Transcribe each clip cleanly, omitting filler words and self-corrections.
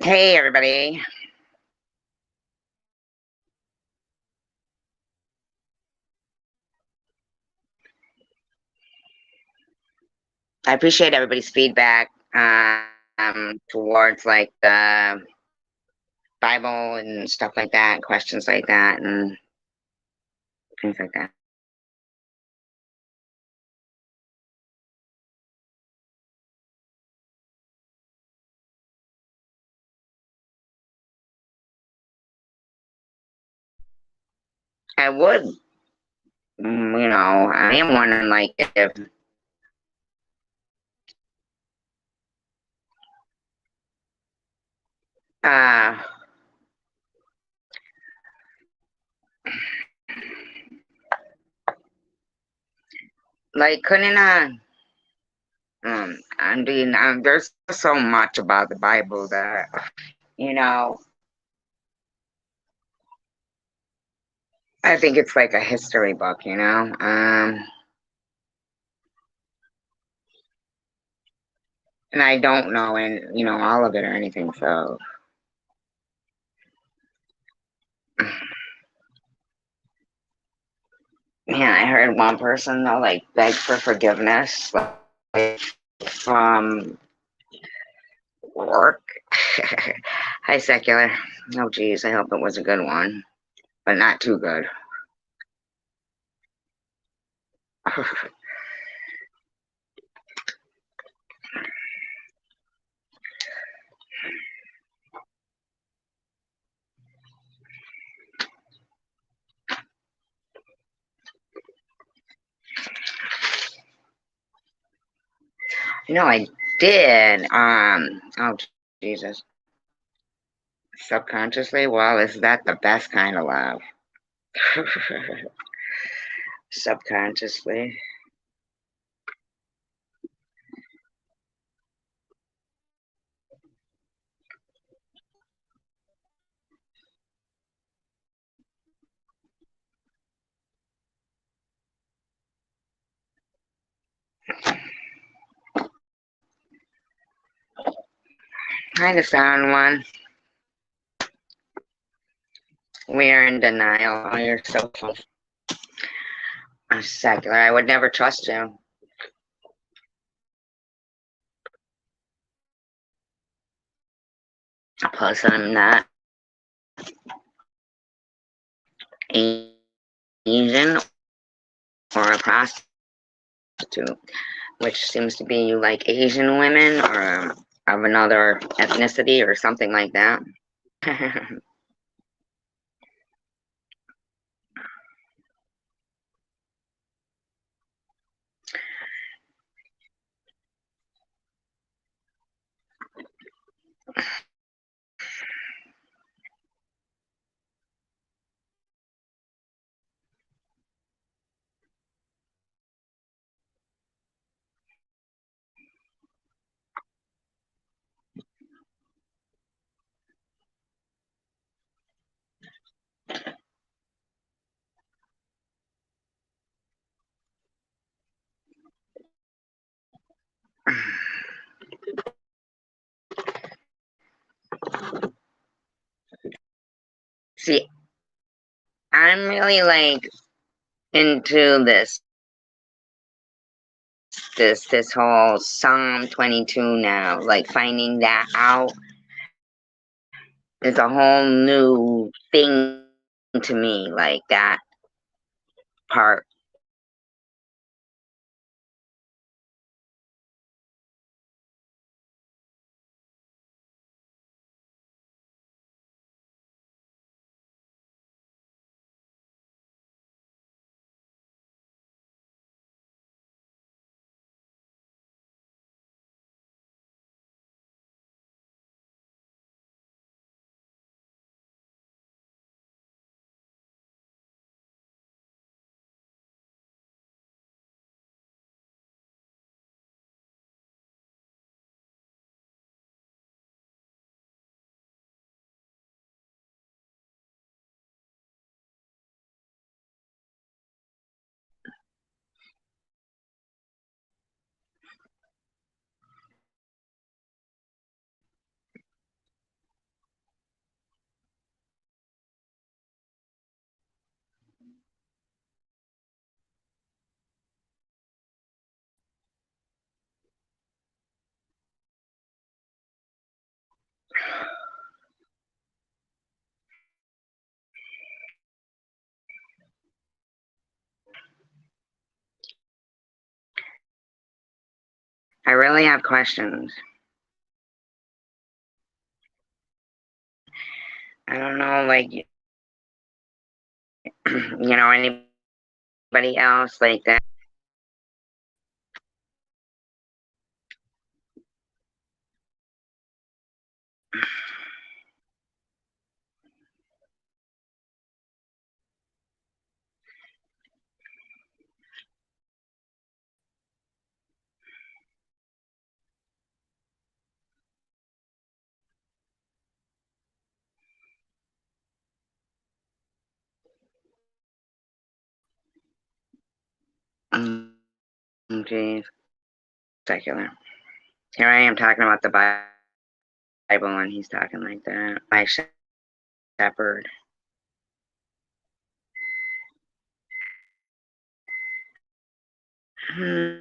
Hey, everybody. I appreciate everybody's feedback towards like the Bible and stuff like that, questions like that, and things like that. I would, I am wondering like if, uh, like couldn't I mean, there's so much about the Bible that you know, I think it's like a history book, and I don't know and all of it or anything, so. Yeah, I heard one person though, like beg for forgiveness, like from work. Hi, secular. Oh, geez, I hope it was a good one, but not too good. I did. Oh, Jesus. Subconsciously, well, is that the best kind of love? Subconsciously. I just found one. We are in denial. Oh, you're so secular. I would never trust you. Plus, I'm not Asian or a prostitute, which seems to be you like Asian women or of another ethnicity or something like that. See, I'm really like into this whole Psalm 22 now. Like finding that out is a whole new thing to me. Like that part. I really have questions. I don't know, like, anybody else like that? Geez, secular. Here I am talking about the Bible, and he's talking like that. My shepherd. Hmm.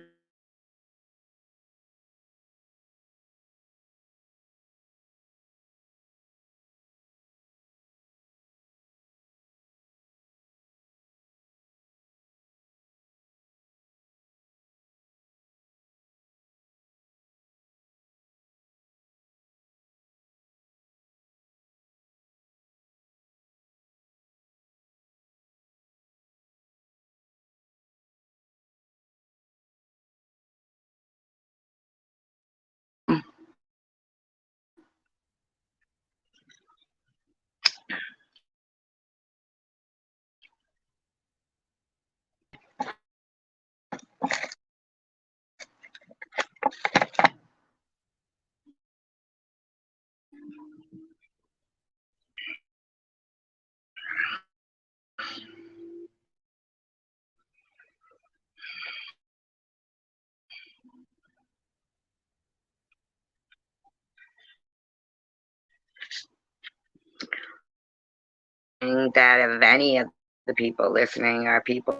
That if any of the people listening are people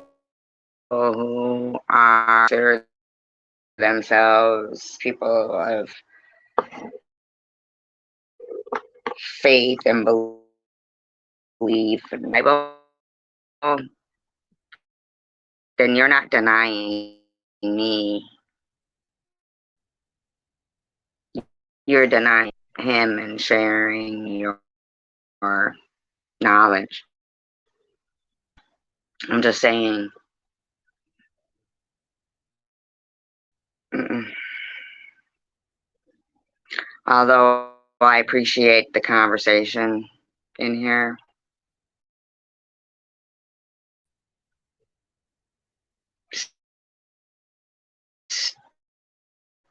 who are themselves people of faith and belief in the Bible, then you're not denying me. You're denying him and sharing your knowledge. I'm just saying. Although I appreciate the conversation in here,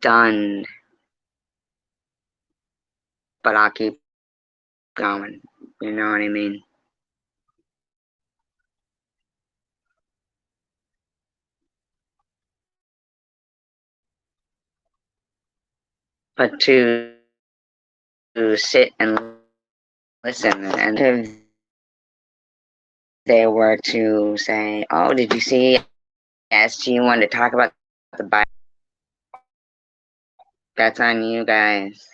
stunned, but I'll keep going. You know what I mean? But to sit and listen, and if they were to say, "Oh, did you see SG wanted to talk about the Bible?" That's on you guys,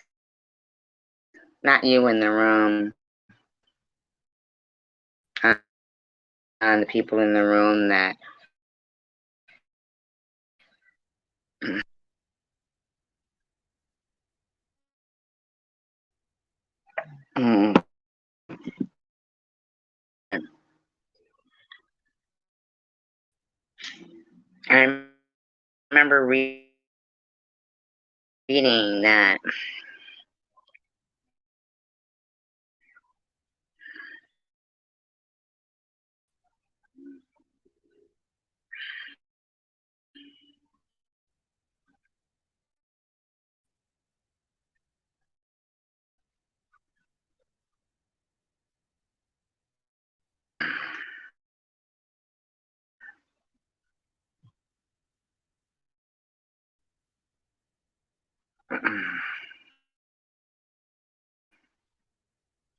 not you in the room. On the people in the room that I remember reading that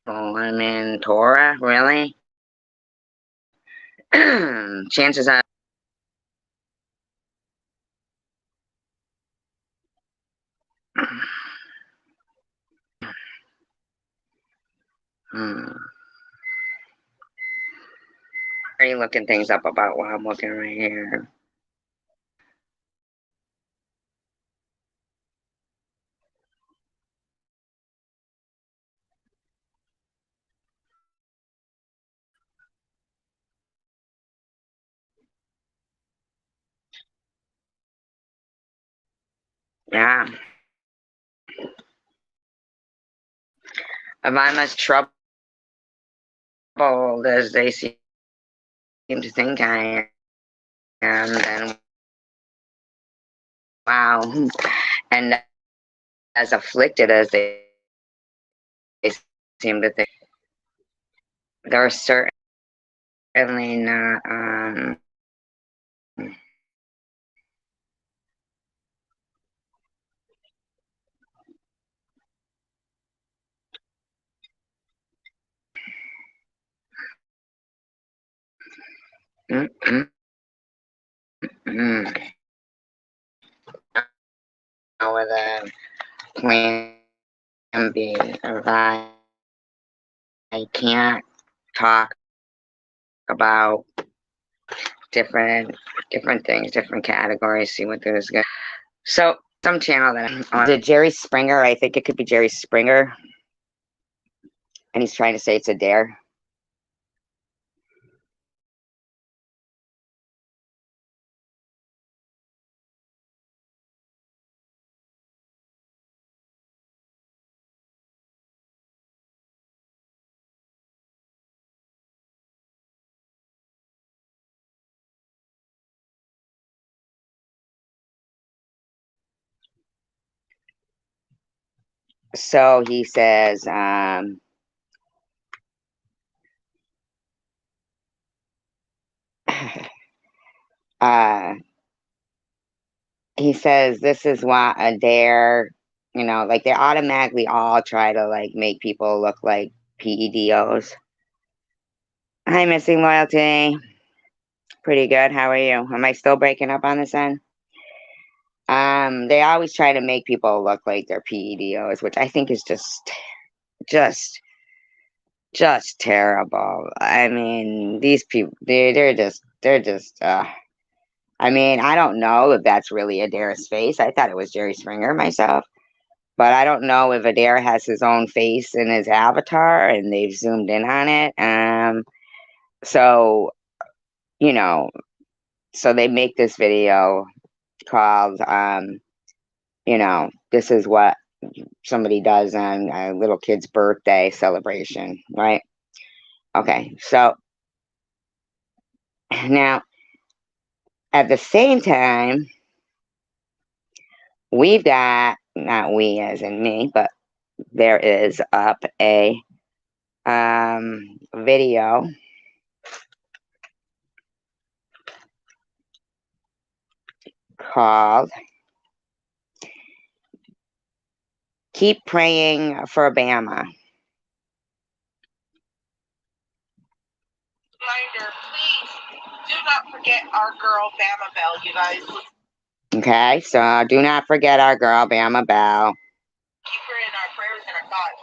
well, I'm in Torah, really? Chances are, are you looking things up about what I'm looking right here? Yeah. If I'm as troubled as they seem to think I am, then wow. And as afflicted as they seem to think, they're certainly not, mm, mm, mm. With a plan B, if I can't talk about different things, different categories, see what there's good. So some channel that I'm on, is it Jerry Springer? I think it could be Jerry Springer, and he's trying to say it's a dare. So he says, he says this is what a dare, like they automatically all try to like make people look like PEDOs. Hi, Missing Loyalty. Pretty good. How are you? Am I still breaking up on this end? They always try to make people look like they're PEDOs, which I think is just, just terrible. I mean, these people, they're just. I mean, I don't know if that's really Adair's face. I thought it was Jerry Springer myself, but I don't know if Adair has his own face in his avatar and they've zoomed in on it. So you know, so they make this video called, this is what somebody does on a little kid's birthday celebration, right? Okay, so now at the same time, we've got, not we as in me, but there is up a video called Keep Praying for Bama. Reminder, please do not forget our girl Bama Bell, you guys. Okay, so do not forget our girl Bama Bell. Keep her in our prayers and our thoughts.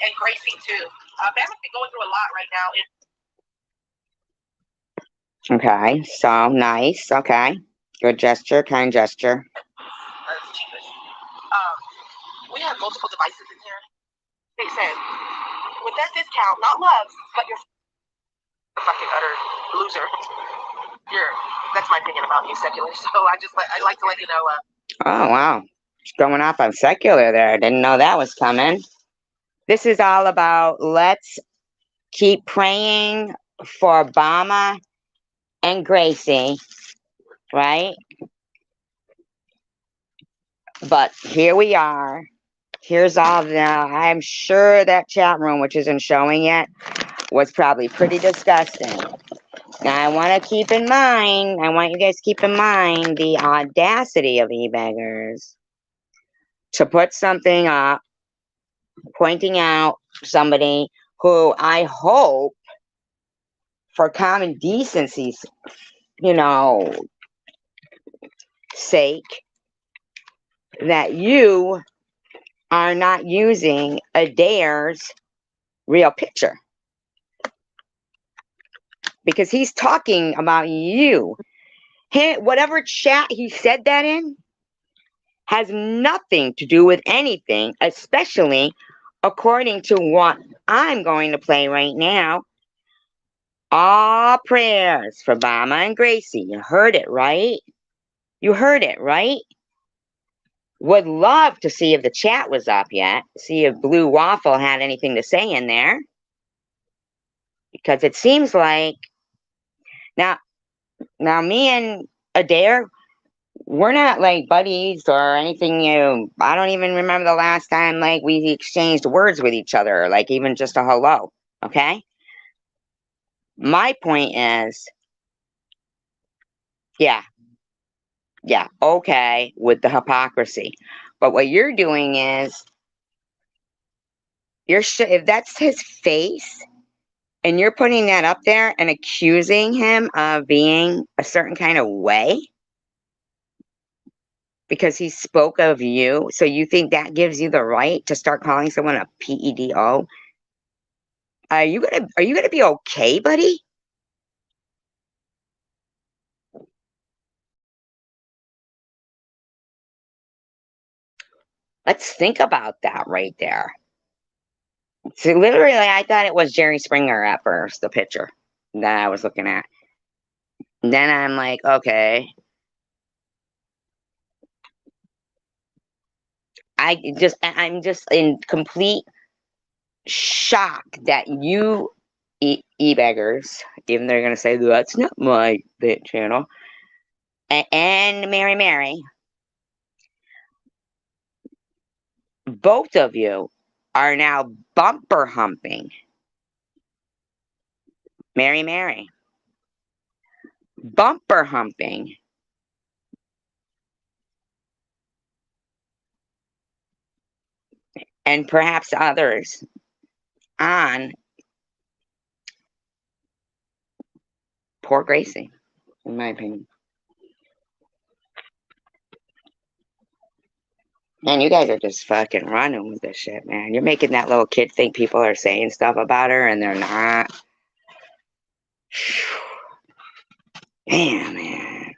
And Gracie too. Bama's been going through a lot right now. Okay, so nice. Okay, good gesture, kind gesture. We have multiple devices in here. They said, with that discount, not love, but you're a fucking utter loser. That's my opinion about you, secular. So I like to let you know. Oh wow, going off on secular there. Didn't know that was coming. This is all about let's keep praying for Obama and Gracie, right? But here we are. Here's all the, I'm sure that chat room, which isn't showing yet, was probably pretty disgusting. Now, I want to keep in mind, I want you guys to keep in mind the audacity of e-beggars to put something up, pointing out somebody who I hope, for common decency's, sake, that you are not using Adair's real picture. Because he's talking about you. Whatever chat he said that in has nothing to do with anything, especially according to what I'm going to play right now. All prayers for Bama and Gracie. You heard it, right? You heard it, right? Would love to see if the chat was up yet. See if Blue Waffle had anything to say in there. Because it seems like now me and Adair, we're not like buddies or anything. I don't even remember the last time like we exchanged words with each other, like even just a hello. Okay. My point is, yeah, okay, with the hypocrisy, but what you're doing is if that's his face and you're putting that up there and accusing him of being a certain kind of way because he spoke of you, so you think that gives you the right to start calling someone a PEDO? Are you gonna be okay, buddy? Let's think about that right there. So literally, I thought it was Jerry Springer at first, the picture that I was looking at. And then I'm like, okay. I'm just in complete shock that you e-beggars, even though they're gonna say that's not my bit channel, and Mary, both of you are now bumper humping Mary, bumper humping and perhaps others on poor Gracie, in my opinion. Man, you guys are just fucking running with this shit, man. You're making that little kid think people are saying stuff about her and they're not. Damn, man.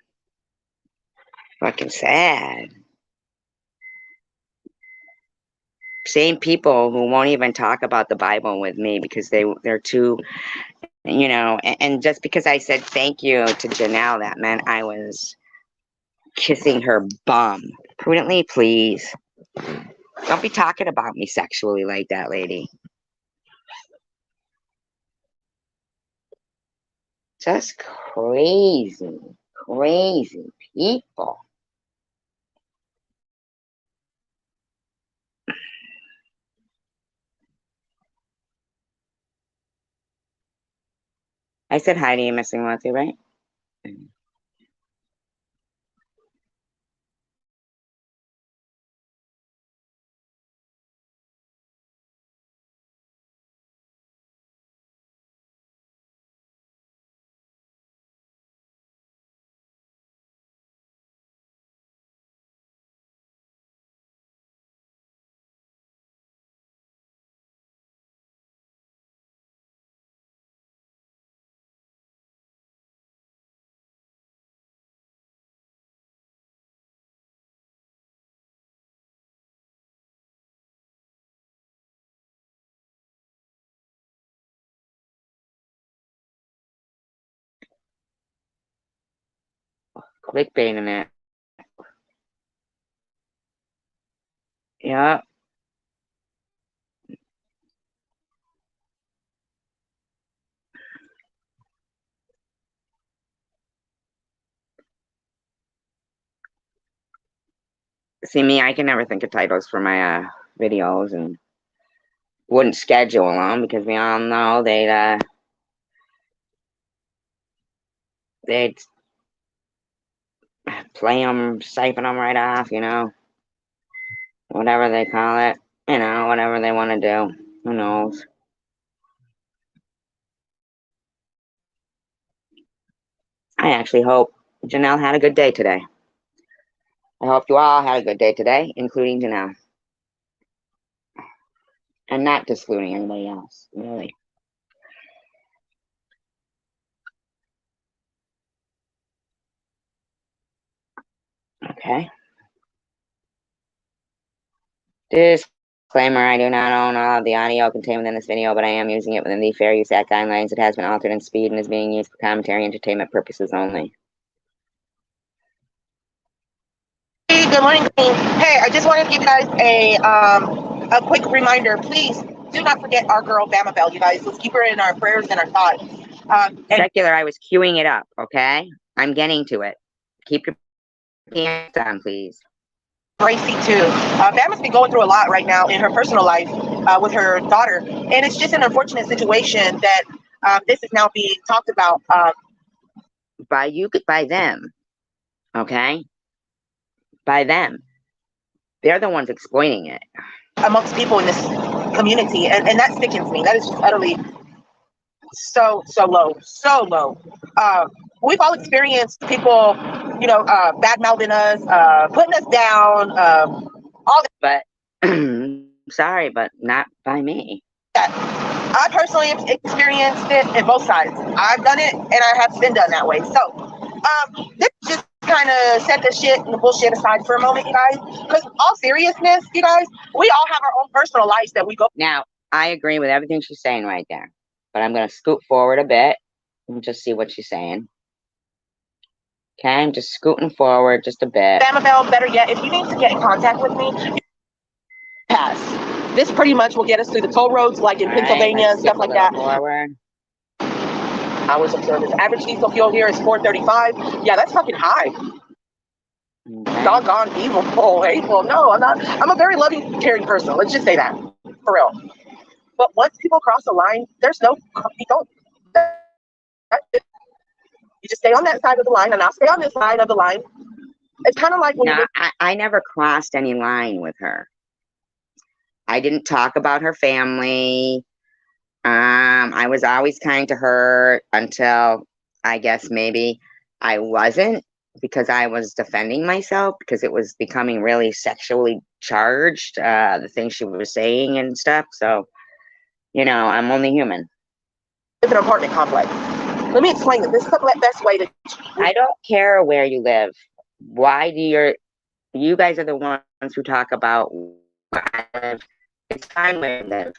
Fucking sad. Same people who won't even talk about the Bible with me because they're too, and just because I said thank you to Janelle, that meant I was kissing her bum. Prudently, please. Don't be talking about me sexually like that, lady. Just crazy people. I said hi to you, Missing Wealthy, right? Clickbaiting it. Yeah. See me, I can never think of titles for my videos and wouldn't schedule them because we all know they'd play them, siphon them right off, whatever they call it, whatever they want to do. Who knows? I actually hope Janelle had a good day today. I hope you all had a good day today, including Janelle. And not excluding anybody else, really. Okay. Disclaimer, I do not own all of the audio contained within this video, but I am using it within the Fair Use Act guidelines. It has been altered in speed and is being used for commentary and entertainment purposes only. Good morning, Queen. Hey, I just want to give you guys a quick reminder. Please do not forget our girl Bama Bell, you guys. Let's keep her in our prayers and our thoughts. Secular, I was queuing it up, okay? I'm getting to it. Keep your pants on, please. Gracie too. Bama's been going through a lot right now in her personal life with her daughter, and it's just an unfortunate situation that this is now being talked about by them, okay? By them. They're the ones exploiting it amongst people in this community, and that sickens me. That is just utterly so low. We've all experienced people, bad mouthing us, putting us down, all that. But sorry, but not by me. I personally have experienced it in both sides. I've done it, and I have been done that way. So, this just kind of set the shit and the bullshit aside for a moment, you guys. Because all seriousness, you guys, we all have our own personal lives that we go. Now, I agree with everything she's saying right there, but I'm going to scoot forward a bit and just see what she's saying. Okay, I'm just scooting forward just a bit. Bell, better yet, if you need to get in contact with me, pass. This pretty much will get us through the toll roads, like in Pennsylvania and stuff like that. Forward. Hours of service. Average diesel fuel here is $4.35. Yeah, that's fucking high. Okay. Doggone evil, hateful. No, I'm not. I'm a very loving, caring person. Let's just say that, for real. But once people cross the line, there's no. You don't. You just stay on that side of the line, and I'll stay on this side of the line. It's kind of like when I never crossed any line with her. I didn't talk about her family. I was always kind to her until I guess maybe I wasn't, because I was defending myself because it was becoming really sexually charged, the things she was saying and stuff. So, I'm only human. It's an apartment complex. Let me explain it. This is the best way to. I don't care where you live. Why do you guys are the ones who talk about where I live. It's fine where you live.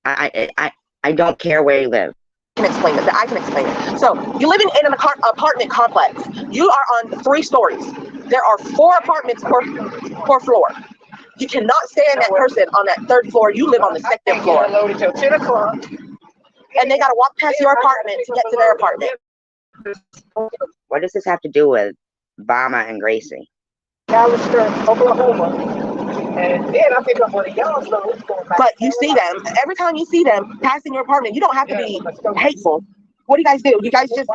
I don't care where you live. I can explain it. I can explain it. So you live in an apartment complex. You are on 3 stories. There are 4 apartments per floor. You cannot stay in that person on that 3rd floor. You live on the 2nd floor. And they got to walk past your apartment to get to their apartment. What does this have to do with Bama and Gracie? Oklahoma. And then I think I'm one of y'all. But you see them every time you see them passing your apartment. You don't have to be hateful. What do you guys do? You guys just,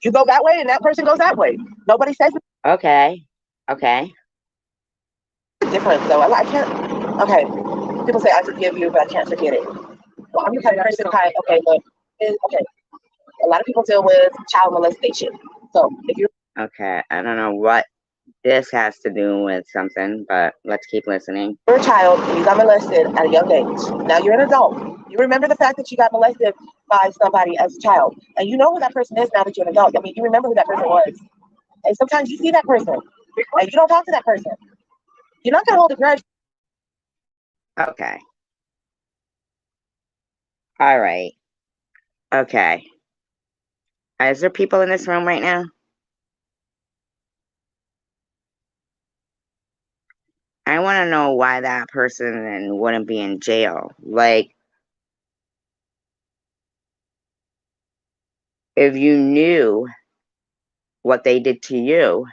you go that way and that person goes that way. Nobody says it. Okay. It's different though. I can't. Okay. People say I forgive you, but I can't forget it. Well, I'm the kind of person. Okay, look. Okay. A lot of people deal with child molestation. So if you. Okay, I don't know what this has to do with something, but let's keep listening. You're a child and you got molested at a young age. Now you're an adult. You remember the fact that you got molested by somebody as a child. And you know who that person is now that you're an adult. I mean, you remember who that person was. And sometimes you see that person and you don't talk to that person. You're not going to hold a grudge. Okay. All right. Okay. Is there people in this room right now? I want to know why that person wouldn't be in jail. Like, if you knew what they did to you,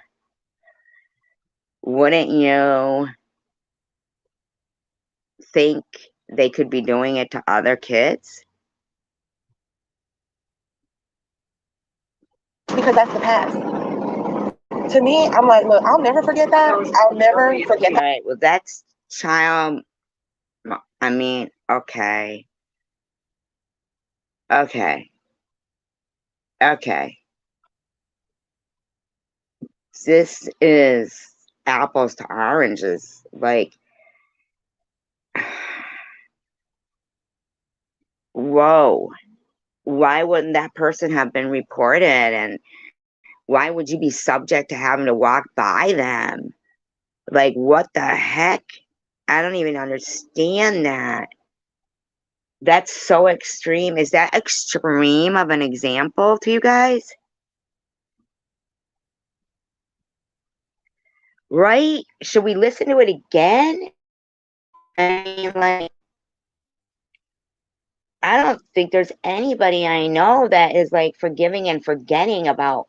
wouldn't you think they could be doing it to other kids? Because that's the past. To me, I'm like, look, I'll never forget that. I'll never forget that. All right, well, that's child. I mean, okay. This is apples to oranges. Like, whoa. Why wouldn't that person have been reported? And why would you be subject to having to walk by them? Like, what the heck? I don't even understand that. That's so extreme. Is that extreme of an example to you guys? Right? Should we listen to it again? I mean, like, I don't think there's anybody I know that is like forgiving and forgetting about,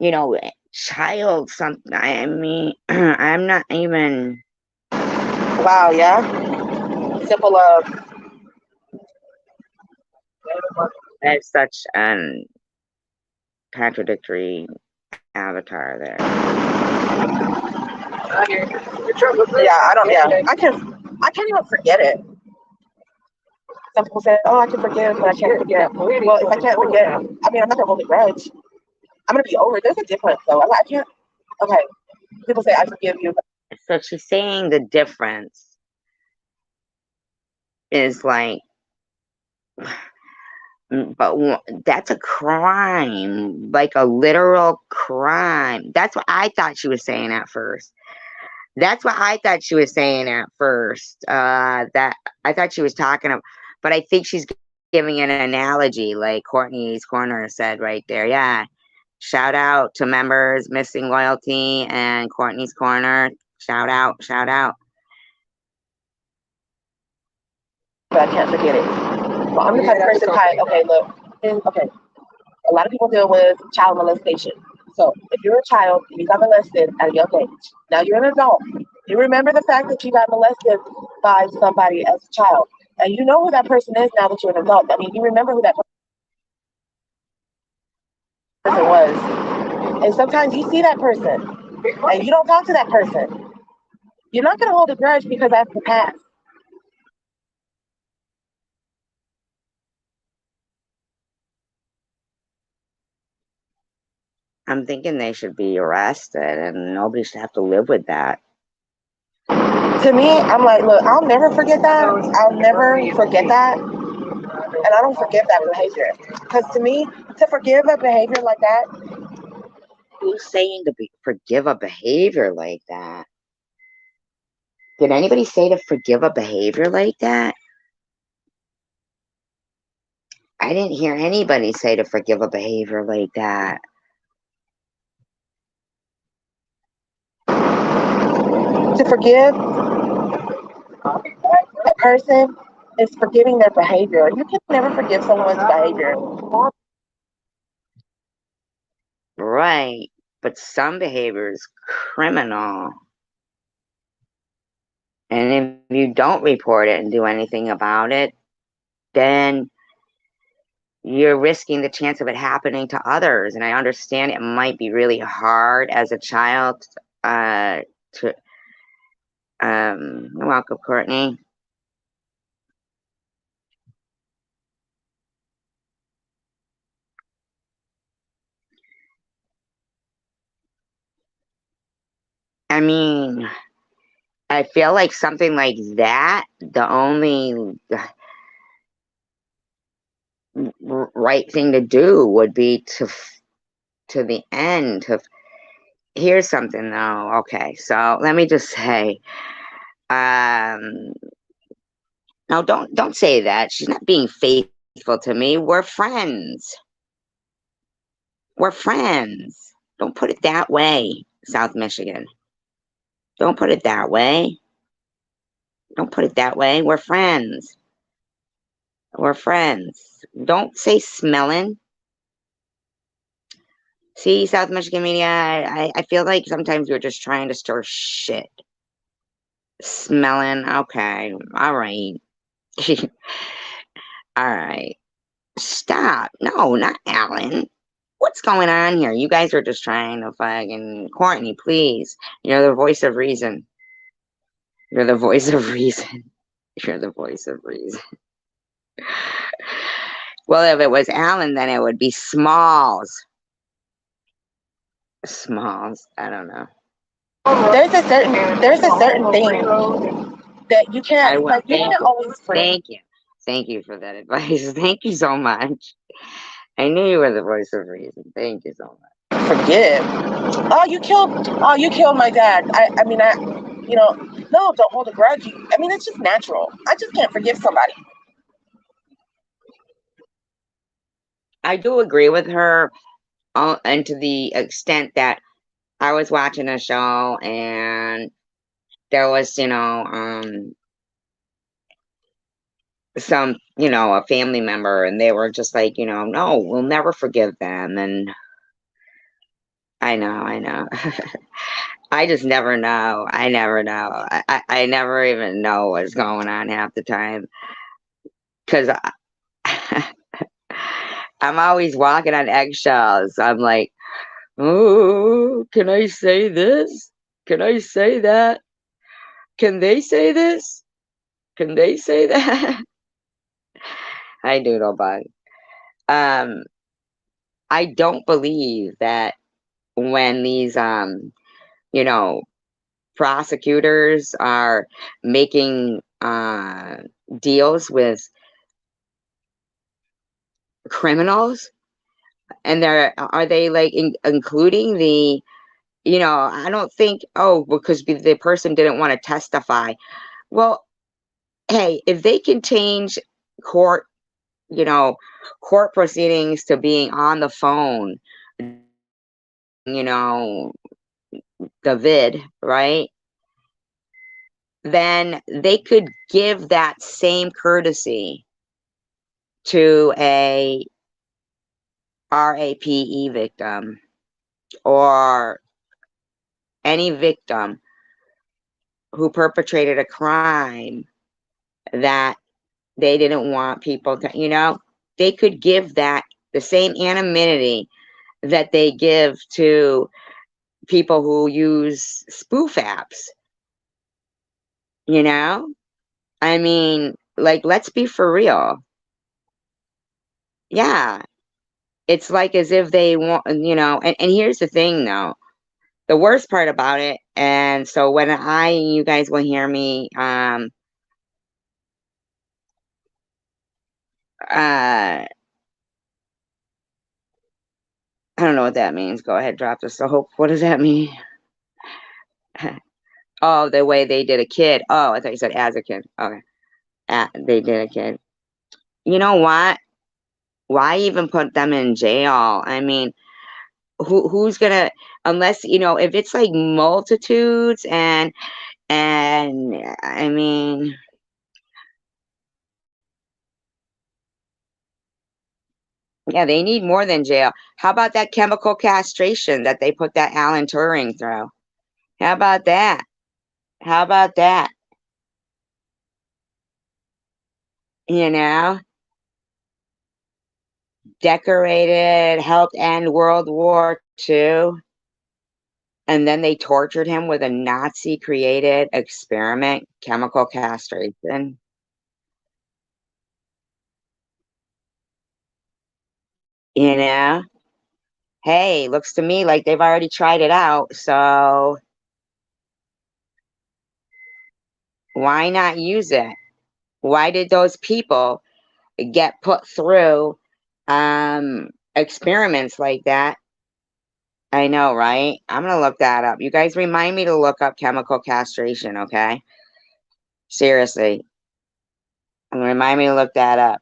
you know, child something. I mean, I'm not even. Wow, yeah. Simple of That's such an contradictory avatar there. yeah, I don't yeah. I can't even forget it. Some people say, oh, I can forgive, but I can't forget. Well, if I can't forget, I mean, I'm not gonna hold a grudge. I'm gonna be over it. There's a difference though. I can't okay. People say I forgive you. So she's saying the difference is like, but that's a crime, like a literal crime. That's what I thought she was saying at first. That's what I thought she was saying at first. That I thought she was talking about, but I think she's giving an analogy, like Courtney's Corner said right there. Yeah, shout out to members missing loyalty and Courtney's Corner. Shout out, shout out. But I can't forget it. Well, I'm the type of person okay, look, okay. A lot of people deal with child molestation. So if you're a child and you got molested at a young age, now you're an adult. You remember the fact that you got molested by somebody as a child. And you know who that person is now that you're an adult. I mean, you remember who that person was. And sometimes you see that person and you don't talk to that person. You're not going to hold a grudge because that's the past. I'm thinking they should be arrested and nobody should have to live with that. To me, I'm like, look, I'll never forget that. I'll never forget that. And I don't forgive that behavior. Because to me, to forgive a behavior like that. Who's saying to forgive a behavior like that? Did anybody say to forgive a behavior like that? I didn't hear anybody say to forgive a behavior like that. To forgive a person is forgiving their behavior. You can never forgive someone's behavior. Right. But some behavior is criminal. And if you don't report it and do anything about it, then you're risking the chance of it happening to others. And I understand it might be really hard as a child to you're welcome, Courtney. I mean, I feel like something like that, the only right thing to do would be to the end. Here's something though. Okay, so let me just say, no, don't say that. She's not being faithful to me. We're friends. We're friends. Don't put it that way, South Michigan. Don't put it that way. Don't put it that way. We're friends. We're friends. Don't say smelling. See, South Michigan media, I feel like sometimes you're just trying to stir shit. Smelling, okay, all right. All right. Stop. No, not Alan. What's going on here? You guys are just trying to fucking Courtney, please. You're the voice of reason. You're the voice of reason. You're the voice of reason. Well, if it was Alan, then it would be Smalls. Smalls. I don't know. There's a certain thing that you can't like you can't always thank you. Thank you for that advice. Thank you so much. I knew you were the voice of reason. Thank you so much. Forgive. You killed my dad. I mean, no, don't hold a grudge. I mean, it's just natural. I just can't forgive somebody. I do agree with her, and to the extent that I was watching a show and there was, some, a family member, and they were just like, no, we'll never forgive them. And I know. I just never know. I never know. I never even know what's going on half the time because I'm always walking on eggshells. I'm like, oh, can I say this? Can I say that? Can they say this? Can they say that? Hi, Doodlebug. Um, I don't believe that when these, you know, prosecutors are making deals with criminals, and are they like including the, I don't think, oh, because the person didn't want to testify. Well, hey, if they can change court, court proceedings to being on the phone, you know, the vid, right? Then they could give that same courtesy to a RAPE victim or any victim who perpetrated a crime that they didn't want people to, they could give that the same anonymity that they give to people who use spoof apps, I mean, like, let's be for real. Yeah. It's like as if they want, and here's the thing though. The worst part about it, and so when you guys will hear me, I don't know what that means. Go ahead, drop the soap. What does that mean? Oh, the way they did a kid. Oh, I thought you said as a kid. Okay. They did a kid. You know what? Why even put them in jail? I mean, who's gonna, unless, if it's like multitudes and I mean, yeah, they need more than jail. How about that chemical castration that they put that Alan Turing through? How about that? How about that? You know, decorated, helped end World War II, and then they tortured him with a Nazi-created experiment, chemical castration. You know, hey, looks to me like they've already tried it out, so why not use it? Why did those people get put through experiments like that? I know, right? I'm gonna look that up. You guys remind me to look up chemical castration, okay? Seriously. Remind me to look that up.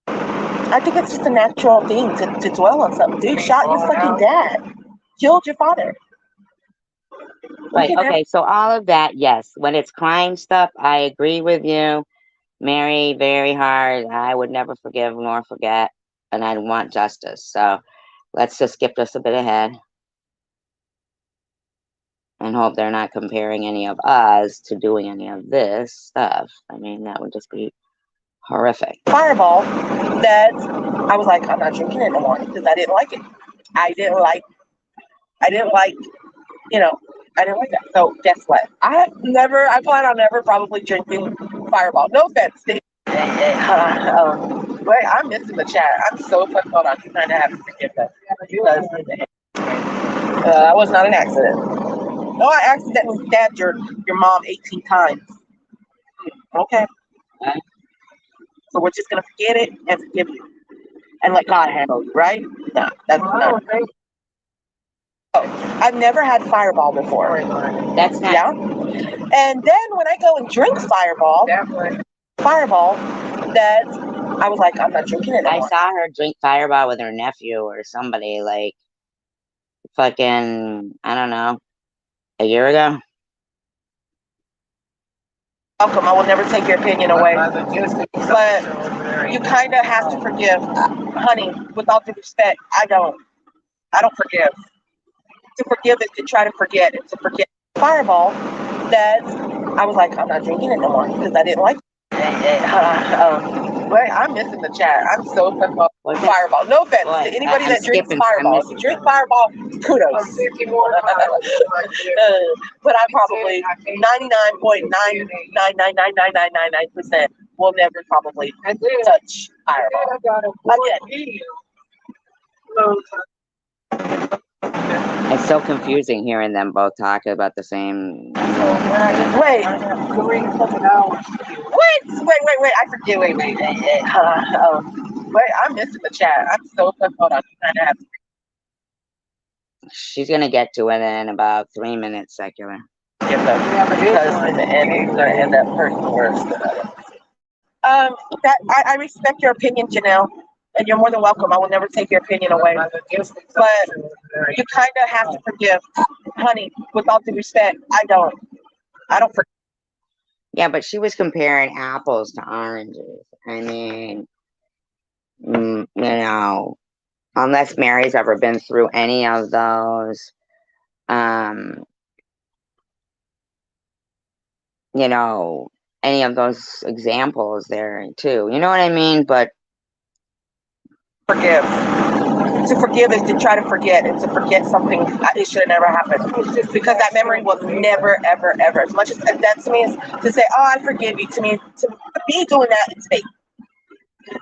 I think it's just a natural thing to dwell on something. Dude shot your fucking dad. Killed your father. Right, okay, so all of that, yes. When it's crime stuff, I agree with you. Mary, very hard. I would never forgive nor forget, and I'd want justice. So let's just skip just a bit ahead and hope they're not comparing any of us to doing any of this stuff. I mean, that would just be horrific. Fireball that I was like, I'm not drinking it anymore because I didn't like it. I didn't like, I didn't like that. So guess what? I plan on never probably drinking Fireball. No offense. Wait, I'm missing the chat. I'm so fucking, hold on. I'm trying to have to forgive that. That was not an accident. No, I accidentally stabbed your mom 18 times. Okay. So we're just gonna forget it and forgive you. And let God handle you, right? No, that's not. Oh, I've never had Fireball before. That's not. Yeah. And then when I go and drink Fireball, that I was like, I'm not drinking it anymore. I saw her drink Fireball with her nephew or somebody, like, fucking, I don't know, a year ago. Welcome. I will never take your opinion away. But you kind of have to forgive. Honey, with all due respect, I don't forgive. To forgive is to try to forget. And to forget Fireball, that I was like, I'm not drinking it no more because I didn't like it. Wait, I'm missing the chat. I'm so fucking Fireball. No offense to anybody that drinks Fireball. If you drink Fireball, kudos. But I probably 99.9999999% will never probably touch Fireball. Again. It's so confusing hearing them both talk about the same. Wait. Wait. I forget. Wait. Wait, I'm missing the chat. I'm so hold on. She's gonna get to it in about 3 minutes, secular. Because in the end, it's gonna end up hurting worse than others. That I respect your opinion, Janelle, and you're more than welcome. I will never take your opinion away. But you kind of have to forgive, honey. With all due respect, I don't forgive. Yeah, but she was comparing apples to oranges. I mean, you know, unless Mary's ever been through any of those, you know, any of those examples there too. You know what I mean? But forgive. To forgive is to try to forget, and to forget something it should have never happened. Because that memory will never, ever, ever. As much as that to me is to say, "Oh, I forgive you." To me, to be doing that is fake.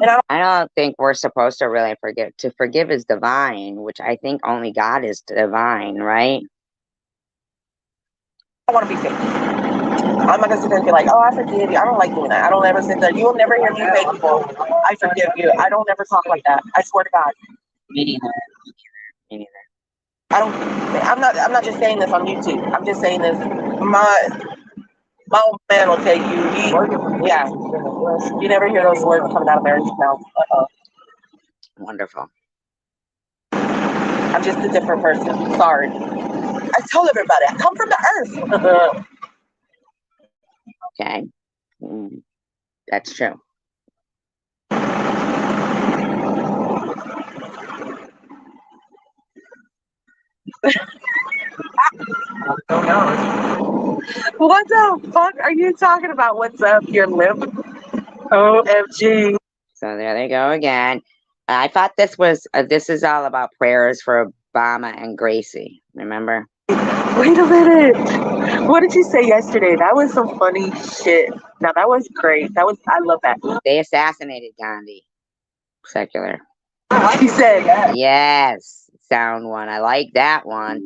And I don't think we're supposed to really forgive. To forgive is divine, which I think only God is divine, right? I want to be fake. I'm not gonna sit there and be like, "Oh, I forgive you." I don't like doing that. I don't ever sit there. You will never hear me faithful. I forgive you. I don't ever talk like that. I swear to God. Me neither. Me neither. I'm not just saying this on YouTube. I'm just saying this. My old man will tell you. Yeah. You never hear those words coming out of Mary's mouth. Wonderful. I'm just a different person. Sorry. I tell everybody I come from the earth. Okay. That's true. What the fuck are you talking about? What's up, your lip? OMG. So there they go again. I thought this is all about prayers for Obama and Gracie. Remember? Wait a minute. What did you say yesterday? That was some funny shit. No, that was great. I love that. They assassinated Gandhi. Secular. He said, yes, sound one. I like that one.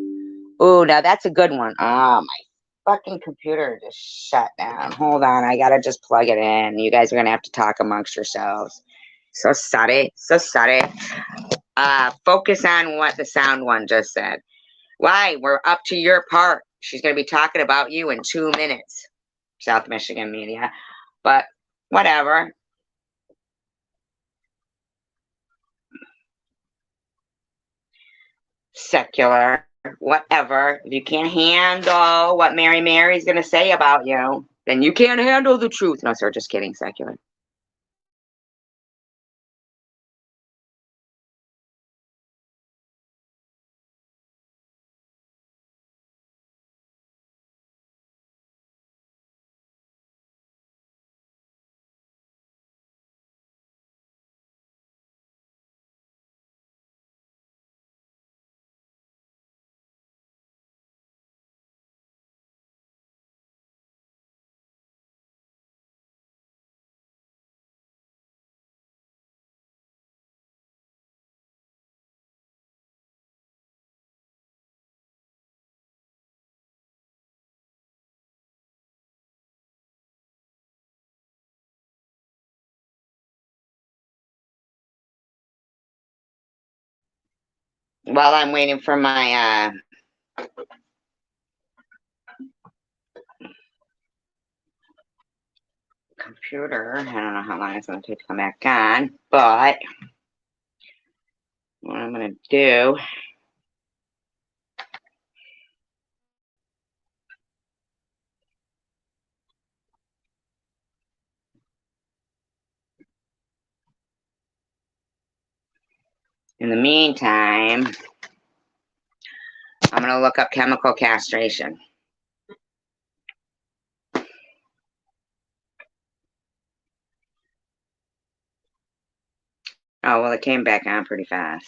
Ooh, now that's a good one. Oh, my fucking computer just shut down. Hold on, I gotta just plug it in. You guys are gonna have to talk amongst yourselves. So sorry. Focus on what the sound one just said. Why? We're up to your part. She's gonna be talking about you in 2 minutes. South Michigan media. But whatever. Secular, whatever. If you can't handle what Mary's going to say about you, then you can't handle the truth. No, sir, just kidding, secular. While I'm waiting for my computer, I don't know how long it's going to take to come back on, but what I'm going to do In the meantime, I'm going to look up chemical castration. Oh, well, it came back on pretty fast.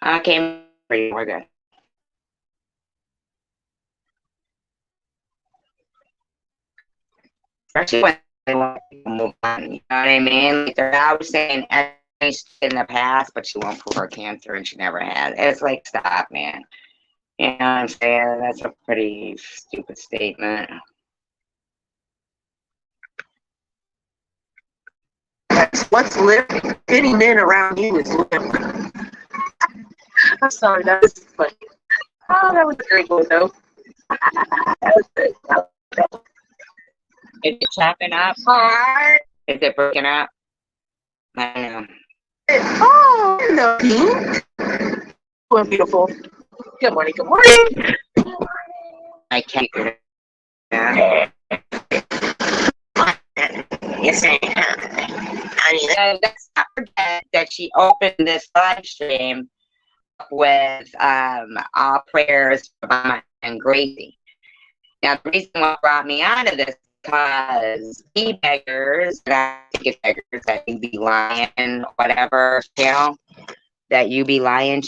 Okay, we're good. Especially when they want to move on, you know what I mean? Like they're always saying in the past, but she won't prove her cancer and she never had. It's like, stop, man. You know what I'm saying? That's a pretty stupid statement. What's living? Any men around you is living. I'm sorry, that was funny. Oh, that was a great one, though. That was good. Is it chopping up? Hi. Is it breaking up? I don't know. Oh, hello, Pete. Well, beautiful. Good morning, good morning. I can't. Yeah. Yes, I am. Let's not forget that she opened this live stream with all prayers for Mama and Gracie. Now, the reason what brought me out of this because we beggars, and I think it's beggars that you be lying, whatever, channel that you be lying.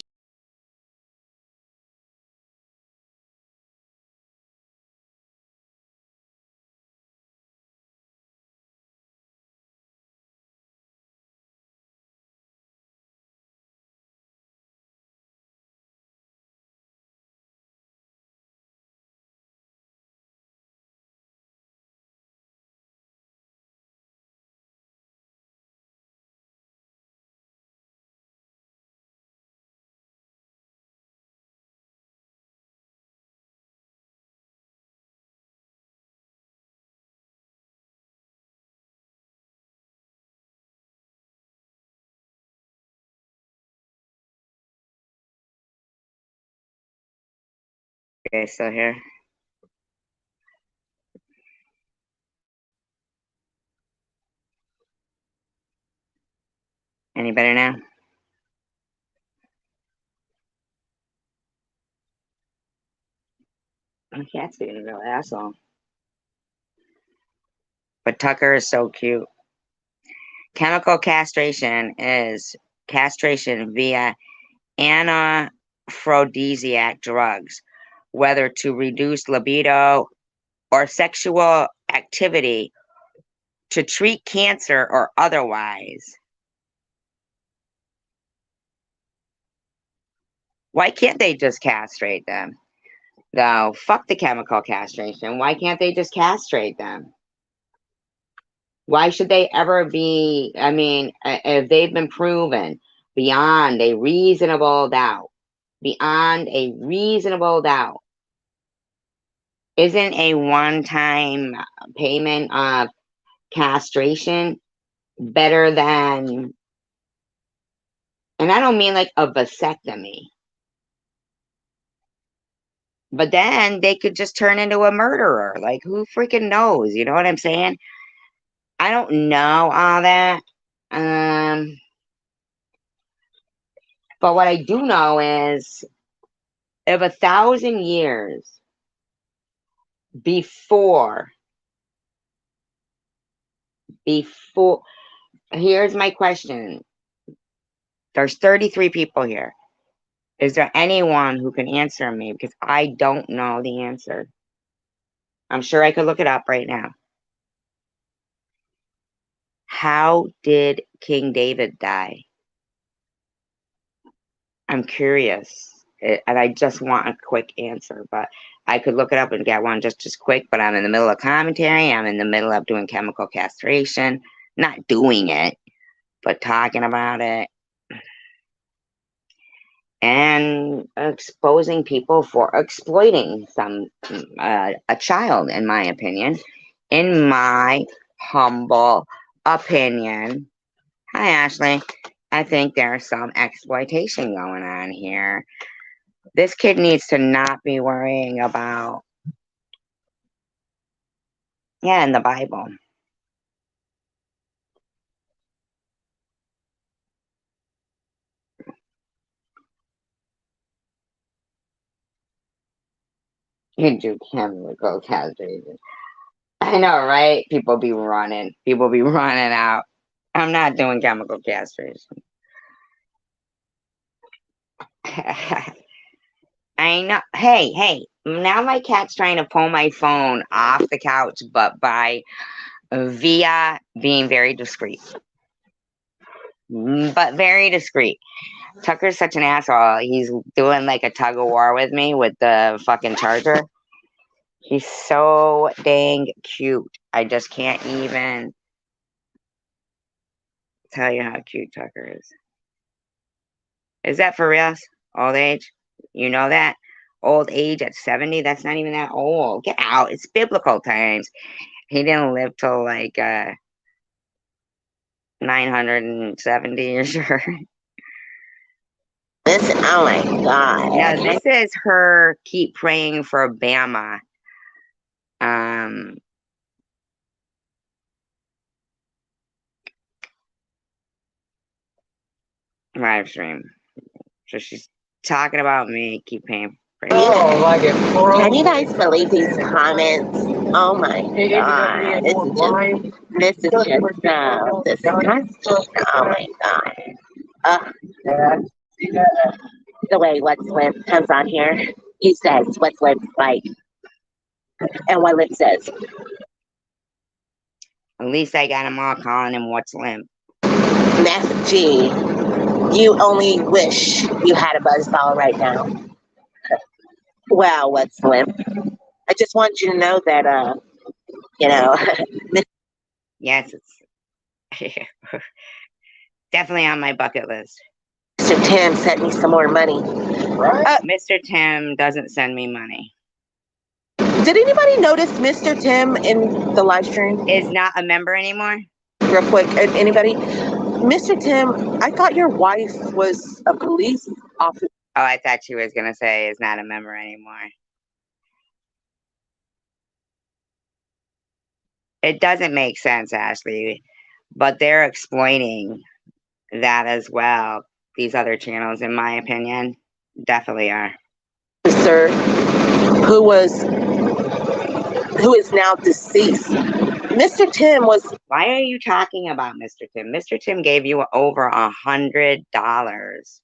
Okay, so here. Any better now? My cat's being a real asshole. But Tucker is so cute. Chemical castration is castration via anaphrodisiac drugs, whether to reduce libido or sexual activity, to treat cancer or otherwise. Why can't they just castrate them? Though, fuck the chemical castration. Why can't they just castrate them? Why should they ever be? I mean, if they've been proven beyond a reasonable doubt, isn't a one-time payment of castration better than, and I don't mean like a vasectomy, but then they could just turn into a murderer. Like, who freaking knows? You know what I'm saying? I don't know all that. But what I do know is if 1,000 years before, here's my question. There's 33 people here. Is there anyone who can answer me? Because I don't know the answer. I'm sure I could look it up right now. How did King David die? I'm curious. And I just want a quick answer, but I could look it up and get one just as quick, but I'm in the middle of commentary. I'm in the middle of doing chemical castration. Not doing it, but talking about it. And exposing people for exploiting a child, in my opinion. In my humble opinion. Hi, Ashley. I think there's some exploitation going on here. This kid needs to not be worrying about, yeah, in the Bible. You do chemical castration. I know, right? People be running. People be running out. I'm not doing chemical castration. I know. Hey, hey. Now my cat's trying to pull my phone off the couch, but via being very discreet. But very discreet. Tucker's such an asshole. He's doing like a tug of war with me with the fucking charger. He's so dang cute. I just can't even tell you how cute Tucker is. Is that for real? Old age? You know that? Old age at 70? That's not even that old. Get out. It's biblical times. He didn't live till like 970, you're sure? Oh my God. Yeah, this is her keep praying for Bama. Live stream. So she's talking about me, keep praying. Oh, like it. Can you guys believe these comments? Oh my God. This is just disgusting. Oh my God. The way What's Lip comes on here, he says What's Lip like, and what Lip says. At least I got them all calling him What's Limp. Meth G, you only wish you had a buzzball right now. Well, What's Limp? I just want you to know that, you know. Yes, it's definitely on my bucket list. Mr. Tim sent me some more money. Mr. Tim doesn't send me money. Did anybody notice Mr. Tim in the live stream? Is not a member anymore? Real quick, anybody? Mr. Tim, I thought your wife was a police officer. Oh, I thought she was going to say is not a member anymore. It doesn't make sense, Ashley, but they're explaining that as well. These other channels, in my opinion, definitely are. Sir, who is now deceased. Mr. Tim was. Why are you talking about Mr. Tim? Mr. Tim gave you over $100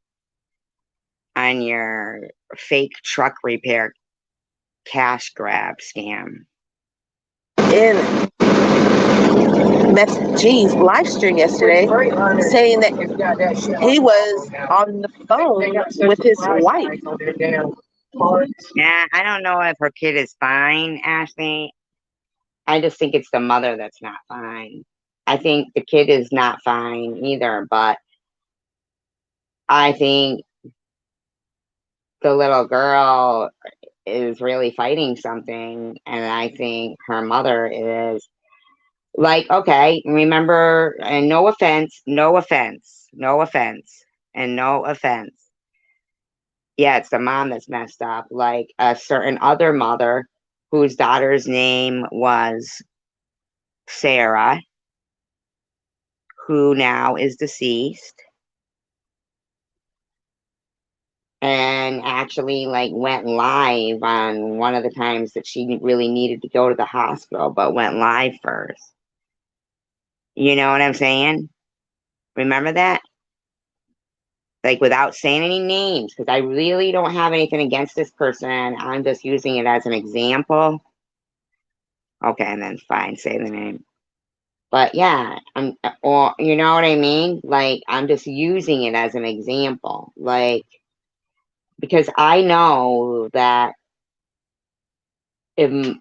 on your fake truck repair cash grab scam. In Meth G's live stream yesterday, saying that he was on the phone with his wife. Yeah, I don't know if her kid is fine, Ashley. I just think it's the mother that's not fine. I think the kid is not fine either, but I think the little girl is really fighting something, and I think her mother is like, okay, remember, and no offense, and no offense. Yeah, it's the mom that's messed up, like a certain other mother whose daughter's name was Sarah, who now is deceased, and actually like went live on one of the times that she really needed to go to the hospital, but went live first. You know what I'm saying? Remember that? Like, without saying any names, because I really don't have anything against this person. I'm just using it as an example. Okay, and then fine, say the name. But yeah, or you know what I mean? Like, I'm just using it as an example. Like, because I know that if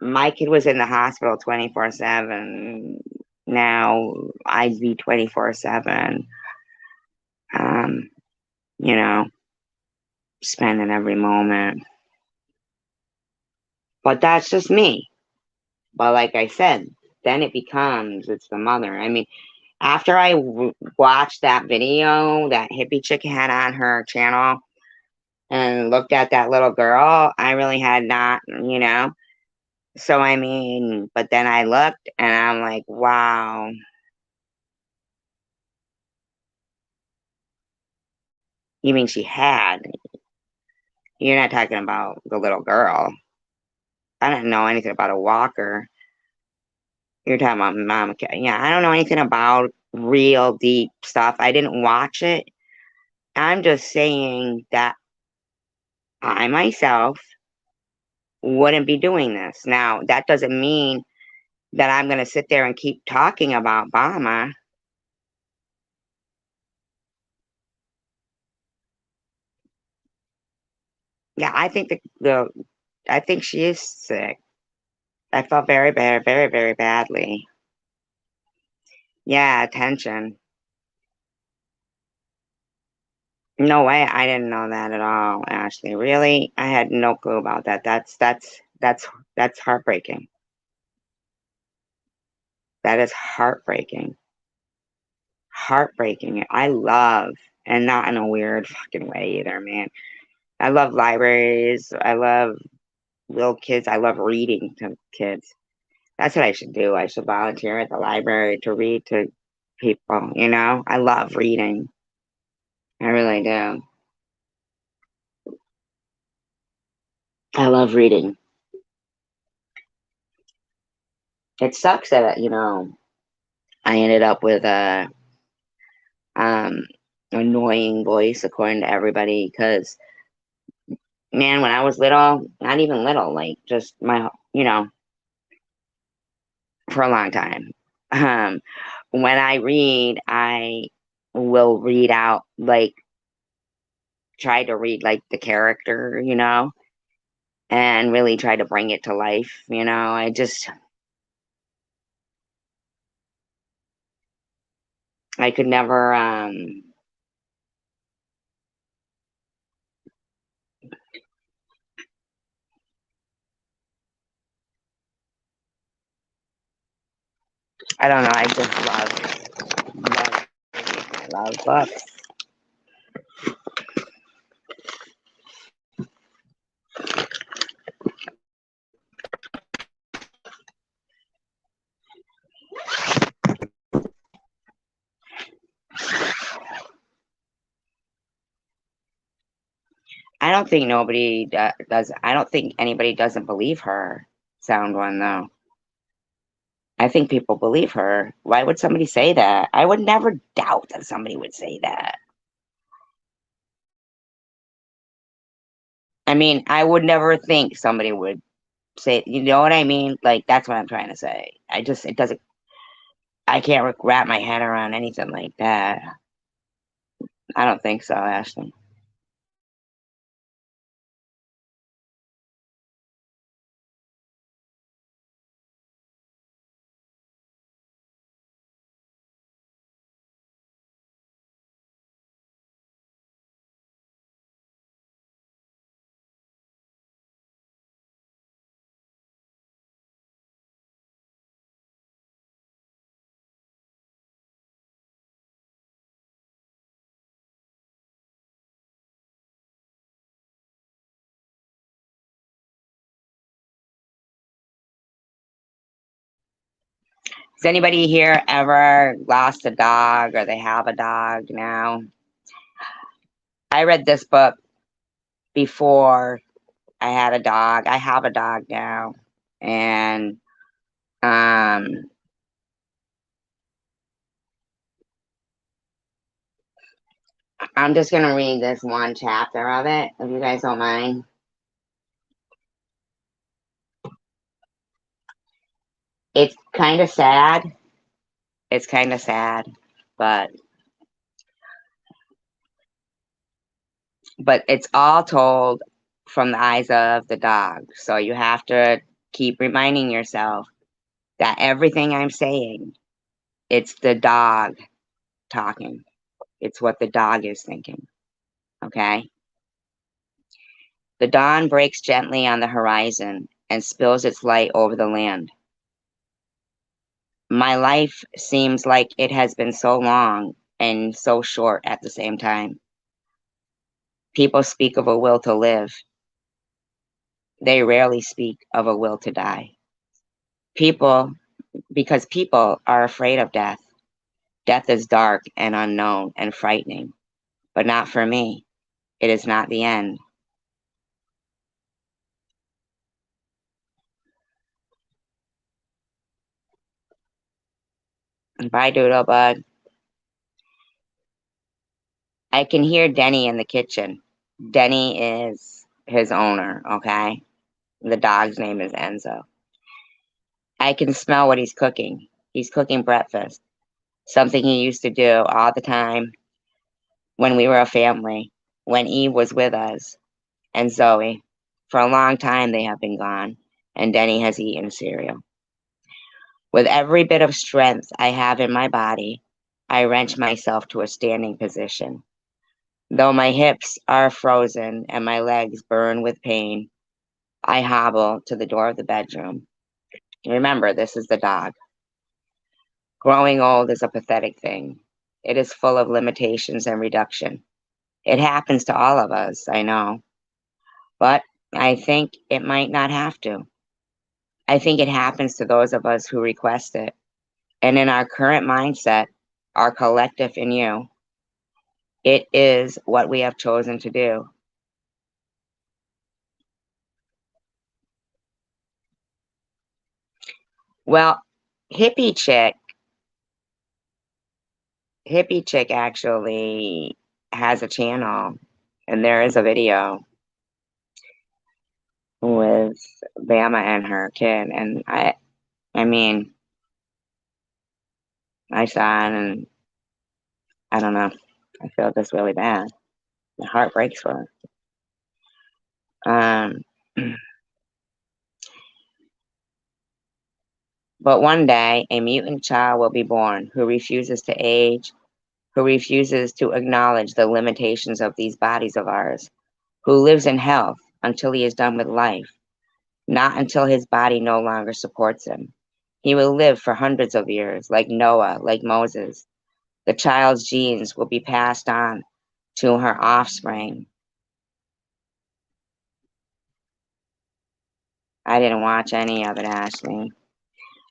my kid was in the hospital 24/7, now I'd be 24/7. You know, spending every moment. But that's just me. But like I said, then it becomes, it's the mother. I mean, after I watched that video that hippie chick had on her channel, and looked at that little girl, I really had not, So, I mean, but then I looked and I'm like, wow. You mean she had? You're not talking about the little girl. I didn't know anything about a walker. You're talking about mom. Yeah, I don't know anything about real deep stuff. I didn't watch it. I'm just saying that I myself wouldn't be doing this. Now, that doesn't mean that I'm going to sit there and keep talking about Obama. Yeah, I think she is sick. I felt very bad, very, very badly. Yeah, attention. No way, I didn't know that at all, Ashley. Really? I had no clue about that. That's heartbreaking. That is heartbreaking. Heartbreaking. I love, and not in a weird fucking way either, man. I love libraries. I love little kids. I love reading to kids. That's what I should do. I should volunteer at the library to read to people. I love reading. I really do. I love reading. It sucks that, I ended up with a um annoying voice according to everybody because man, when I was little, not even little, like just for a long time. Um, when I read, I will read out like try to read like the character, and really try to bring it to life. I could never I don't know, I just love I love books. I don't think nobody does. I don't think anybody doesn't believe her. Sound one though. I think people believe her. Why would somebody say that? I would never doubt that somebody would say that. I mean, I would never think somebody would say, you know what I mean? Like, that's what I'm trying to say. It doesn't, I can't wrap my head around anything like that. I don't think so, Ashley. Has anybody here ever lost a dog or they have a dog now? I read this book before I had a dog. I have a dog now. And um I'm just gonna read this one chapter of it, if you guys don't mind. It's kind of sad. It's kind of sad, but it's all told from the eyes of the dog. So you have to keep reminding yourself that everything I'm saying, it's the dog talking. It's what the dog is thinking. Okay? The dawn breaks gently on the horizon and spills its light over the land. My life seems like it has been so long and so short at the same time. People speak of a will to live. They rarely speak of a will to die. People, because people are afraid of death. Death is dark and unknown and frightening, but not for me. It is not the end. Bye, Doodle Bud. I can hear Denny in the kitchen. Denny is his owner, okay? The dog's name is Enzo. I can smell what he's cooking. He's cooking breakfast, something he used to do all the time when we were a family, when Eve was with us and Zoe. For a long time, they have been gone, and Denny has eaten cereal. With every bit of strength I have in my body, I wrench myself to a standing position. Though my hips are frozen and my legs burn with pain, I hobble to the door of the bedroom. Remember, this is the dog. Growing old is a pathetic thing. It is full of limitations and reduction. It happens to all of us, I know, but I think it might not have to. I think it happens to those of us who request it. And in our current mindset, our collective in you, it is what we have chosen to do. Well, hippie chick, hippie chick actually has a channel, and there is a video with Bama and her kid, and I mean, I saw it, and I don't know, I feel this really bad. My heart breaks for her. But one day, a mutant child will be born who refuses to age, who refuses to acknowledge the limitations of these bodies of ours, who lives in health until he is done with life, not until his body no longer supports him. He will live for hundreds of years, like Noah, like Moses. The child's genes will be passed on to her offspring. I didn't watch any of it, Ashley.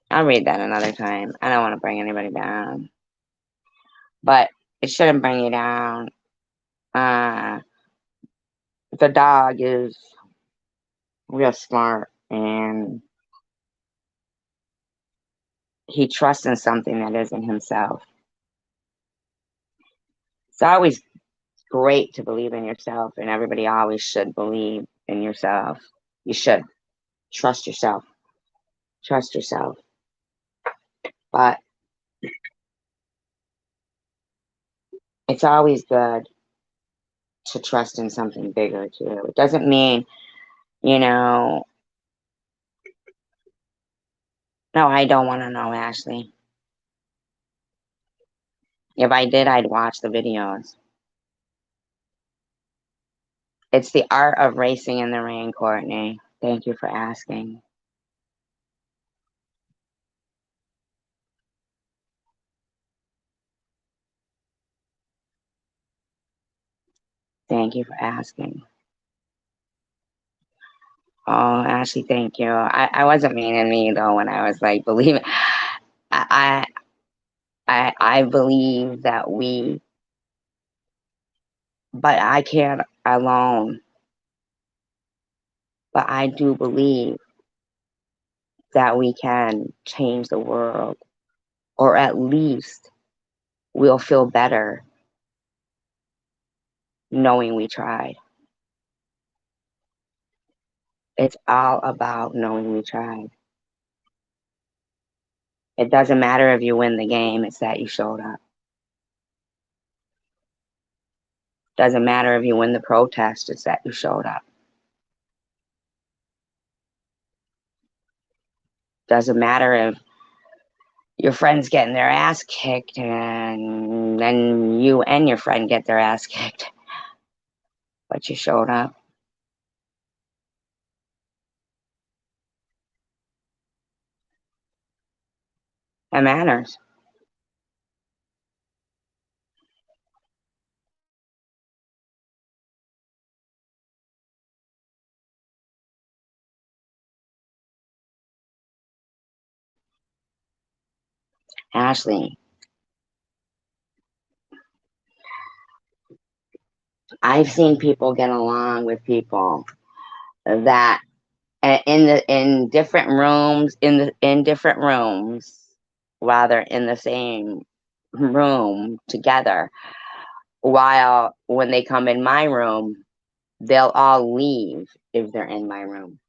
I'll read that another time. I don't want to bring anybody down. But it shouldn't bring you down. Uh, the dog is real smart and he trusts in something that isn't himself. It's always great to believe in yourself, and everybody always should believe in yourself. You should trust yourself. Trust yourself. But it's always good to trust in something bigger too. It doesn't mean, you know, no, I don't want to know, Ashley. If I did, I'd watch the videos. It's the art of racing in the rain, Courtney. Thank you for asking. Thank you for asking. Oh, Ashley, thank you. I wasn't meaning me though when I was like believing. I I believe that but I can't alone. But I do believe that we can change the world, or at least we'll feel better knowing we tried. It's all about knowing we tried. It doesn't matter if you win the game, it's that you showed up. Doesn't matter if you win the protest, it's that you showed up. Doesn't matter if your friend's getting their ass kicked and then you and your friend get their ass kicked, but you showed up. It matters. Ashley, I've seen people get along with people that in different rooms in different rooms while they're in the same room together, while when they come in my room they'll all leave if they're in my room.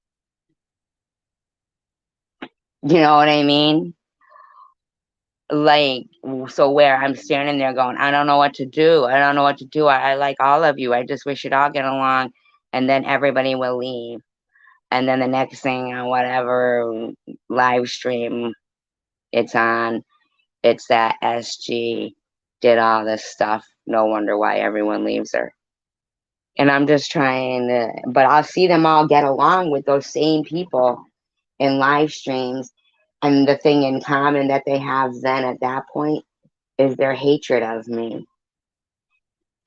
You know what I mean? Like, so where I'm standing there going, I don't know what to do. I don't know what to do. I like all of you. I just wish you'd all get along. And then everybody will leave. And then the next thing on whatever live stream it's on, it's that SG did all this stuff. No wonder why everyone leaves her. And I'm just trying to, but I'll see them all get along with those same people in live streams. And the thing in common that they have then at that point is their hatred of me.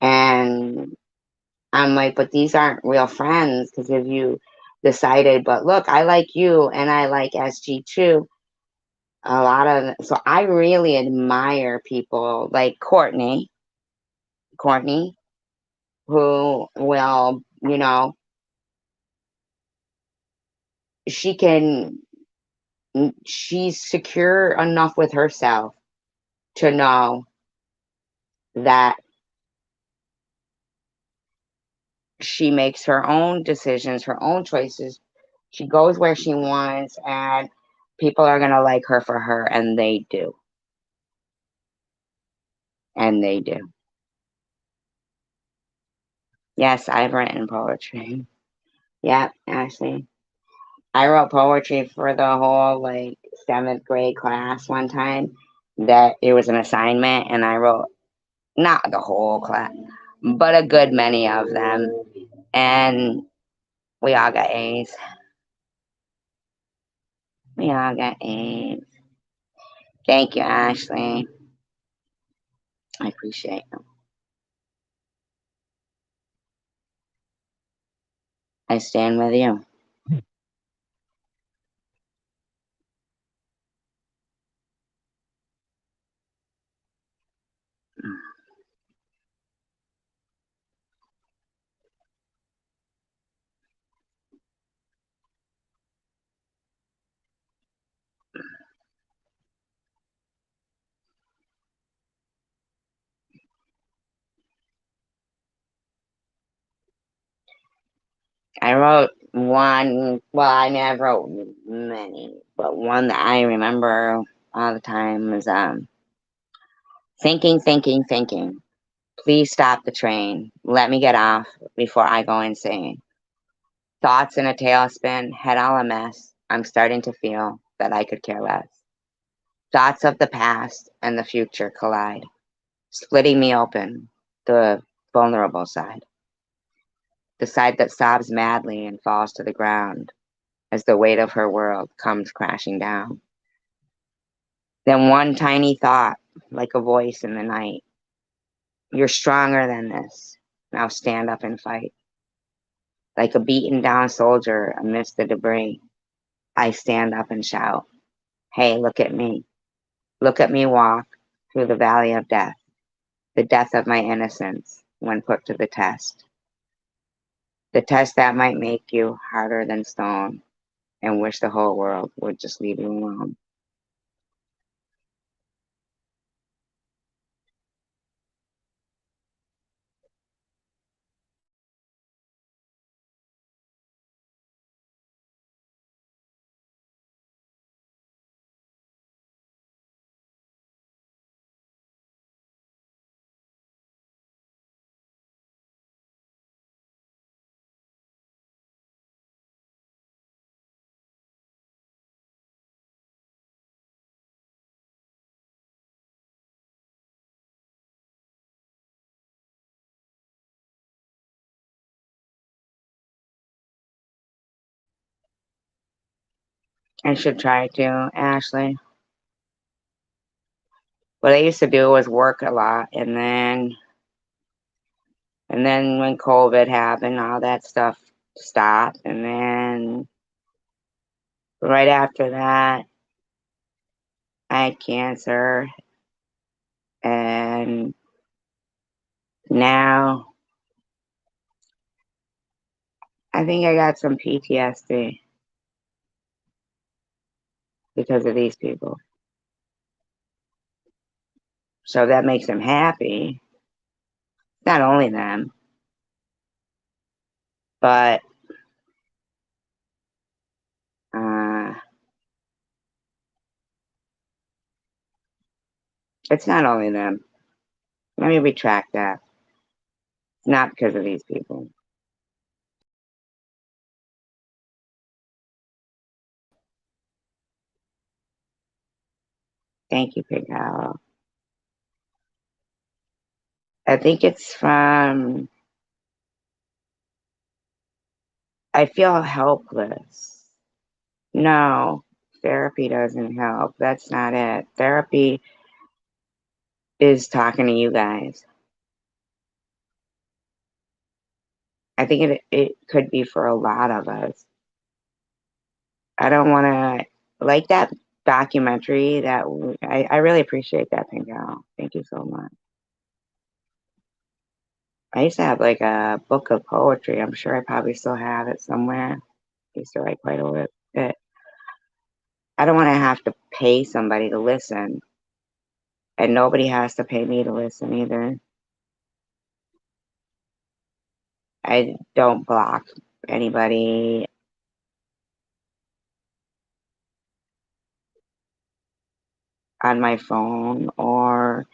And I'm like, but these aren't real friends, because if you decided, but look, I like you and I like SG too. A lot of, so I really admire people like Courtney, who will, she can, she's secure enough with herself to know that she makes her own decisions, her own choices. She goes where she wants, and people are going to like her for her, and they do. And they do. Yes, I've written poetry. Yep, Ashley. I wrote poetry for the whole like seventh grade class one time. That it was an assignment, and I wrote not the whole class, but a good many of them, and we all got A's. We all got A's. Thank you, Ashley. I appreciate you. I stand with you. I wrote one, well, I mean, I wrote many, but one that I remember all the time is thinking, thinking, thinking. Please stop the train. Let me get off before I go insane. Thoughts in a tailspin, head all a mess. I'm starting to feel that I could care less. Thoughts of the past and the future collide, splitting me open, the vulnerable side. The side that sobs madly and falls to the ground as the weight of her world comes crashing down. Then one tiny thought, like a voice in the night. You're stronger than this. Now stand up and fight. Like a beaten down soldier amidst the debris, I stand up and shout, hey, look at me. Look at me walk through the valley of death, the death of my innocence when put to the test. The test that might make you harder than stone and wish the whole world would just leave you alone. I should try to, Ashley. What I used to do was work a lot, and then when COVID happened, all that stuff stopped, and then right after that, I had cancer, and now I think I got some PTSD because of these people. So that makes them happy. Not only them, but uh, it's not only them. Let me retract that. It's not because of these people. Thank you, Pig Hollow. I think it's from I feel helpless. No, therapy doesn't help. That's not it. Therapy is talking to you guys. I think it could be for a lot of us. I don't want to, like that documentary that I really appreciate that, Pink Girl. Thank you so much. I used to have like a book of poetry. I'm sure I probably still have it somewhere. I used to write quite a bit. I don't want to have to pay somebody to listen, and nobody has to pay me to listen either. I don't block anybody. On my phone, or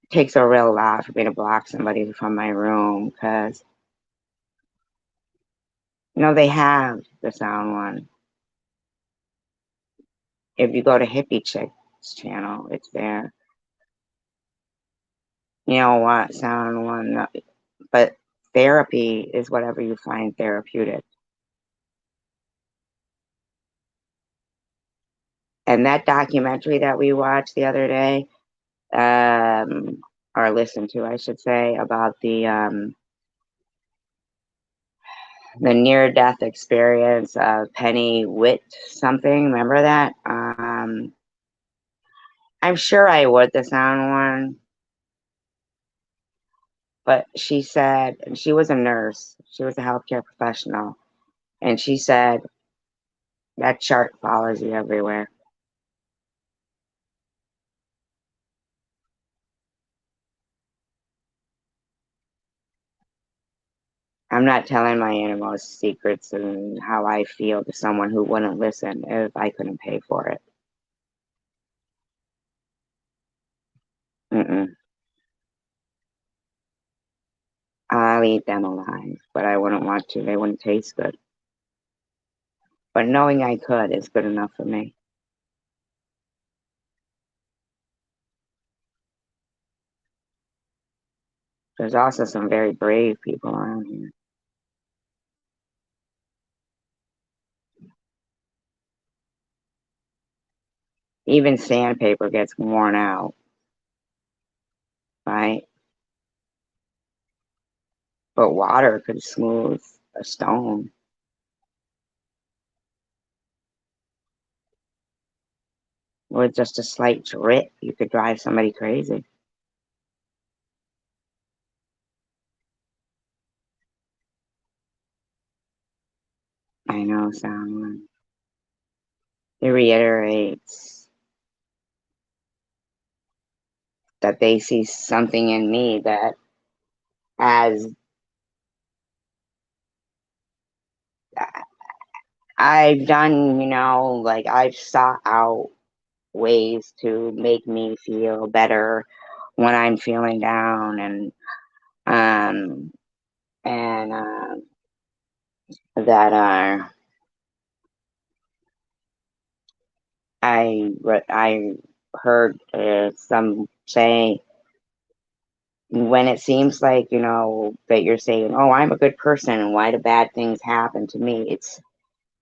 it takes a real lot for me to block somebody from my room, because they have the sound one. If you go to Hippie Chick's channel, it's there. You know what? Sound one, but therapy is whatever you find therapeutic. And that documentary that we watched the other day, or listened to, I should say, about the near-death experience of Penny Witt something. Remember that? I'm sure I would the sound one, but she said, and she was a nurse, she was a healthcare professional, and she said that chart follows you everywhere. I'm not telling my innermost secrets and how I feel to someone who wouldn't listen if I couldn't pay for it. Mm-mm. I'll eat them alive, but I wouldn't want to. They wouldn't taste good. But knowing I could is good enough for me. There's also some very brave people around here. Even sandpaper gets worn out, right? But water could smooth a stone. With just a slight drip, you could drive somebody crazy. I know, someone. It reiterates that they see something in me that as I've done, like I've sought out ways to make me feel better when I'm feeling down, um and that I heard some say, when it seems like that you're saying, oh, I'm a good person and why do bad things happen to me,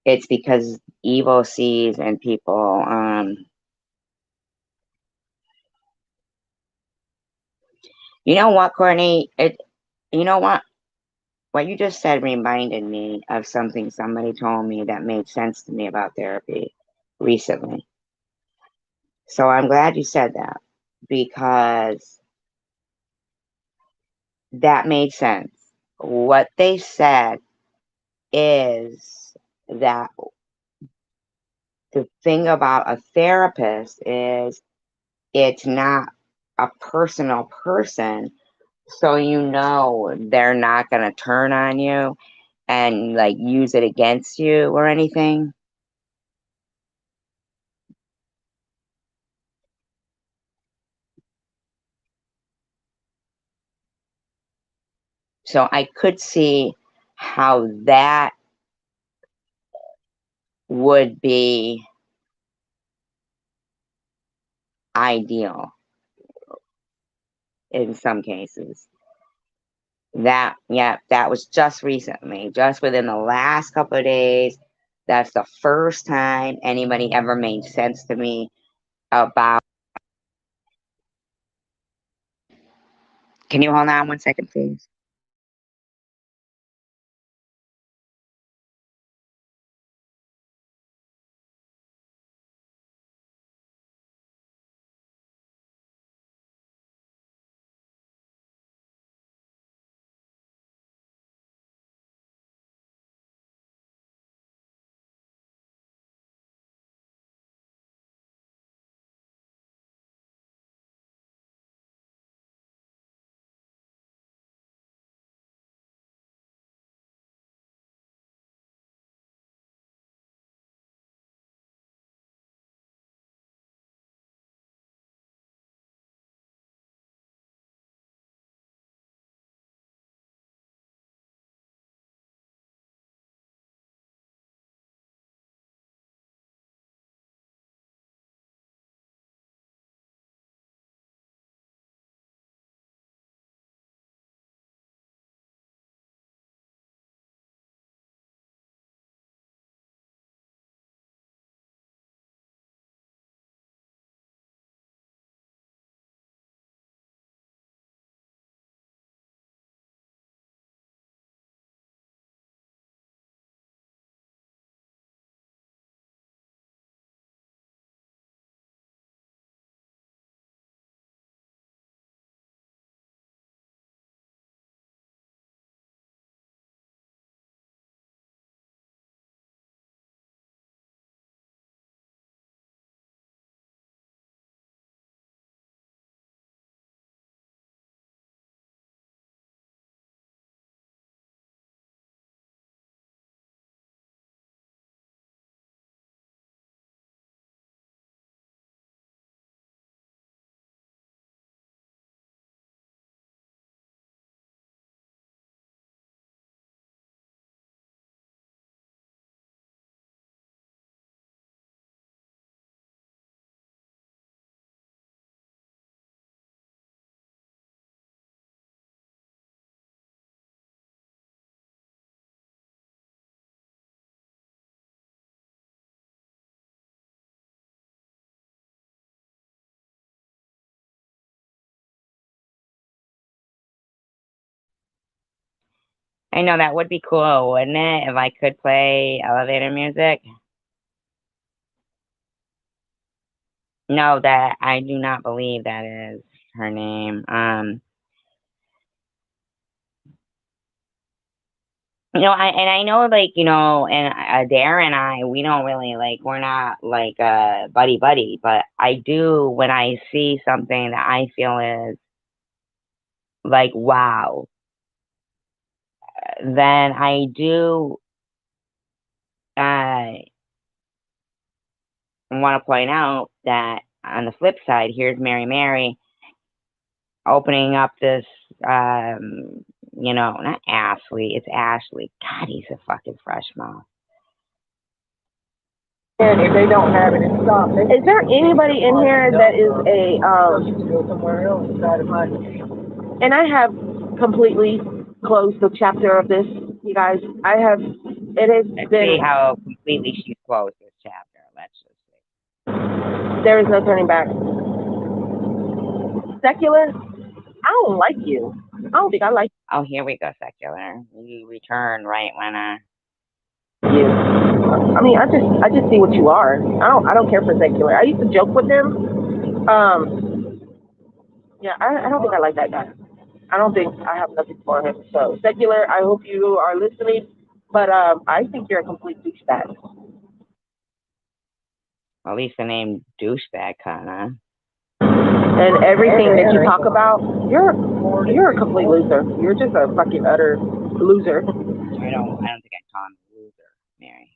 it's because evil sees and people you know what, Courtney, you know what you just said reminded me of something somebody told me that made sense to me about therapy recently. So I'm glad you said that, because that made sense. What they said is that the thing about a therapist is it's not a personal person, so they're not going to turn on you and like use it against you or anything. So I could see how that would be ideal in some cases. That was just recently, just within the last couple of days. That's the first time anybody ever made sense to me about. Can you hold on 1 second, please? I know that would be cool, wouldn't it, if I could play elevator music? No, that I do not believe that is her name. I know, like, and Dare and I, we don't really like, we're not like buddy buddy, but I do when I see something that I feel is like wow, then I do uh want to point out that on the flip side, here's Mary opening up this, not Ashley, it's Ashley. God, he's a fucking fresh mouth. And if they don't have it in stock, is there anybody in here that is a and I have completely closed the chapter of this, you guys. It has Let's been. see how completely she's closed this chapter. Let's just see. There is no turning back. Secular, I don't like you. I don't think I like you. Oh, here we go, Secular. You return right when You. I mean, I just see what you are. I don't care for secular. I used to joke with him. Yeah, I don't think I like that guy. I don't think I have nothing for him. So secular, I hope you are listening. But I think you're a complete douchebag. At least the name douchebag, kinda. And everything that you talk about, you're a complete loser. You're just a fucking utter loser. I don't think I call him a loser, Mary.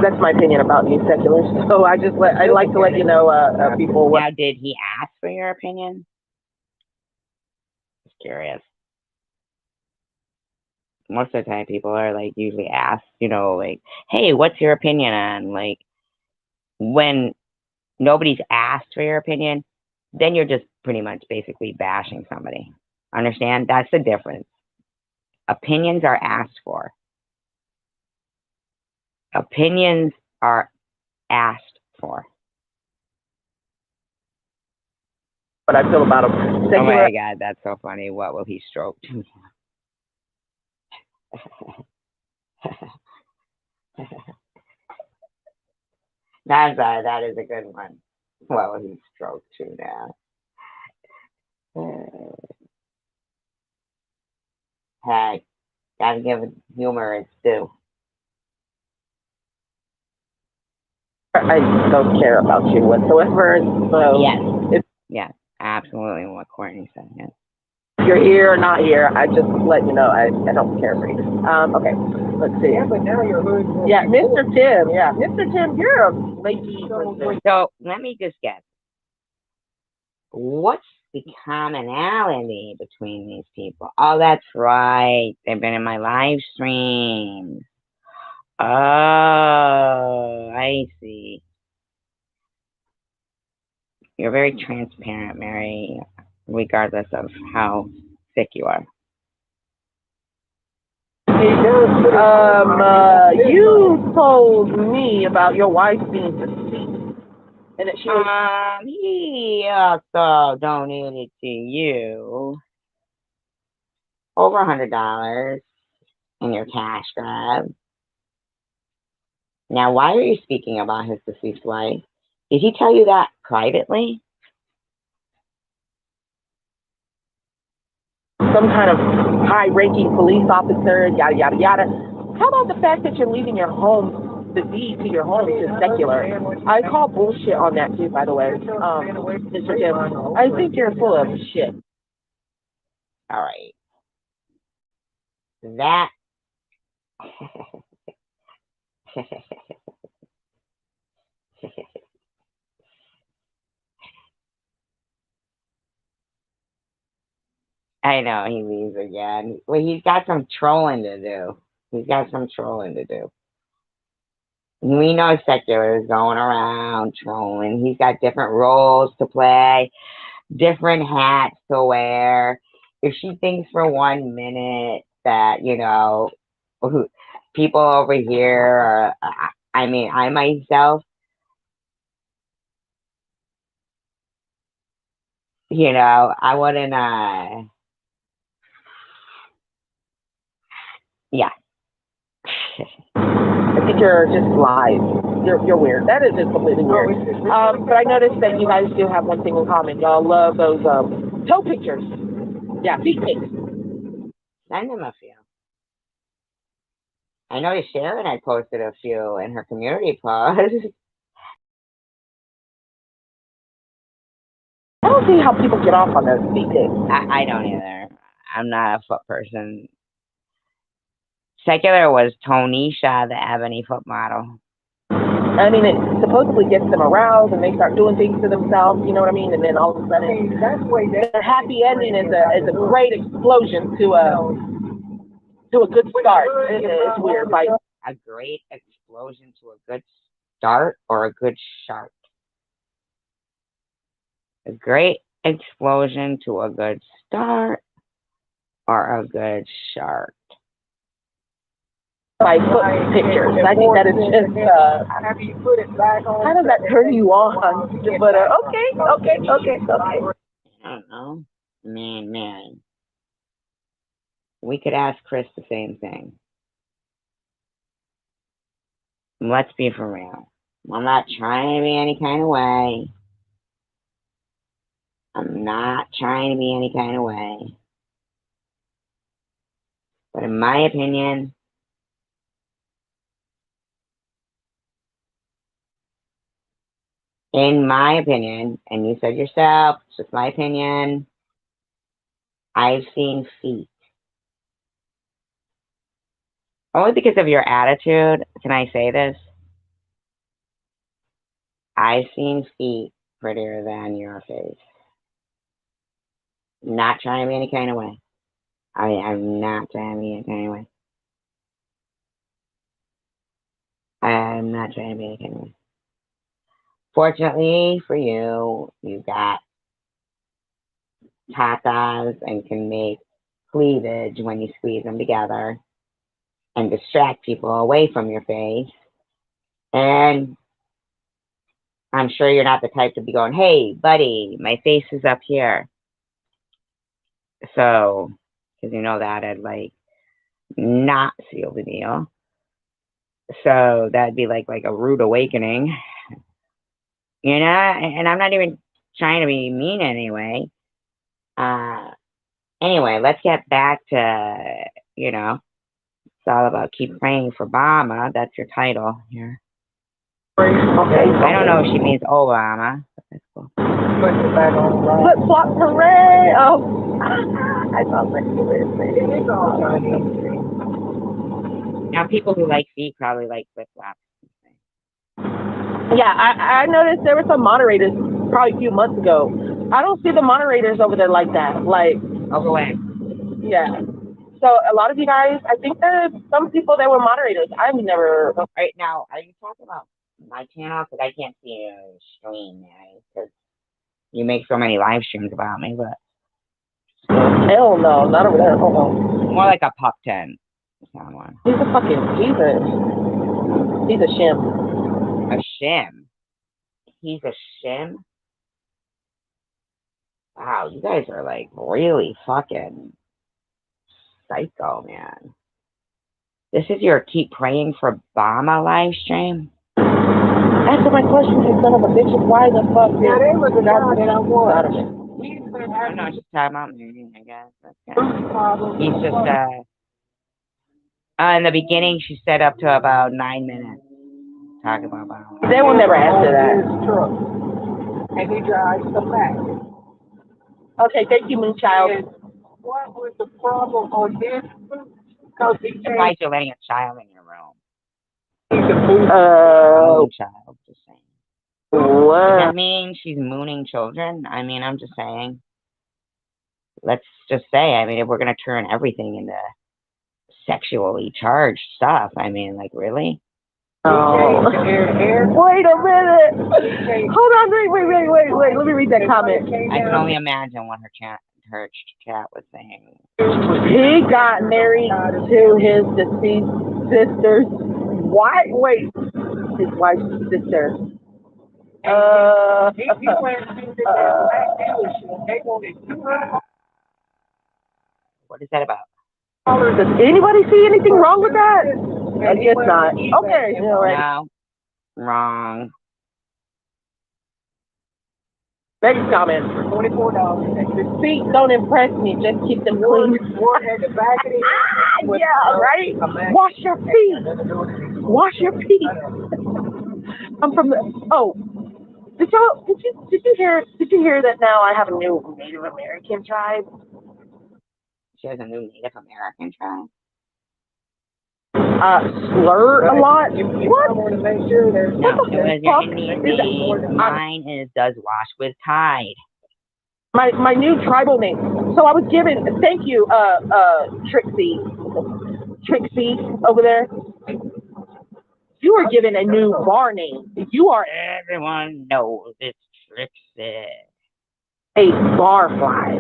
That's my opinion about you, secular. So I like to let you know, people. Now, did he ask for your opinion? Just curious. Most of the time, people are like usually asked, like, "Hey, what's your opinion on?" Like, when nobody's asked for your opinion, then you're just pretty much basically bashing somebody. Understand? That's the difference. Opinions are asked for. Opinions are asked for. What I feel about him. Secular, oh my God, that's so funny. What will he stroke to me? That is a good one. What will he stroke to now? Hey, gotta give humor its due. I don't care about you whatsoever. So yes, absolutely what Courtney said. Yes. You're here or not here, I just let you know I don't care for you. Okay, let's see. Yeah, but now you're yeah, Mr. Tim. Yeah, Mr. Tim, you're a flaky person. So let me just guess. What's the commonality between these people? Oh, that's right. They've been in my live stream. Oh, I see. You're very transparent, Mary, regardless of how sick you are. You told me about your wife being deceased, and that she was. He also donated to you over $100 in your cash grab. Now, why are you speaking about his deceased wife? Did he tell you that privately? Some kind of high-ranking police officer, yada, yada, yada. How about the fact that you're leaving your home, the deed to your home is secular? I call bullshit on that too, by the way. Mr. Tim, I think you're full of shit. All right. That... I know, he leaves again. Well, he's got some trolling to do. We know secular is going around trolling. He's got different roles to play, different hats to wear. If she thinks for 1 minute that, people over here are, I myself, I wouldn't, yeah. I think you're just live. You're weird. That is just completely weird. But I noticed that you guys do have one thing in common. Y'all love those toe pictures. Yeah, feet pics. Send him a few. I know Sharon had posted a few in her community post. I don't see how people get off on those feet pics. I don't either. I'm not a foot person. Secular was Tonisha, the ebony foot model. I mean, it supposedly gets them aroused and they start doing things to themselves, you know what I mean? And then all of a sudden, the happy ending is a great explosion to a good start. It's weird. Like a great explosion to a good start or a good shark? A great explosion to a good start or a good shark? By foot pictures. I think that is just, how does that turn you on? But, okay. I don't know. Man. We could ask Chris the same thing. let's be for real. I'm not trying to be any kind of way. I'm not trying to be any kind of way. But in my opinion, and you said yourself, it's just my opinion, I've seen feet. Only because of your attitude, can I say this? I've seen feet prettier than your face. Not trying to be any kind of way. I'm not trying to be any kind of way. I'm not trying to be any kind of way. Fortunately for you, you've got tatas and can make cleavage when you squeeze them together and distract people away from your face. And I'm sure you're not the type to be going, hey, buddy, my face is up here. So, because you know that I'd like not seal the deal. So that'd be like a rude awakening, you know. And I'm not even trying to be mean anyway. Anyway, let's get back to, you know, it's all about keep praying for Obama. That's your title here. Okay. I don't know if she means Obama, but that's cool. Flip flop hooray! Oh, I thought that you were saying. Now, people who like feet probably like flip flops. Yeah, I noticed there were some moderators probably a few months ago. I don't see the moderators over there like that. Like, Overway. yeah. So a lot of you guys, I think there's some people that were moderators. I've never. Right now, are you talking about my channel? Because I can't see your stream, man. Because you make so many live streams about me, but Hell no, not over there. more like a pop 10. Someone. He's a shim. A shim. He's a shim. Wow, you guys are like really fucking psycho, man. This is your keep praying for Obama live stream? Answer my question, you son of a bitch. Why the fuck? Yeah, they was a guy that I was. I don't know, just talking about me, I guess. He's just, in the beginning, she said up to about 9 minutes. Talking about Obama. They will never answer that. And he drives the back. Okay, thank you, Moonchild. What was the problem on this? Because he Why you're letting a child in your room? Child, just saying. What? Does that mean she's mooning children? I mean, I'm just saying. Let's just say, I mean, if we're going to turn everything into sexually charged stuff, I mean, like, really? Oh. Wait a minute. Hold on, wait. Let me read that comment. I can only imagine what her chat was saying. He got married to his deceased sister's wife. Wait, his wife's sister. He went to the black dealership. They wanted $200. What is that about? Does anybody see anything wrong with that? I guess not. Okay, all right. No, wrong. Next comment. $24. The feet don't impress me. Just keep them clean. One had the back of it. Yeah, right. Wash your feet. Wash your feet. I'm from the. Oh, did you hear that now I have a new Native American tribe? She has a new Native American tribe. Slur a lot. What? I want to make sure there's No, it was your Indian name. Mine is does wash with Tide. My new tribal name. So I was given. Thank you, Trixie over there. You were given a new bar name. You are Everyone knows it's Trixie. a barfly.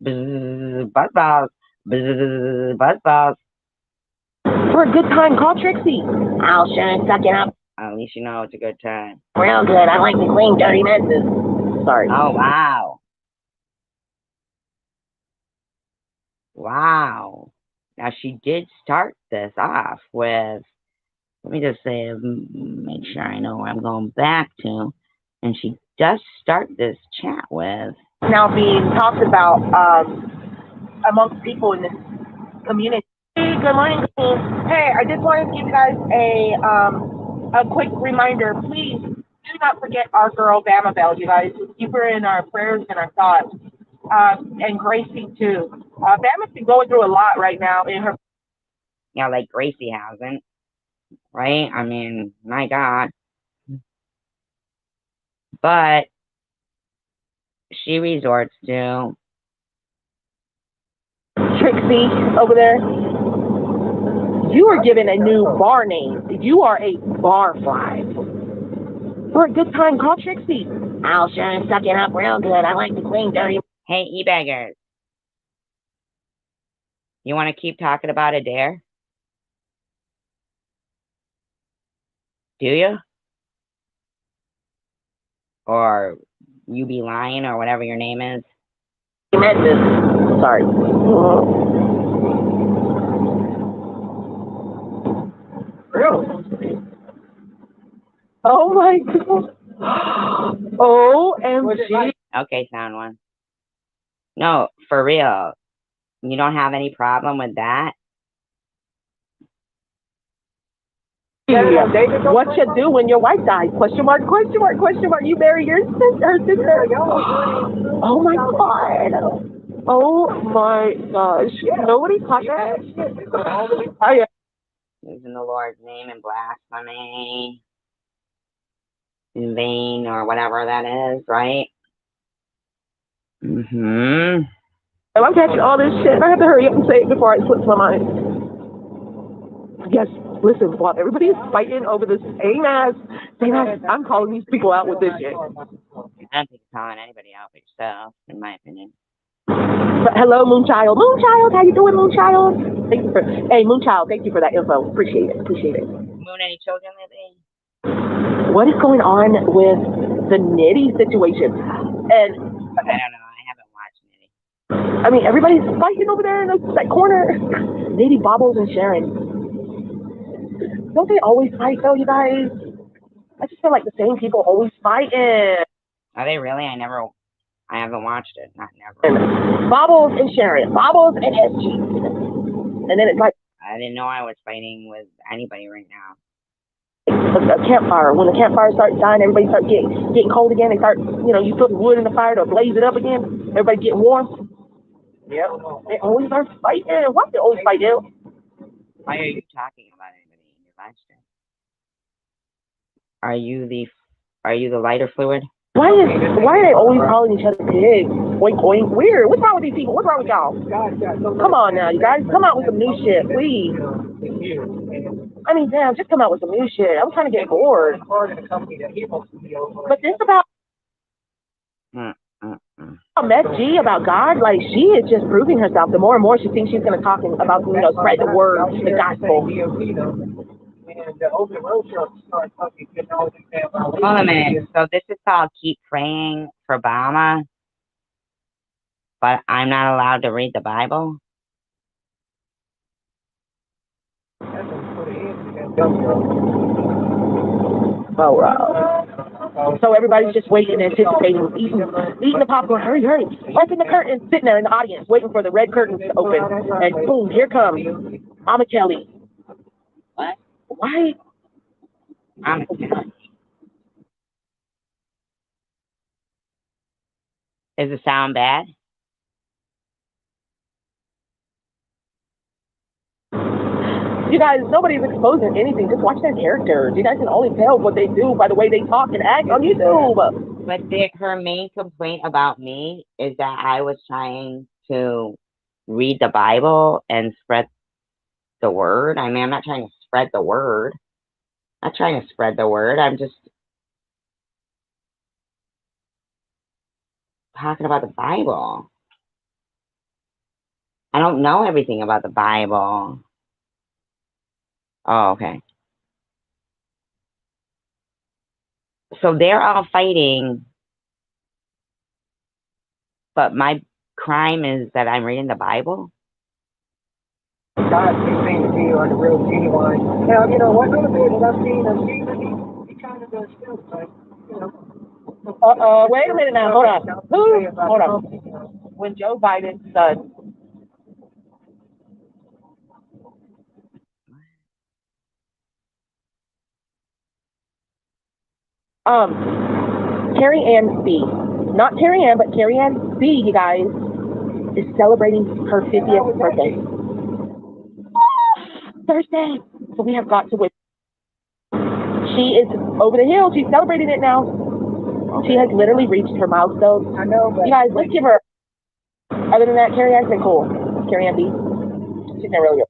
Buzzballs. Buzzballs. For a good time, call Trixie. I'll sure suck it up. At least you know it's a good time. Real good. I like to clean dirty messes. Sorry. Oh, wow. Wow. Now, she did start this off with, let me just say, make sure I know where I'm going back to. And she does start this chat with, now being talked about amongst people in this community. Hey, good morning. Hey, I just wanted to give you guys a quick reminder. Please do not forget our girl Bama Bell, you guys. Keep her in our prayers and our thoughts. And Gracie too. Bama's been going through a lot right now in her. yeah, like Gracie hasn't, right? I mean, my God. But she resorts to Trixie over there. You are given a new bar name. You are a barfly. For a good time, call Trixie. I'll sure suck it up real good. I like to clean dirty. Hey, e-baggers. You want to keep talking about Adair? Do you? Or you be lying or whatever your name is? Sorry. Oh my God. OMG. Okay, sound one. No, for real. You don't have any problem with that? What you do when your wife dies? Question mark, question mark, question mark. You marry your sister, her sister. Oh my God. Oh my gosh. Nobody caught that? Using the Lord's name in blasphemy, in vain, or whatever that is, right? Mm-hmm. I'm catching all this shit. I have to hurry up and say it before it slips my mind. Yes, listen, while everybody is fighting over this same ass, I'm calling these people out with this shit. I don't think you're calling anybody out but yourself, in my opinion. But hello, Moonchild. Moonchild, how you doing, Moonchild? Hey, Moonchild, thank you for that info. Appreciate it. Moon, any children lately? What is going on with the Nitty situation? And I don't know. I haven't watched Nitty. I mean, everybody's fighting over there in that corner. Nitty, Bobbles, and Sharon. Don't they always fight, though, you guys? I just feel like the same people always fighting. Are they really? I haven't watched it. Not never. Bobbles and Sharon. Bobbles and SG. And then it's like, I didn't know I was fighting with anybody right now. a campfire. When the campfire starts dying, everybody starts getting cold again. They start, you put wood in the fire to blaze it up again. Everybody getting warm. Yeah, they always are fighting. Why they always fighting? Why are you talking about anybody in your live stream? Are you the lighter fluid? Why are they always calling each other pigs? Oink oink. Weird. What's wrong with these people? What's wrong with y'all? Come on now, you guys. Come out with some new shit, please. I mean, damn, just come out with some new shit. I'm trying to get bored. But this about Met G about God, like she is just proving herself. The more and more she thinks she's gonna talk about, spread the word, the gospel. Hold on a minute. So this is called Keep Praying for Obama, but I'm not allowed to read the Bible? Oh, wow. So everybody's just waiting, anticipating, eating the popcorn. Hurry, hurry. Open the curtain, sitting there in the audience, waiting for the red curtains to open. And boom, here comes Mama Kelly. What? Why? Mama Kelly. Is the sound bad? You guys, nobody's exposing anything. Just watch their characters. You guys can only tell what they do by the way they talk and act on YouTube. But her main complaint about me is that I was trying to read the Bible and spread the word. I mean, I'm not trying to spread the word. I'm not trying to spread the word. I'm just talking about the Bible. I don't know everything about the Bible. Oh, okay. So they're all fighting, but my crime is that I'm reading the Bible? God seems to be like a real genuine. Now, you know, one little bit that I've seen of Jesus, he kind of does still, but, you know. Wait a minute now. Hold on. Who? Hold on. When Joe Biden's son, Carrie Ann B, not Carrie Ann, but Carrie Ann B, you guys, is celebrating her 50th birthday. Thursday. So we have got to wait. She is over the hill. She's celebrating it now. She has literally reached her milestone. I know, but You guys, let's give her. Other than that, Carrie Ann's been cool. Carrie Ann B, she's been really good.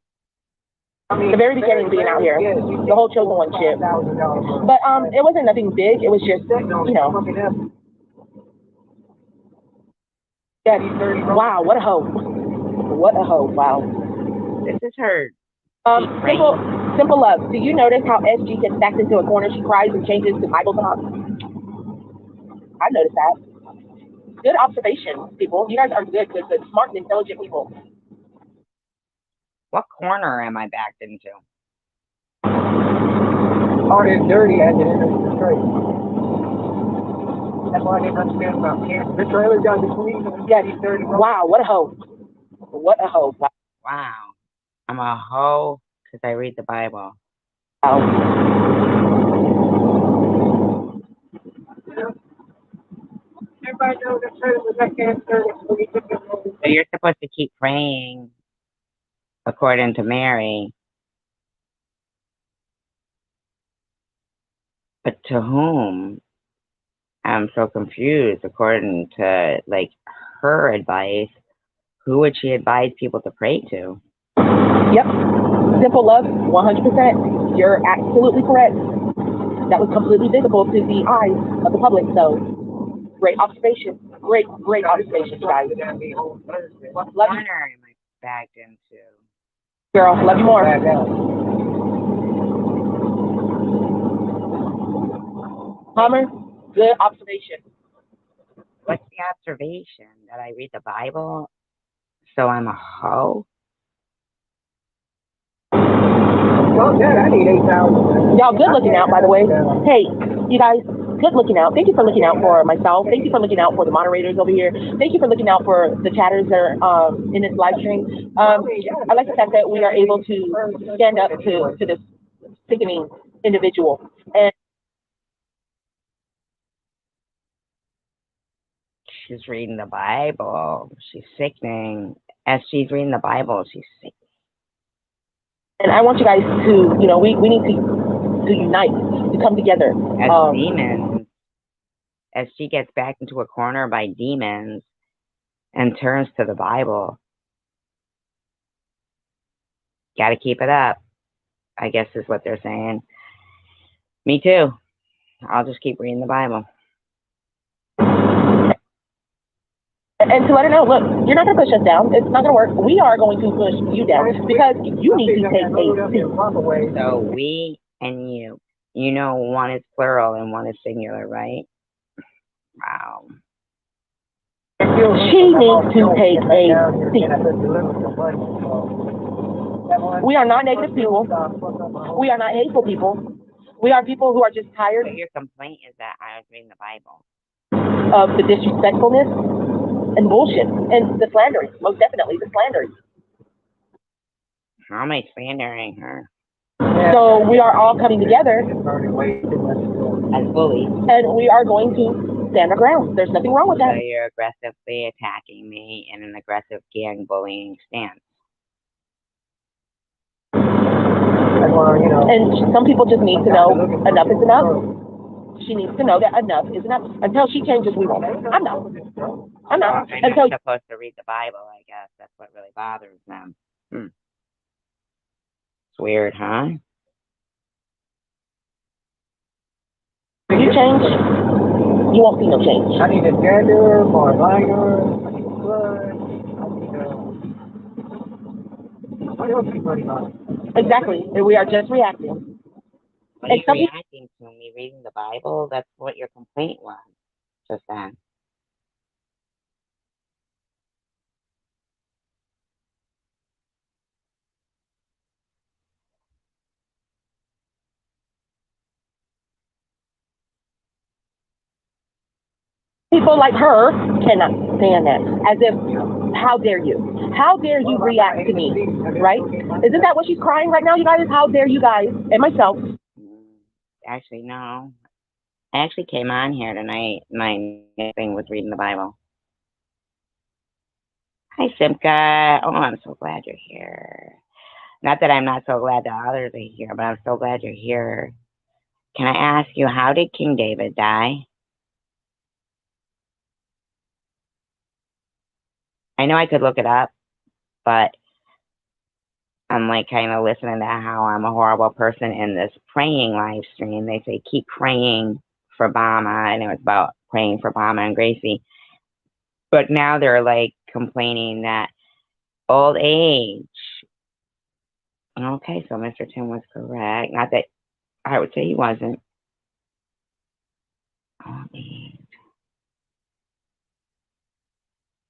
I mean, The very beginning being out here, the whole chosen one shit. But it wasn't nothing big. It was just, you know. Yes. Wow, what a hoe. What a hoe. Wow. This is her. Simple love. Do you notice how SG gets backed into a corner? She cries and changes to Bible talk. I noticed that. Good observation, people. You guys are good, smart and intelligent people. What corner am I backed into? Hard and dirty as it is in Detroit. That's why I didn't understand about Kansas. The trailer got between them. Yeah, he's dirty. Wow, what a hoe. What a hoe. Wow. I'm a hoe because I read the Bible. Wow. Everybody knows that trailer was that cancer. So you're supposed to keep praying according to Mary. But to whom? I'm so confused. According to, like, her advice, who would she advise people to pray to? Yep. Simple love, 100%. You're absolutely correct. That was completely visible to the eyes of the public. So, great observation. Great observation, guys. What corner am I backed into? Girl, love you more. Hummer, good observation. What's the observation? That I read the Bible? So I'm a hoe? Well, Dad, I need 8,000. Y'all good looking out, by the way. Hey, you guys, good looking out. Thank you for looking out for myself. Thank you for looking out for the moderators over here. Thank you for looking out for the chatters that are in this live stream. I like the fact that we are able to stand up to this sickening individual. And she's reading the Bible. She's sickening. As she's reading the Bible, she's sick. And I want you guys to, you know, we need to unite, to come together. As demons, as she gets backed into a corner by demons and turns to the Bible. Gotta keep it up, I guess is what they're saying. Me too. I'll just keep reading the Bible. And to let her know, look, you're not going to push us down. It's not going to work. We are going to push you down because you need to take a seat. So we and you. You know, one is plural and one is singular, right? Wow. She needs to take a seat. We are not negative people. We are not hateful people. We are people who are just tired. So your complaint is that I was reading the Bible. Of the disrespectfulness and bullshit and the slandering. Most definitely the slandering. How am I slandering her? So we are all coming together as bullies. And we are going to stand our ground. There's nothing wrong with that. So you're aggressively attacking me in an aggressive gang bullying stance. And some people just need to know enough is enough. She needs to know that enough is enough. Until she changes, we won't. I'm not. I'm not. Until you're supposed to read the Bible, I guess. That's what really bothers them. It's weird, huh? If you change, you won't see no change. I need a gender, more minor, I need blood. What else are you running on? Exactly. And we are just reacting. What are you reacting to? Me reading the Bible? That's what your complaint was. Just then. People like her cannot stand that. As if, how dare you? How dare you react to me? Right? Isn't that what she's crying right now, you guys? How dare you guys? And myself. Actually, no. I actually came on here tonight. My next thing was reading the Bible. Hi, Simca. Oh, I'm so glad you're here. Not that I'm not so glad that others are here, but I'm so glad you're here. Can I ask you, how did King David die? I know I could look it up, but I'm like kind of listening to how I'm a horrible person in this praying live stream. They say keep praying for Bama, and it was about praying for Bama and Gracie. But now they're like complaining that old age. Okay, so Mr. Tim was correct. Not that I would say he wasn't. Old age.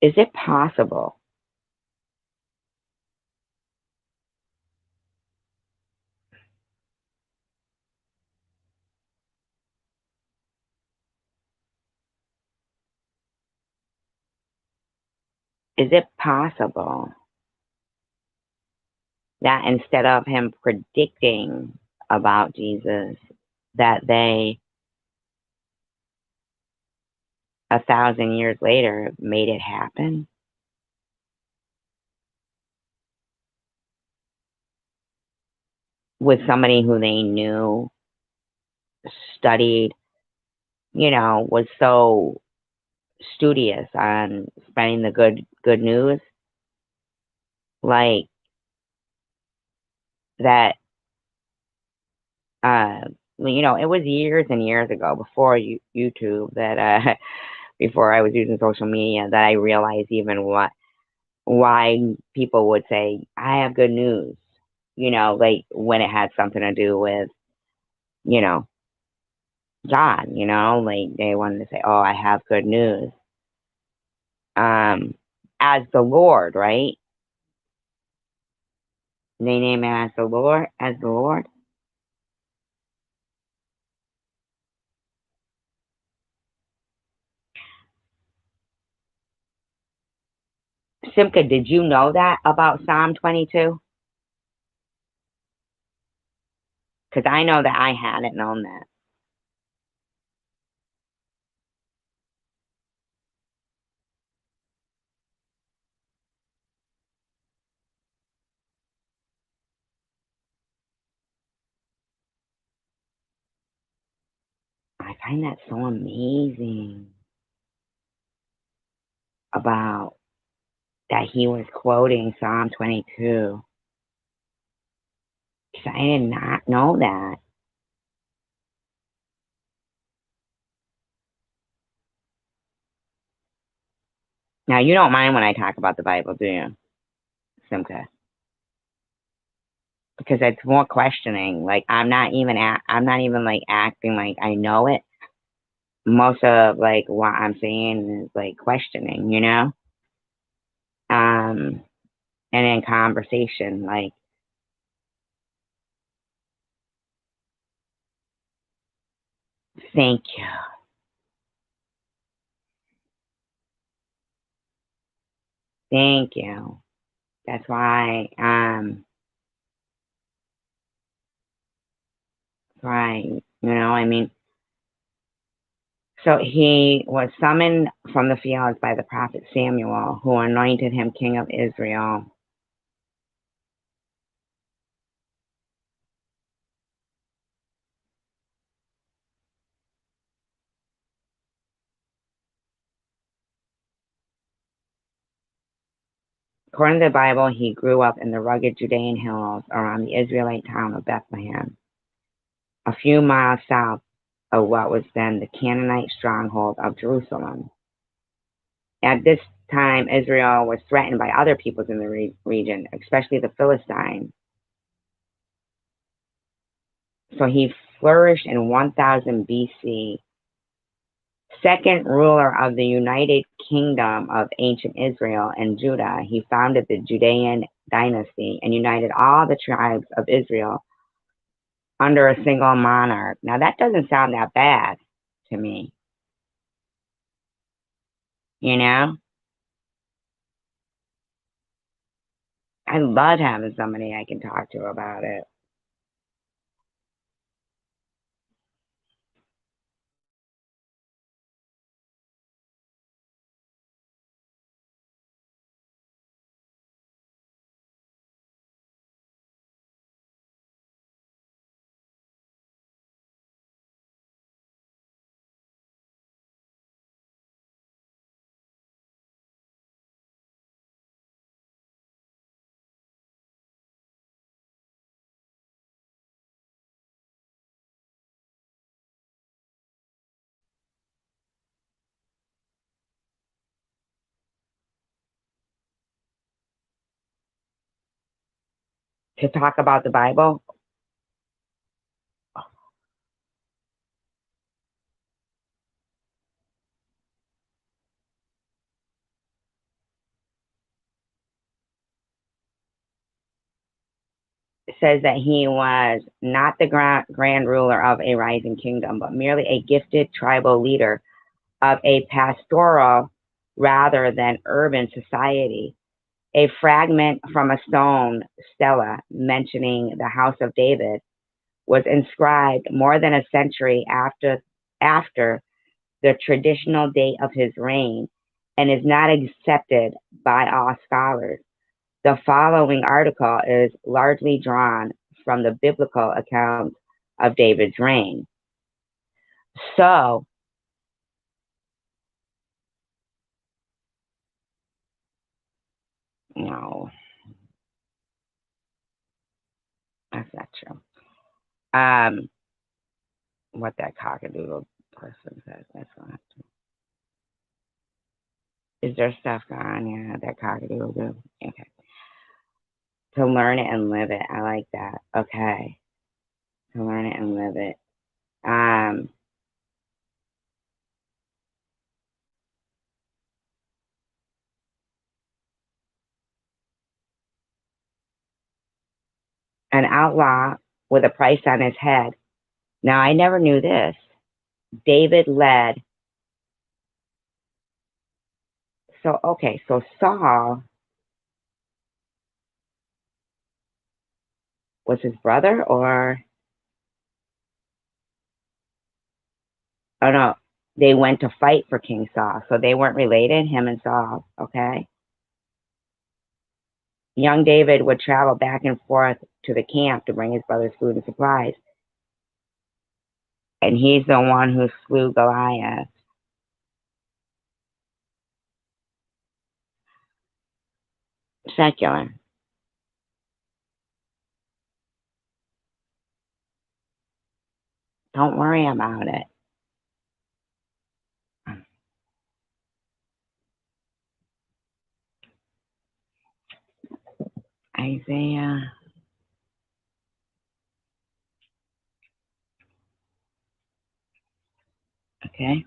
Is it possible? Is it possible that instead of him predicting about Jesus, that they 1,000 years later made it happen? With somebody who they knew, studied, was so studious on spreading the good news, like that. It was years and years ago before YouTube that before I was using social media that I realized even why people would say I have good news. Like when it had something to do with God. Like they wanted to say, oh, I have good news. As the Lord, right? They name him as the Lord. Simca, did you know that about Psalm 22? Because I know that I hadn't known that. I find that so amazing about that he was quoting Psalm 22. Because I did not know that. Now, you don't mind when I talk about the Bible, do you, Simca? Because it's more questioning. Like I'm not even like acting like I know it. Most of like what I'm saying is like questioning, and in conversation, like thank you. Thank you. That's why, right. I mean, so he was summoned from the fields by the prophet Samuel, who anointed him king of Israel. According to the Bible, he grew up in the rugged Judean hills around the Israelite town of Bethlehem, a few miles south of what was then the Canaanite stronghold of Jerusalem. At this time, Israel was threatened by other peoples in the region, especially the Philistines. So he flourished in 1000 BC. Second ruler of the United Kingdom of ancient Israel and Judah, he founded the Judean dynasty and united all the tribes of Israel under a single monarch. Now that doesn't sound that bad to me. You know? I love having somebody I can talk to about it. To talk about the Bible, says that he was not the grand ruler of a rising kingdom, but merely a gifted tribal leader of a pastoral rather than urban society. A fragment from a stone stela mentioning the house of David was inscribed more than a century after the traditional date of his reign and is not accepted by all scholars. The following article is largely drawn from the biblical account of David's reign. So, no, that's not true. What that cockadoodle person says, that's not true. Is there stuff gone? Yeah, that cockadoodle do. Okay. To learn it and live it. I like that. Okay. To learn it and live it. An outlaw with a price on his head. Now, I never knew this. David led. So, okay, so Saul was his brother or, oh no, they went to fight for King Saul. So they weren't related, him and Saul, okay? Young David would travel back and forth to the camp to bring his brother's food and supplies. And he's the one who slew Goliath. Secular. Don't worry about it. Isaiah. Okay.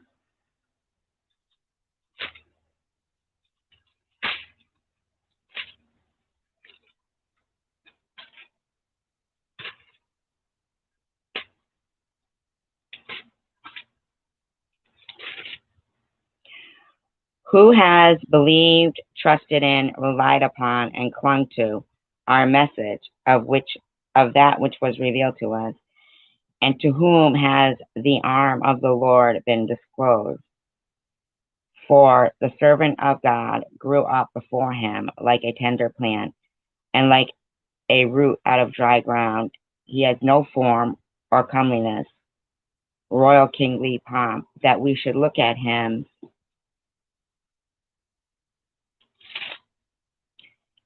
Who has believed, trusted in, relied upon, and clung to our message of that which was revealed to us, and to whom has the arm of the Lord been disclosed? For the servant of God grew up before him like a tender plant, and like a root out of dry ground. He has no form or comeliness, royal kingly pomp, that we should look at him,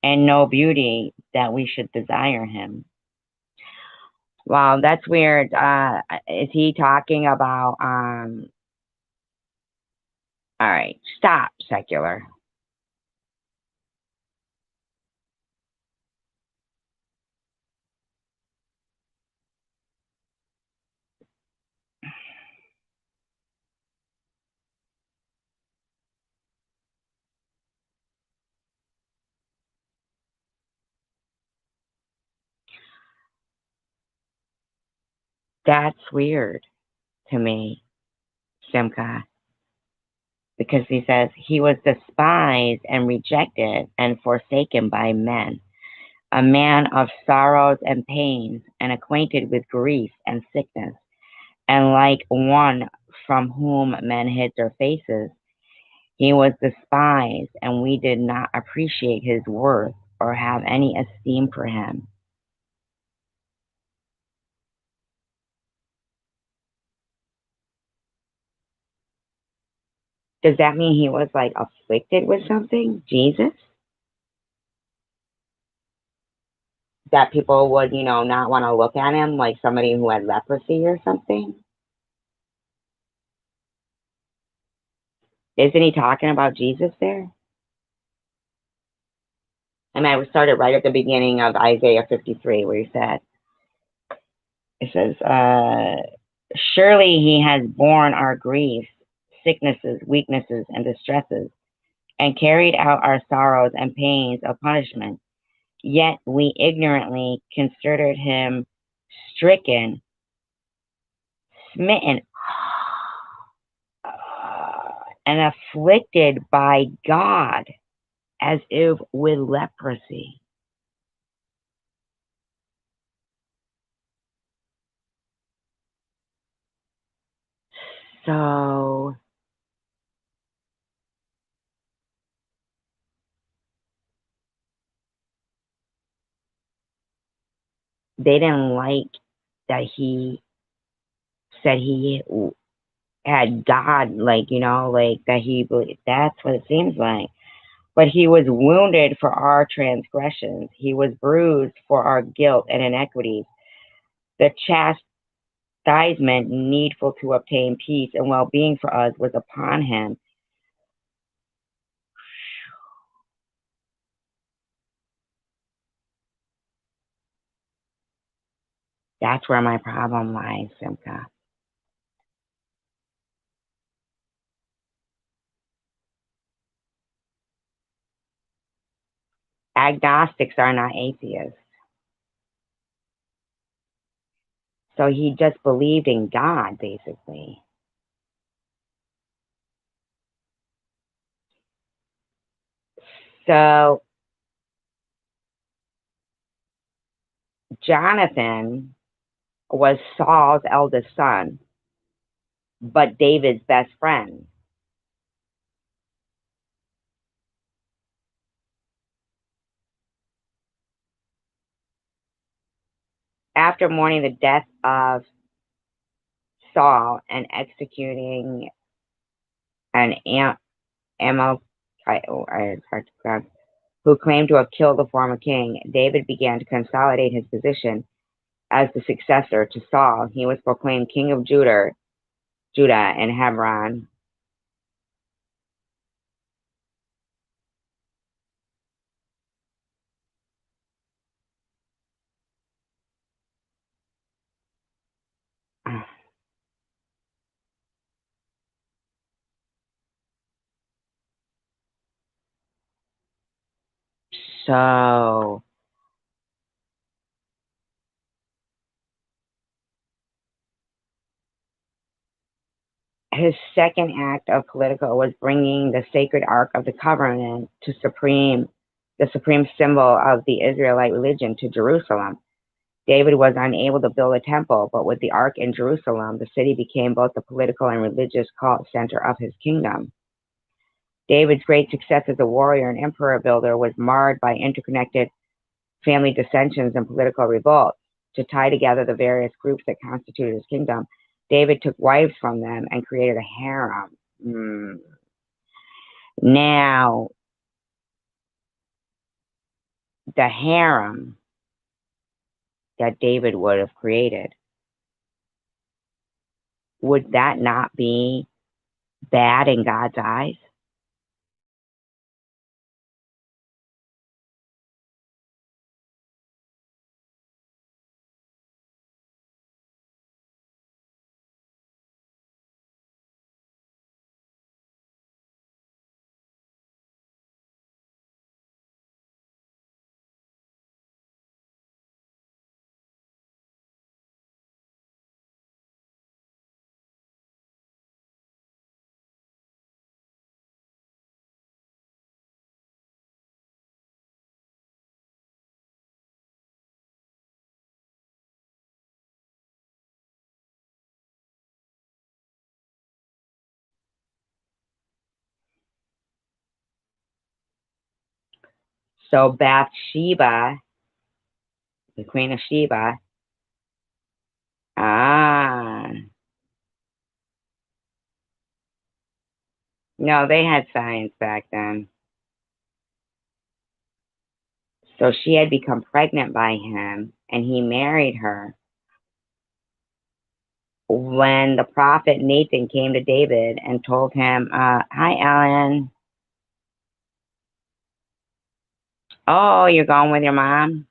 and no beauty that we should desire him. Wow, that's weird. Is he talking about, all right, stop, secular. That's weird to me, Simca. because he says he was despised and rejected and forsaken by men, a man of sorrows and pains, and acquainted with grief and sickness, and like one from whom men hid their faces. He was despised, and we did not appreciate his worth or have any esteem for him. Does that mean he was like afflicted with something? Jesus? That people would, not want to look at him like somebody who had leprosy or something? Isn't he talking about Jesus there? I mean, I started right at the beginning of Isaiah 53 where it says, surely he has borne our griefs, sicknesses, weaknesses, and distresses, and carried out our sorrows and pains of punishment. Yet we ignorantly considered him stricken, smitten, and afflicted by God as if with leprosy. So they didn't like that he said he had God, like that he believed. That's what it seems like. But he was wounded for our transgressions. He was bruised for our guilt and iniquities. The chastisement needful to obtain peace and well-being for us was upon him. That's where my problem lies, Simca. Agnostics are not atheists. So he just believed in God, basically. So Jonathan was Saul's eldest son, but David's best friend. After mourning the death of Saul and executing an Amalekite, it's hard to pronounce, who claimed to have killed the former king, David began to consolidate his position as the successor to Saul. He was proclaimed king of Judah in Hebron. So his second act of political was bringing the sacred Ark of the Covenant to the supreme symbol of the Israelite religion, to Jerusalem. David was unable to build a temple, but with the Ark in Jerusalem, the city became both the political and religious cult center of his kingdom. David's great success as a warrior and emperor builder was marred by interconnected family dissensions and political revolts. To tie together the various groups that constituted his kingdom, David took wives from them and created a harem. Now, the harem that David would have created, would that not be bad in God's eyes? So Bathsheba, the Queen of Sheba, ah, no, they had science back then. So she had become pregnant by him, and he married her. When the prophet Nathan came to David and told him, hi, Ellen. Oh, you're going with your mom?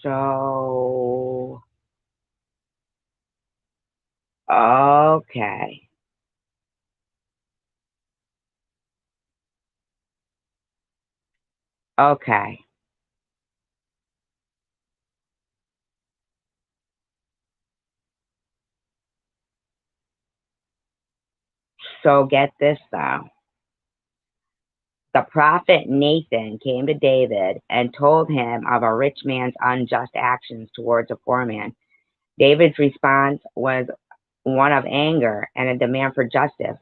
So, okay. Okay. So get this though. The prophet Nathan came to David and told him of a rich man's unjust actions towards a poor man. David's response was one of anger and a demand for justice,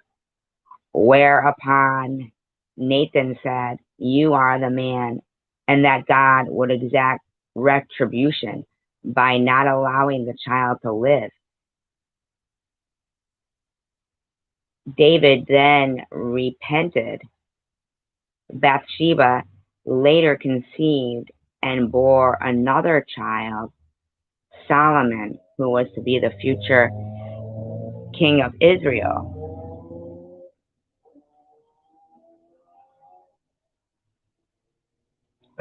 whereupon Nathan said, you are the man, and that God would exact retribution by not allowing the child to live. David then repented. Bathsheba later conceived and bore another child, Solomon, who was to be the future king of Israel.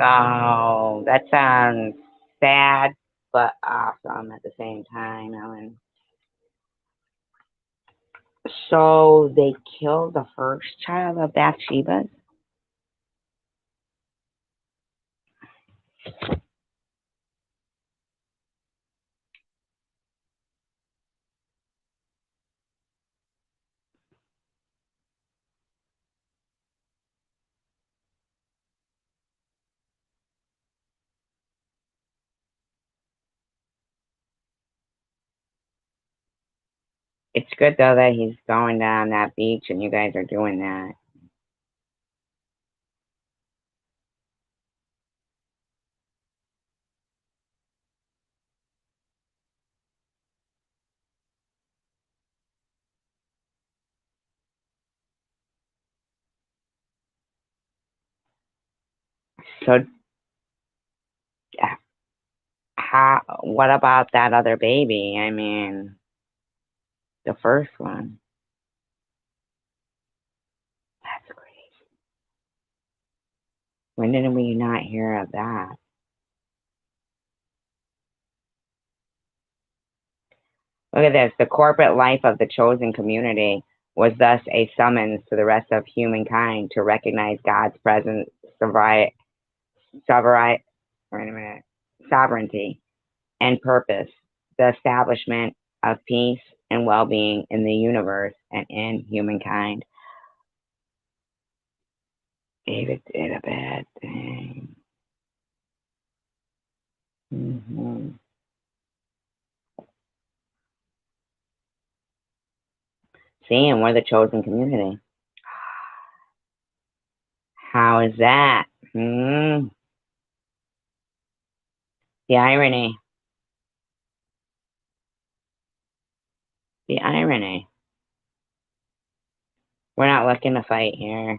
Oh, that sounds sad but awesome at the same time, Ellen. So they killed the first child of Bathsheba? It's good though that he's going down that beach and you guys are doing that. So what about that other baby? I mean, the first one. That's crazy. When did we not hear of that? Look at this. The corporate life of the chosen community was thus a summons to the rest of humankind to recognize God's present sovereignty and purpose, the establishment of peace and well-being in the universe and in humankind. David did a bad thing. See, and we're the chosen community. How is that? The irony. The irony. We're not looking to fight here.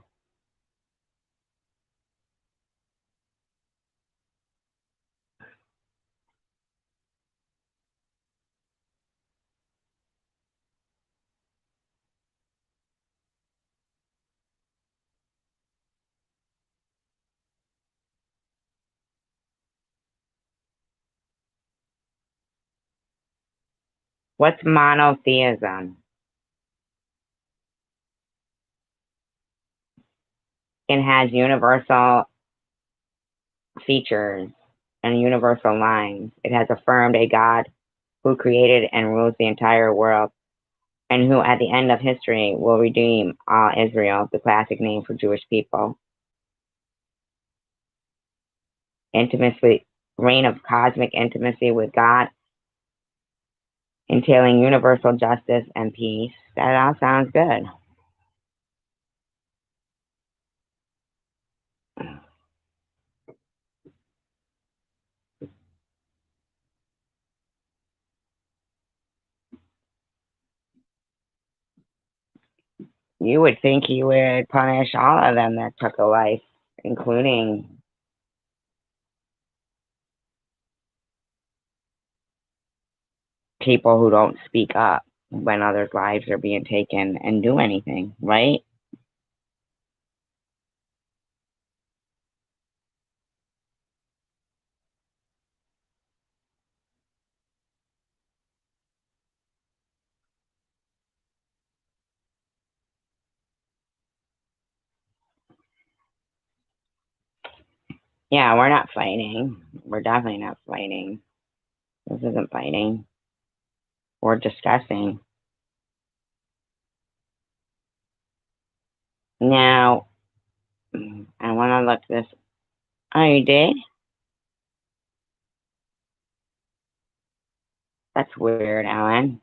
What's monotheism? It has universal features and universal lines. It has affirmed a God who created and rules the entire world and who at the end of history will redeem all Israel, the classic name for Jewish people. Intimacy, reign of cosmic intimacy with God, entailing universal justice and peace. That all sounds good. You would think he would punish all of them that took a life, including people who don't speak up when others' lives are being taken and do anything, right? Yeah, we're not fighting. We're definitely not fighting. This isn't fighting. We're discussing. Now, I want to look this. Oh, you did? That's weird, Ellen.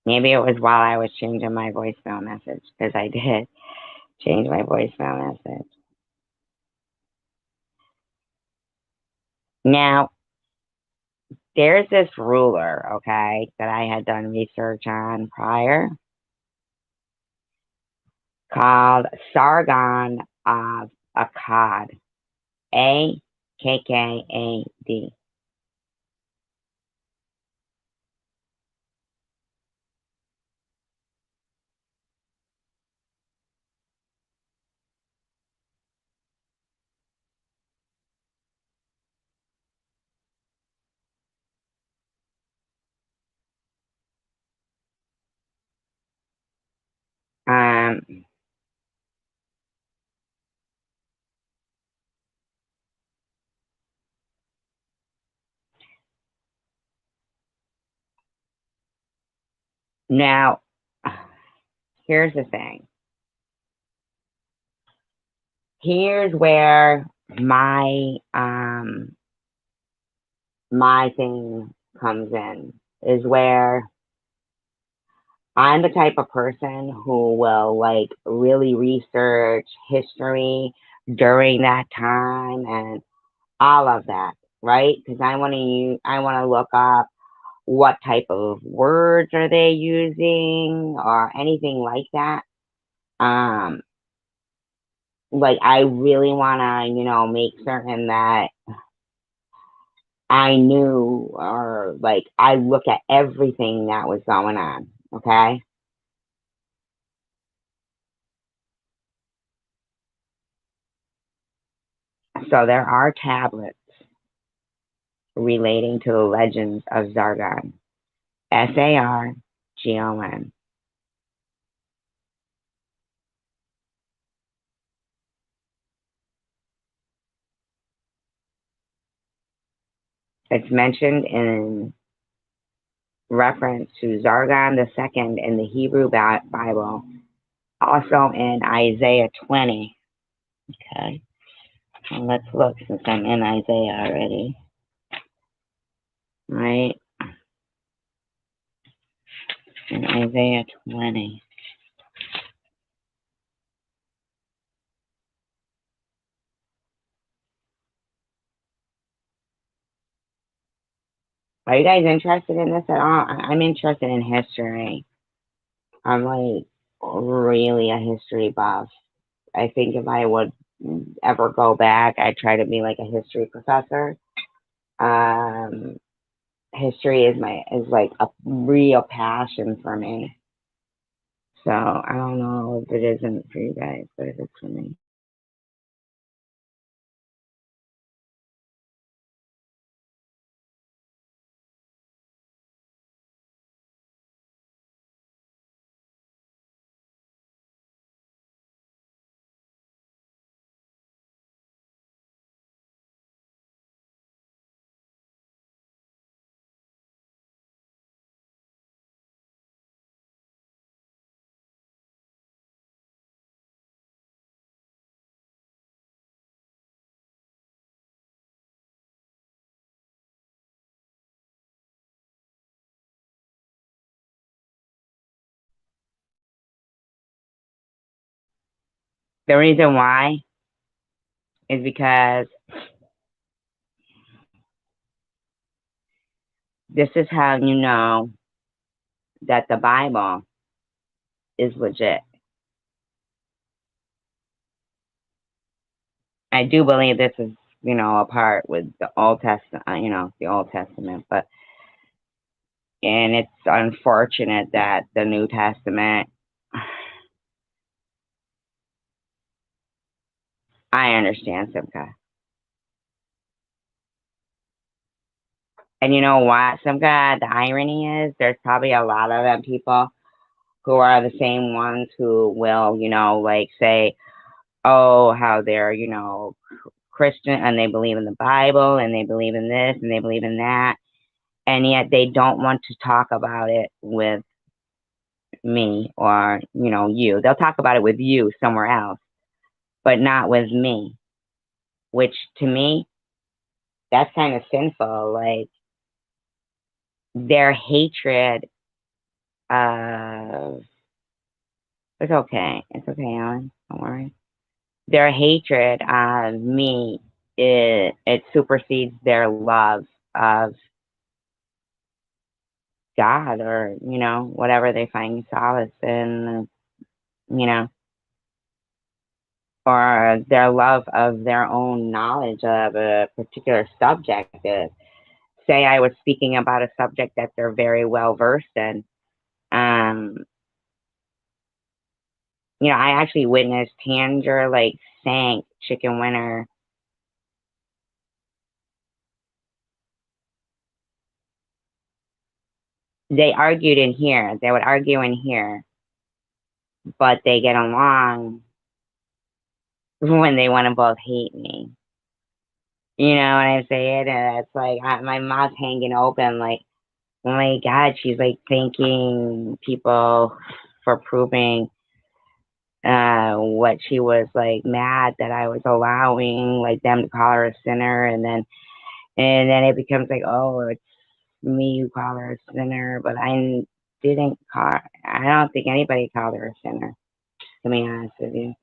Maybe it was while I was changing my voicemail message, because I did change my voicemail message. Now, there's this ruler, okay, that I had done research on prior called Sargon of Akkad. Akkad. Um, Now, here's the thing. Here's where my thing comes in, is where I'm the type of person who will like really research history during that time and all of that, right? Because I want to look up what type of words are they using or anything like that. Um, like I really want to, make certain that I knew, or like I look at everything that was going on. Okay. So there are tablets relating to the legends of Sargon. Sargon. It's mentioned in reference to Sargon II in the Hebrew Bible, also in Isaiah 20. Okay. Well, let's look since I'm in Isaiah already. Right? In Isaiah 20. Are you guys interested in this at all? I'm interested in history. I'm like really a history buff. I think if I would ever go back, I'd try to be like a history professor. History is like a real passion for me. So I don't know if it isn't for you guys, but if it's for me. The reason why is because this is how you know that the Bible is legit. I do believe this is, a part with the Old Testament, the Old Testament, and it's unfortunate that the New Testament, I understand, Simka. And you know what, Simka, the irony is there's probably a lot of them people who are the same ones who will, like say, oh, how they're, Christian and they believe in the Bible and they believe in this and they believe in that. And yet they don't want to talk about it with me or, you. They'll talk about it with you somewhere else, but not with me, which to me, that's kind of sinful. Like their hatred of, it's okay. It's okay, Alan. Don't worry. Their hatred of me, it supersedes their love of God or, whatever they find solace in, or their love of their own knowledge of a particular subject. Say I was speaking about a subject that they're very well versed in. I actually witnessed Tanger like sank Chicken Winner. They argued in here. They would argue in here, but they get along when they want to both hate me. You know what I'm saying? And it's like my mouth's hanging open, like, oh my God, she's like thanking people for proving what she was like mad that I was allowing like them to call her a sinner, and then it becomes like, oh, it's me who called her a sinner, but I didn't call. I don't think anybody called her a sinner. To be honest with you,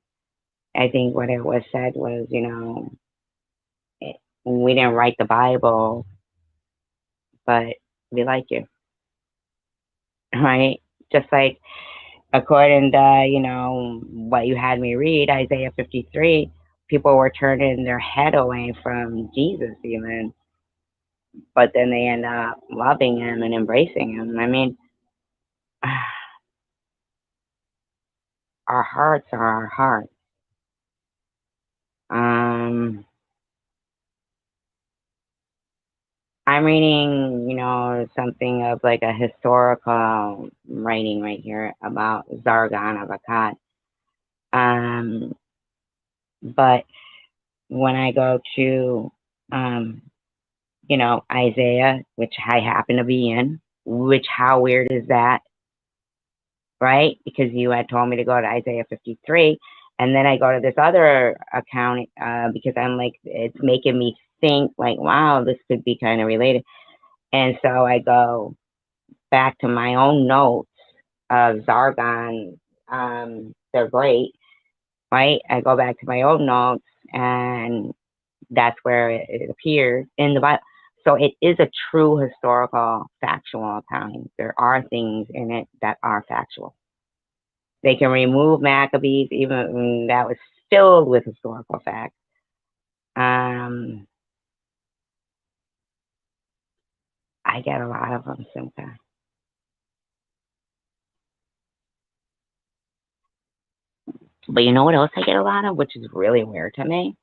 I think what it was said was, we didn't write the Bible, but we like you, right? Just like according to, what you had me read, Isaiah 53, people were turning their head away from Jesus even, but then they end up loving him and embracing him. I mean, our hearts are our hearts. I'm reading, something of like a historical writing right here about Zargan of Akkad. But when I go to, Isaiah, which I happen to be in, which how weird is that, right? Because you had told me to go to Isaiah 53, and then I go to this other account because I'm like, it's making me think like, wow, this could be kind of related. And so I go back to my own notes of Zargon. They're great, right? I go back to my own notes, and that's where it appears in the Bible. So it is a true historical, factual accounting. There are things in it that are factual. They can remove Maccabees, even that was filled with historical facts. I get a lot of them, Simca. But you know what else I get a lot of, which is really weird to me?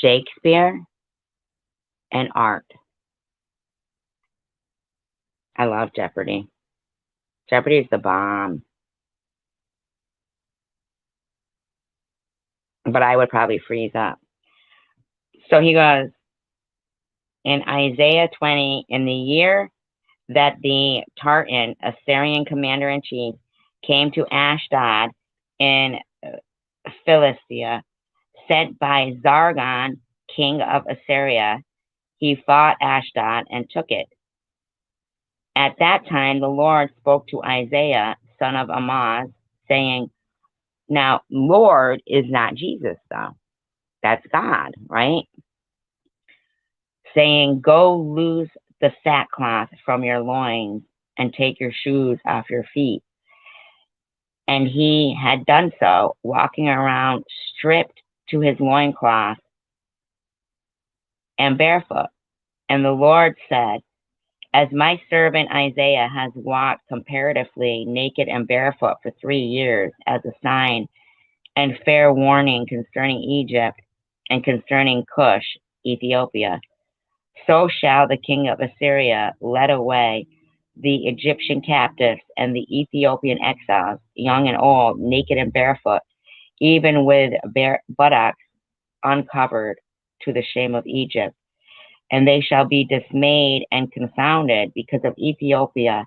Shakespeare and art. I love Jeopardy. Jeopardy is the bomb. But I would probably freeze up. So he goes, in Isaiah 20, in the year that the Tartan, Assyrian commander-in-chief, came to Ashdod in Philistia, sent by Zargon, king of Assyria, he fought Ashdod and took it. At that time, the Lord spoke to Isaiah, son of Amoz, saying, Now, Lord is not Jesus, though. That's God, right? Saying, go loose the sackcloth from your loins and take your shoes off your feet. And he had done so, walking around stripped to his loincloth and barefoot. And the Lord said, as my servant Isaiah has walked comparatively naked and barefoot for 3 years as a sign and fair warning concerning Egypt and concerning Cush, Ethiopia, so shall the king of Assyria lead away the Egyptian captives and the Ethiopian exiles, young and old, naked and barefoot, even with buttocks uncovered, to the shame of Egypt. And they shall be dismayed and confounded because of Ethiopia,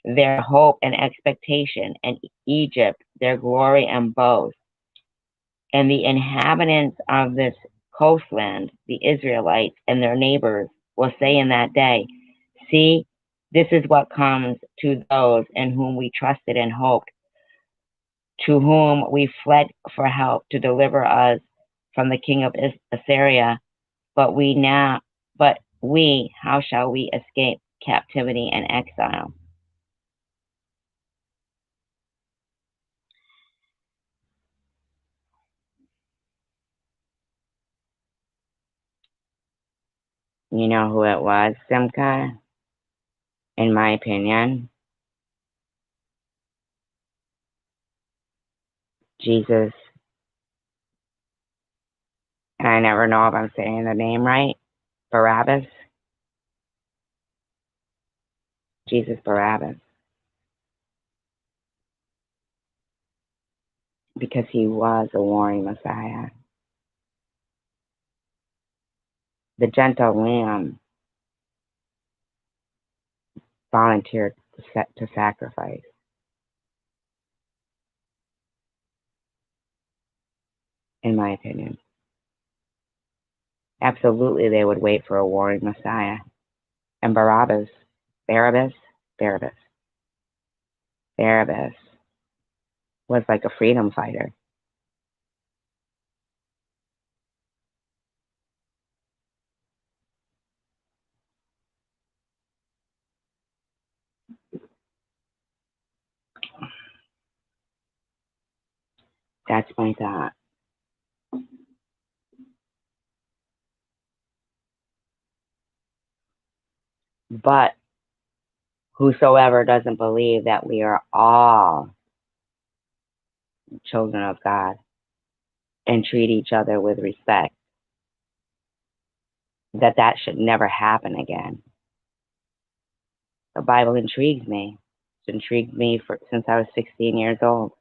their hope and expectation, and Egypt, their glory and boast. And the inhabitants of this coastland, the Israelites and their neighbors, will say in that day, see, this is what comes to those in whom we trusted and hoped, to whom we fled for help to deliver us from the king of Assyria. But we, how shall we escape captivity and exile? You know who it was, Simca? In my opinion, Jesus, and I never know if I'm saying the name right, Barabbas, Jesus Barabbas, because he was a warring Messiah. The gentle lamb volunteered to sacrifice. In my opinion. Absolutely, they would wait for a warring Messiah. And Barabbas was like a freedom fighter. That's my thought. But whosoever doesn't believe that we are all children of God and treat each other with respect, that should never happen again. The Bible intrigues me. It's intrigued me since I was 16 years old,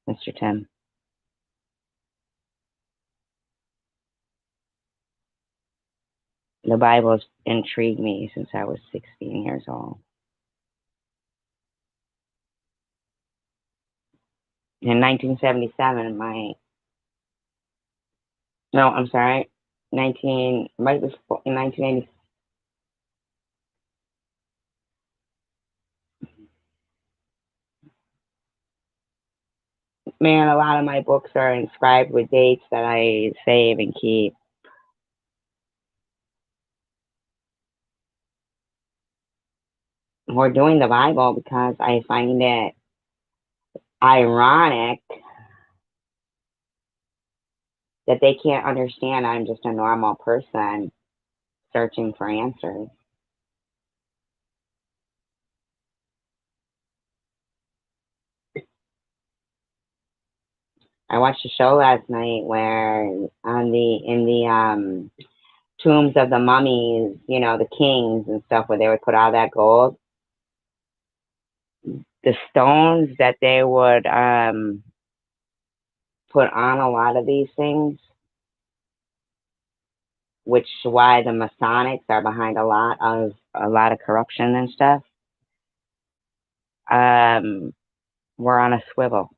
Mr. Tim. The Bible's intrigued me since I was 16 years old. In 1977, right before, in 1980, man, a lot of my books are inscribed with dates that I save and keep. We're doing the Bible because I find it ironic that they can't understand I'm just a normal person searching for answers. I watched a show last night where in the tombs of the mummies, you know, the kings and stuff, where they would put all that gold, the stones that they would put on a lot of these things, which why the Masonics are behind a lot of corruption and stuff, were on a swivel.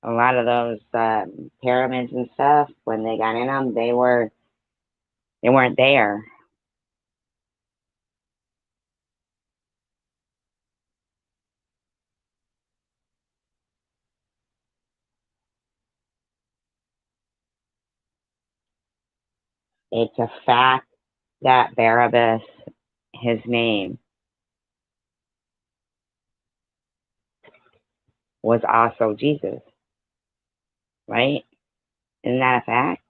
A lot of those pyramids and stuff, when they got in them, they weren't there. It's a fact that Barabbas, his name, was also Jesus, right? Isn't that a fact?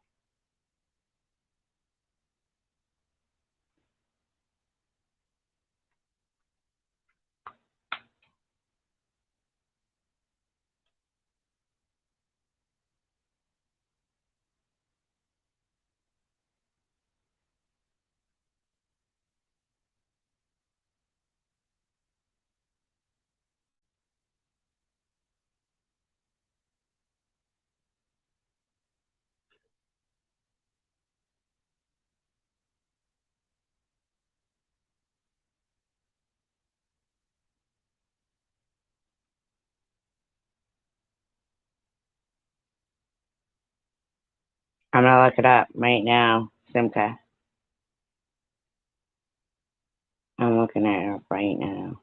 I'm gonna look it up right now, Simca. I'm looking it up right now.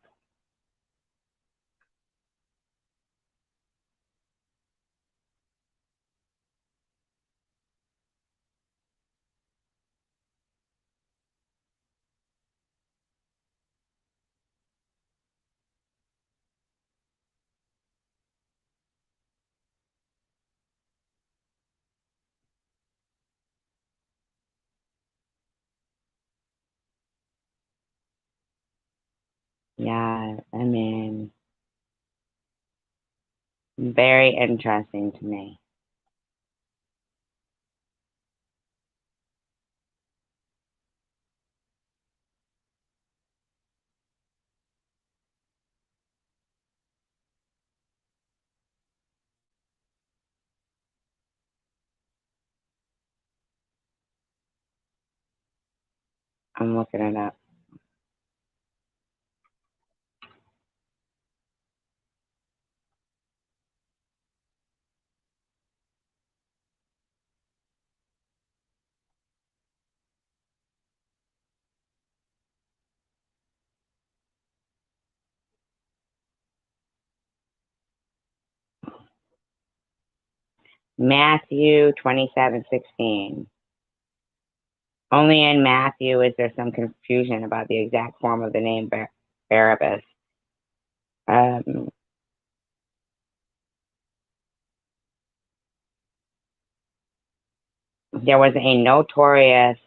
Yeah, I mean, very interesting to me. I'm looking it up. Matthew 27:16. Only in Matthew is there some confusion about the exact form of the name Barabbas. There was a notorious,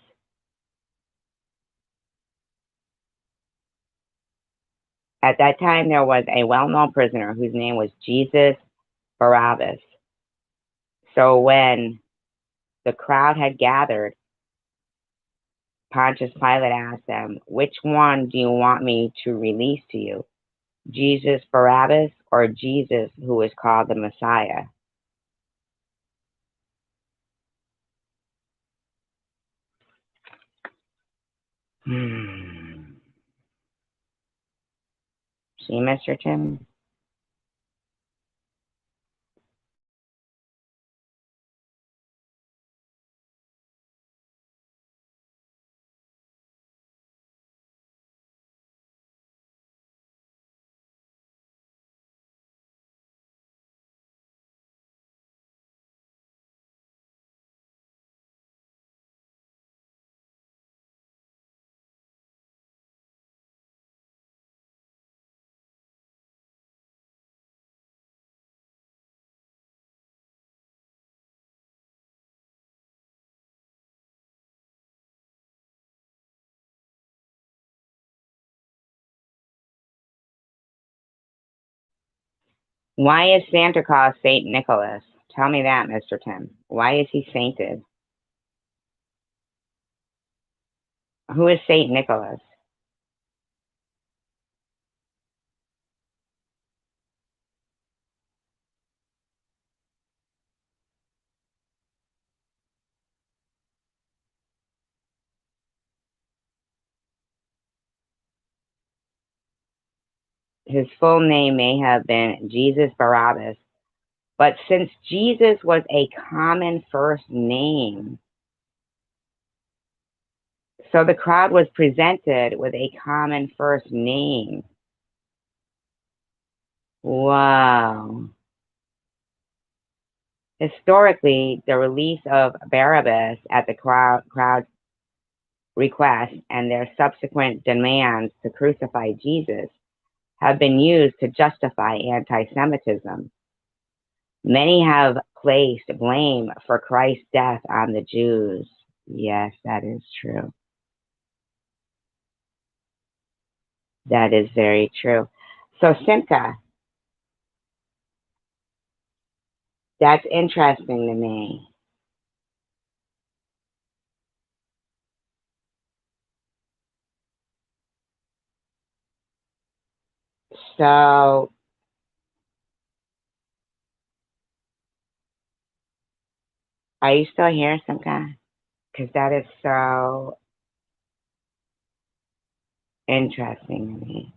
at that time, there was a well-known prisoner whose name was Jesus Barabbas. So when the crowd had gathered, Pontius Pilate asked them, "Which one do you want me to release to you? Jesus Barabbas or Jesus who is called the Messiah?" See, Mr. Tim? Why is Santa called Saint Nicholas? Tell me that, Mr. Tim. Why is he sainted? Who is Saint Nicholas? His full name may have been Jesus Barabbas, but since Jesus was a common first name, so the crowd was presented with a common first name. Wow. Historically, the release of Barabbas at the crowd requests and their subsequent demands to crucify Jesus have been used to justify anti-Semitism. Many have placed blame for Christ's death on the Jews. Yes, that is true. That is very true. So, Simca, that's interesting to me. So, are you still here, Simca? Because that is so interesting to me.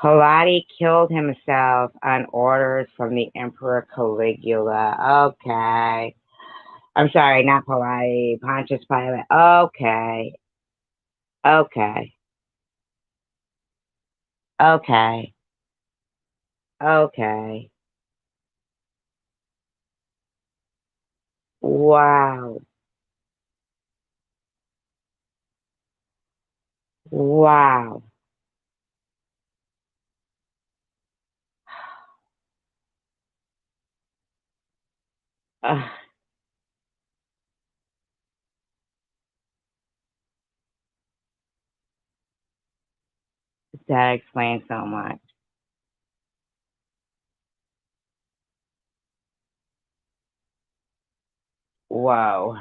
Pilate killed himself on orders from the Emperor Caligula. Okay. I'm sorry, not Pilate, Pontius Pilate. Okay. Okay. Okay. Okay. Wow. Wow. Ugh, that explains so much. Whoa.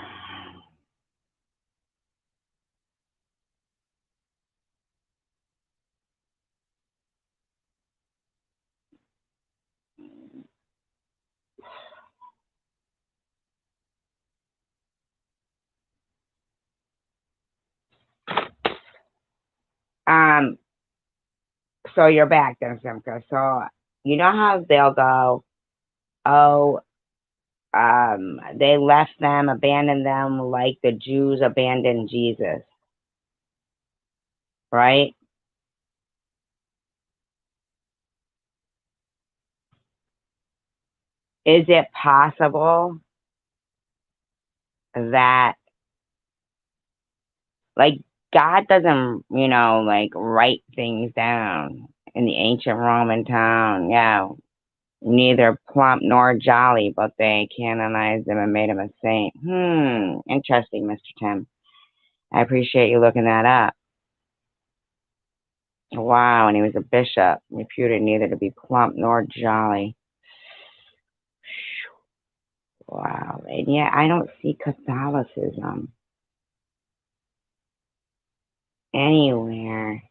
Um, so you're back then, Simca. So you know how they'll go, oh, they left them, abandoned them like the Jews abandoned Jesus, right? Is it possible that, like, God doesn't, like, write things down in the ancient Roman town? Yeah, neither plump nor jolly, but they canonized him and made him a saint. Interesting, Mr. Tim. I appreciate you looking that up. Wow, and he was a bishop, reputed neither to be plump nor jolly. Wow, and yeah, I don't see Catholicism anywhere.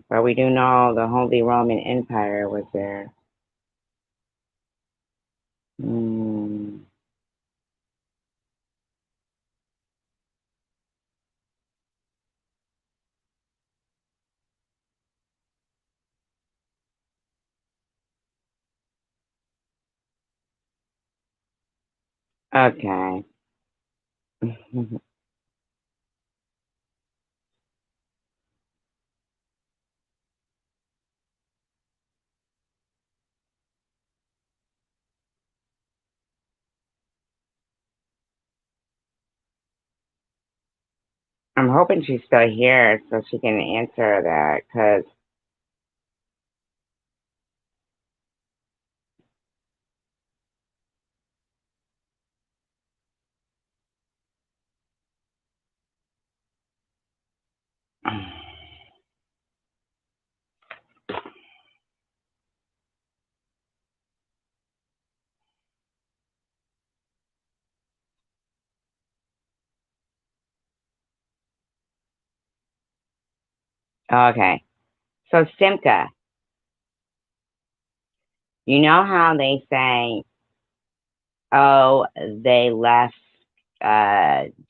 But we do know the Holy Roman Empire was there. Hmm. Okay. I'm hoping she's still here so she can answer that, because Okay. So Simca, you know how they say, oh, they left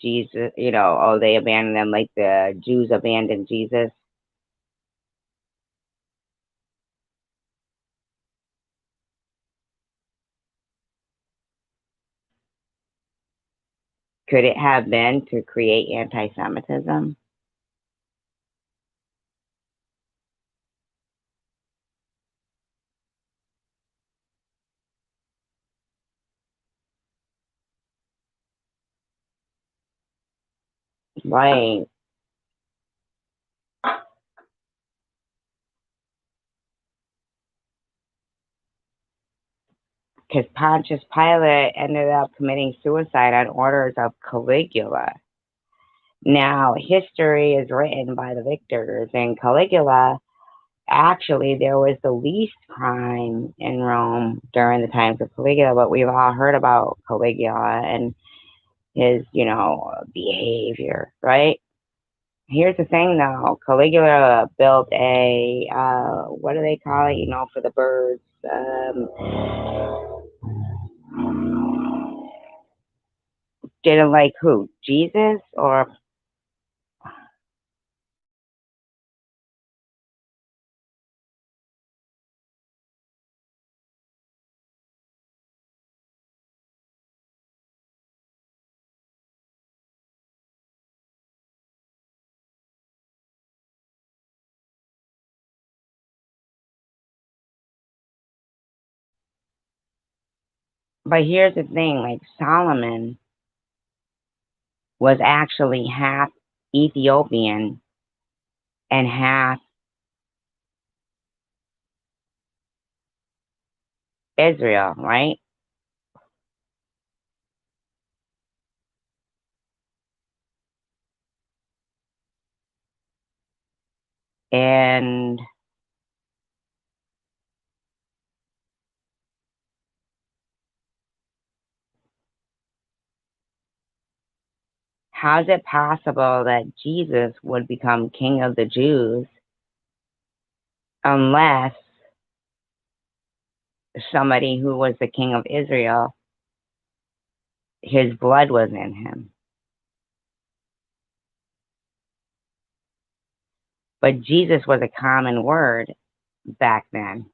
Jesus, oh, they abandoned them like the Jews abandoned Jesus. Could it have been to create anti-Semitism? Right. Because Pontius Pilate ended up committing suicide on orders of Caligula. Now, history is written by the victors, and Caligula, actually, there was the least crime in Rome during the times of Caligula, but we've all heard about Caligula and his, behavior, right? Here's the thing, though. Caligula built a, what do they call it, for the birds? Didn't like who? Jesus or but here's the thing, like Solomon was actually half Ethiopian and half Israel, right? And how is it possible that Jesus would become king of the Jews unless somebody who was the king of Israel, his blood was in him? But Jesus was a common word back then.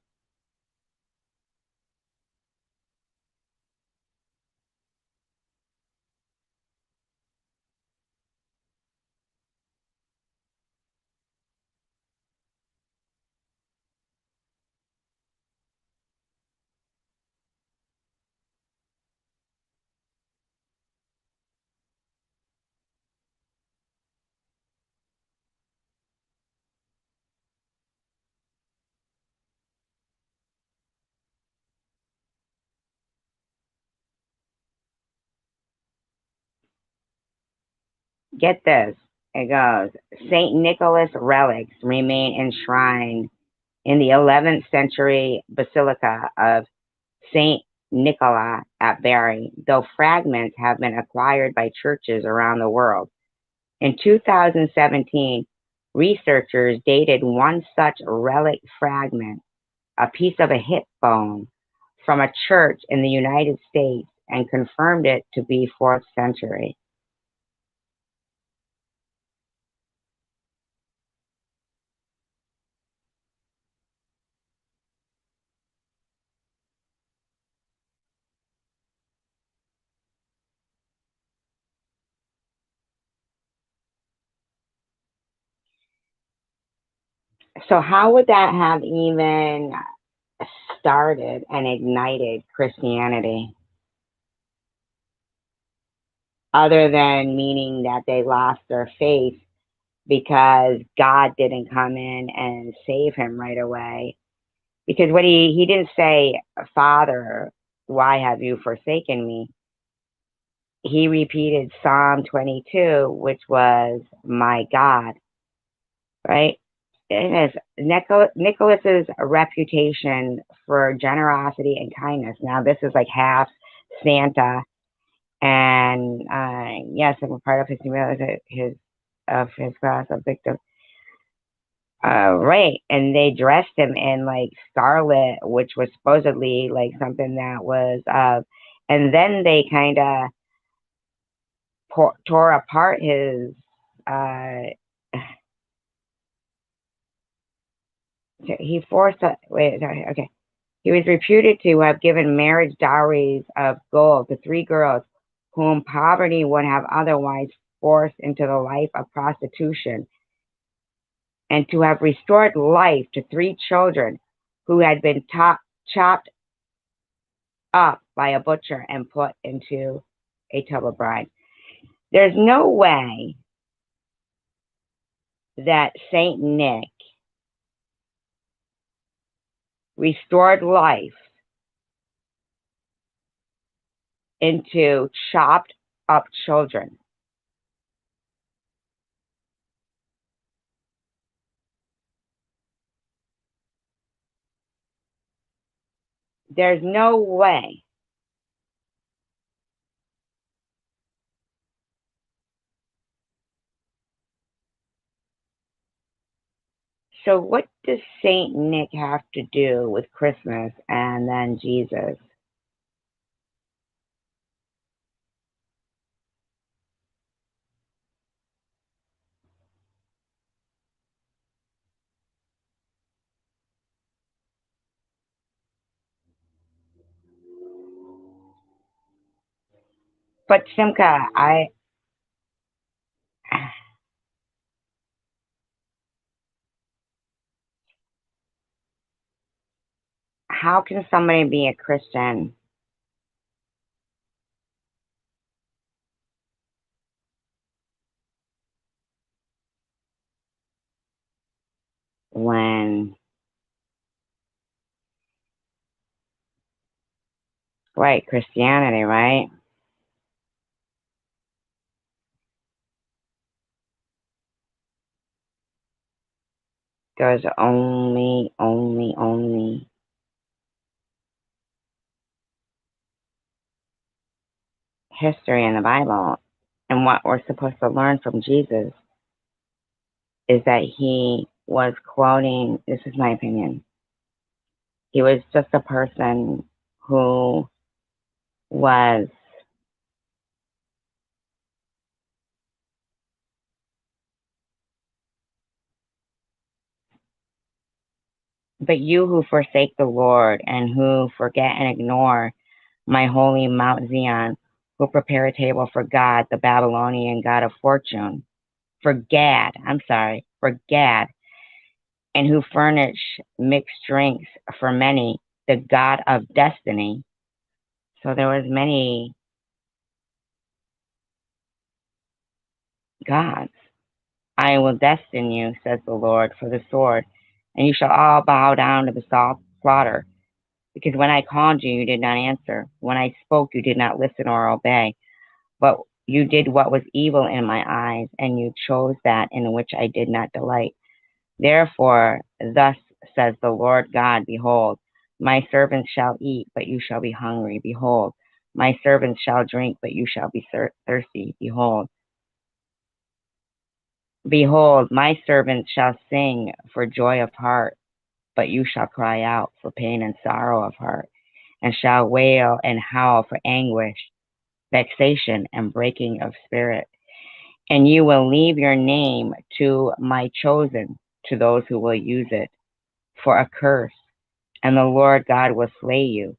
Get this. It goes, St. Nicholas relics remain enshrined in the 11th century Basilica of St. Nicola at Bari, though fragments have been acquired by churches around the world. In 2017, researchers dated one such relic fragment, a piece of a hip bone, from a church in the United States and confirmed it to be 4th century. So how would that have even started and ignited Christianity? Other than meaning that they lost their faith because God didn't come in and save him right away. Because what he didn't say, Father, why have you forsaken me? He repeated Psalm 22, which was, my God, right? It is Nicholas's reputation for generosity and kindness. Now, this is like half Santa, and yes, I'm a part of his class of victim. Right, and they dressed him in like scarlet, which was supposedly like something that was, and then they kind of tore apart his. Uh, he forced. Wait, sorry, okay. He was reputed to have given marriage dowries of gold to three girls whom poverty would have otherwise forced into the life of prostitution, and to have restored life to three children who had been chopped up by a butcher and put into a tub of brine. There's no way that Saint Nick restored life into chopped up children. There's no way. So what does Saint Nick have to do with Christmas and then Jesus? But Simka, how can somebody be a Christian when, right, Christianity, right? There's only history in the Bible. And what we're supposed to learn from Jesus is that he was quoting, this is my opinion, he was just a person who was, but you who forsake the Lord and who forget and ignore my holy Mount Zion, who prepare a table for God, the Babylonian god of fortune, for Gad, and who furnish mixed drinks for many, the god of destiny. So there was many gods. I will destine you, says the Lord, for the sword, and you shall all bow down to the slaughter. Because when I called you, you did not answer. When I spoke, you did not listen or obey. But you did what was evil in my eyes, and you chose that in which I did not delight. Therefore, thus says the Lord God, behold, my servants shall eat, but you shall be hungry. Behold, my servants shall drink, but you shall be thirsty. Behold, my servants shall sing for joy of heart, but you shall cry out for pain and sorrow of heart, and shall wail and howl for anguish, vexation, and breaking of spirit. And you will leave your name to my chosen, to those who will use it, for a curse, and the Lord God will slay you,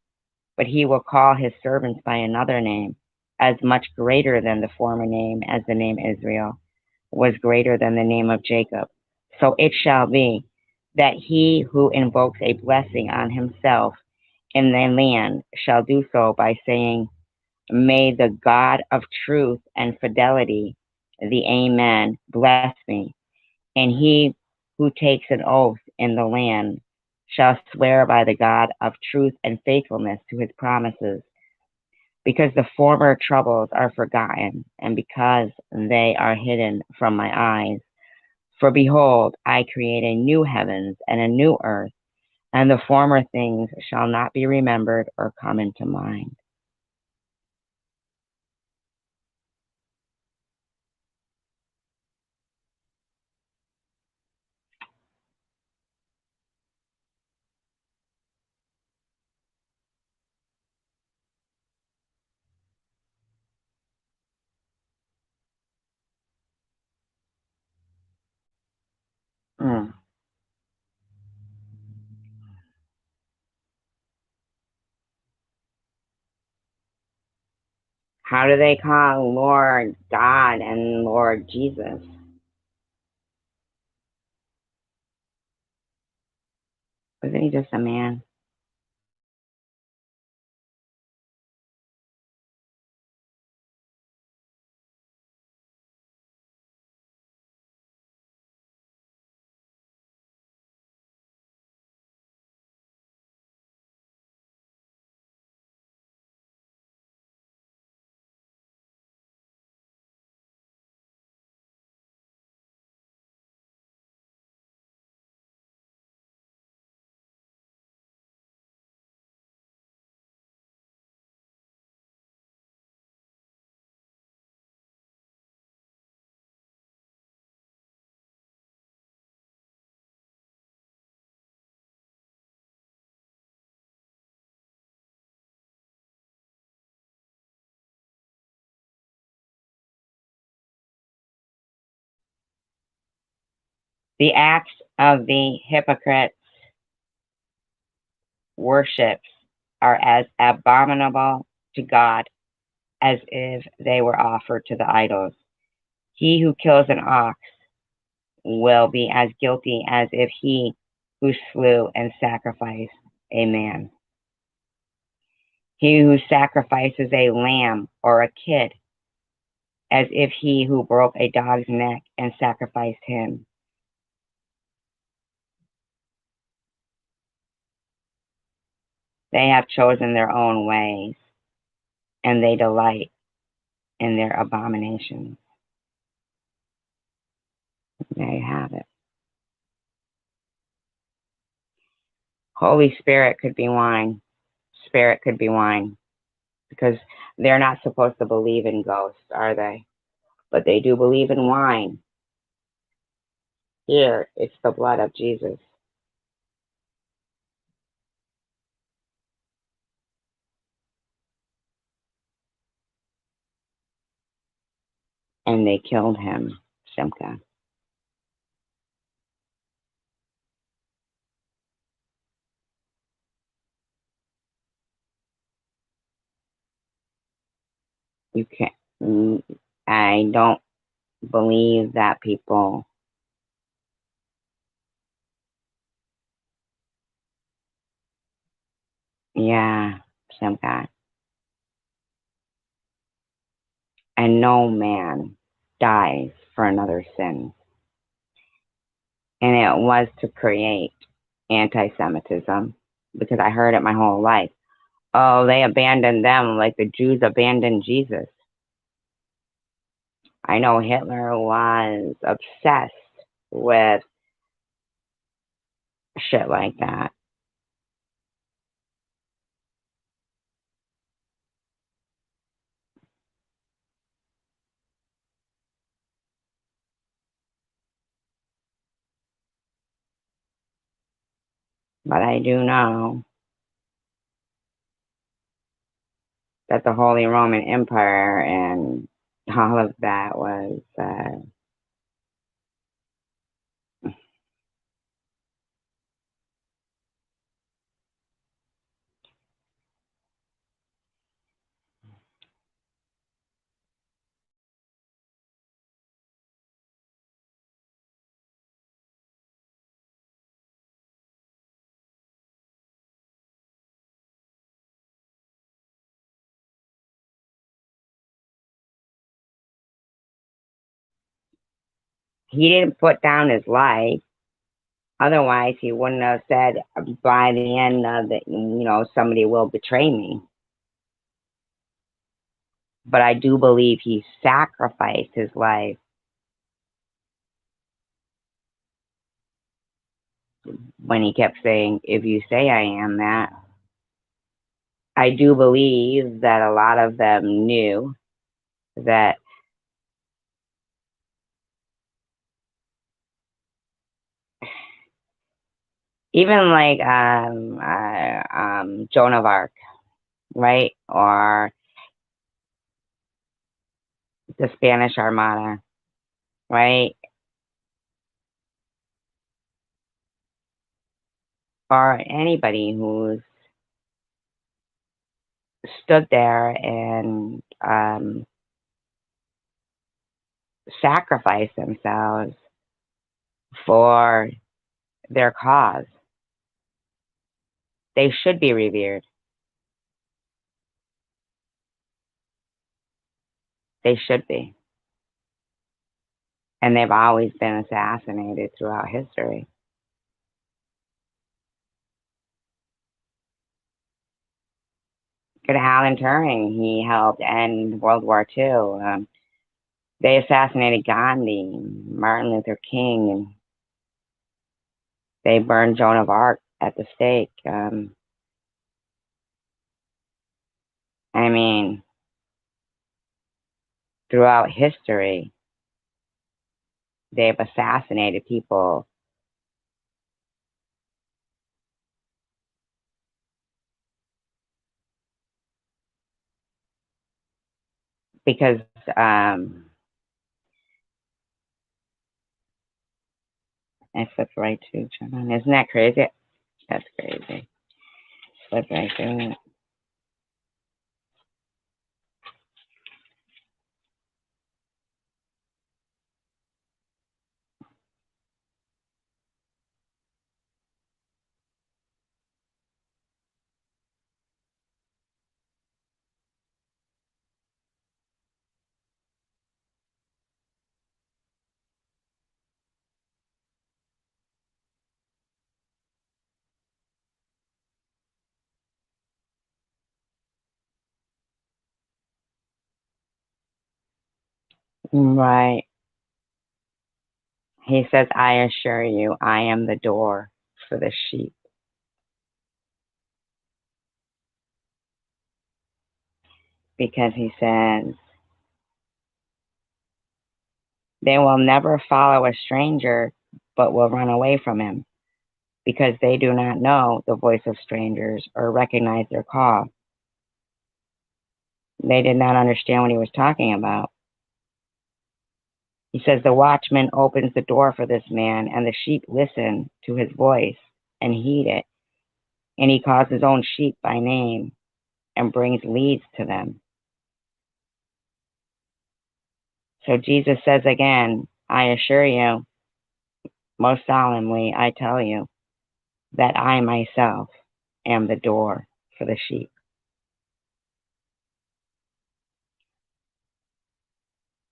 but he will call his servants by another name, as much greater than the former name as the name Israel was greater than the name of Jacob. So it shall be that he who invokes a blessing on himself in the land shall do so by saying, may the God of truth and fidelity, the Amen, bless me. And he who takes an oath in the land shall swear by the God of truth and faithfulness to his promises, because the former troubles are forgotten, and because they are hidden from my eyes. For behold, I create a new heavens and a new earth, and the former things shall not be remembered or come into mind. Mm. How do they call Lord God and Lord Jesus? Wasn't he just a man? The acts of the hypocrites' worships are as abominable to God as if they were offered to the idols. He who kills an ox will be as guilty as if he who slew and sacrificed a man. He who sacrifices a lamb or a kid, as if he who broke a dog's neck and sacrificed him. They have chosen their own ways, and they delight in their abominations. There you have it. Holy Spirit could be wine. Spirit could be wine. Because they're not supposed to believe in ghosts, are they? But they do believe in wine. Here, it's the blood of Jesus. And they killed him, Simca. You can't, I don't believe that people, yeah, Simca. And no man dies for another sin. And it was to create anti-Semitism, because I heard it my whole life. Oh, they abandoned them like the Jews abandoned Jesus. I know Hitler was obsessed with shit like that. But I do know that the Holy Roman Empire and all of that was, he didn't put down his life. Otherwise, he wouldn't have said, by the end of the, somebody will betray me. But I do believe he sacrificed his life when he kept saying, if you say I am that. I do believe that a lot of them knew that even like Joan of Arc, right? Or the Spanish Armada, right? Or anybody who's stood there and sacrificed themselves for their cause. They should be revered. They should be. And they've always been assassinated throughout history. Good Alan Turing, he helped end World War II. They assassinated Gandhi, Martin Luther King, and they burned Joan of Arc at the stake. I mean, throughout history, they've assassinated people because I flipped right to John. Isn't that crazy? That's crazy. Flipped right to it. Right. He says, I assure you, I am the door for the sheep. Because he says, they will never follow a stranger, but will run away from him, because they do not know the voice of strangers or recognize their call. They did not understand what he was talking about. He says, the watchman opens the door for this man, and the sheep listen to his voice and heed it. And he calls his own sheep by name and brings leads to them. So Jesus says again, I assure you, most solemnly, I tell you, that I myself am the door for the sheep.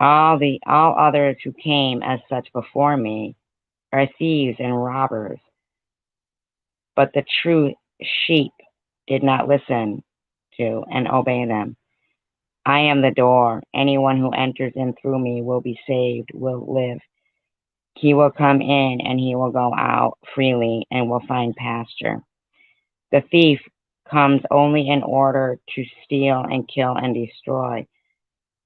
All others who came as such before me are thieves and robbers, but the true sheep did not listen to and obey them. I am the door. Anyone who enters in through me will be saved, will live. He will come in and he will go out freely and will find pasture. The thief comes only in order to steal and kill and destroy.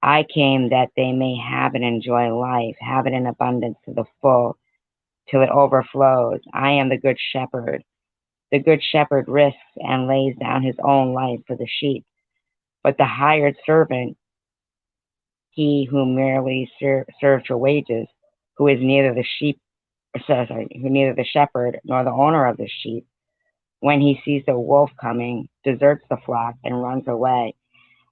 I came that they may have and enjoy life, have it in abundance to the full, till it overflows. I am the good shepherd. The good shepherd risks and lays down his own life for the sheep. But the hired servant, he who merely serves for wages, who is neither the shepherd nor the owner of the sheep, when he sees the wolf coming, deserts the flock and runs away.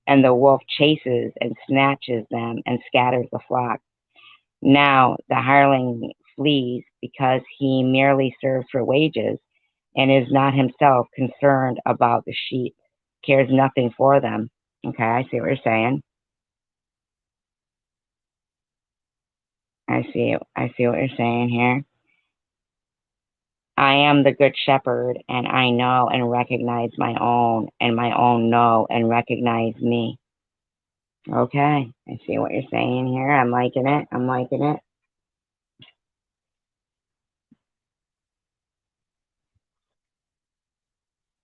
And the wolf chases and snatches them and scatters the flock. Now the hireling flees because he merely serves for wages and is not himself concerned about the sheep, cares nothing for them. Okay, I see what you're saying. I see what you're saying here. I am the good shepherd, and I know and recognize my own, and my own know and recognize me. Okay, I see what you're saying here. I'm liking it.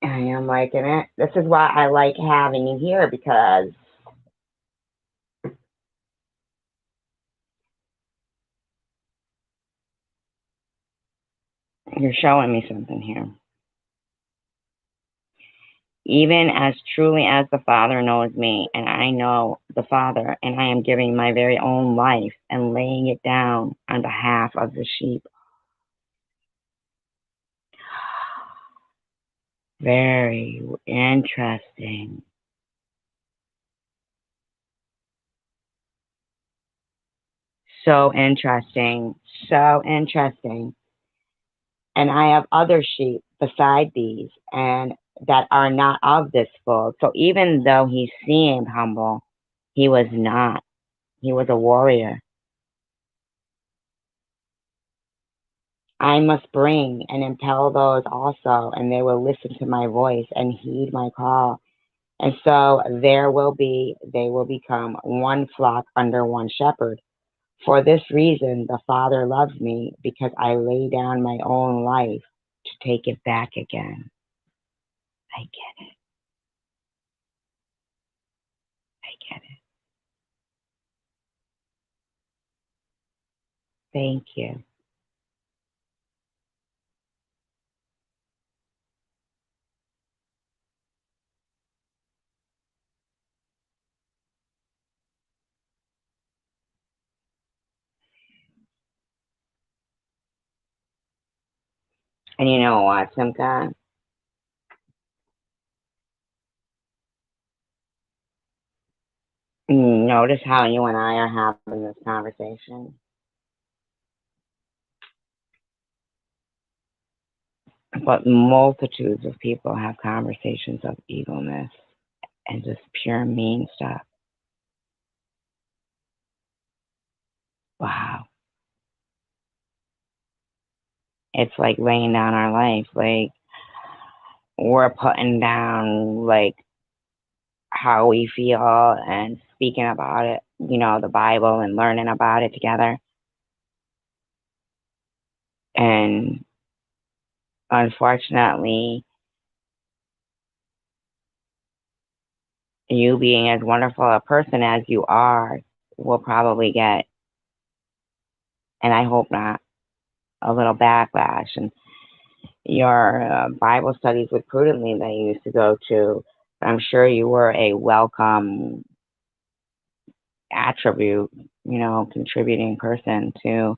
I am liking it. This is why I like having you here, because you're showing me something here. Even as truly as the Father knows me, and I know the Father, and I am giving my very own life and laying it down on behalf of the sheep. Very interesting. So interesting. So interesting. And I have other sheep beside these, and that are not of this fold. So even though he seemed humble, he was not. He was a warrior. I must bring and impel those also, and they will listen to my voice and heed my call. And so they will become one flock under one shepherd. For this reason, the Father loves me, because I lay down my own life to take it back again. I get it. I get it. Thank you. And you know what, Simca? Notice how you and I are having this conversation. But multitudes of people have conversations of evilness and just pure mean stuff. Wow. It's like laying down our life. Like, we're putting down, like, how we feel and speaking about it, the Bible, and learning about it together. And unfortunately, you being as wonderful a person as you are will probably get, and I hope not, a little backlash. And your Bible studies with Prudently that you used to go to, I'm sure you were a welcome attribute, contributing person to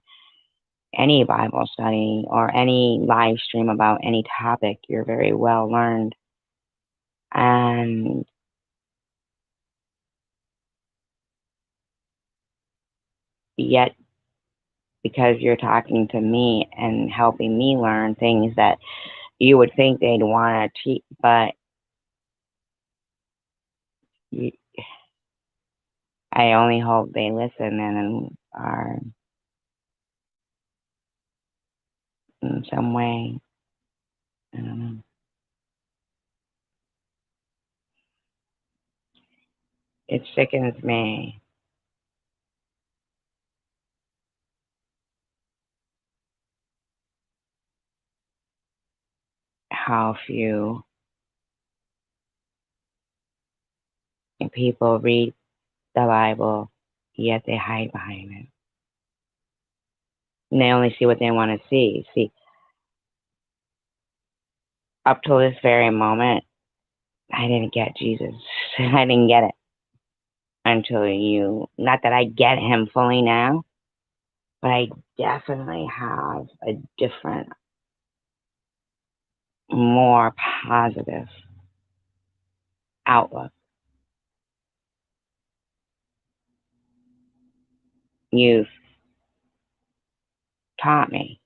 any Bible study or any live stream about any topic. You're very well learned. And yet, because you're talking to me and helping me learn things that you would think they'd want to teach, but you, I only hope they listen and are in some way, I don't know. It sickens me how few people read the Bible, yet they hide behind it. And they only see what they want to see. See, up till this very moment, I didn't get Jesus. I didn't get it until not that I get him fully now, but I definitely have a different, more positive outlook. You've taught me,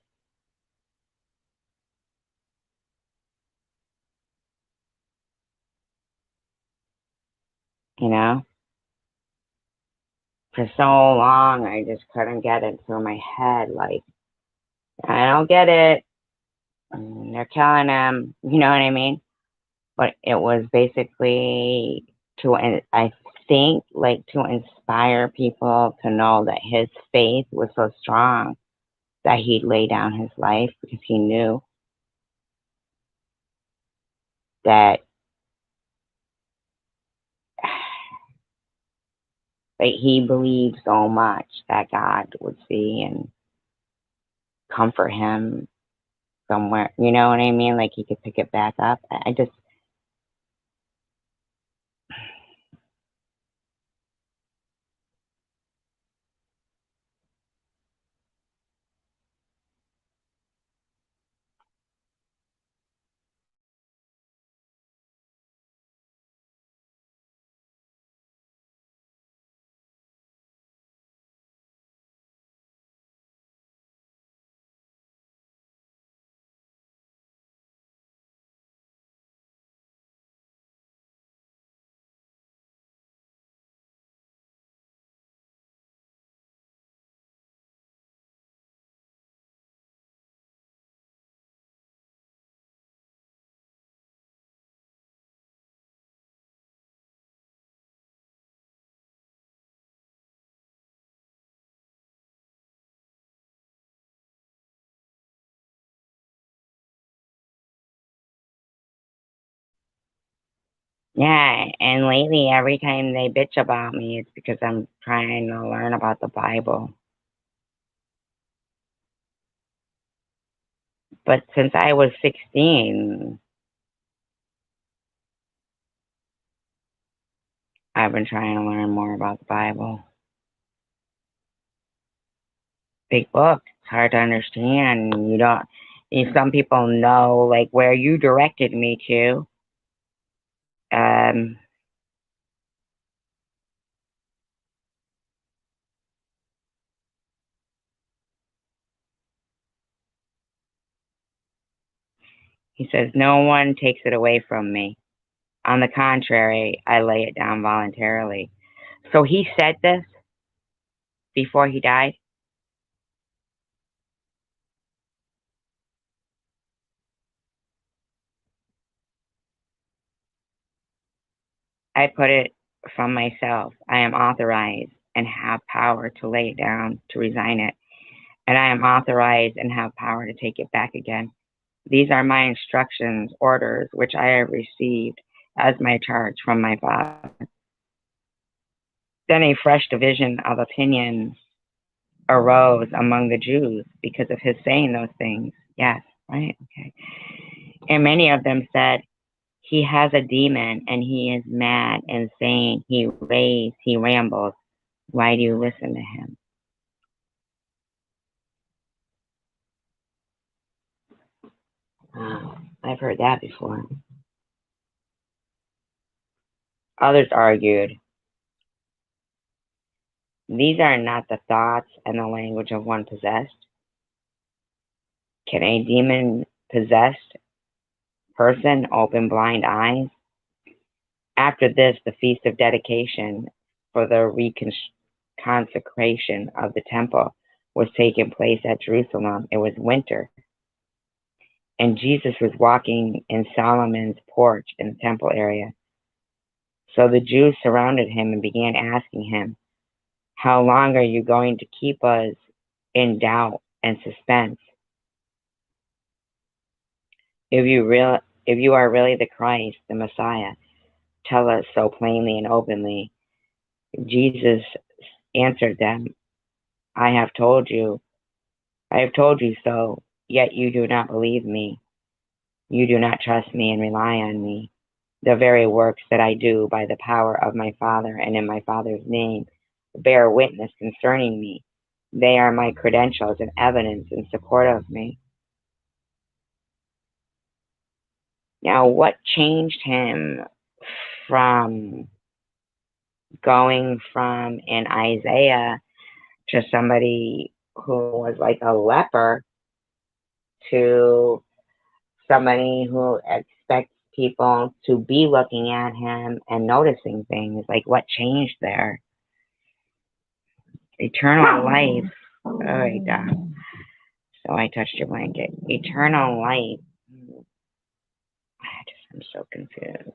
for so long I just couldn't get it through my head. Like, I don't get it. They're killing him. You know what I mean? But it was basically I think, like, to inspire people to know that his faith was so strong that he'd lay down his life because he knew that he believed so much that God would see and comfort him somewhere. You know what I mean? Like he could pick it back up. I just, yeah. And lately, every time they bitch about me, it's because I'm trying to learn about the Bible. But since I was 16, I've been trying to learn more about the Bible. Big book. It's hard to understand. You don't. Some people know like where you directed me to. Um, he says, no one takes it away from me. On the contrary, I lay it down voluntarily. So he said this before he died. I put it from myself. I am authorized and have power to lay it down, to resign it. And I am authorized and have power to take it back again. These are my instructions, orders, which I have received as my charge from my Father. Then a fresh division of opinion arose among the Jews because of his saying those things. Yes, right? Okay. And many of them said, he has a demon and he is mad and saying he raves, he rambles. Why do you listen to him? I've heard that before. Others argued, these are not the thoughts and the language of one possessed. Can a demon possessed person open blind eyes? After this, the feast of dedication for the consecration of the temple was taking place at Jerusalem. It was winter, and Jesus was walking in Solomon's porch in the temple area. So the Jews surrounded him and began asking him, how long are you going to keep us in doubt and suspense? If you are really the Christ, the Messiah, tell us so plainly and openly. Jesus answered them, I have told you so, yet you do not believe me. You do not trust me and rely on me. The very works that I do by the power of my Father and in my Father's name bear witness concerning me. They are my credentials and evidence in support of me. Now, what changed him from going from in Isaiah to somebody who was like a leper to somebody who expects people to be looking at him and noticing things? Like, what changed there? Eternal life. Oh, yeah. So I touched your blanket. Eternal life. I'm so confused.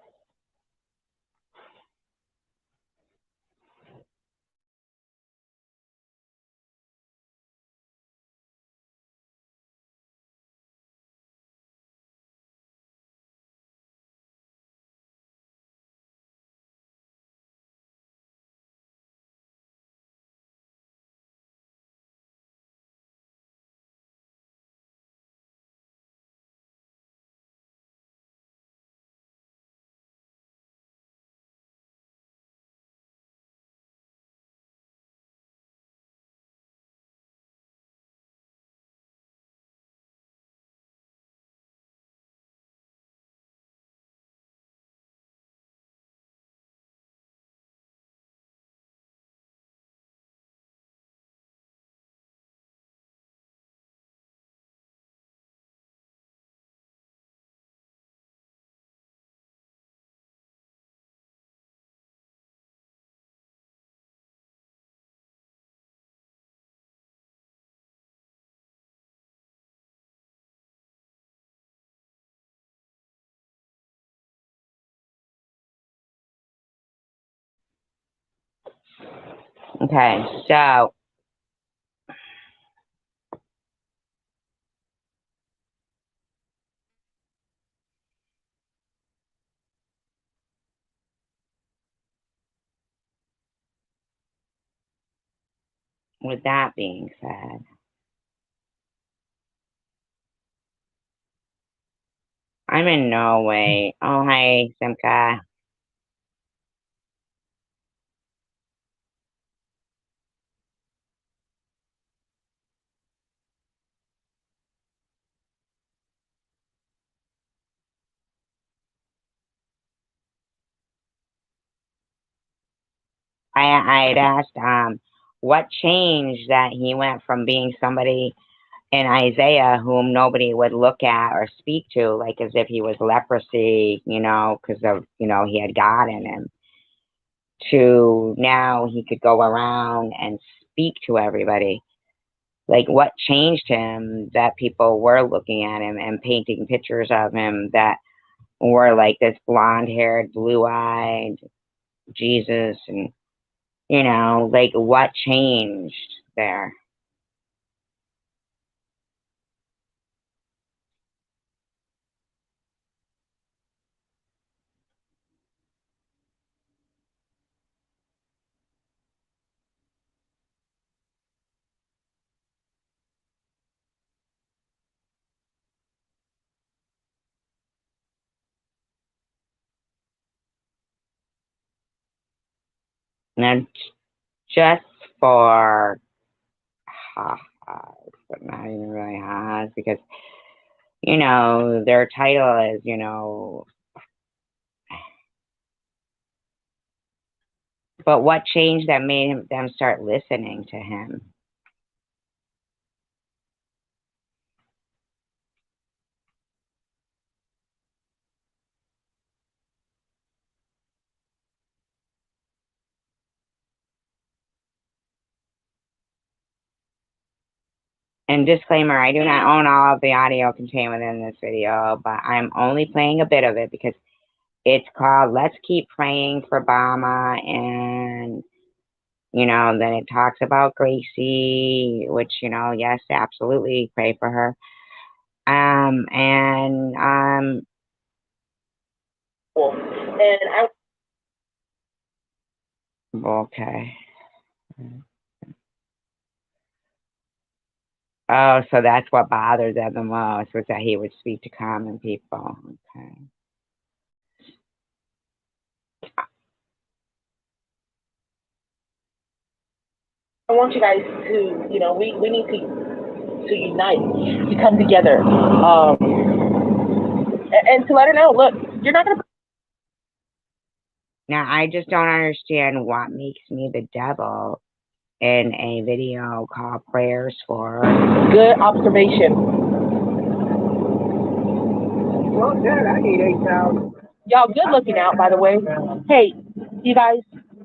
Okay, so with that being said, I'm in no way. Oh, hi, Simka. I had asked what changed that he went from being somebody in Isaiah whom nobody would look at or speak to, like as if he was leprosy, because of, he had God in him, to now he could go around and speak to everybody. Like, what changed him that people were looking at him and painting pictures of him that were like this blonde-haired, blue-eyed Jesus, and, like, what changed there? Now, just for ha-has, but not even really ha-has, because, their title is, but what changed that made them start listening to him? And disclaimer, I do not own all of the audio contained within this video, but I'm only playing a bit of it because it's called Let's Keep Praying for Bama, and, then it talks about Gracie, which, yes, absolutely, pray for her. And, okay. Oh, so that's what bothered them the most, was that he would speak to common people. Okay. I want you guys to, we need to unite, to come together, and to let her know, look, you're not going to. Now, I just don't understand what makes me the devil in a video called Prayers for. Good observation. Well, Dad, I need 8,000. Y'all, good looking out, by the way. Hey, you guys,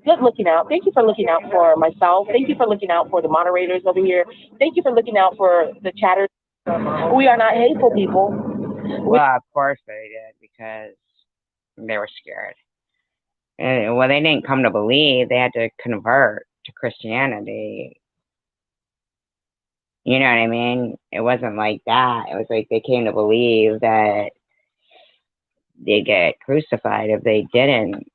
good looking out. Thank you for looking out for myself. Thank you for looking out for the moderators over here. Thank you for looking out for the chatters. We are not hateful people. Well, of course they did, because they were scared. Well, they didn't come to believe. They had to convert to Christianity. You know what I mean? It wasn't like that. It was like they came to believe that they'd get crucified if they didn't,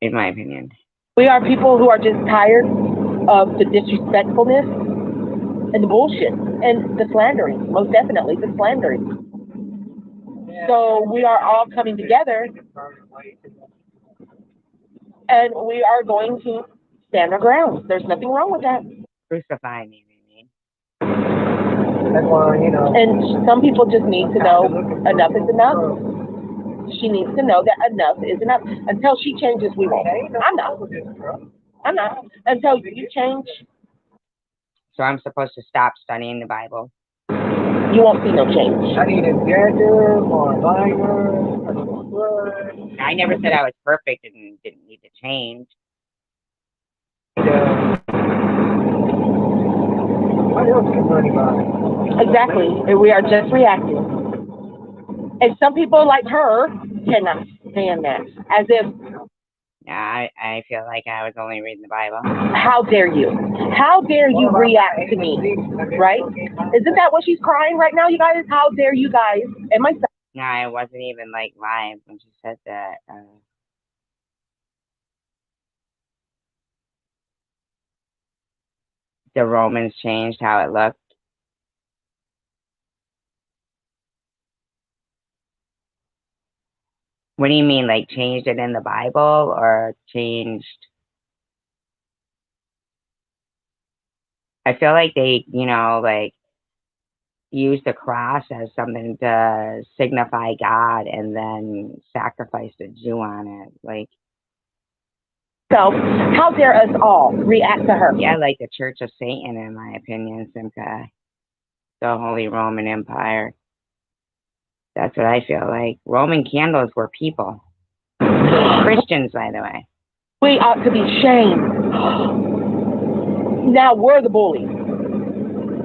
in my opinion. We are people who are just tired of the disrespectfulness and the bullshit and the slandering, most definitely the slandering. So we are all coming together, and we are going to stand our ground. There's nothing wrong with that. Crucify me, That's why, And some people just need to know enough is enough. She needs to know that enough is enough. Until she changes, we won't. I'm not. Until you change. So I'm supposed to stop studying the Bible? You won't see no change. I need a janitor or a liner. I never said I was perfect and didn't need to change. What else can money buy? Exactly. We are just reacting. And some people like her cannot stand that. As if I feel like I was only reading the Bible. How dare you? How dare you react to me? Right? Isn't that what she's crying right now, you guys? How dare you guys? And myself. No, I wasn't even like live when she said that. The Romans changed how it looked. What do you mean, like changed it in the Bible or changed? I feel like they, like used the cross as something to signify God and then sacrificed a Jew on it. Like, So, how dare us all react to her? yeah, like the Church of Satan, in my opinion, Simca. The Holy Roman Empire. That's what I feel like. Roman candles were people. Christians, by the way. We ought to be shamed. Now we're the bullies.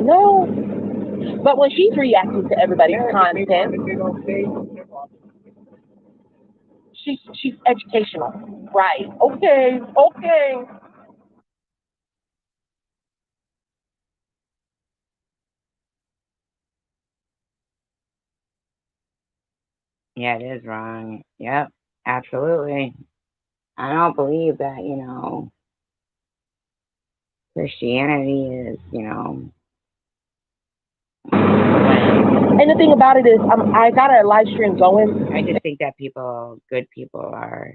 No. But when she's reacting to everybody's content, she's educational. Right. Okay. Yeah, it is wrong. Yep, absolutely. I don't believe that, Christianity is, And the thing about it is, I got a live stream going. I just think that good people are,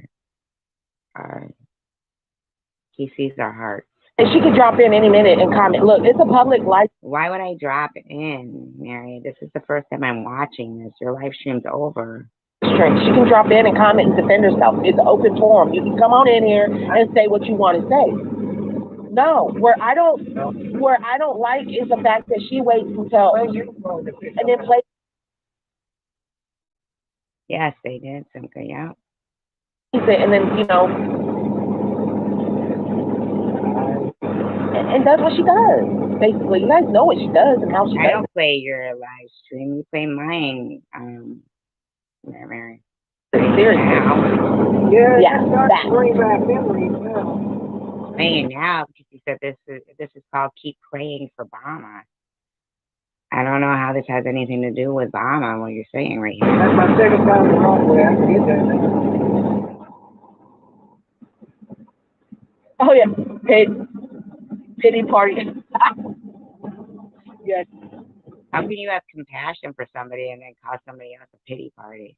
he sees our hearts. And she could drop in any minute and comment. Look, it's a public live. Why would I drop in, Mary? This is the first time I'm watching this. Your live stream's over. Stream. She can drop in and comment and defend herself. It's an open forum. You can come on in here and say what you want to say. No, where I don't like is the fact that she waits until and then plays. Yes, they did, Simca, yeah. And then, and that's what she does. Basically, you guys know what she does and how she does. I don't play your live stream. You play mine, Mary. Seriously. Yeah, that. Bring back memories now. Playing now because you said this is called Keep Praying for Obama. I don't know how this has anything to do with Obama, what you're saying right here. That's my second time the wrong way. I can get that now. Oh yeah, pity party. Yes. How can you have compassion for somebody and then call somebody else a pity party?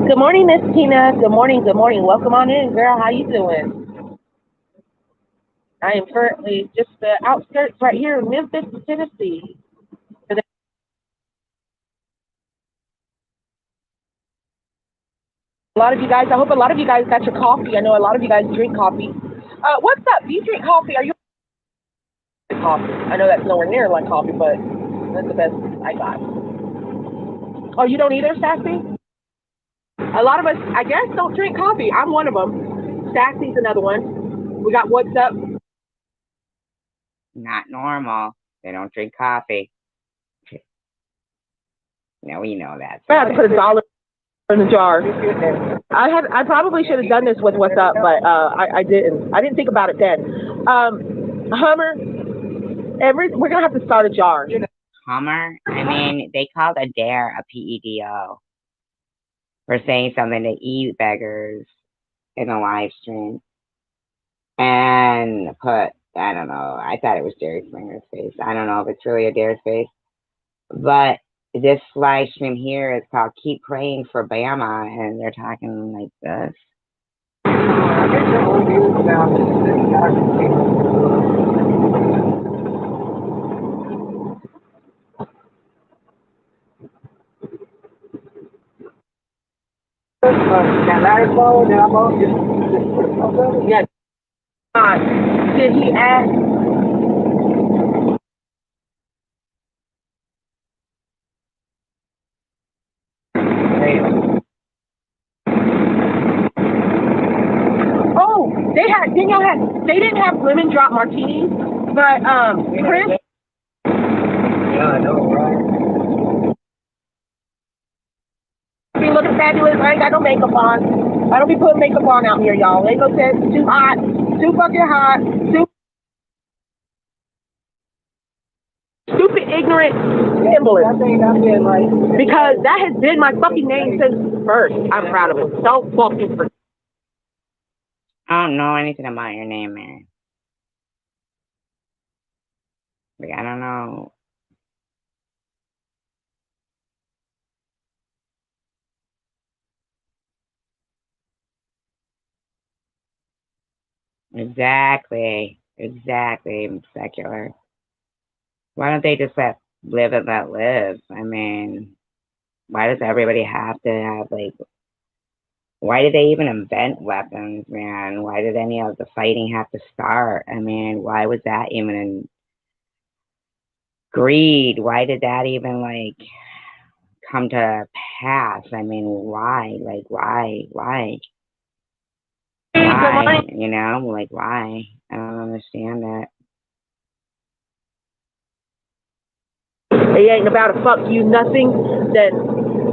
Good morning, Miss Tina. Good morning. Welcome on in, girl. How you doing? I am currently just the outskirts right here in Memphis, Tennessee. A lot of you guys, I hope a lot of you guys got your coffee. I know a lot of you guys drink coffee. What's up? Do you drink coffee? Are you coffee? I know that's nowhere near like coffee, but that's the best I got. Oh, you don't either, Sassy? A lot of us, I guess, don't drink coffee. I'm one of them. Sassy's another one. We got what's up? Not normal. They don't drink coffee. No, we know that. I had to put $1 in the jar. I probably should have done this with what's up, but I didn't. I didn't think about it then. Hummer. We're gonna have to start a jar. Hummer? I mean, they called a dare a PEDO for saying something to eat beggars in a live stream. And put, I don't know, I thought it was Jerry Springer's face. I don't know if it's really a dare's face. But this live stream here is called Keep Praying for Bama, and they're talking like this. I guess the whole deal about Yes. Did he ask? Oh, they didn't have lemon drop martinis, but Chris. Yeah, I know, right? Look at fabulous. I ain't got no makeup on. I don't be putting makeup on out here, y'all. Ain't no sense. Too hot. Too fucking hot. Too stupid, ignorant, symbolist. I think I've been like, Because that has been my fucking name since birth. I'm proud of it. Don't fucking forget. I don't know anything about your name, man. Like, I don't know. Exactly. Exactly. Secular. Why don't they just live and let live? I mean, why does everybody have to have, like, why did they even invent weapons, man? Why did any of the fighting have to start? I mean, why was that even in greed? Why did that even, like, come to pass? I mean, why? Like, why? Why? Why? You know, like, why? I don't understand that. It ain't about to fuck you nothing, then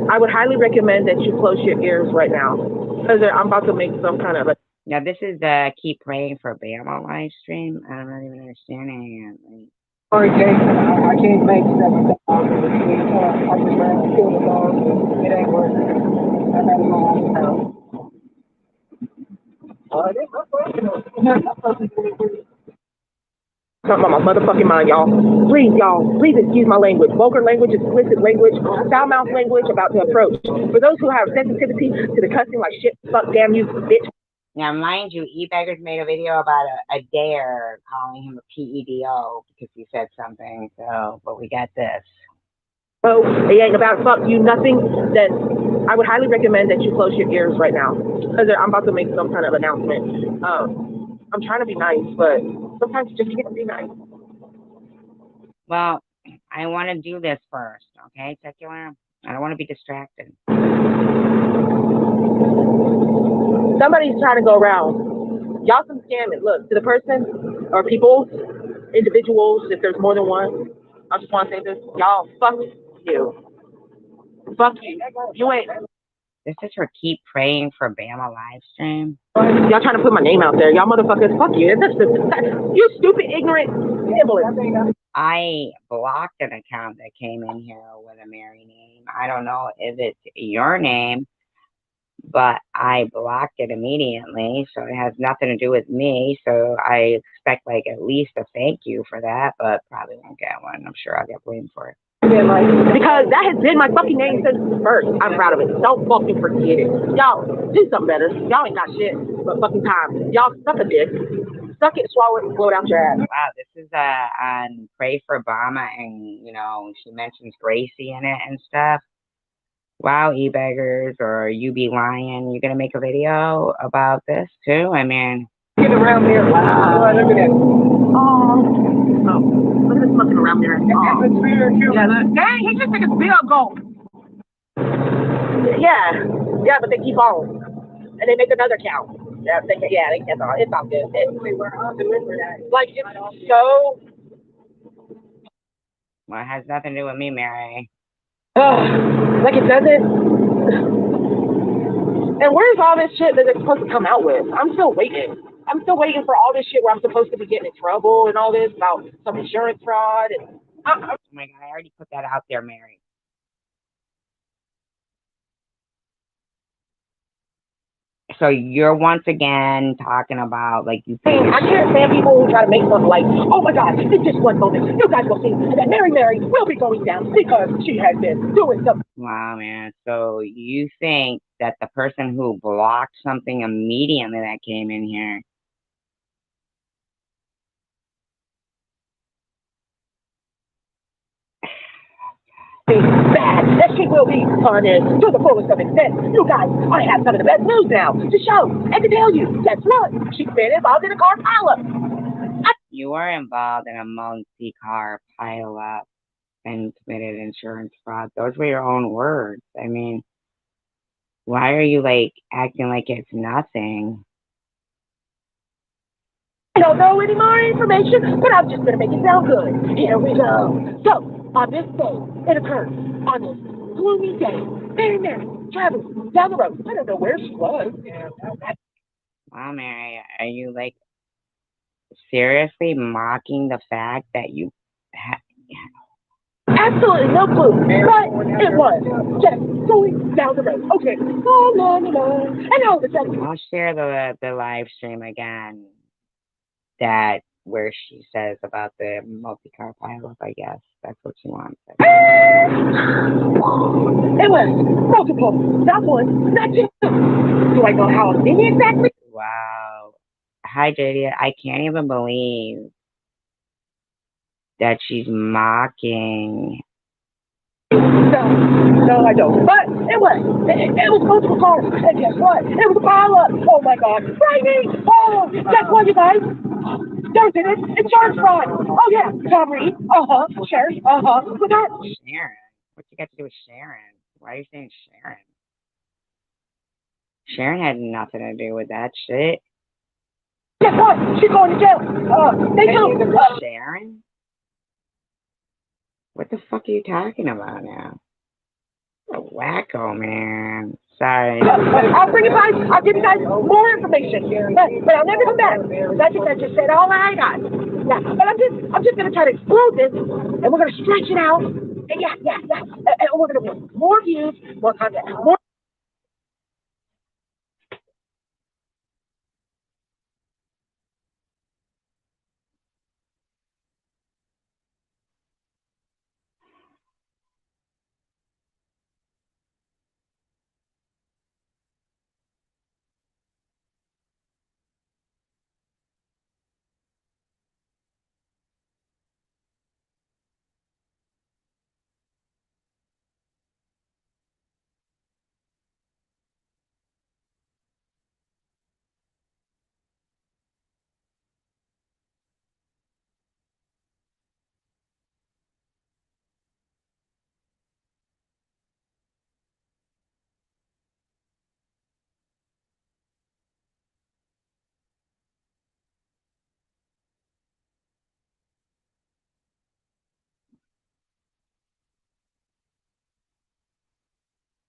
I would highly recommend that you close your ears right now. Because I'm about to make some kind of a... Now, this is the Keep Praying for Bama live stream. I'm not even understanding it. Like, sorry, Jason, I can't make that. I just ran and killed a dog. It ain't working. I had it on now. Something about my motherfucking mind, y'all. Please excuse my language. Vulgar language, explicit language, foul mouth language about to approach. For those who have sensitivity to the cussing like shit, fuck, damn you, bitch. now, mind you, E-Beggars made a video about a dare calling him a PEDO because he said something. So, but we got this. Oh, it ain't about fuck you nothing, then I would highly recommend that you close your ears right now. Because I'm about to make some kind of announcement. I'm trying to be nice, but sometimes you just can't be nice. Well, I want to do this first, okay, Secular? I don't want to be distracted. Somebody's trying to go around. Y'all can scam it. Look, to the person or people, individuals, if there's more than one, I just want to say this. Y'all, fuck you. Fuck you. You ain't. This is her Keep Praying for Bama live stream. Y'all trying to put my name out there. Y'all motherfuckers, fuck you. You stupid, ignorant, sibling. I blocked an account that came in here with a Mary name. I don't know if it's your name, but I blocked it immediately, so it has nothing to do with me. So I expect like at least a thank you for that, but probably won't get one. I'm sure I'll get blamed for it. Because that has been my fucking name since birth. I'm proud of it. Don't fucking forget it. Y'all, do something better. Y'all ain't got shit but fucking time. Y'all suck a dick. Suck it, swallow it, and blow it out your ass. Wow, this is on Pray for Obama, and you know she mentions Gracie in it and stuff. Wow, E-Beggars or You Be Lying, you're gonna make a video about this too? I mean, Get around there. Wow. Look at that. Oh, look at this fucking around there. Atmosphere, too. Yeah, look. Dang, he just took his field goal. Yeah, but they keep on. And they make another count. They kept on. It's all good. Like, it's so... well, it has nothing to do with me, Mary. Like it doesn't. And where's all this shit that they're supposed to come out with? I'm still waiting. I'm still waiting for all this shit where I'm supposed to be getting in trouble and all this about some insurance fraud. And oh my God, I already put that out there, Mary. So you're once again talking about like you. I can't stand people who try to make something like, oh my God, it's just one moment. You guys will see that Mary will be going down because she has been doing something. Wow, man. So you think that the person who blocked something immediately that came in here. Bad, that she will be punished to the fullest of extent. You guys, I have some of the best news now to show and to tell you. Guess what? She's been involved in a car pileup. You were involved in a multi-car pileup and committed insurance fraud. Those were your own words. I mean, why are you like acting like it's nothing? I don't know any more information, but I'm just going to make it sound good. Here we go. So, on this day, it occurred on this gloomy day, Standing there, traveling down the road. I don't know where she was. Wow, Mary, are you like seriously mocking the fact that you Absolutely no clue, but it was just going down the road. Okay, la la la la, and all of a sudden, I'll share the live stream again. That where she says about the multi-car pileup, I guess. That's what she wants. It was multiple, not one, not two. Do I know how many exactly? Wow. Hi, JD. I can't even believe that she's mocking. No, I don't. But it was multiple cars. And guess what? It was a pileup. Oh my God. Frightening. Oh, guess what, you guys? There's an insurance fraud. Oh yeah, Tom Reed. Sheriff. With her. Sharon. What you got to do with Sharon? Why are you saying Sharon? Sharon had nothing to do with that shit. Guess what? She's going to jail. They told Sharon? What the fuck are you talking about now? A wacko, man. Sorry. I'll bring you guys. I'll give you guys more information. But I'll never come back. I think I just said all I got. Yeah. But I'm just gonna try to explode this, and we're gonna stretch it out. And yeah. And we're gonna get more views, more content, more.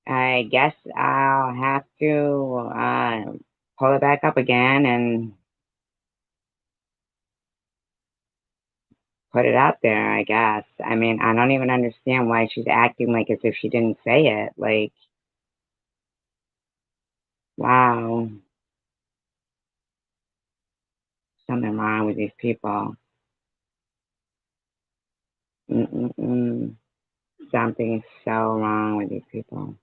I guess I'll have to pull it back up again and put it out there, I guess. I mean, I don't even understand why she's acting like as if she didn't say it. Like, wow. Something wrong with these people. Something is so wrong with these people.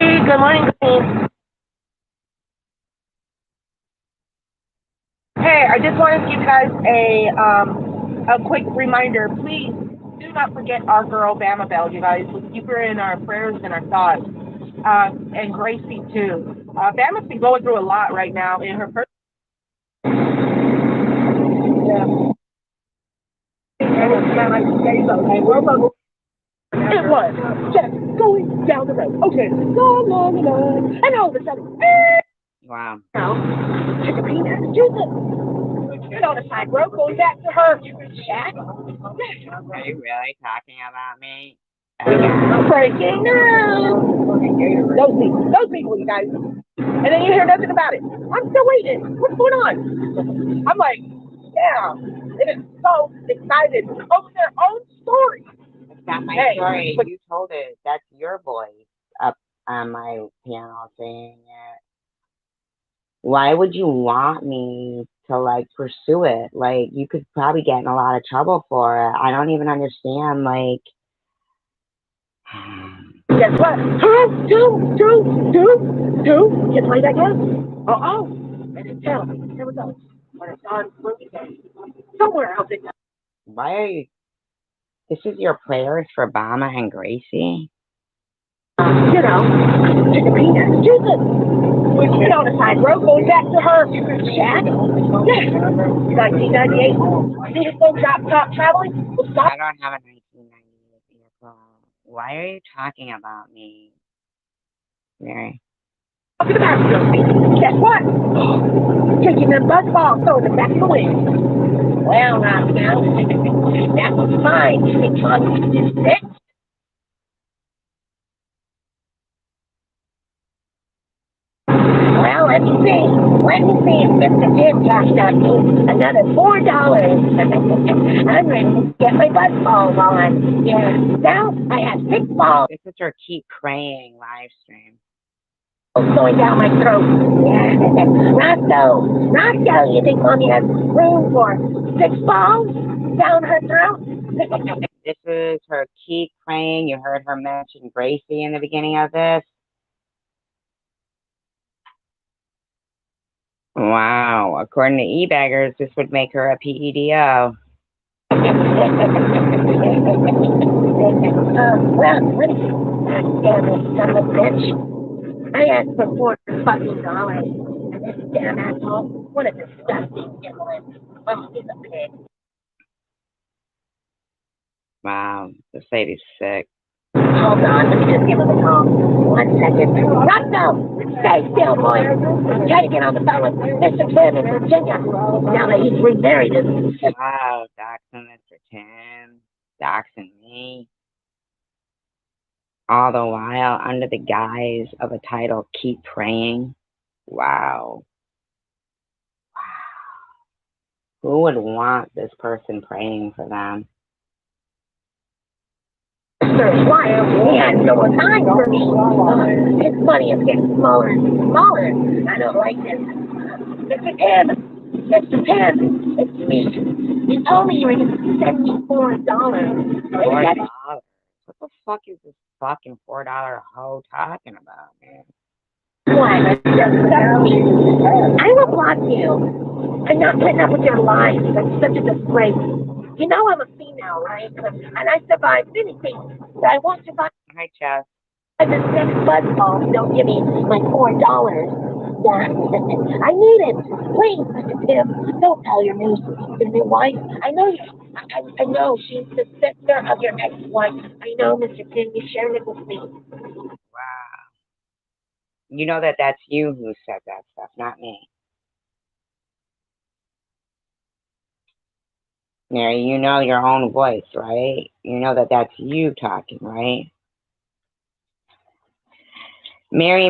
Good morning, Queen. Hey, I just wanted to give you guys a quick reminder. Please do not forget our girl Bama Bell, you guys. We'll keep her in our prayers and our thoughts. And Gracie too. Bama's been going through a lot right now in her first. It was just going down the road. Okay, la, and all of a sudden, Wow. took a peanut, and on the side road going back to her shack. Are you really talking about me? Breaking news! Those people, you guys. And then you hear nothing about it. I'm still waiting. What's going on? I'm like, yeah, it is so excited over their own story. It's not my story. You told it. That's your voice up on my piano saying it. Why would you want me to like pursue it? Like you could probably get in a lot of trouble for it. I don't even understand. Like, guess what? Two. You play that game? And it's tell. Here we go. When it's on somewhere else in. Why are you? This is your prayers for Bama and Gracie? You know, took a peanut, went on the side road going back to her shack. Yeah, 1998. Vehicle drop top traveling. I don't have a 1998 vehicle. Why are you talking about me, Mary? Guess what? Taking them buzz balls, throwing them back in the wind. Well, now. That was fine because you sit. Well, let me see. Let me see if Mr. Jim cashed out me another $4. I'm ready to get my buzz balls on. Yeah. Now I have 6 balls. This is her Keep Praying live stream. Going down my throat. Yeah. Roscoe, you think Mommy has room for 6 balls down her throat? This is her Keep Praying. You heard her mention Gracie in the beginning of this. Wow. According to eBaggers, this would make her a PEDO. Well, damn it, son of a bitch. I asked for $4 and this damn asshole, what a disgusting insolent. Oh, he's a pig. Wow, this lady's sick. Hold on, let me just give him a call. 1 second. Roscoe, stay still, boy. Try to get on the phone with Mr. Tim in Virginia. Now that he's remarried his... Wow, doxing Mr. Tim, doxing me. All the while under the guise of a title, Keep Praying. Wow. Who would want this person praying for them? Why? He has no more time for me. His money is getting smaller and smaller. I don't like this. Mr. Tim, it's me. You told me you were going to send me $4. $4? What the fuck is this fucking $4 hoe talking about, man? What? I will block you. I'm not putting up with your lies. That's such a disgrace. You know I'm a female, right? And I survived anything. But I won't survive. Hi, Chess. This next buzzball, you don't give me my $4. Yeah, I need it. Please, Mr. Tim, don't tell your new wife. I know I know she's the sister of your ex-wife. I know, Mr. Tim, you shared it with me. Wow. You know that that's you who said that stuff, not me. Mary, you know your own voice, right? You know that that's you talking, right? Mary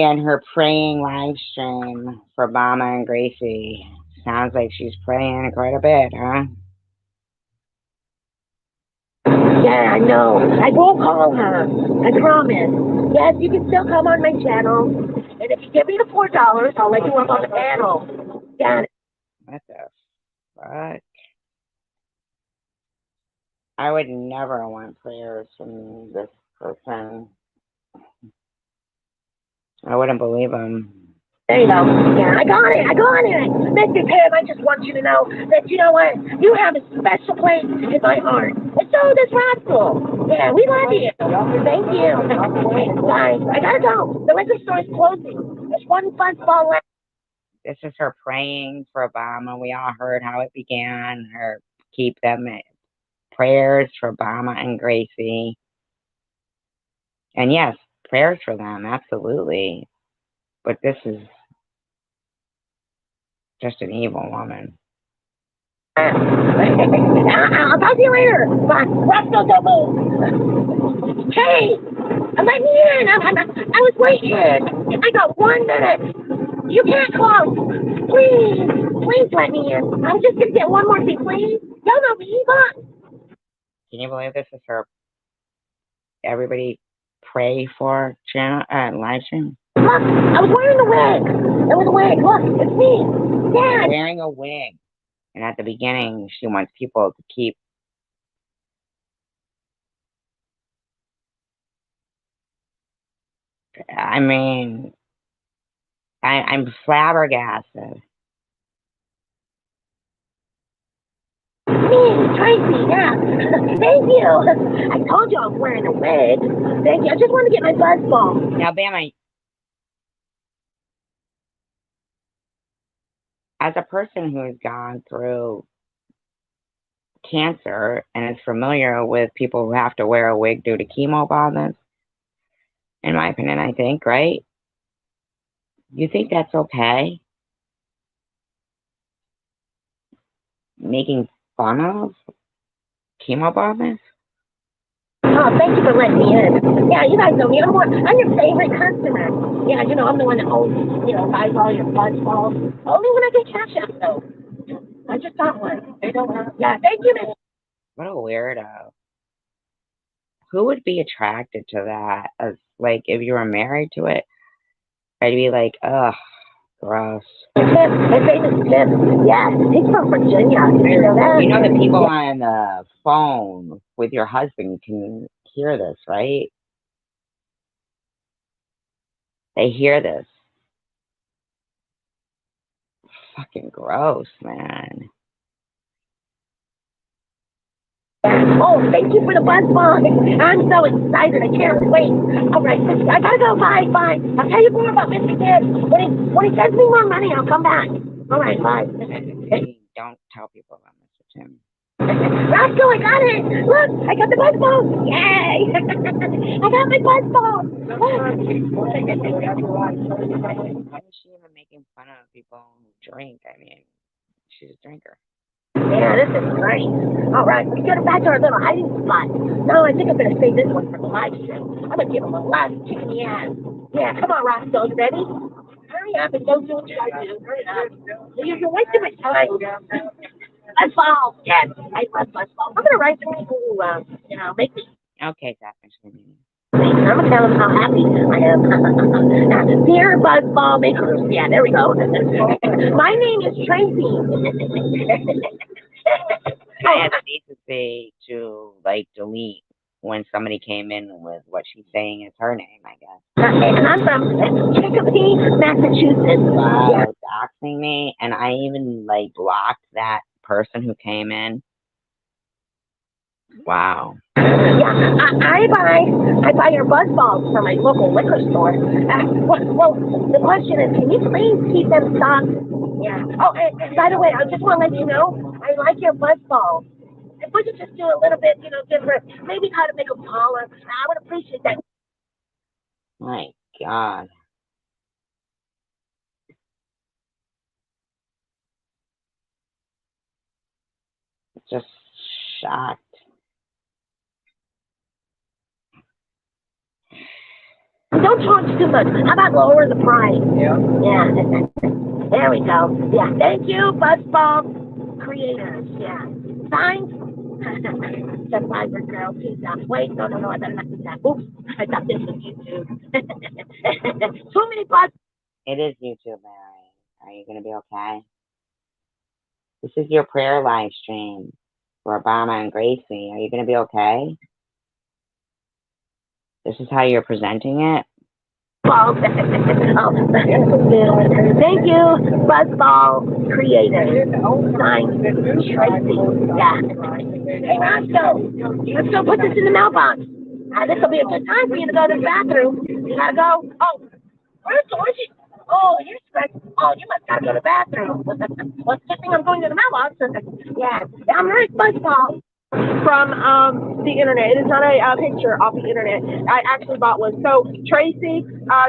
and her praying live stream for Mama and Gracie. Sounds like she's praying quite a bit, huh? Yeah, I know. I won't call her. I promise. Yes, you can still come on my channel. And if you give me the $4, I'll let you up on the panel. Got it. What the fuck? I would never want prayers from this person. I wouldn't believe him. There you go. Yeah, I got it. Mr. Tim, I just want you to know that, you know what? You have a special place in my heart. And so does Roscoe. Yeah, we love you. Thank you. Bye. I gotta go. The liquor store is closing. There's one buzzball left. This is her praying for Obama. We all heard how it began. Her keep them prayers for Obama and Gracie. And yes, prayers for them, absolutely. But this is just an evil woman. I'll talk to you later. Bye. Roscoe, don't move. Hey, let me in. I was waiting. I got 1 minute. You can't close. Please let me in. I'm just going to get one more thing, please. Y'all know me, bye. Can you believe this is her everybody pray for channel live stream? Look, I was wearing a wig. It was a wig. Look, it's me. Dad. Wearing a wig. And at the beginning, she wants people to keep. I mean, I'm flabbergasted. Me, Tracy, yeah. Thank you. I told you I was wearing a wig. Thank you. I just want to get my buzz ball. Now, Bama, as a person who has gone through cancer and is familiar with people who have to wear a wig due to chemo bombings, in my opinion, I think, right? You think that's okay? Making funnels? Chemo bombers? Oh, thank you for letting me in. Yeah, you guys know me. I'm your favorite customer. Yeah, I'm the one that buys all your buzz balls. Only when I get cash out, though. I just got one. Yeah, thank you, Miss. What a weirdo. Who would be attracted to that? As like, if you were married to it, I'd be like, ugh, gross. His name is Tim. Yeah, he's from Virginia. You know that? You know the people on the phone with your husband can hear this, right? They hear this. Fucking gross, man. Oh, thank you for the buzz ball. I'm so excited. I can't wait. All right, I gotta go. Bye, bye. I'll tell you more about Mr. Kid. When he sends me more money, I'll come back. All right, bye. Hey, don't tell people about Mr. Tim. Roscoe, I got it. Look, I got the buzz ball. Yay. I got my buzz ball. Why is she even making fun of people who drink? I mean, she's a drinker. Yeah, this is great. All right, let's get back to our little hiding spot. No, I think I'm going to save this one for the live stream. I'm going to give him a lot of chicken ass. Yeah, come on, Roscoe, you ready? Hurry up and go do what you got to do. Hurry up. You're wasting my time. Buzz balls. Yes, I love buzz balls. I'm going to write some people who, make me. Okay, Zach. I'm gonna tell them how happy I am. Dear Buzzball Makers. Yeah, there we go. My name is Tracy. I have a decency to like delete when somebody came in with what she's saying is her name, I guess. And I'm from Chicopee, Massachusetts. Wow, doxing me, and I even like blocked that person who came in. Wow. Yeah, I buy your buzz balls from my local liquor store. Well, the question is, can you please keep them stocked? Yeah. Oh, and by the way, I just want to let you know, I like your buzz balls. If we could just do a little bit, different, maybe how to make them taller, I would appreciate that. My God. Just shocked. Don't charge too much. How about lower the price? Yeah. There we go. Yeah. Thank you, Buzzball Creators. Yeah. Signed. The vibrant girl. Peace out. Wait, no. I better not do that. Oops. I thought this was YouTube. Too many buzz. It is YouTube, Mary. Are you gonna be okay? This is your prayer live stream for Obama and Gracie. Are you gonna be okay? This is how you're presenting it? Oh, thank you, Buzzball Creator. Signed, Tracy. Yeah. Hey, Roscoe, let's go put this in the mailbox. This will be a good time for you to go to the bathroom. You gotta go. Oh, where's Georgie? Oh, you're stressed. Oh, you must gotta go to the bathroom. Well, it's a good thing I'm going to the mailbox. Yeah, I'm right, Buzzball. From the internet. It is not a picture off the internet. I actually bought one. So, Tracy,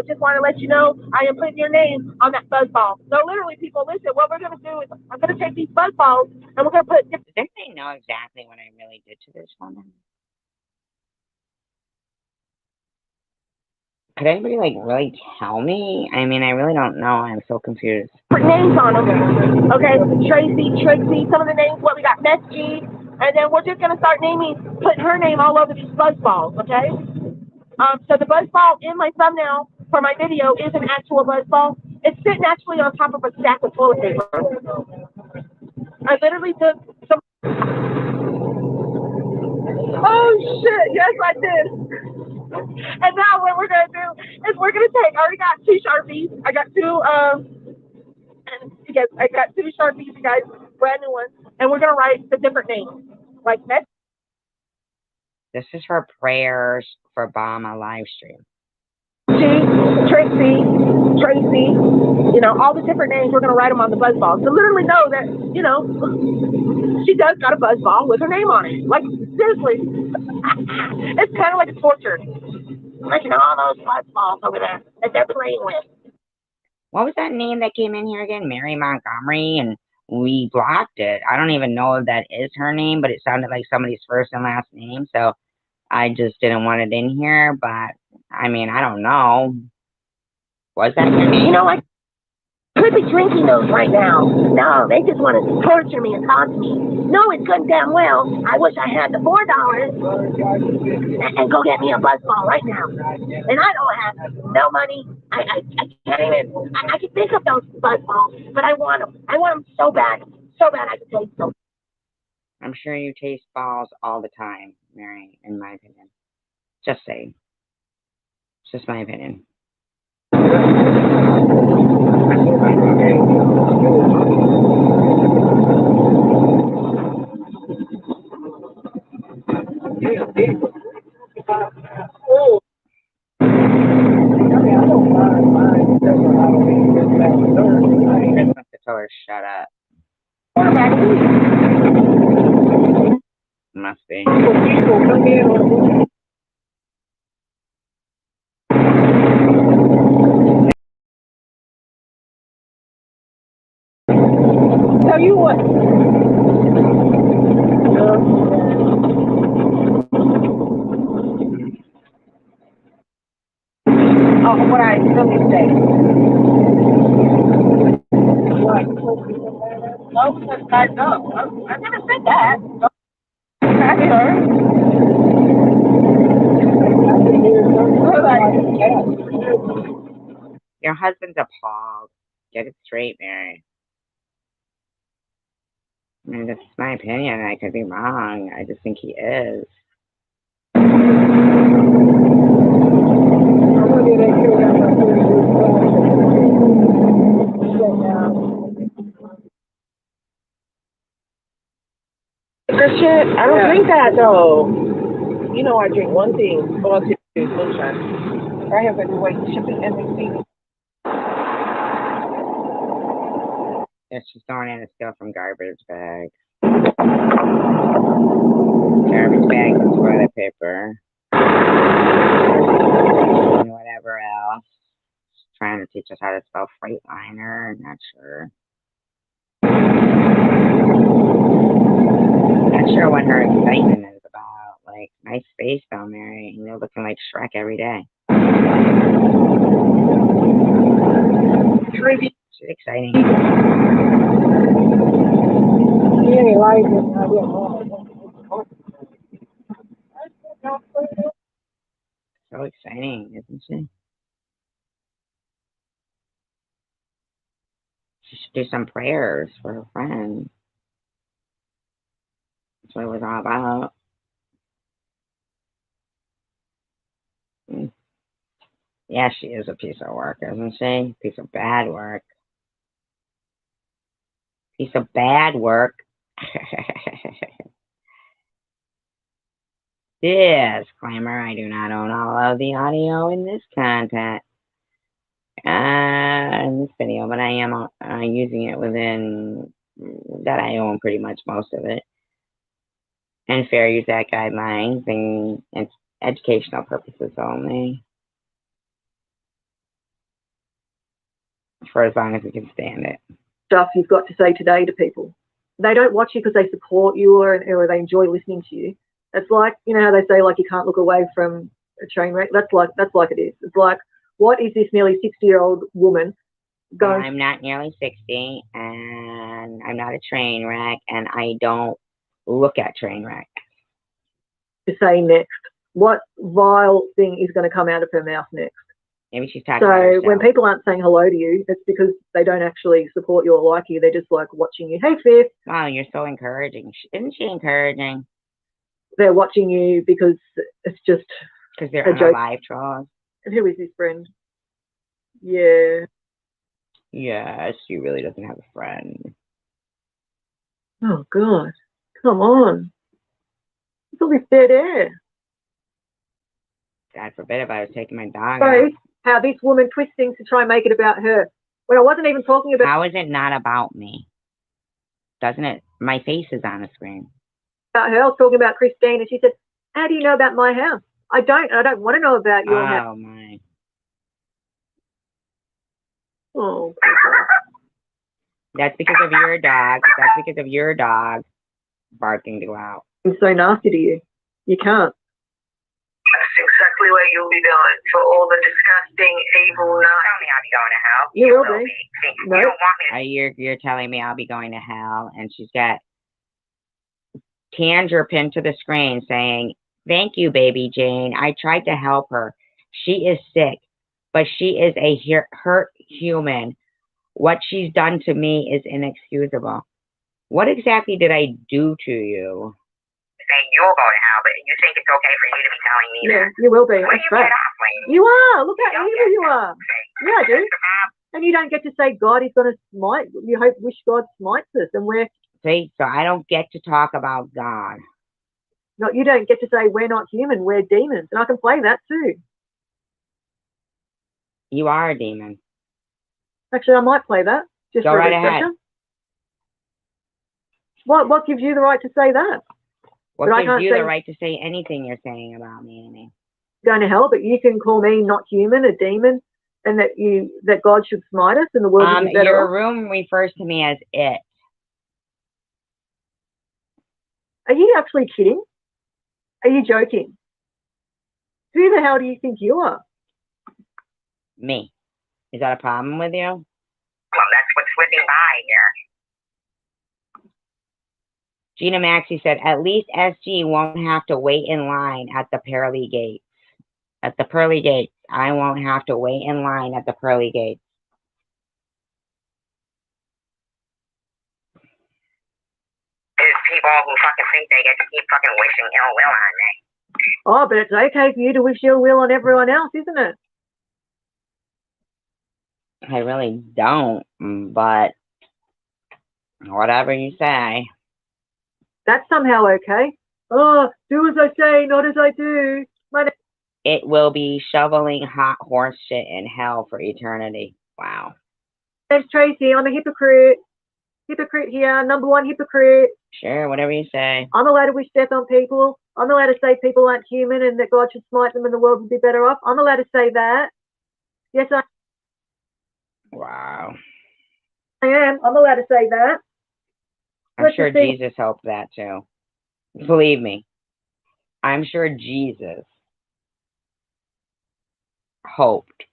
just want to let you know I am putting your name on that buzz ball. So, literally, people, listen, what we're going to do is I'm going to take these buzz balls and we're going to put... Does anybody know exactly what I really did to this woman? Could anybody, like, really tell me? I mean, I really don't know. I'm so confused. Names on them. Okay, Tracy, Trixie, some of the names, what we got, Mess G. And then we're just going to start putting her name all over these buzz balls, okay? So the buzz ball in my thumbnail for my video is an actual buzz ball. It's sitting actually on top of a stack of toilet paper. I literally took some... Oh, shit, yes, I did. And now what we're going to do is we're going to take... I already got 2 Sharpies. I got 2... I got 2 Sharpies, you guys, brand new ones. And we're going to write the different names. Like that. This is her prayers for Obama live stream. Tracy, all the different names, we're going to write them on the buzz ball. So literally know that, she does got a buzz ball with her name on it. Like, seriously. It's kind of like torture. Like, all those buzz balls over there that they're playing with. What was that name that came in here again? Mary Montgomery and we blocked it. I don't even know if that is her name, but it sounded like somebody's first and last name, so I just didn't want it in here. But I mean, I don't know. Was that your name? You know, I could be drinking those right now. No, they just want to torture me and taunt me. No, it's good and damn well. I wish I had the $4 and go get me a buzzball right now. And I don't have no money. I can't even. I can think of those buzzballs, but I want them. I want them so bad. So bad I can taste them. I'm sure you taste balls all the time, Mary, in my opinion. Just saying. It's just my opinion. I just have to tell her shut up. Must be. Tell you what. Oh, what I let me say. What? No, I know. I never said that. I heard. Your husband's appalled. Get it straight, Mary. I mean, this is my opinion. I could be wrong. I just think he is. Shit, I don't drink that though. You know I drink one thing, all to moonshine. I have to wait shipping and receiving. Yeah, she's throwing in a steal from garbage bag. Garbage bag and toilet paper. And whatever else. She's trying to teach us how to spell Freightliner. Not sure. Not sure what her excitement is about. Like, nice face though, Mary. You're looking like Shrek every day. She's exciting. So exciting, isn't she? She should do some prayers for her friend. That's what it was all about. Yeah, she is a piece of work, isn't she? Piece of bad work. Piece of bad work. Disclaimer, I do not own all of the audio in this content. In this video, but I am using it within that I own pretty much most of it. And fair use act guidelines and it's educational purposes only. For as long as we can stand it. Stuff you've got to say today to people. They don't watch you because they support you or they enjoy listening to you. It's like, you know how they say, like, you can't look away from a train wreck? That's like it is. It's like, what is this nearly 60-year-old woman going? I'm not nearly 60, and I'm not a train wreck, and I don't look at train wreck. To say next? What vile thing is going to come out of her mouth next? Maybe she's talking about herself. So when people aren't saying hello to you, it's because they don't actually support you or like you. They're just like watching you. Hey, Fifth. Wow, you're so encouraging. Isn't she encouraging? They're watching you because it's just because they're on a live trolls. And who is this friend? Yeah. Yeah, she really doesn't have a friend. Oh, God. Come on. It's all this dead air. God forbid if I was taking my dog out. How this woman twists things to try and make it about her. When I wasn't even talking about... How is it not about me? Doesn't it? My face is on the screen. About her, I was talking about Christine, and she said, how do you know about my house? I don't want to know about your house. Oh, my. Oh, That's because of your dog. That's because of your dog barking to go out. It's so nasty to you. You can't. That's exactly where you'll be going for all the disgusting, evil Don't nights. tell me I'll be going to hell. You will be. See, No. you don't want me to. You're telling me I'll be going to hell, and she's got Tandra pinned to the screen saying, "Thank you, baby Jane. I tried to help her. She is sick, but she is a hurt human. What she's done to me is inexcusable." What exactly did I do to you? Say you'll go to hell, but you think it's okay for you to be telling me Yeah, that? you will be. When That's you get right. off, lady? You are. Look how don't evil get you are. Yeah, I do. And you don't get to say God is going to smite. You wish God smites us, and we're See, so I don't get to talk about God. not. You don't get to say we're not human. We're demons, and I can play that too. You are a demon. Actually, I might play that just Go for a right refresher. ahead. What gives you the right to say that? What But I gives can't you say the right to say anything you're saying about me, Amy? going to hell, but you can call me not human, a demon, and that God should smite us and the world would be better Your off. room refers to me as it. Are you actually kidding? Are you joking? Who the hell do you think you are? Me. Is that a problem with you? Well, that's what's slipping by here. Gina Maxey said, at least SG won't have to wait in line at the pearly gates. At the pearly gates. I won't have to wait in line at the pearly gates. There's people who fucking think they get to keep fucking wishing ill will on me. Oh, but it's okay for you to wish your will on everyone else, isn't it? I really don't, but whatever you say. That's somehow okay. Oh, do as I say, not as I do. It will be shoveling hot horse shit in hell for eternity. Wow. name's Tracy. I'm a hypocrite. Hypocrite here. Number one hypocrite. Sure, whatever you say. I'm allowed to wish death on people. I'm allowed to say people aren't human and that God should smite them and the world would be better off. I'm allowed to say that. Yes, I Wow. am. I'm allowed to say that. I'm Let's sure just see. Jesus hoped that too. Believe me. I'm sure Jesus hoped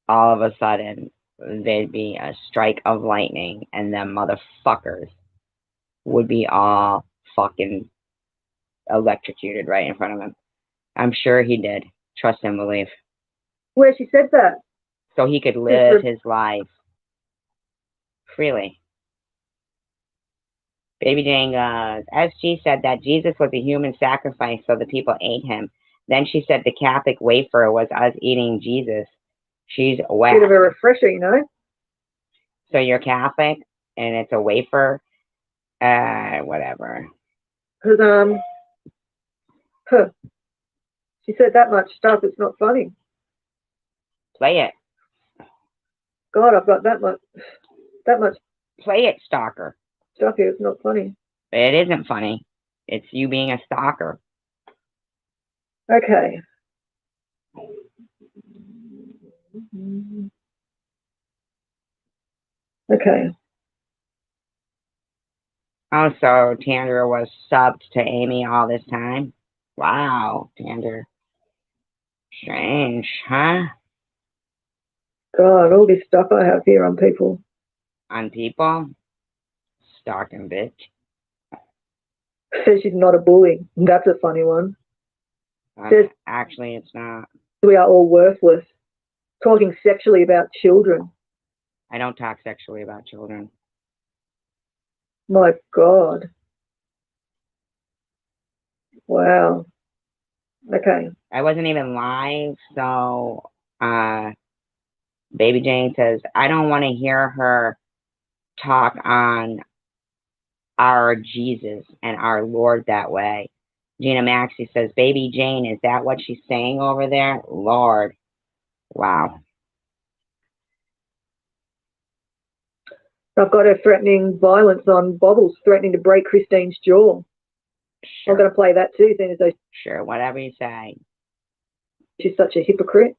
all of a sudden there'd be a strike of lightning and them motherfuckers would be all fucking electrocuted right in front of him. I'm sure he did. Trust and believe. Where she said that. So he could live his life freely. Baby Jane goes, SG said that Jesus was a human sacrifice, so the people ate him. Then she said the Catholic wafer was us eating Jesus. She's wet. Bit of a refresher, you know. So you're Catholic, and it's a wafer? Whatever. Because, huh. She said that much stuff, it's not funny. Play it. God, I've got that much Play it, stalker. stuff here, it's not funny. It isn't funny. It's you being a stalker. Okay. Okay. Oh, so Tandra was subbed to Amy all this time? Wow, Tandra. Strange, huh? God, all this stuff I have here on people. On people? Stalking bitch. Says she's not a bully. That's a funny one. Actually, it's not. We are all worthless. Talking sexually about children. I don't talk sexually about children. My God. Wow. Okay. I wasn't even live, so Baby Jane says, I don't want to hear her talk on our Jesus and our Lord that way. Gina Maxey says, Baby Jane, is that what she's saying over there? Lord. Wow. I've got her threatening violence on Bobbles, threatening to break Christine's jaw. Sure. I'm going to play that too, seeing as though Sure, whatever you say. she's such a hypocrite.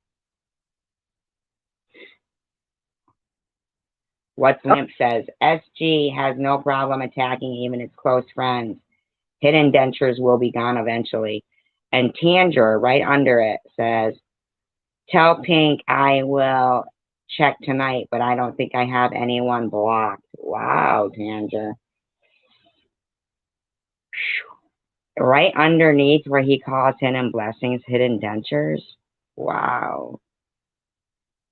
What's Limp says, SG has no problem attacking even its close friends. Hidden dentures will be gone eventually. And Tanger, right under it, says, tell Pink I will check tonight, but I don't think I have anyone blocked. Wow, Tanger. Right underneath where he calls hidden blessings, hidden dentures. Wow.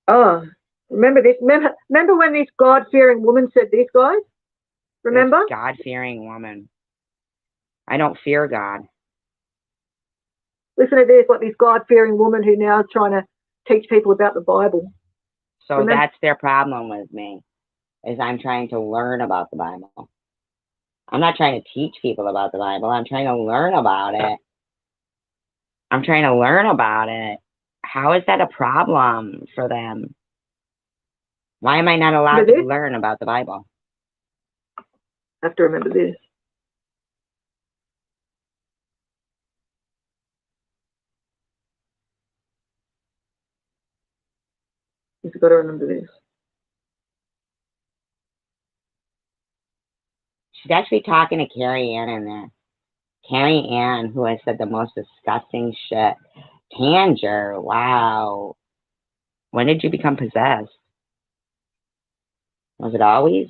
Oh, remember this? Remember when this God-fearing woman said this, guys? Remember? This God-fearing woman. I don't fear God. Listen to this, like this God-fearing woman who now is trying to teach people about the Bible. So Remember? that's their problem with me, is I'm trying to learn about the Bible. I'm not trying to teach people about the Bible. I'm trying to learn about it. I'm trying to learn about it. How is that a problem for them? Why am I not allowed to learn about the Bible? I have to remember this. You've got to remember this. She's actually talking to Carrie Ann in there. Carrie Ann, who has said the most disgusting shit. Tanger, wow. When did you become possessed? Was it always?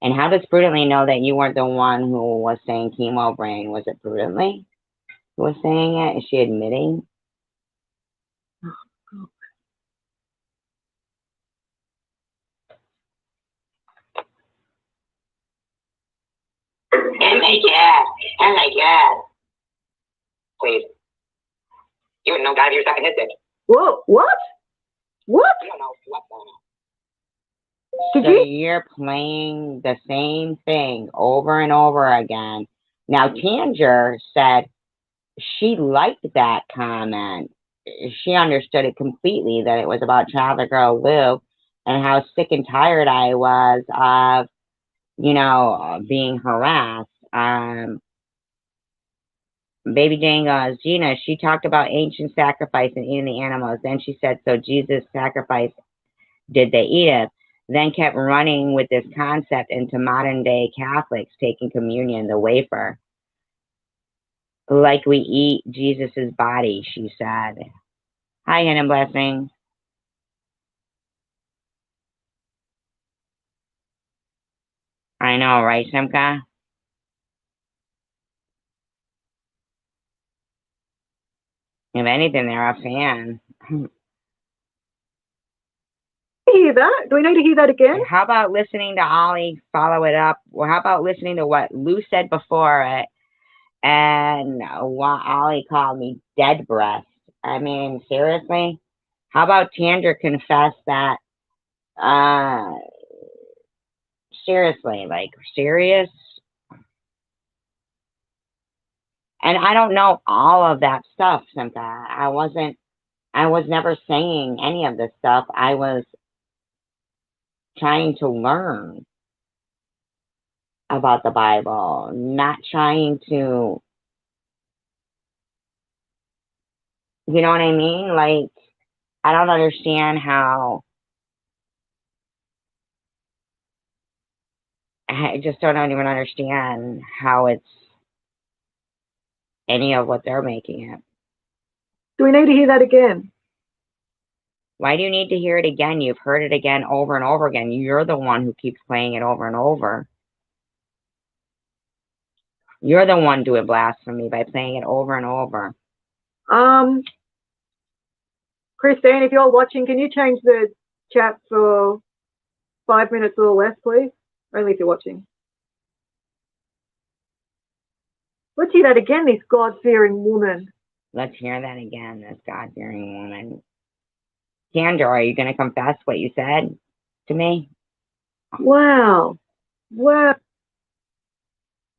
And how does Prudently know that you weren't the one who was saying chemo brain? Was it Prudently who was saying it? Is she admitting? Oh my God. Please. You wouldn't know God if you're sucking. Whoa, what? What? You don't know what's going on. Did So you? you're playing the same thing over and over again. Now, Tanger said she liked that comment. She understood it completely, that it was about Traveler Girl Lou and how sick and tired I was of, being harassed. Baby Jane goes, Gina, she talked about ancient sacrifice and eating the animals. Then she said, so Jesus sacrificed, did they eat it? Then kept running with this concept into modern day Catholics taking communion, the wafer. Like we eat Jesus's body, she said. Hi, Hidden Blessings. I know, right, Simka? If anything, they're a fan. Hear that? Do we need to hear that again? How about listening to Ollie follow it up? Well, how about listening to what Lou said before it and what Ollie called me dead breast? I mean, seriously? How about Tanger confess that? Seriously, like, serious? And I don't know all of that stuff, Simka. I was never saying any of this stuff. I was trying to learn about the Bible, not trying to, you know what I mean? Like, I don't understand how, I just don't even understand how it's any of what they're making it. Do we need to hear that again? Why do you need to hear it again? You've heard it again over and over again. You're the one who keeps playing it over and over. You're the one doing blasphemy by playing it over and over. Christine, if you're watching, can you change the chat for 5 minutes or less, please? Only if you're watching. Let's hear that again, this God-fearing woman. Let's hear that again, this God-fearing woman. Tanger, are you going to confess what you said to me? Wow. Wow.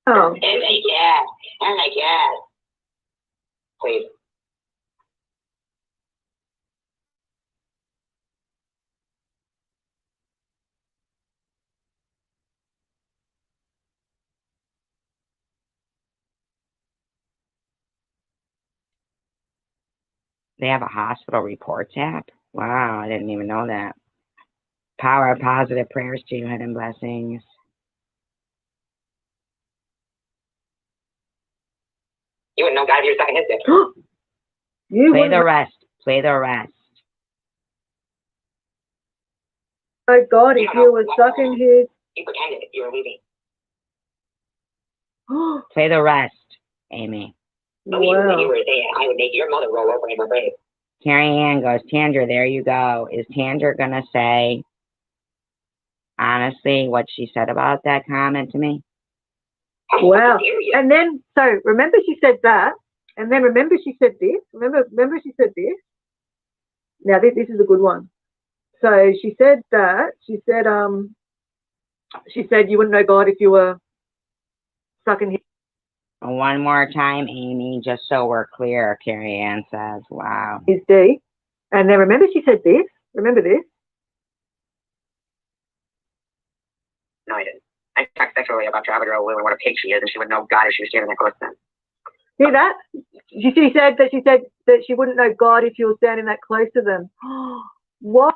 Oh my God. Please. They have a hospital reports app? Wow, I didn't even know that. Power, positive prayers to you, hidden blessings. You wouldn't know God if you were sucking his dick. Play the rest. Play the rest. Oh God, if you were sucking his. You pretended you were leaving. Play the rest, Amy. Oh, you knew you were there. I would make your mother roll over in her grave. Carrie Ann goes, Tandra, there you go. Is Tandra going to say, honestly, what she said about that comment to me? Wow. And then, so remember she said that, and then remember she said this. Remember she said this. Now this is a good one. So she said that. She said you wouldn't know God if you were sucking his. One more time, Amy, just so we're clear, Carrie Ann says, wow. His D. And then remember she said this. Remember this. No, I didn't. I talked sexually about Java Girl Lou and what a pig she is, and she would know God if she was standing that close to them. See that? She said that she wouldn't know God if you were standing that close to them. What?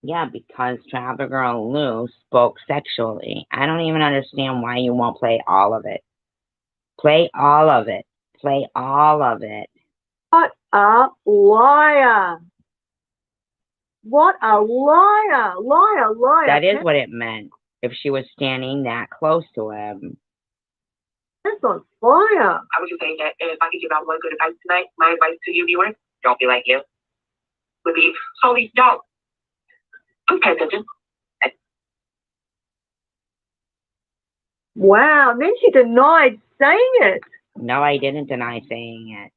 Yeah, because Travel Girl Lou spoke sexually. I don't even understand why you won't play all of it. Play all of it. Play all of it. What a liar. What a liar. Liar, liar. That is what it meant. If she was standing that close to him. That's on fire. I was just saying that if I could give out one good advice tonight, my advice to you viewers, don't be like you, would be, holy dog. Please pay attention. Wow. And then she denied saying it. No, I didn't deny saying it.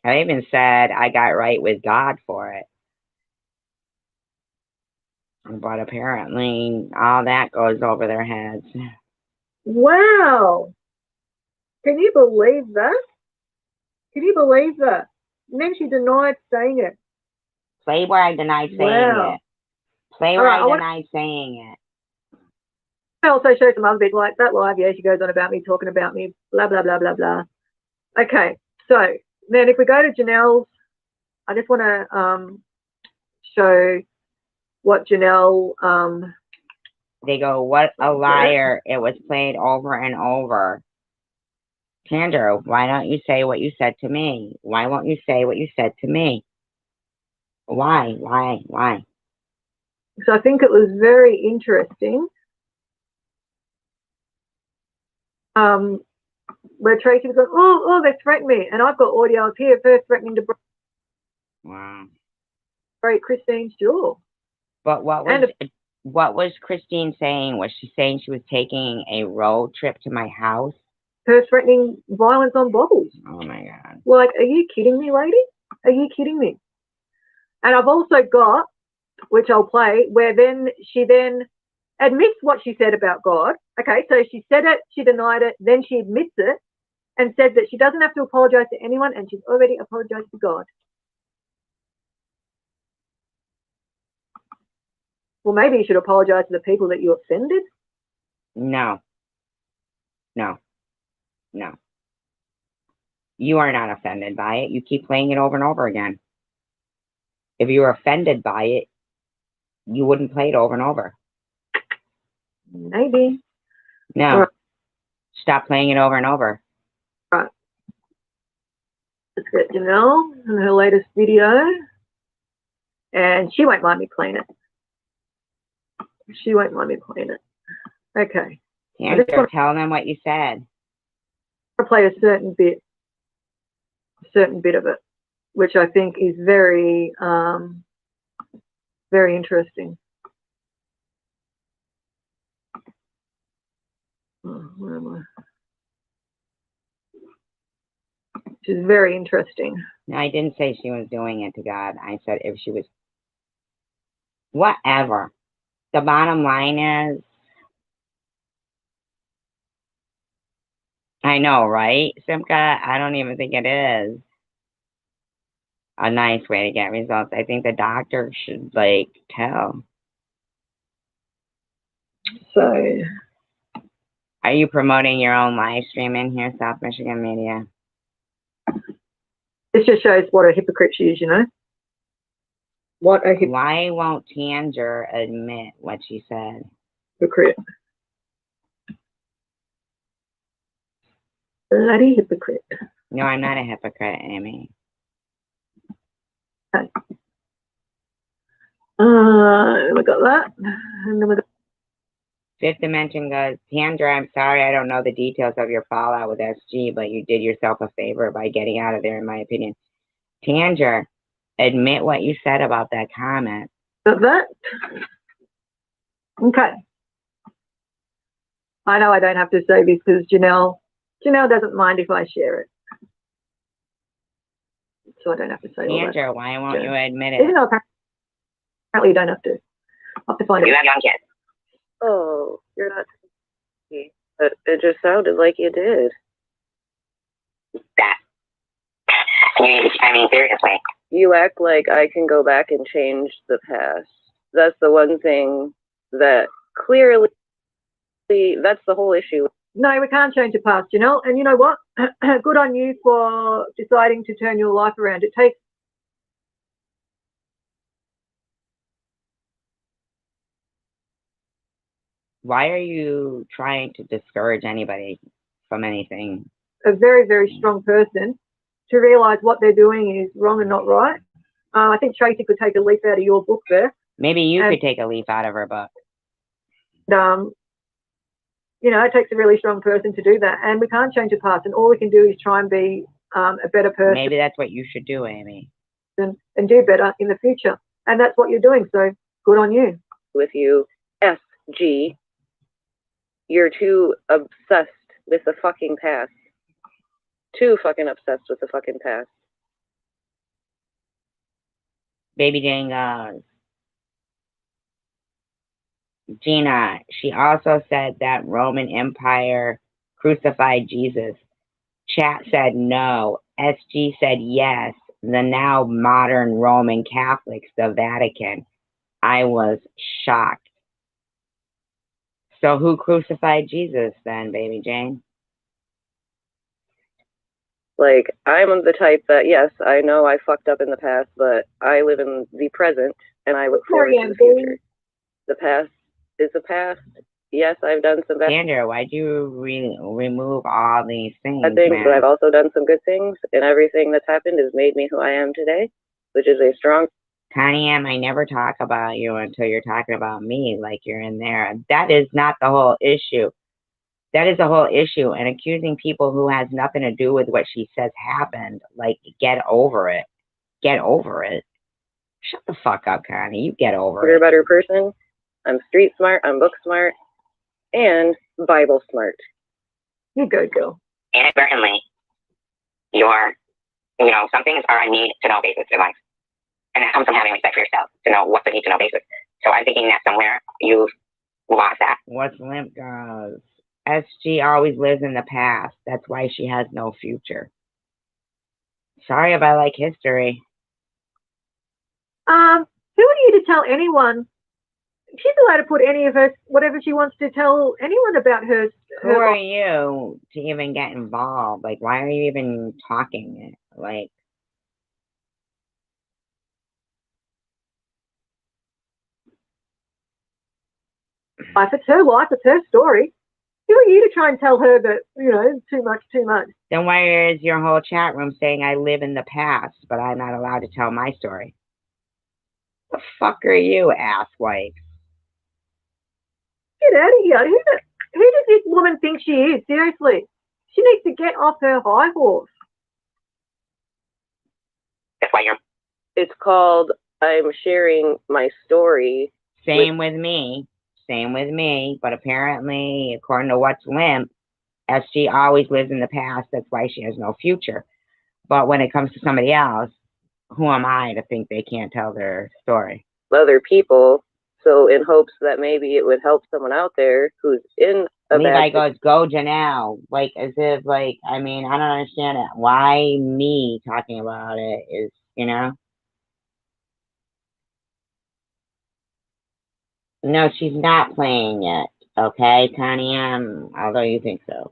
I even said I got right with God for it. But apparently all that goes over their heads. Wow. Can you believe that? Can you believe that? And then she denied saying it. Play where I denied saying it. Play where I denied saying it. I also show some other bit like that live. Yeah, she goes on about me, talking about me, blah, blah, blah, blah, blah. Okay, so then if we go to Janelle's, I just want to show what Janelle... They go, what a liar. It was played over and over. Tandra, why don't you say what you said to me? Why won't you say what you said to me? Why? So I think it was very interesting. Where Tracy was going, oh, they threatened me. And I've got audio up here of her threatening to break Christine's jaw. But what was Christine saying? Was she saying she was taking a road trip to my house? Her threatening violence on Bobbles. Oh my God. Like, are you kidding me, lady? Are you kidding me? And I've also got, which I'll play, where then she then admits what she said about God. Okay, so she said it, she denied it, then she admits it and said that she doesn't have to apologize to anyone and she's already apologized to God. Well, maybe you should apologize to the people that you offended. No. You are not offended by it. You keep playing it over and over again. If you were offended by it, you wouldn't play it over and over. Maybe. No. Right. Stop playing it over and over. Right. Let's get Janelle in her latest video. And she won't mind me playing it. Okay. Tandra, tell them what you said. I'll play a certain bit of it, which I think is very, very interesting. Where am I? Which is very interesting. No, I didn't say she was doing it to God. I said if she was, whatever. The bottom line is, I know, right, Simca? I don't even think it is a nice way to get results. I think the doctor should, like, tell. So, are you promoting your own live stream in here, South Michigan Media? This just shows what a hypocrite she is, you know? What a Why won't Tanger admit what she said? hypocrite. Bloody hypocrite. No, I'm not a hypocrite, Amy. Okay. We got that. And then we got Fifth Dimension goes, Tanger, I'm sorry I don't know the details of your fallout with SG, but you did yourself a favor by getting out of there, in my opinion. Tanger, admit what you said about that comment. that. Okay. I know I don't have to say this because Janelle doesn't mind if I share it. So I don't have to say all that. Tanger, why won't you admit Even it? though apparently you don't have to. I'll have to find You it. have young kids. Oh, you're not. But it just sounded like you did. That. I mean, seriously. You act like I can go back and change the past. That's the one thing that clearly, that's the whole issue. No, we can't change the past, Janelle. And you know what? Good on you for deciding to turn your life around. It takes Why are you trying to discourage anybody from anything? a very, very strong person to realize what they're doing is wrong and not right. I think Tracy could take a leaf out of your book there. Maybe you could take a leaf out of her book. You know, it takes a really strong person to do that. And we can't change the past. And all we can do is try and be a better person. Maybe that's what you should do, Amy. And do better in the future. And that's what you're doing. So good on you. With you, SG, you're too obsessed with the fucking past. Too fucking obsessed with the fucking past. Baby Jane goes, Gina, she also said that Roman Empire crucified Jesus. Chat said no. SG said yes. The now modern Roman Catholics, the Vatican. I was shocked. So who crucified Jesus then, Baby Jane? Like, I'm the type that, yes, I know I fucked up in the past, but I live in the present and I look forward to the future. The past is the past. Yes, I've done some bad Sandra, why'd you remove all these things, things, but I've also done some good things, and everything that's happened has made me who I am today, which is a strong... Connie M, I never talk about you until you're talking about me, like you're in there. That is not the whole issue. That is the whole issue. And accusing people who has nothing to do with what she says happened, like, get over it. Get over it. Shut the fuck up, Connie. You get over it. You're a better person. I'm street smart. I'm book smart. And Bible smart. You go, girl. Inadvertently, some things are a need to know basis in life. And that comes from having respect for yourself, to know what's a need to know basis. So I'm thinking that somewhere you've lost that. What's limp goes? SG always lives in the past. That's why she has no future. Sorry if I like history. Who are you to tell anyone? She's allowed to put any of her, whatever she wants to tell anyone about her. Who are you to even get involved? Like, why are you even talking? Like, life, it's her life, it's her story. Who are you to try and tell her that, too much? Then why is your whole chat room saying I live in the past, but I'm not allowed to tell my story? The fuck are you, asswipe? Get out of here. Who does this woman think she is? Seriously. She needs to get off her high horse. That's why It's called I'm sharing my story. Same with me. But apparently, according to What's Limp, SG always lives in the past. That's why she has no future. But when it comes to somebody else, who am I to think they can't tell their story? Other people. So in hopes that maybe it would help someone out there who's in a Levi goes, go Janelle. Like, as if, I don't understand it. Why me talking about it is, No, she's not playing it. Okay, Connie M, although you think so.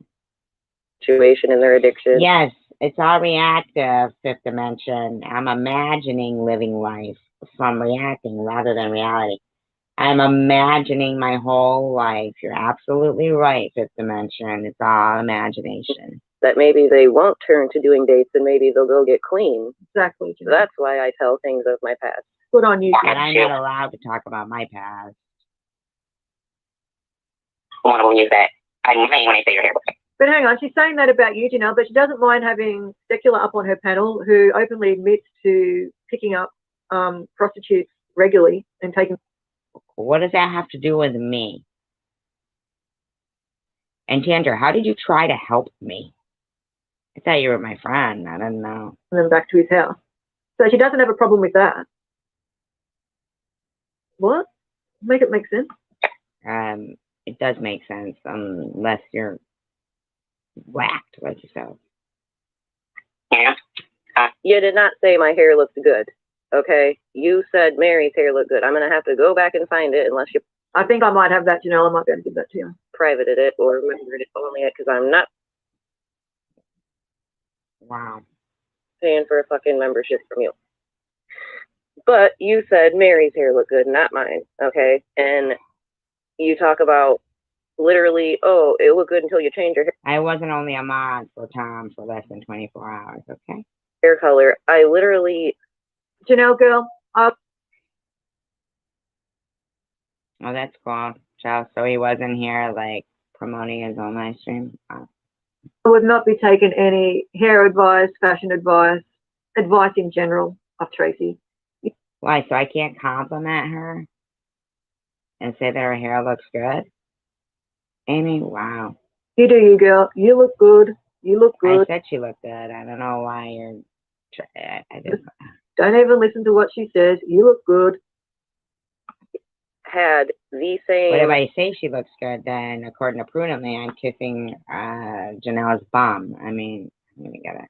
Situation in their addiction. Yes, it's all reactive, Fifth Dimension. I'm imagining living life. from reacting rather than reality. I'm imagining my whole life. You're absolutely right, fifth dimension. It's all imagination. That maybe they won't turn to doing dates and maybe they'll go get clean. Exactly. So that's why I tell things of my past. Good on you. But I'm not allowed to talk about my past. I want to believe that. I may when I say your hair. But hang on, she's saying that about you, Janelle, but she doesn't mind having Secular up on her panel, who openly admits to picking up prostitutes regularly and taking. What does that have to do with me? And Tandra, how did you try to help me? I thought you were my friend. I didn't know. Them back to his house. So she doesn't have a problem with that. What? Make it make sense. It does make sense unless you're whacked like yourself. Yeah. You did not say my hair looked good. Okay. You said Mary's hair looked good. I'm gonna have to go back and find it unless you. I think I might have that, Janelle. I might be able to give that to you. Privated it or remembered it only it because I'm not. Wow. Paying for a fucking membership from you. But you said Mary's hair looked good, not mine. Okay. And you talk about literally, oh, it looked good until you change your I wasn't only a mod for Tom for less than 24 hours, okay? hair color. I literally. Janelle, girl, up. Oh, that's cool. So he wasn't here, like, promoting his own live stream? Oh. I would not be taking any hair advice, fashion advice in general of Tracy. Why? So I can't compliment her and say that her hair looks good? Amy, wow. You do you, girl. You look good. You look good. I said she looked good. I don't know why you're... I didn't... Don't even listen to what she says. You look good. Had the same. But if I say she looks good, then according to Prudently, I'm kissing Janelle's bum. I mean, I'm gonna get it.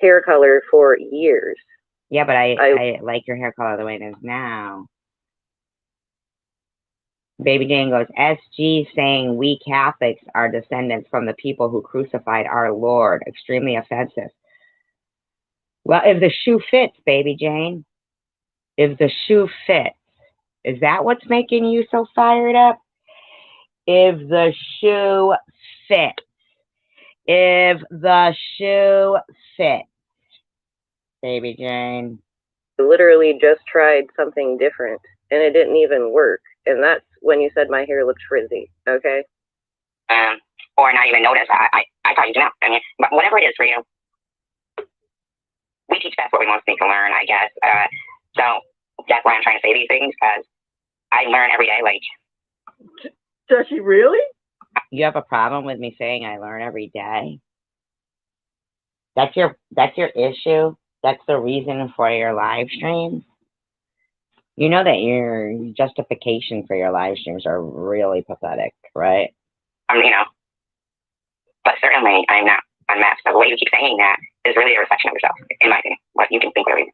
Hair color for years. Yeah, but I like your hair color the way it is now. Baby Jane goes, SG saying we Catholics are descendants from the people who crucified our Lord. Extremely offensive. Well, if the shoe fits, Baby Jane. If the shoe fits. Is that what's making you so fired up? If the shoe fits. If the shoe fits. Baby Jane. I literally just tried something different and it didn't even work. And that's when you said my hair looked frizzy, okay? Or not even notice. I thought you did not. I mean, but whatever it is for you, we teach that's what we most need to learn, I guess. So that's why I'm trying to say these things, because I learn every day. Like, does she really? You have a problem with me saying I learn every day? That's your issue? That's the reason for your live streams? You know that your justification for your live streams are really pathetic, right? You know, but certainly I'm not unmasked. So the way you keep saying that is really a reflection of yourself, in my opinion. What you can think really.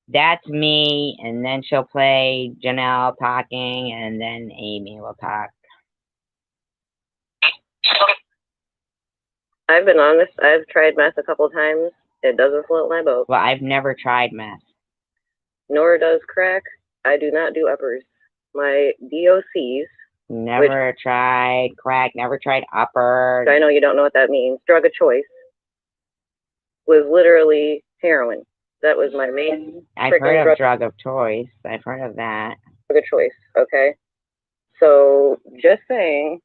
That's me, and then she'll play Janelle talking, and then Amy will talk. I've been honest. I've tried meth a couple times. It doesn't float my boat. Well, I've never tried meth. Nor does crack. I do not do uppers. My DOCs. Never tried crack, never tried uppers. I know you don't know what that means. Drug of choice was literally heroin. That was my main. I've heard of drug of choice. I've heard of that. Drug of choice, okay? So, just saying,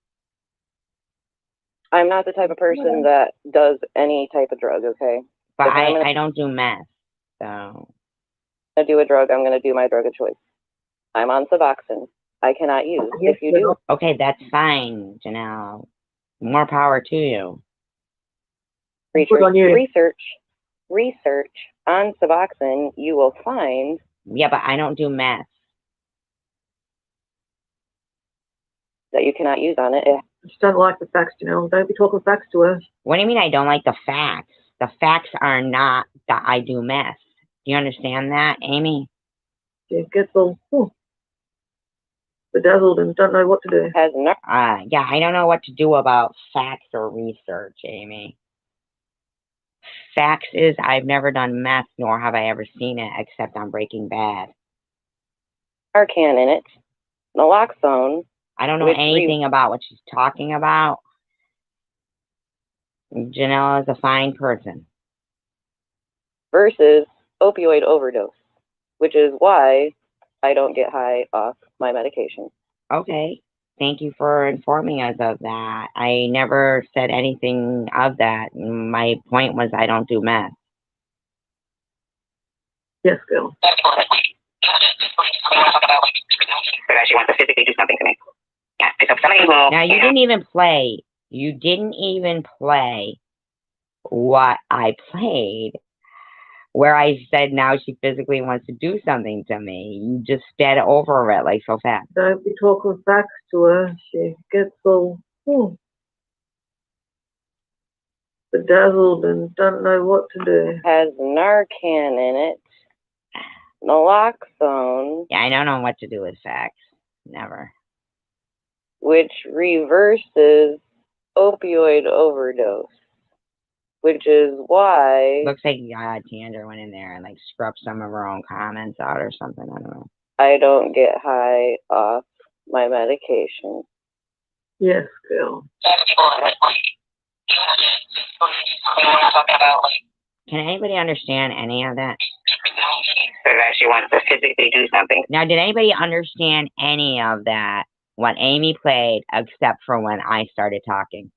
I'm not the type of person that does any type of drug, okay? But I don't do meth, so. I do a drug, I'm going to do my drug of choice. I'm on Suboxone. I cannot use. If you do. Okay, that's fine, Janelle. More power to you. Research on Suboxone, you will find. Yeah, but I don't do meth. That you cannot use on it. I just don't like the facts, Janelle. Don't be talking facts to her. What do you mean I don't like the facts? The facts are not that I do meth. Do you understand that, Amy? Yeah, gets all bedazzled and don't know what to do. Yeah, I don't know what to do about facts or research, Amy. Facts is I've never done meth, nor have I ever seen it except on Breaking Bad. Narcan in it, naloxone. I don't know Which anything about what she's talking about. Janelle is a fine person. Versus opioid overdose, which is why I don't get high off my medication. Okay. Thank you for informing us of that. I never said anything of that. My point was I don't do meth. Yes, girl. But she wants to physically do something to me. Yeah, so somebody who... Now, you didn't even play. You didn't even play what I played, where I said now she physically wants to do something to me. You just sped over it like so fast. Don't be talking facts to her. She gets all bedazzled and don't know what to do. Has Narcan in it, naloxone. Yeah, I don't know what to do with facts. Never. Which reverses opioid overdose, which is why... Looks like Tandra went in there and like scrubbed some of her own comments out or something. I don't know. I don't get high off my medication. Yes, girl. Can anybody understand any of that? So that she wants to physically do something. Now, did anybody understand any of that, what Amy played, except for when I started talking?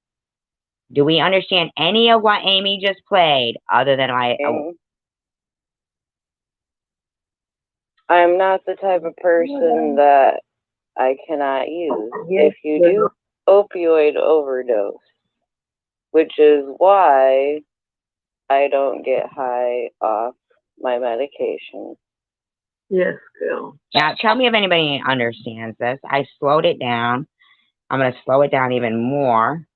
Do we understand any of what Amy just played, other than I'm not the type of person that I cannot use. Yes, If you do opioid overdose, which is why I don't get high off my medication. Yes, girl. Now, tell me if anybody understands this. I slowed it down. I'm going to slow it down even more.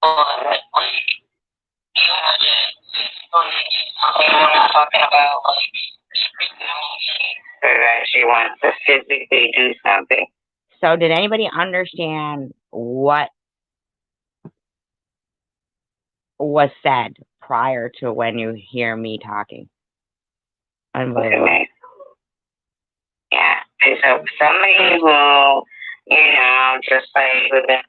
So that she wants to physically do something. So did anybody understand what was said prior to when you hear me talking? Unbelievable. Okay. Yeah. And so somebody who, just like with it.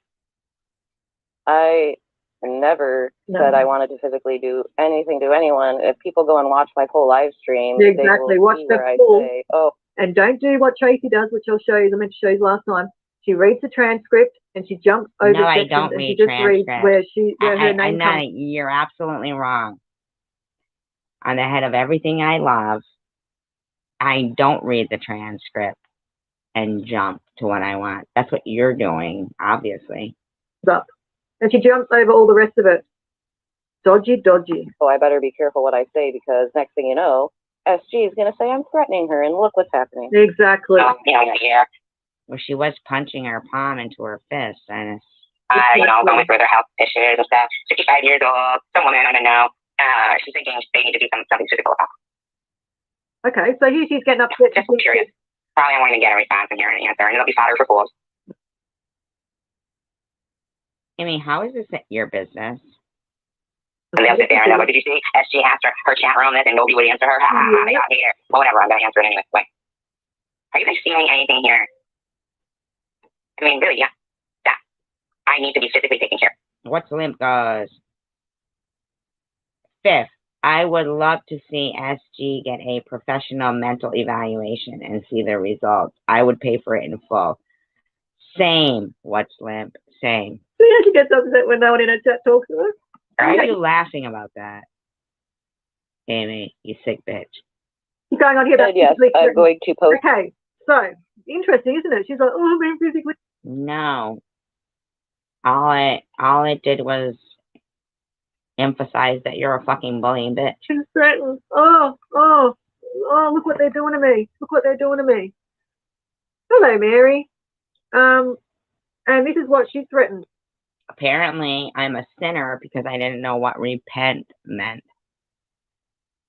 I never said I wanted to physically do anything to anyone. If people go and watch my full live stream, Exactly. they will Watch see the where full. I say, oh. And don't do what Tracy does, which I'll show you. I meant to show you last time. She reads the transcript and she jumps over no, sections I don't and read she just reads where her name comes. You're absolutely wrong. On the head of everything I love, I don't read the transcript and jump to what I want. That's what you're doing, obviously. Up. And she jumps over all the rest of it. Dodgy, dodgy. So I better be careful what I say, because next thing you know, SG is going to say I'm threatening her, and look what's happening. Exactly. Yeah. Well, she was punching her palm into her fist, and going through their health issues and stuff. 65 years old, some woman, I don't know. She's thinking they need to do something physical about. Okay, so here she's getting upset. Just curious. Probably I'm going to get a response and hear an answer, and it'll be fodder for fools. I mean, how is this your business? And they'll sit there and they'll go, did you see? SG asked her chat room this, and nobody would answer her. They got here. Well, whatever, I'm going to answer it anyway. Wait. Are you guys feeling anything here? I mean, really, yeah. I need to be physically taken care of. What's limp goes? Fifth, I would love to see SG get a professional mental evaluation and see the results. I would pay for it in full. Same. What's limp? Same. Yeah, she gets upset when no one in her chat talks to her. Why are you laughing about that? Amy, you sick bitch. What's going on here? Yes, I'm going to post. Okay, so interesting, isn't it? She's like, oh, I'm being physically. No. All it did was emphasize that you're a fucking bullying bitch. She's threatened. Oh, look what they're doing to me. Look what they're doing to me. Hello, Mary. And this is what she threatened. Apparently, I'm a sinner because I didn't know what repent meant.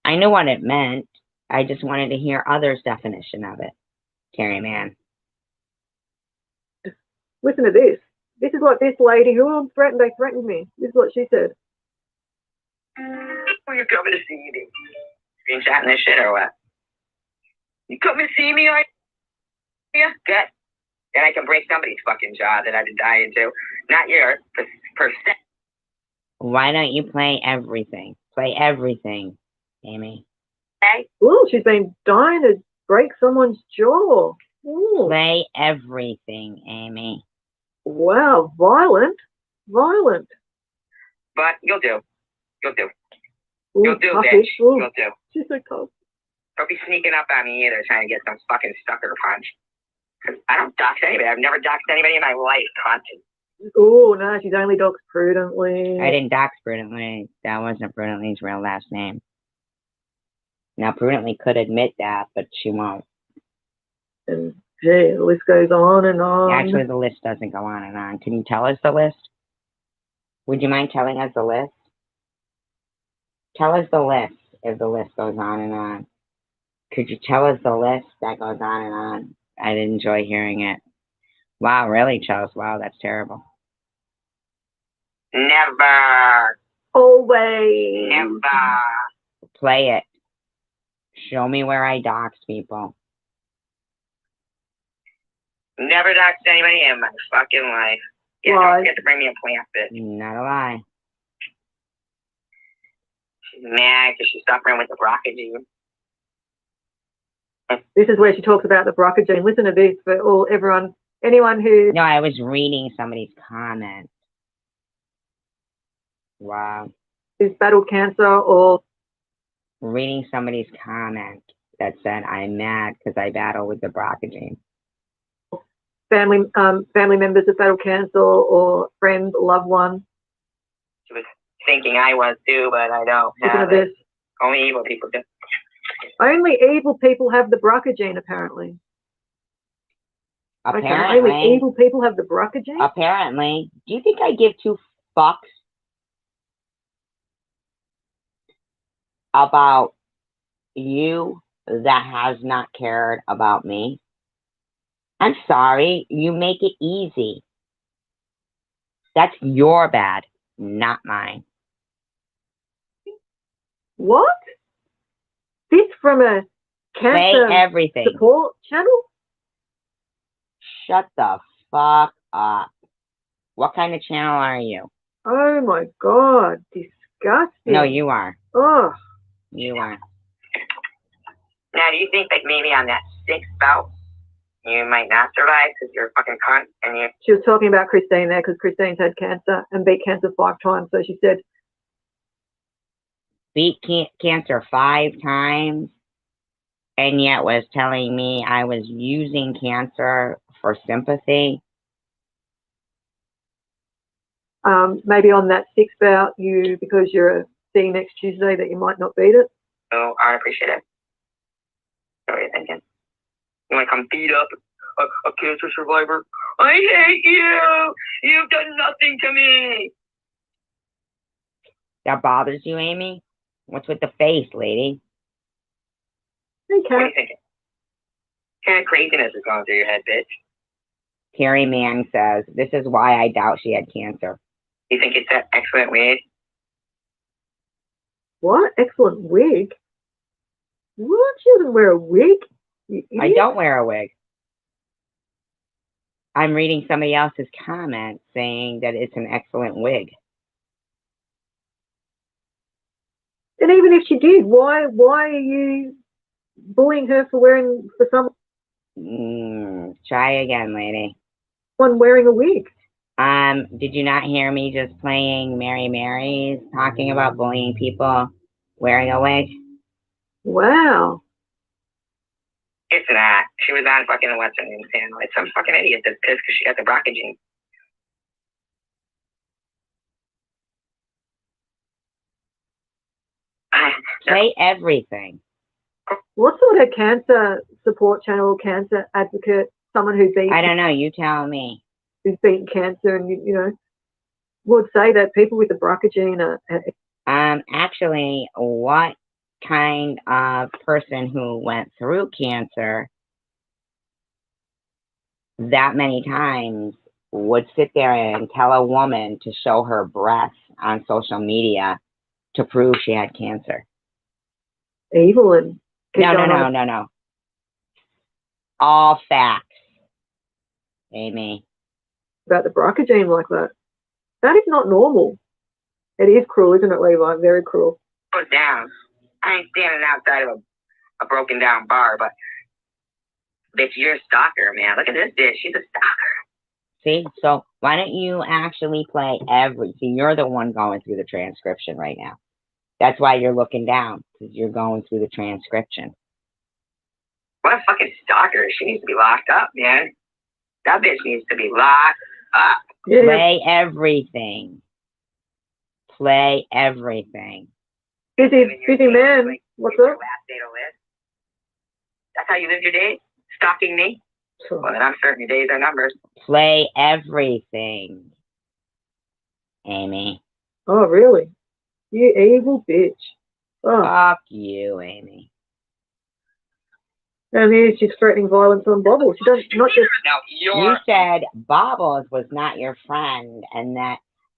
I knew what it meant. I just wanted to hear others' definition of it. Carrie Mann. Listen to this. This is what this lady who I'm threatened, they threatened me. This is what she said. Will you come to see me? Screenshotting this shit or what? You come and see me, are you? Good. Then I can break somebody's fucking jaw that I've been dying to. Not yours, per se. Why don't you play everything? Play everything, Amy. Okay? Ooh, she's been dying to break someone's jaw. Ooh. Play everything, Amy. Wow, violent. Violent. But you'll do. You'll do. Ooh, You'll do, toughish. bitch. Ooh, You'll do. she's so tough. Don't be sneaking up on me either, trying to get some fucking sucker punch. 'Cause I don't dox anybody. I've never doxed anybody in my life, content. Oh, no, she's only doxed prudently. I didn't dox Prudently. That wasn't Prudently's real last name. Now, Prudently could admit that, but she won't. And gee, the list goes on and on. Actually, the list doesn't go on and on. Can you tell us the list? Would you mind telling us the list? Tell us the list if the list goes on and on. Could you tell us the list that goes on and on? I'd enjoy hearing it. Wow, really, Chels? Wow, that's terrible. Never. Always. Never. Play it. Show me where I doxed people. Never doxed anybody in my fucking life. Yeah, Why? don't forget to bring me a plant, bitch. Not a lie. She's mad because she's suffering with the BRCA gene. This is where she talks about the BRCA gene. Listen to this for everyone, anyone who No, I was reading somebody's comment. Wow. who's battled cancer or Reading somebody's comment that said, I'm mad because I battle with the BRCA gene. family members of battled cancer or friend, loved one. She was thinking I was too, but I don't Listen to have this. it. Only evil people do. Only evil people have the BRCA gene, apparently. Apparently, Okay, only evil people have the BRCA gene? apparently, do you think I give two fucks about you that has not cared about me? I'm sorry, you make it easy. That's your bad, not mine. What? This from a Say cancer everything. support channel? Shut the fuck up. What kind of channel are you? Oh my God, disgusting. No, you are. Oh, You are. Now, do you think that maybe on that 6th bout, you might not survive because you're a fucking cunt and you... she was talking about Christine there because Christine's had cancer and beat cancer 5 times. So she said, Beat cancer 5 times and yet was telling me I was using cancer for sympathy. maybe on that 6th bout, because you're seeing next Tuesday, that you might not beat it. Oh, I appreciate it. What are you thinking? You want to come beat up a cancer survivor? I hate you! You've done nothing to me! That bothers you, Amy? What's with the face, lady? Hey, What are Kat. you thinking? What kind of craziness is going through your head, bitch? Carrie Mann says, this is why I doubt she had cancer. You think it's an excellent wig? What? Excellent wig. What? She doesn't wear a wig? I don't wear a wig. I'm reading somebody else's comment saying that it's an excellent wig. And even if she did, why are you bullying her for Try again, lady. someone wearing a wig? Did you not hear me just playing Mary Mary's talking about bullying people wearing a wig? Wow. It's not. She was on fucking what's her name channel. It's some fucking idiot that's pissed because she got the BRCA gene. Say everything. What sort of cancer support channel, cancer advocate, someone who's I don't know. You tell me. beaten cancer and, would say that people with the BRCA gene are Actually, what kind of person who went through cancer that many times would sit there and tell a woman to show her breasts on social media to prove she had cancer? evil and keep No, no, going no, on no, no. All facts, Amy. about the BRCA gene like that. That is not normal. It is cruel, isn't it, Levi? Very cruel. Put down. I ain't standing outside of a broken down bar, but bitch, you're a stalker, man. Look at this bitch. She's a stalker. See, so why don't you actually play everything? You're the one going through the transcription right now. That's why you're looking down, because you're going through the transcription. What a fucking stalker. She needs to be locked up, man. That bitch needs to be locked up. Yeah. Play everything. Play everything. Busy man. Like, What's your up? last day to live. That's how you live your days? Stalking me? Well, then I'm certain your days are numbered. Play everything, Amy. Oh, really? You evil bitch. Oh, Fuck you, Amy. and here she's threatening violence on Bobble. She does not just. Now, You said Bobbles was not your friend, and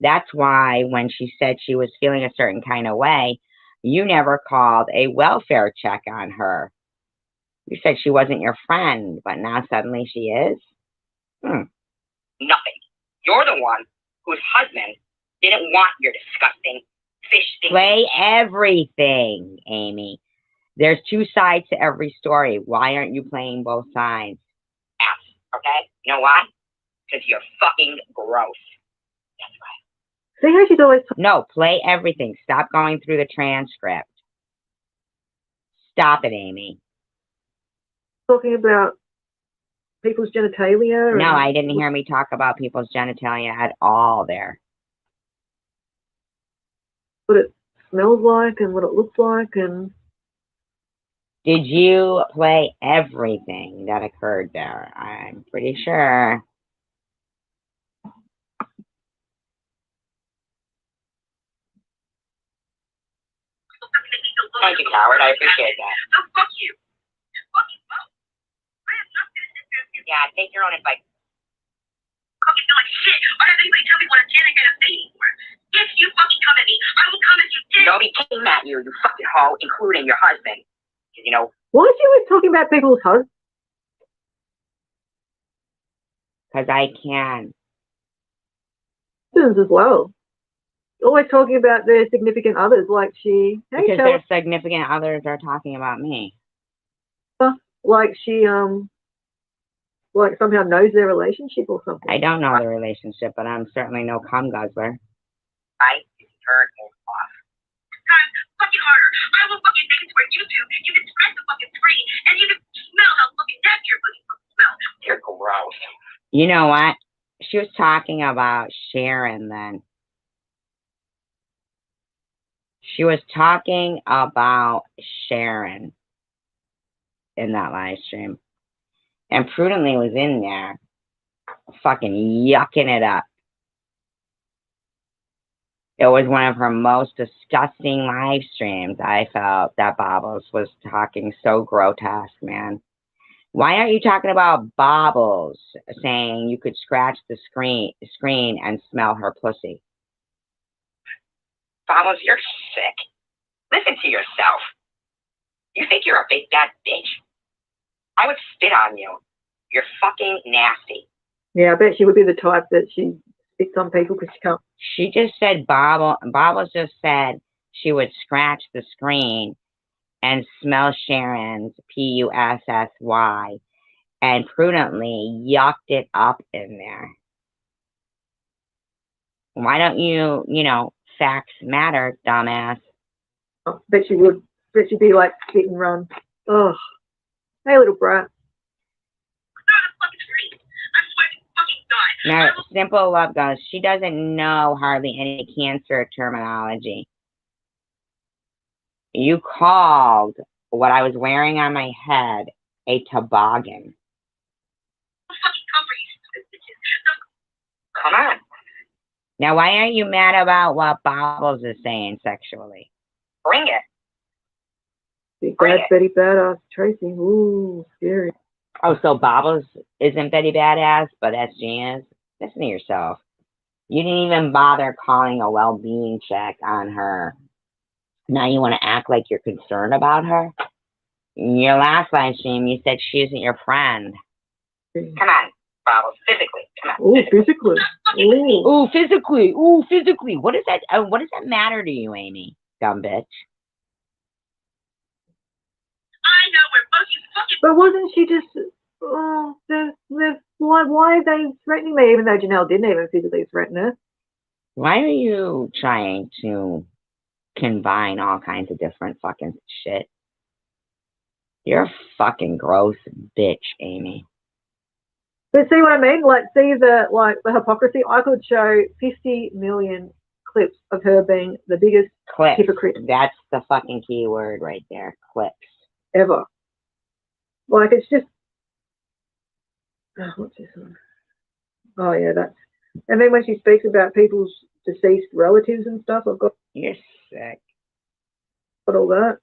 that's why when she said she was feeling a certain kind of way, you never called a welfare check on her. You said she wasn't your friend, but now suddenly she is? nothing. You're the one whose husband didn't want your disgusting fish stinking. Play everything, Amy. There's two sides to every story. Why aren't you playing both sides? ass, okay? You know why? Because you're fucking gross. That's right. See how she's always No, play everything. Stop going through the transcript. Stop it, Amy. talking about people's genitalia. No, I didn't hear me talk about people's genitalia at all there. What it smells like and what it looks like, and Did you play everything that occurred there? I'm pretty sure. Thank you, coward. I appreciate that. Oh, fuck you. Fuck you both. I am not going to sit there and be Yeah, take your own advice. fucking feel like shit or have anybody tell me what I'm getting at a thing for. If you fucking come at me, I will come at you dead. Nobody came at you, you fucking hoe, including your husband. You know, why is she always talking about people's husbands? Because I can. As well. Always talking about their significant others, like she. Because their significant others are talking about me. Like she like somehow knows their relationship or something. I don't know the relationship, but I'm certainly no cum guzzler. I turn off. Time fucking harder. I will fucking make it to where you can spread the fucking screen and you can smell how fucking nasty your fucking smells. You're gross. You know what? She was talking about Sharon then. She was talking about Sharon in that live stream. And Prudently was in there fucking yucking it up. It was one of her most disgusting live streams. I felt that Bobbles was talking so grotesque, man. Why aren't you talking about Bobbles saying you could scratch the screen and smell her pussy? Bobbles, you're sick. Listen to yourself. You think you're a big bad bitch? I would spit on you. You're fucking nasty. Yeah, I bet she would be the type that she spits on people because she can't. She just said Bobbles just said she would scratch the screen and smell Sharon's Pussy and Prudently yucked it up in there. Why don't you, facts matter, dumbass. I bet she would. Bet she'd be like spit and run. Ugh. Hey, little brat. Now, Simple Love goes, she doesn't know hardly any cancer terminology. You called what I was wearing on my head a toboggan. Come on. Now, why aren't you mad about what Bobbles is saying sexually? Bring it. Big bad Betty Badass Tracy. Ooh, scary. Oh, so Bobbles isn't Betty Badass, but SG is? Listen to yourself. You didn't even bother calling a well-being check on her. Now you want to act like you're concerned about her? In your last live stream, you said she isn't your friend. Come on, Bubbles. Physically. Come on. Oh, physically. Ooh. Ooh, physically. Ooh, physically. What does that matter to you, Amy? Dumb bitch. I know where Bucky's fucking. But wasn't she just? Oh, why are they threatening me? Even though Janelle didn't even physically threaten her. Why are you trying to combine all kinds of different fucking shit? You're a fucking gross bitch, Amy. But see what I mean? Like, see the hypocrisy. I could show 50 million clips of her being the biggest Clips. hypocrite That's the fucking key word right there. Clips. ever. Like, it's just. Oh, what's this one? Oh yeah, that's. And then when she speaks about people's deceased relatives and stuff, I've got You're sick. all that.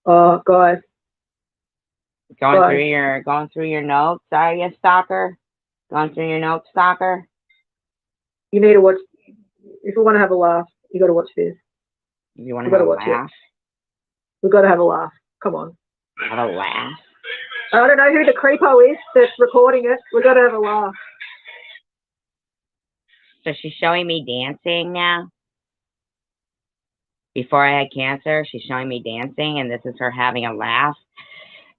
Oh, guys. Going through your notes, are you, stalker? Going through your notes, stalker? You need to watch. If you want to have a laugh, you got to watch this. You want to have a laugh? We've got to have a laugh. Come on. Have a laugh? I don't know who the creepo is that's recording it. We've got to have a laugh. So she's showing me dancing now? Before I had cancer, she's showing me dancing, and this is her having a laugh?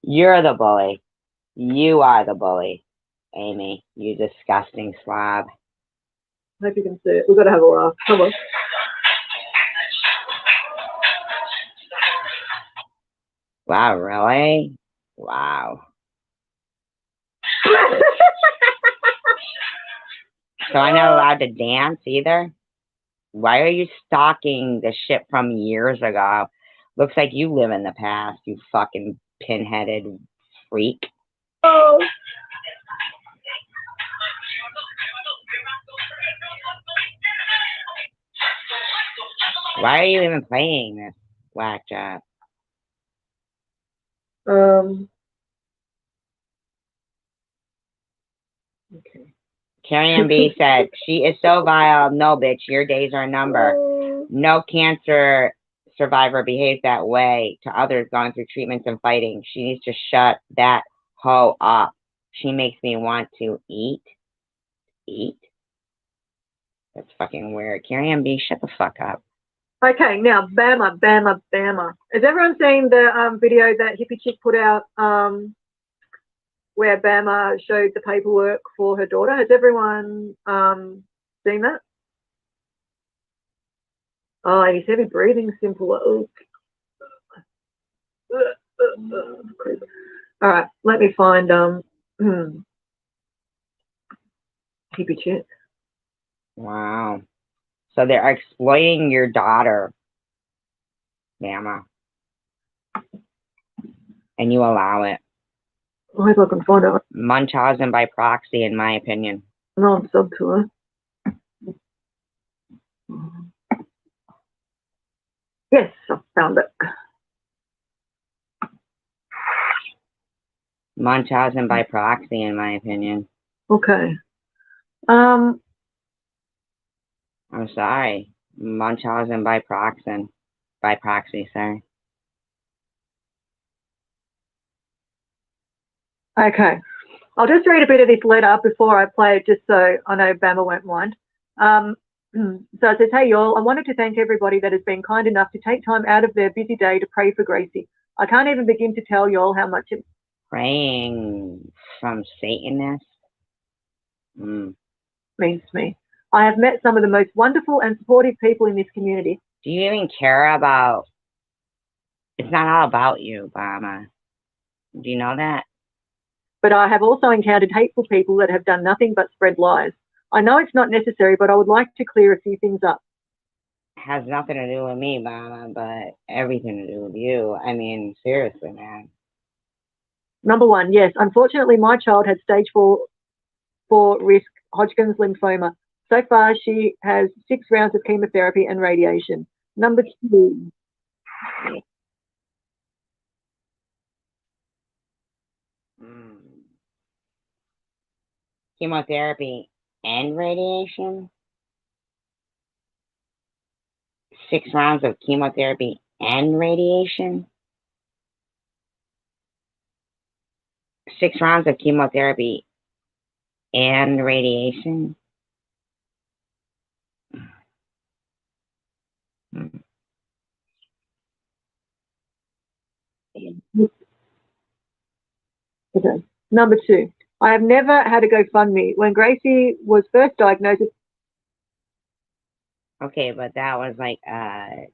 You're the bully. You are the bully, Amy. You disgusting slob. I hope you can see it. We've got to have a laugh. Come on. Wow, really? Wow. So I'm not allowed to dance either? Why are you stalking the shit from years ago? Looks like you live in the past, you fucking pinheaded freak. Oh. Why are you even playing this blackjack? Okay. Carrie MB said, she is so vile. No, bitch, your days are numbered. No cancer survivor behaves that way to others going through treatments and fighting. She needs to shut that hoe up. She makes me want to eat. Eat? That's fucking weird. Carrie MB, shut the fuck up. Okay, now, Bama. Has everyone seen the video that Hippie Chick put out where Bama showed the paperwork for her daughter? Has everyone seen that? Oh, he's heavy breathing, simple. Oh. All right, let me find Hippie Chick. Wow. So they're exploiting your daughter, Bama. And you allow it. I hope I can find out. Munchausen by proxy, in my opinion. No, I'm sub to her. Yes, I found it. Munchausen by proxy, in my opinion. Okay. I'm sorry. Munchausen by proxy. By proxy, sorry. Okay. I'll just read a bit of this letter before I play it, just so I know Bama won't mind. So it says, hey, y'all, I wanted to thank everybody that has been kind enough to take time out of their busy day to pray for Gracie. I can't even begin to tell y'all how much it Praying from Satanists? means to me. I have met some of the most wonderful and supportive people in this community. Do you even care about... It's not all about you, Bama. Do you know that? But I have also encountered hateful people that have done nothing but spread lies. I know it's not necessary, but I would like to clear a few things up. It has nothing to do with me, Bama, but everything to do with you. I mean, seriously, man. Number one, yes, unfortunately, my child had stage 4 risk Hodgkin's lymphoma. So far, she has 6 rounds of chemotherapy and radiation. Number 2. Chemotherapy and radiation? 6 rounds of chemotherapy and radiation? 6 rounds of chemotherapy and radiation? Okay. Number 2. I have never had a GoFundMe. When Gracie was first diagnosed. Okay, but that was like, I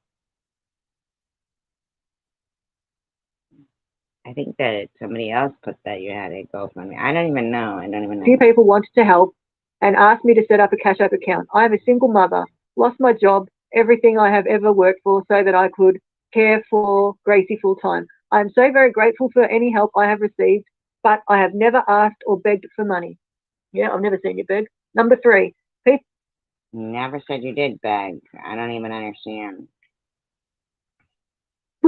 think that somebody else put that you had a GoFundMe. I don't even know. Few people wanted to help and asked me to set up a Cash App account. I am a single mother, lost my job, everything I have ever worked for, so that I could care for Gracie full time. I am so very grateful for any help I have received, but I have never asked or begged for money. Yeah, I've never seen you beg. Number 3. People Never said you did beg. I don't even understand.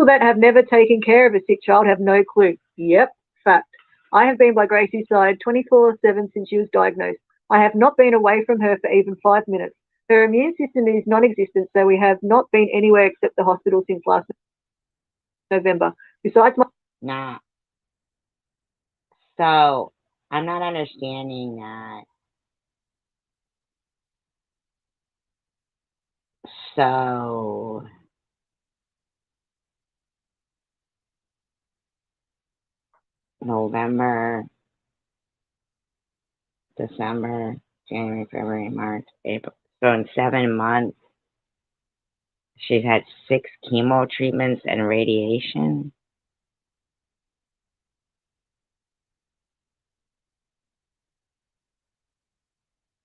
that have never taken care of a sick child have no clue. Yep, fact. I have been by Gracie's side 24/7 since she was diagnosed. I have not been away from her for even 5 minutes. Her immune system is non-existent, so we have not been anywhere except the hospital since last November. Besides my... Nah. So, I'm not understanding that. So, November, December, January, February, March, April. So in 7 months, she's had 6 chemo treatments and radiation.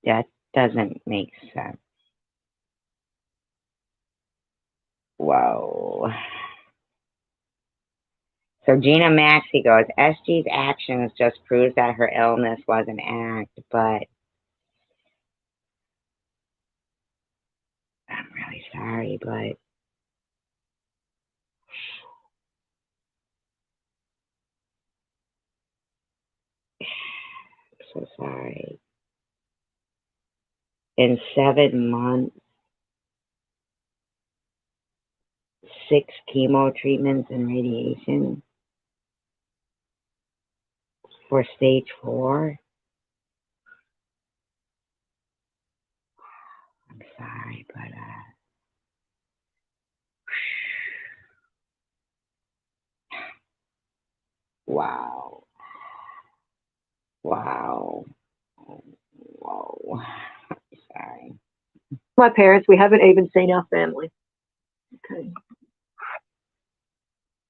That doesn't make sense. Whoa. So Gina Maxey goes, SG's actions just proves that her illness was an act, but I'm really sorry, but I'm so sorry. In 7 months, 6 chemo treatments and radiation for stage 4. I'm sorry, but wow. Wow. Whoa. Sorry. My parents, we haven't even seen our family. Okay.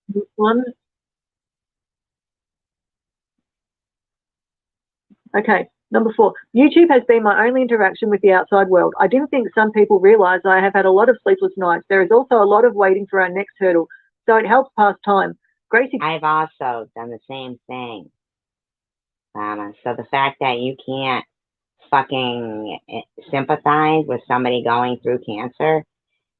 This one. Okay. Number 4. YouTube has been my only interaction with the outside world. I didn't think some people realize I have had a lot of sleepless nights. There is also a lot of waiting for our next hurdle, so it helps pass time. Gracie, I've also done the same thing, Mama. So the fact that you can't fucking sympathize with somebody going through cancer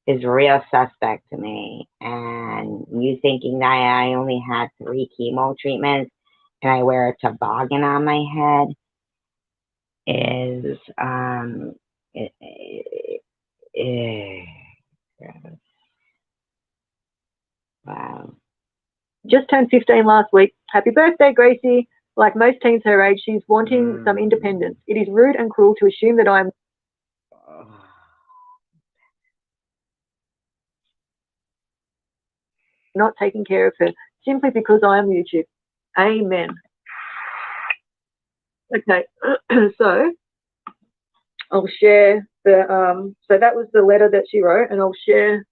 is real suspect to me. And you thinking that I only had 3 chemo treatments and I wear a toboggan on my head is wow. just turned 15 last week. Happy birthday, Gracie. Like most teens her age, she's wanting some independence. It is rude and cruel to assume that I'm not taking care of her simply because I am YouTube. Amen. Okay, so I'll share the so that was the letter that she wrote, and I'll share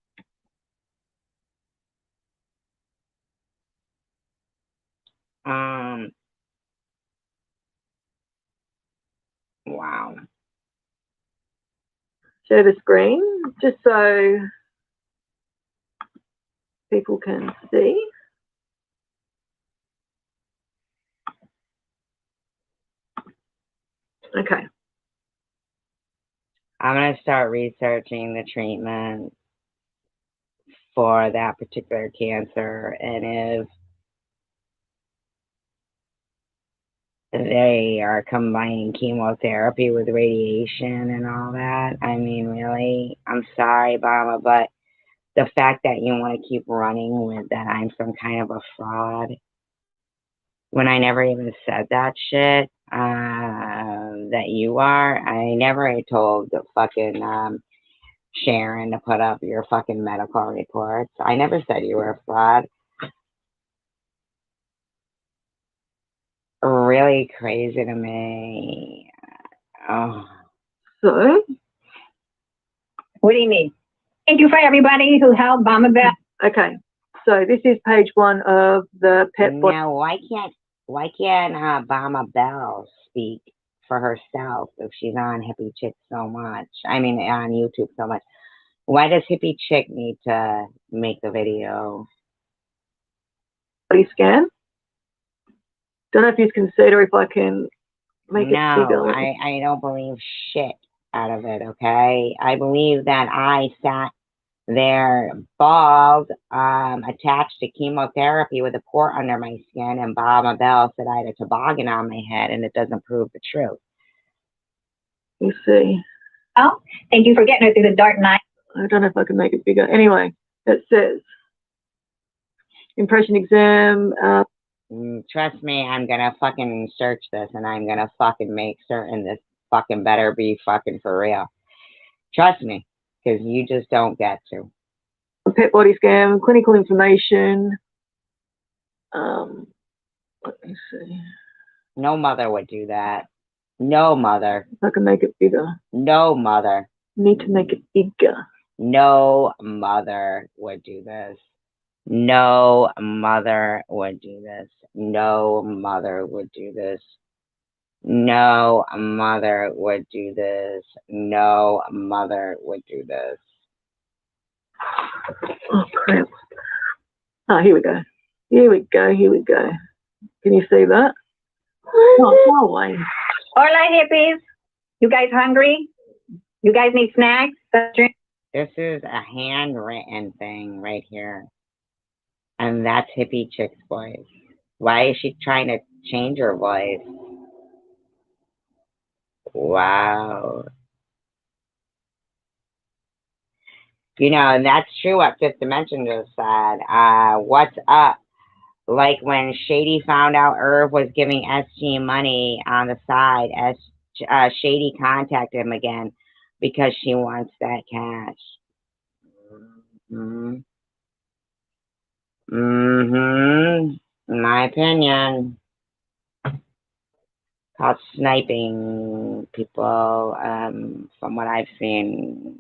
Wow. share the screen just so people can see. Okay. I'm going to start researching the treatment for that particular cancer, and if they are combining chemotherapy with radiation and all that, I mean, really, I'm sorry, Mama, but the fact that you want to keep running with that I'm some kind of a fraud when I never even said that shit, that you are. I never told the fucking Sharon to put up your fucking medical reports. I never said you were a fraud. Really crazy to me. Oh. So, What do you need? Thank you for everybody who helped Mama Beth. okay. So this is page 1 of the pet body. Now, why can't Obama Bell speak for herself if she's on Hippie Chick so much? I mean, on YouTube so much. Why does Hippie Chick need to make the video? Body scan. Don't know if you can see it or if I can make it bigger. No, I don't believe shit out of it, okay? I believe that I sat there bald, attached to chemotherapy with a port under my skin, and Obama Bell said I had a toboggan on my head, and it doesn't prove the truth. You see. Oh, thank you for getting her through the dark night. I don't know if I can make it bigger. Anyway, it says impression exam. Trust me, I'm gonna fucking search this, and I'm gonna fucking make certain this fucking better be fucking for real. Trust me, because you just don't get to. Pet body scan, clinical information. Let me see. No mother would do that. No mother. If I can make it bigger. No mother. Need to make it bigger. No mother would do this. No mother would do this. No mother would do this. No mother would do this. No mother would do this. Oh, crap. Oh, here we go. Here we go. Here we go. Can you see that? Oh, go away. Hola, hippies. You guys hungry? You guys need snacks? This is a handwritten thing right here. And that's Hippie Chick's voice. Why is she trying to change her voice? Wow. You know, and that's true what Fifth Dimension just said. What's up? Like when Shady found out Irv was giving SG money on the side, Shady contacted him again because she wants that cash. In my opinion. Called sniping people, from what I've seen.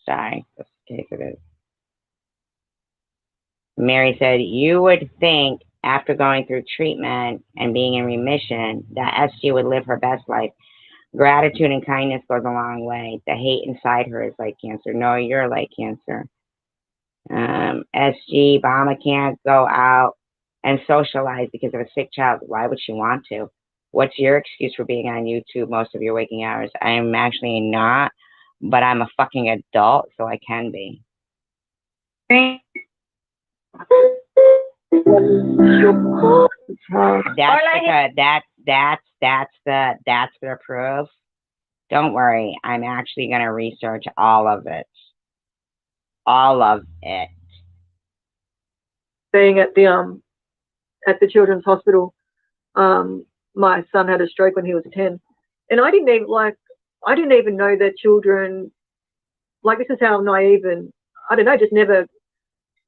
Sorry, that's the case it is. Mary said, you would think after going through treatment and being in remission that SG would live her best life. Gratitude and kindness goes a long way. The hate inside her is like cancer. No, you're like cancer. SG, Obama can't go out and socialize because of a sick child. Why would she want to? What's your excuse for being on YouTube most of your waking hours? I'm actually not, but I'm a fucking adult, so I can be. That's the proof. Don't worry, I'm actually gonna research all of it. All of it. Being at the Children's Hospital, my son had a stroke when he was 10, and I didn't even know that children, like, this is how naive and I don't know, just never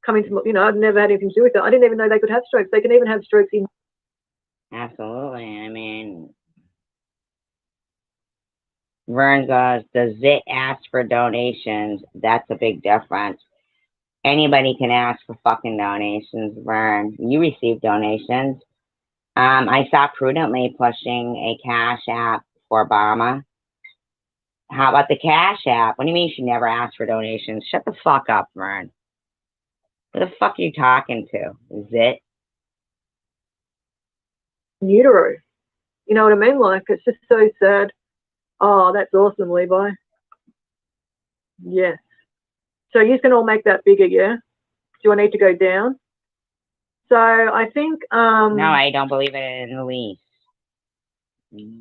come into, I'd never had anything to do with it. I didn't even know they could have strokes. They can even have strokes in. Absolutely. I mean, Vern goes, does it ask for donations? That's a big difference. Anybody can ask for fucking donations, Vern. You receive donations. I saw Prudently pushing a Cash App for Obama. How about the Cash App? What do you mean she never asked for donations? Shut the fuck up, Vern. Who the fuck are you talking to? Is it? Utero. You know what I mean? Like, it's just so sad. Oh, that's awesome, Levi. Yes. So you can all make that bigger, yeah? Do I need to go down? So I think No, I don't believe it in the least.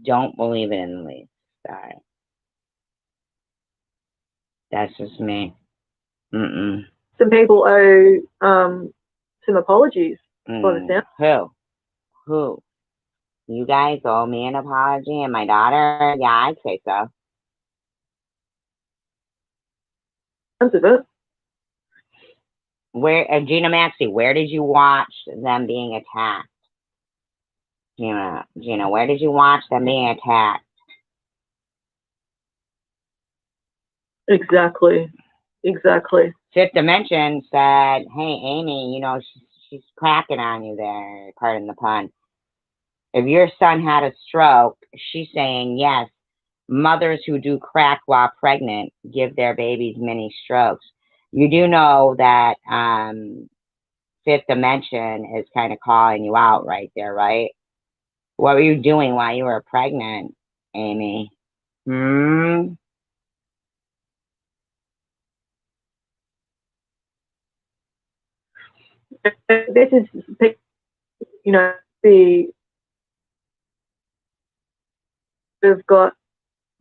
Don't believe it in the least. Sorry. That's just me. some people owe some apologies for the sound. Who? You guys owe me an apology, and my daughter? Yeah, I'd say so. Sounds of it. Where, Gina Maxey, where did you watch them being attacked? Gina, where did you watch them being attacked? Exactly. Fifth Dimension said, hey, Amy, she's cracking on you there, pardon the pun. If your son had a stroke, she's saying, yes, mothers who do crack while pregnant give their babies many strokes. You do know that Fifth Dimension is kind of calling you out right there, right? What were you doing while you were pregnant, Amy? This is, they've got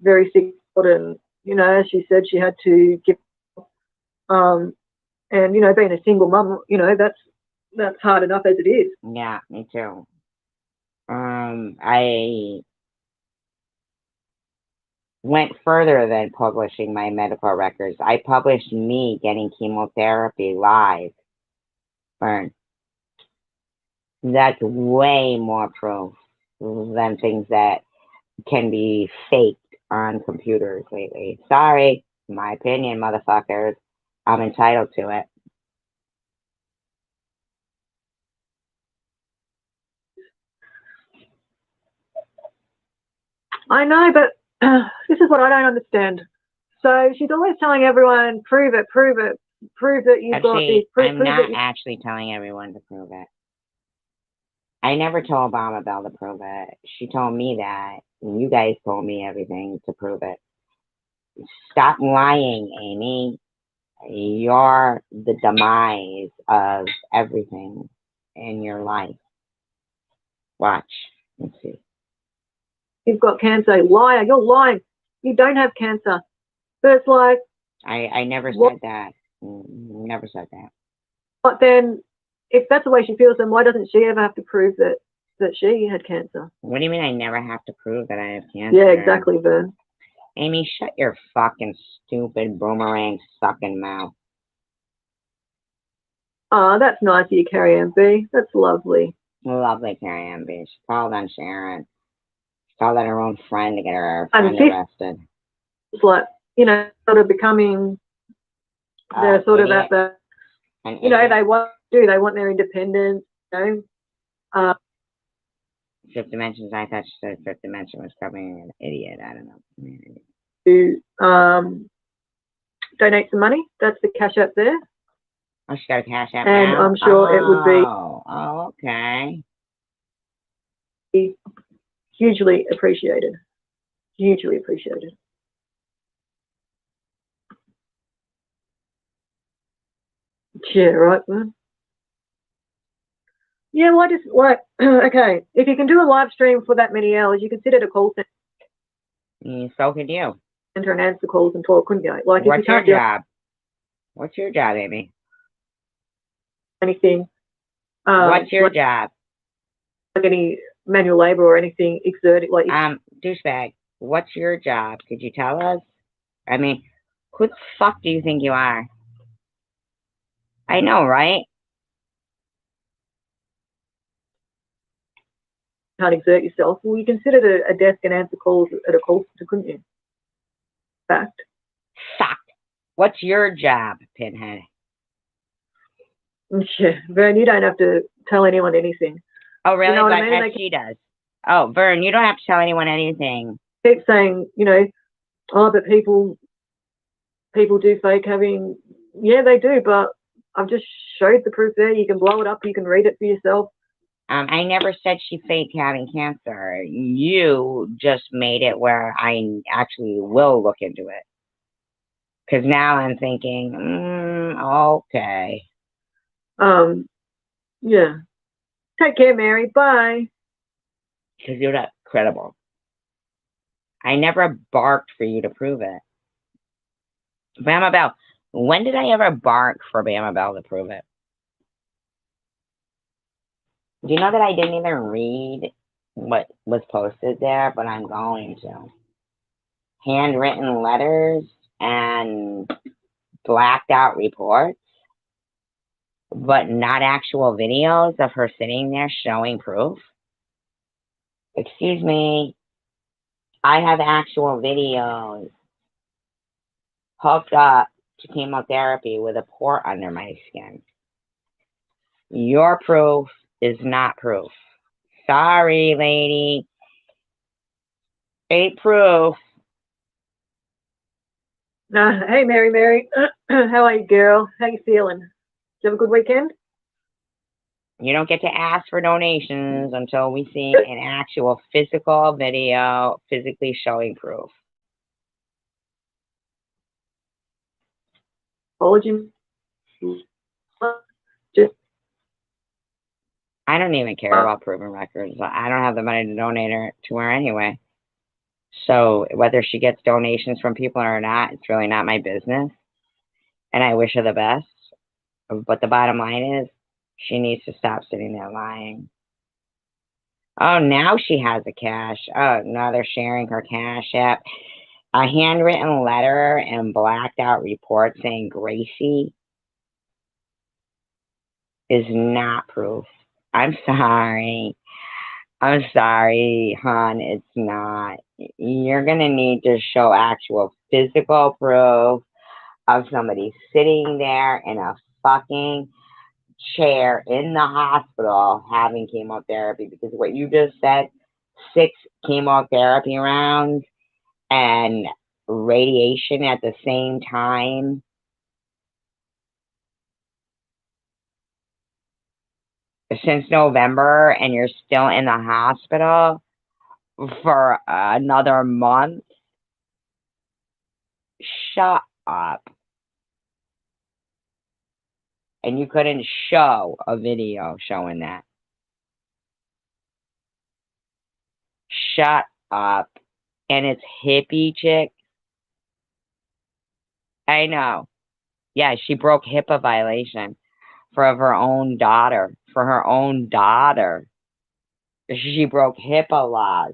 very sick children. As she said, she had to give, and being a single mum, that's hard enough as it is. Yeah, me too. I went further than publishing my medical records. I published me getting chemotherapy live. Burn. That's way more proof than things that can be faked on computers lately. Sorry, my opinion, motherfuckers. I'm entitled to it. I know, but this is what I don't understand. So she's always telling everyone, prove it, prove that you've got this. I'm not actually telling everyone to prove it. I never told Mama Bell to prove it. She told me that, and you guys told me everything to prove it. Stop lying, Amy. You're the demise of everything in your life. Watch. Let's see. You've got cancer. Liar. You're lying. You don't have cancer. But it's like... I never said that. Never said that. But then, if that's the way she feels, then why doesn't she ever have to prove that she had cancer? What do you mean I never have to prove that I have cancer? Yeah, exactly, Vern. Amy, shut your fucking stupid boomerang sucking mouth. Oh, that's nice of you, Carrie Ann B. That's lovely. Lovely, Carrie Ann B. She called on Sharon. She called on her own friend to get her friend arrested. It's like, sort of becoming, they're sort of at the, they want their independence, Fifth Dimensions, I thought she said Fifth Dimension was probably an idiot. I don't know. To donate some money. That's the cash app there. Oh, she got a cash app and now? I'm sure it would be. Oh, okay. Hugely appreciated. Hugely appreciated. Yeah, right, man. Yeah, well, okay, if you can do a live stream for that many hours, you could sit at a call center. So could you. And answer calls and talk, couldn't you? Like, what's your job? What's your job, Amy? Anything. What's your job? Like any manual labor or anything exerting, like. Douchebag, what's your job? Could you tell us? I mean, who the fuck do you think you are? I know, right? Can't exert yourself. Well, you can sit at a desk and answer calls at a call center, couldn't you? Fact. What's your job, Pinhead? Yeah, Vern, you don't have to tell anyone anything. Oh, really? But I mean? She does. Oh, Vern, you don't have to tell anyone anything. Keep saying, but people do fake having. Yeah, they do, but I've just showed the proof there. You can blow it up. You can read it for yourself. I never said she faked having cancer. You just made it where I actually will look into it. Because now I'm thinking, okay. Yeah. Take care, Mary. Bye. Because you're not credible. I never barked for you to prove it. Mama Bell, When did I ever bark for Bama Bell to prove it? Do you know that I didn't even read what was posted there, but I'm going to? Handwritten letters and blacked out reports, but not actual videos of her sitting there showing proof. Excuse me, I have actual videos hooked up to chemotherapy with a port under my skin. Your proof is not proof. Sorry, lady. Ain't proof. Hey, Mary. How are you, girl? How you feeling? Did you have a good weekend? You don't get to ask for donations until we see an actual physical video physically showing proof. Apology. I don't even care about proven records. I don't have the money to donate her to her anyway. So whether she gets donations from people or not, it's really not my business. And I wish her the best. But the bottom line is, she needs to stop sitting there lying. Oh, now she has a cash. Oh, now they're sharing her cash app. A handwritten letter and blacked out report saying Gracie is not proof. I'm sorry. I'm sorry, hon. It's not. You're going to need to show actual physical proof of somebody sitting there in a fucking chair in the hospital having chemotherapy, because what you just said, 6 chemotherapy rounds and radiation at the same time, since November, and you're still in the hospital for another month. Shut up. And you couldn't show a video showing that. Shut up. And it's hippie chick. I know. Yeah, she broke HIPAA violation for her own daughter. For her own daughter. She broke HIPAA laws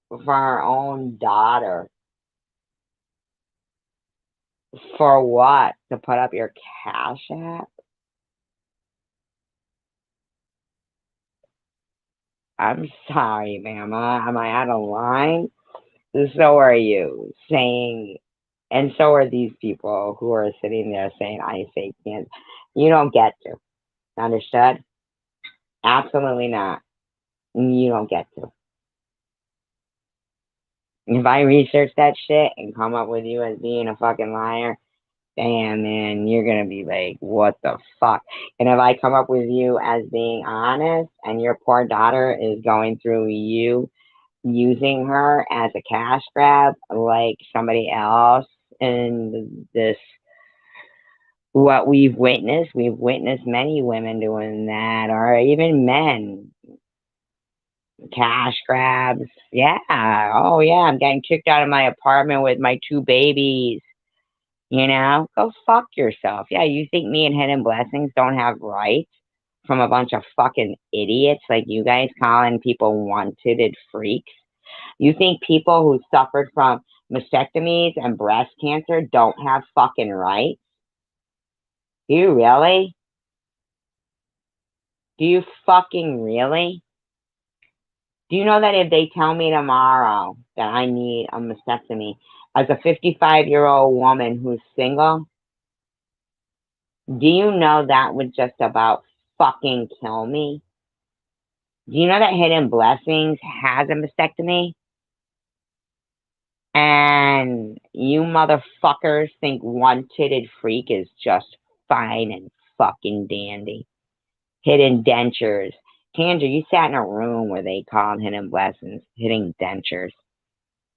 for her own daughter. For what? To put up your Cash App? I'm sorry, Mama. Am I out of line? So are you saying, and so are these people who are sitting there saying, I say can't. You don't get to. Understood? Absolutely not. You don't get to. If I research that shit and come up with you as being a fucking liar, damn, man, you're going to be like, what the fuck? And if I come up with you as being honest and your poor daughter is going through you using her as a cash grab like somebody else in this, what we've witnessed many women doing that, or even men. Cash grabs. Yeah. Oh, yeah. I'm getting kicked out of my apartment with my 2 babies. You know, go fuck yourself. Yeah, you think me and Hidden Blessings don't have rights from a bunch of fucking idiots like you guys calling people wanted freaks? You think people who suffered from mastectomies and breast cancer don't have fucking rights? Do you really? Do you fucking really? Do you know that if they tell me tomorrow that I need a mastectomy as a 55-year-old woman who's single, do you know that would just about fucking kill me? Do you know that Hidden Blessings has a mastectomy? And you motherfuckers think one-titted freak is just fine and fucking dandy. Hidden dentures. Tandra, you sat in a room where they called Hidden Blessings hidden dentures.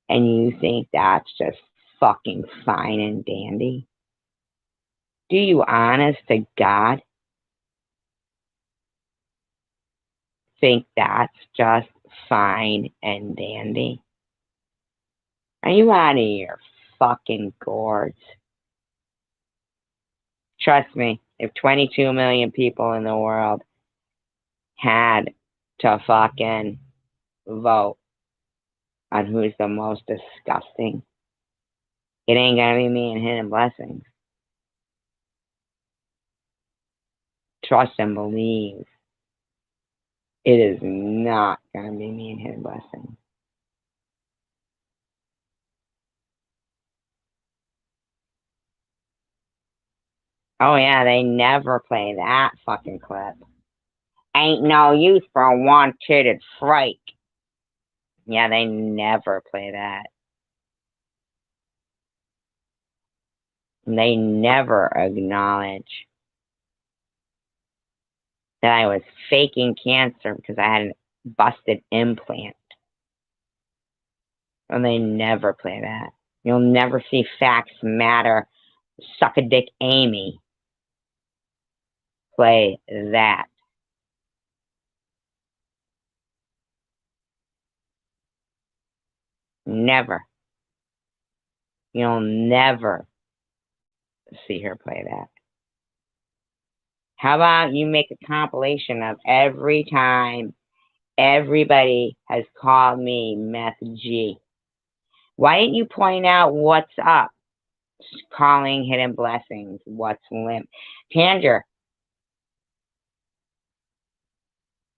And you think that's just fucking fine and dandy? Do you honest to God think that's just fine and dandy? Are you out of your fucking gourds? Trust me, if 22 million people in the world had to fucking vote on who's the most disgusting, it ain't gonna be me and Hidden Blessings. Trust and believe. It is not gonna be me and Hidden Blessings. Oh yeah, they never play that fucking clip. Ain't no use for a one-titted freak. Yeah, they never play that. They never acknowledge that I was faking cancer because I had a busted implant. And they never play that. You'll never see Facts Matter, Suck a Dick Amy play that. Never. You'll never see her play that. How about you make a compilation of every time everybody has called me Meth G? Why didn't you point out what's up? Calling Hidden Blessings, what's limp? Tanger,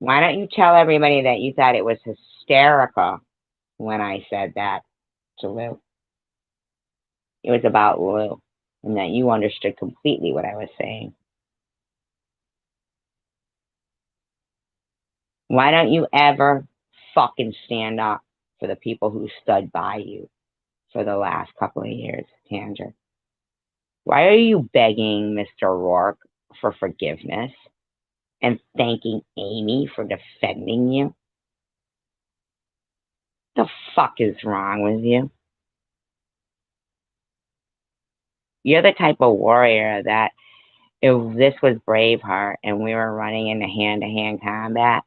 why don't you tell everybody that you thought it was hysterical when I said that to Lou? It was about Lou, and that you understood completely what I was saying. Why don't you ever fucking stand up for the people who stood by you for the last couple of years, Tanger? Why are you begging Mr. Rourke for forgiveness and thanking Amy for defending you? The fuck is wrong with you? You're the type of warrior that if this was Braveheart and we were running into hand-to-hand combat,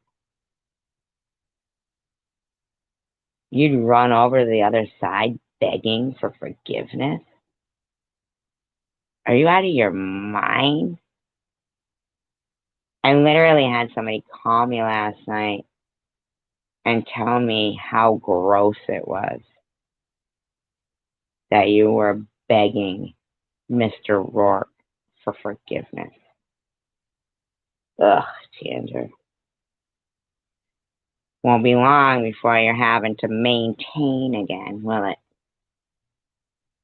you'd run over to the other side begging for forgiveness? Are you out of your mind? I literally had somebody call me last night and tell me how gross it was that you were begging Mr. Rourke for forgiveness. Ugh, Tanger. Won't be long before you're having to maintain again, will it?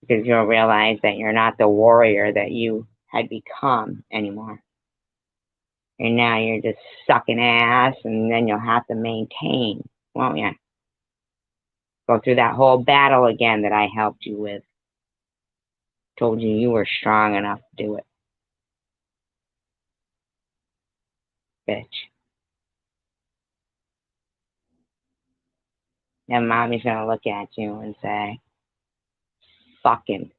Because you'll realize that you're not the warrior that you had become anymore. And now you're just sucking ass, and then you'll have to maintain, won't you? Go through that whole battle again that I helped you with. Told you you were strong enough to do it. Bitch. Then mommy's gonna look at you and say, fucking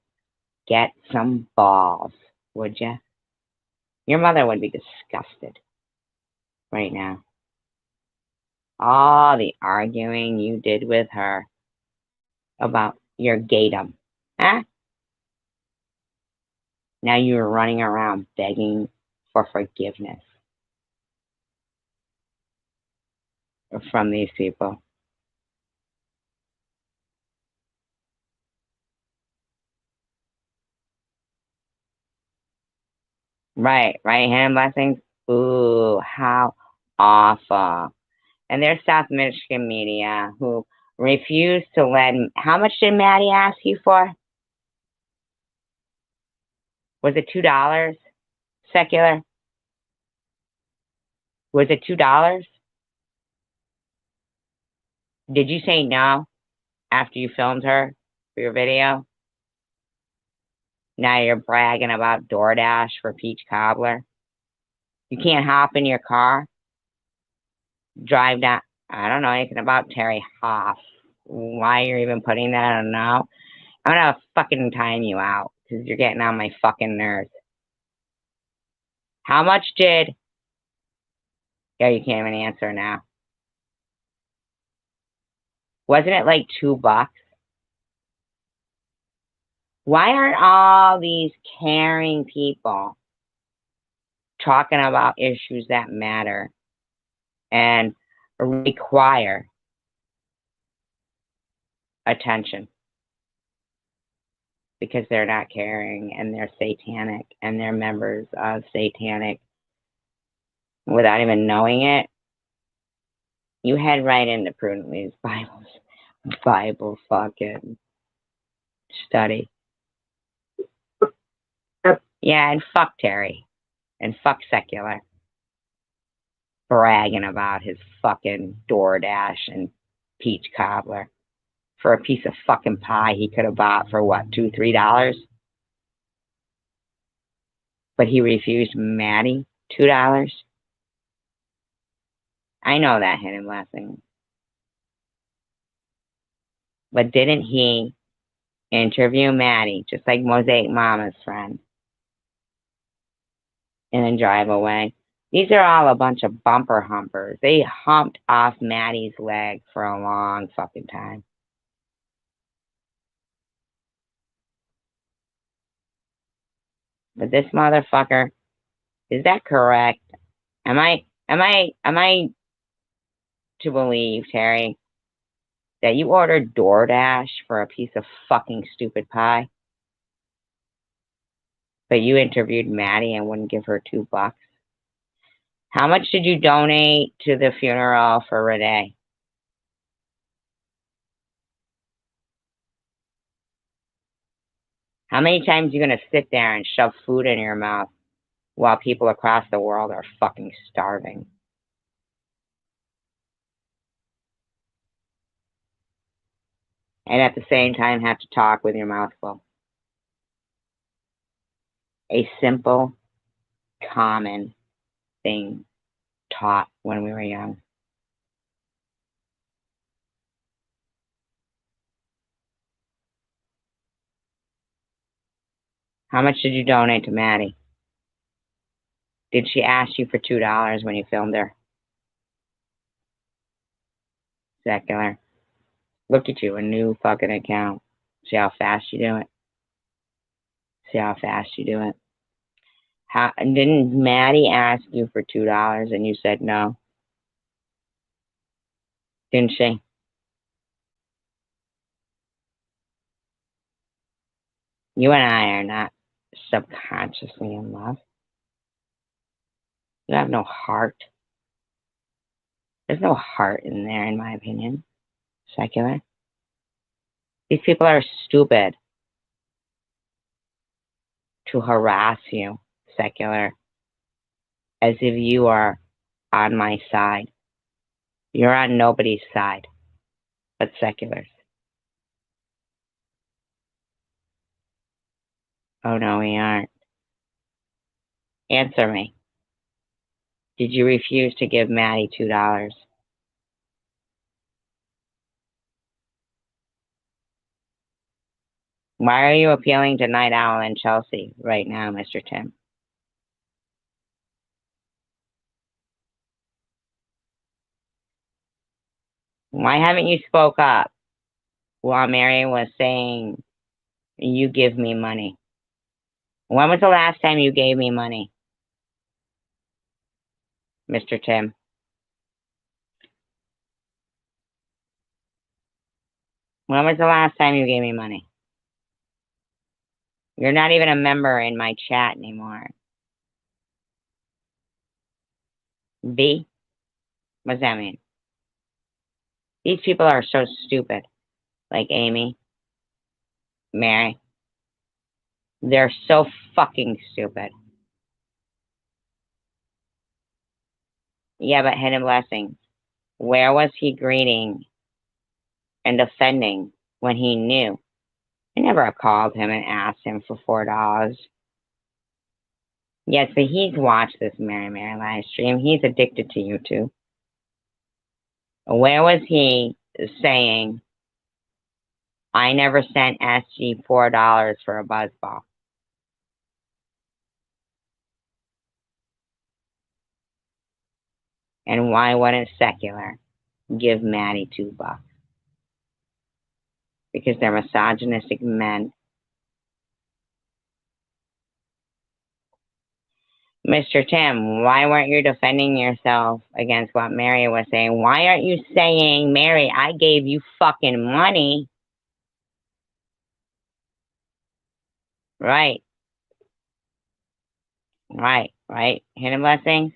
get some balls, would ya? Your mother would be disgusted right now. All the arguing you did with her about your gaydom. Huh? Now you're running around begging for forgiveness from these people. Right, Hidden Blessings? Ooh, how awful. And there's South Michigan media who refused to let... How much did Maddie ask you for? Was it $2? Secular? Was it $2? Did you say no after you filmed her for your video? Now you're bragging about DoorDash for peach cobbler. You can't hop in your car, drive down. I don't know anything about Terry Hoff. Why you're even putting that, I don't know. I'm gonna fucking time you out because you're getting on my fucking nerves. How much did... Yeah, you can't even answer now. Wasn't it like $2? Why aren't all these caring people talking about issues that matter and require attention because they're not caring and they're satanic and they're members of satanic without even knowing it. You head right into Prudently's Bible fucking study. Yeah, and fuck Terry. And fuck Secular. Bragging about his fucking DoorDash and peach cobbler for a piece of fucking pie he could have bought for what, $2, $3? But he refused Maddie $2. I know that, Hidden Blessing. But didn't he interview Maddie, just like Mosaic Mama's friend, and then drive away? These are all a bunch of bumper humpers. They humped off Maddie's leg for a long fucking time. But this motherfucker, is that correct? Am I to believe, Terry, that you ordered DoorDash for a piece of fucking stupid pie? But you interviewed Maddie and wouldn't give her $2? How much did you donate to the funeral for Renee? How many times are you going to sit there and shove food in your mouth while people across the world are fucking starving? And at the same time have to talk with your mouth full. A simple, common thing taught when we were young. How much did you donate to Maddie? Did she ask you for $2 when you filmed her? Secular. Look at you, a new fucking account. See how fast you do it? See how fast you do it? Didn't Maddie ask you for $2 and you said no? Didn't she? You and I are not subconsciously in love. You have no heart. There's no heart in there, in my opinion. Secular. These people are stupid to harass you, Secular, as if you are on my side. You're on nobody's side but Secular's. Oh no, we aren't. Answer me. Did you refuse to give Maddie $2? Why are you appealing to Night Owl and Chelsea right now, Mr. Tim? Why haven't you spoke up while Mary was saying, you give me money? When was the last time you gave me money, Mr. Tim? When was the last time you gave me money? You're not even a member in my chat anymore. B? What does that mean? These people are so stupid. Like Amy, Mary. They're so fucking stupid. Yeah, but Hidden Blessings. Where was he greeting and defending when he knew? I never called him and asked him for $4. Yes, but he's watched this Mary live stream. He's addicted to you too. Where was he saying, I never sent SG $4 for a buzzball? And why wouldn't Secular give Maddie $2? Because they're misogynistic men. Mr. Tim, why weren't you defending yourself against what Mary was saying? Why aren't you saying, Mary, I gave you fucking money? Right. Hidden blessings?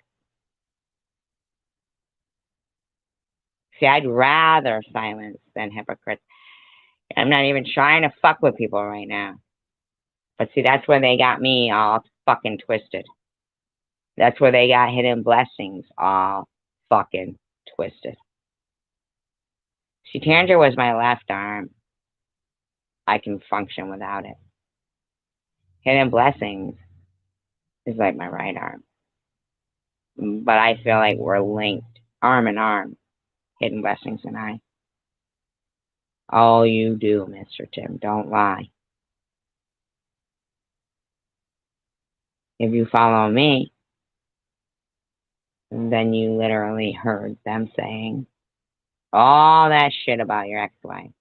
See, I'd rather silence than hypocrites. I'm not even trying to fuck with people right now. But see, that's where they got me all fucking twisted. That's where they got hidden blessings all fucking twisted. See, Tanger was my left arm. I can function without it. Hidden blessings is like my right arm. But I feel like we're linked arm in arm. Hidden blessings and I. All you do, Mr. Tim, don't lie. If you follow me, then you literally heard them saying all that shit about your ex-wife.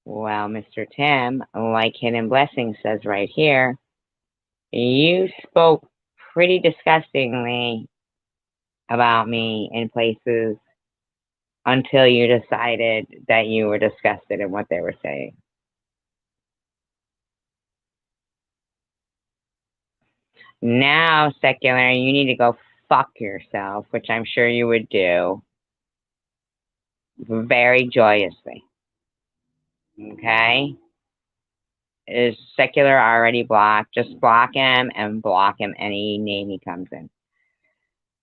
Well, Mr. Tim, like Hidden Blessings says right here, you spoke pretty disgustingly about me in places until you decided that you were disgusted in what they were saying. Now, secular, you need to go fuck yourself, which I'm sure you would do very joyously. Okay? Is secular already blocked? Just block him and block him any name he comes in.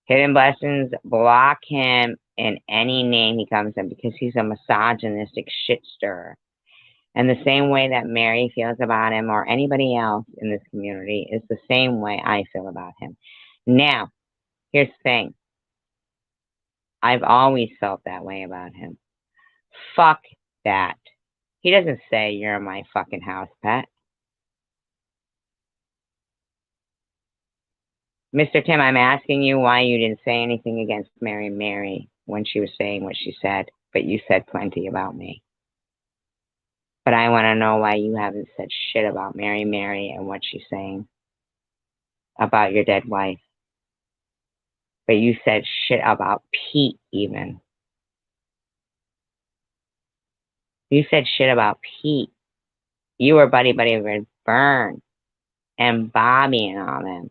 Hidden blessings, block him in any name he comes in because he's a misogynistic shit stirrer. And the same way that Mary feels about him or anybody else in this community is the same way I feel about him. Now, here's the thing. I've always felt that way about him. Fuck that. He doesn't say you're my fucking house pet. Mr. Tim, I'm asking you why you didn't say anything against Mary when she was saying what she said, but you said plenty about me. But I want to know why you haven't said shit about Mary and what she's saying about your dead wife. But you said shit about Pete even. You said shit about Pete. You were buddy with Vern and Bobby and all them.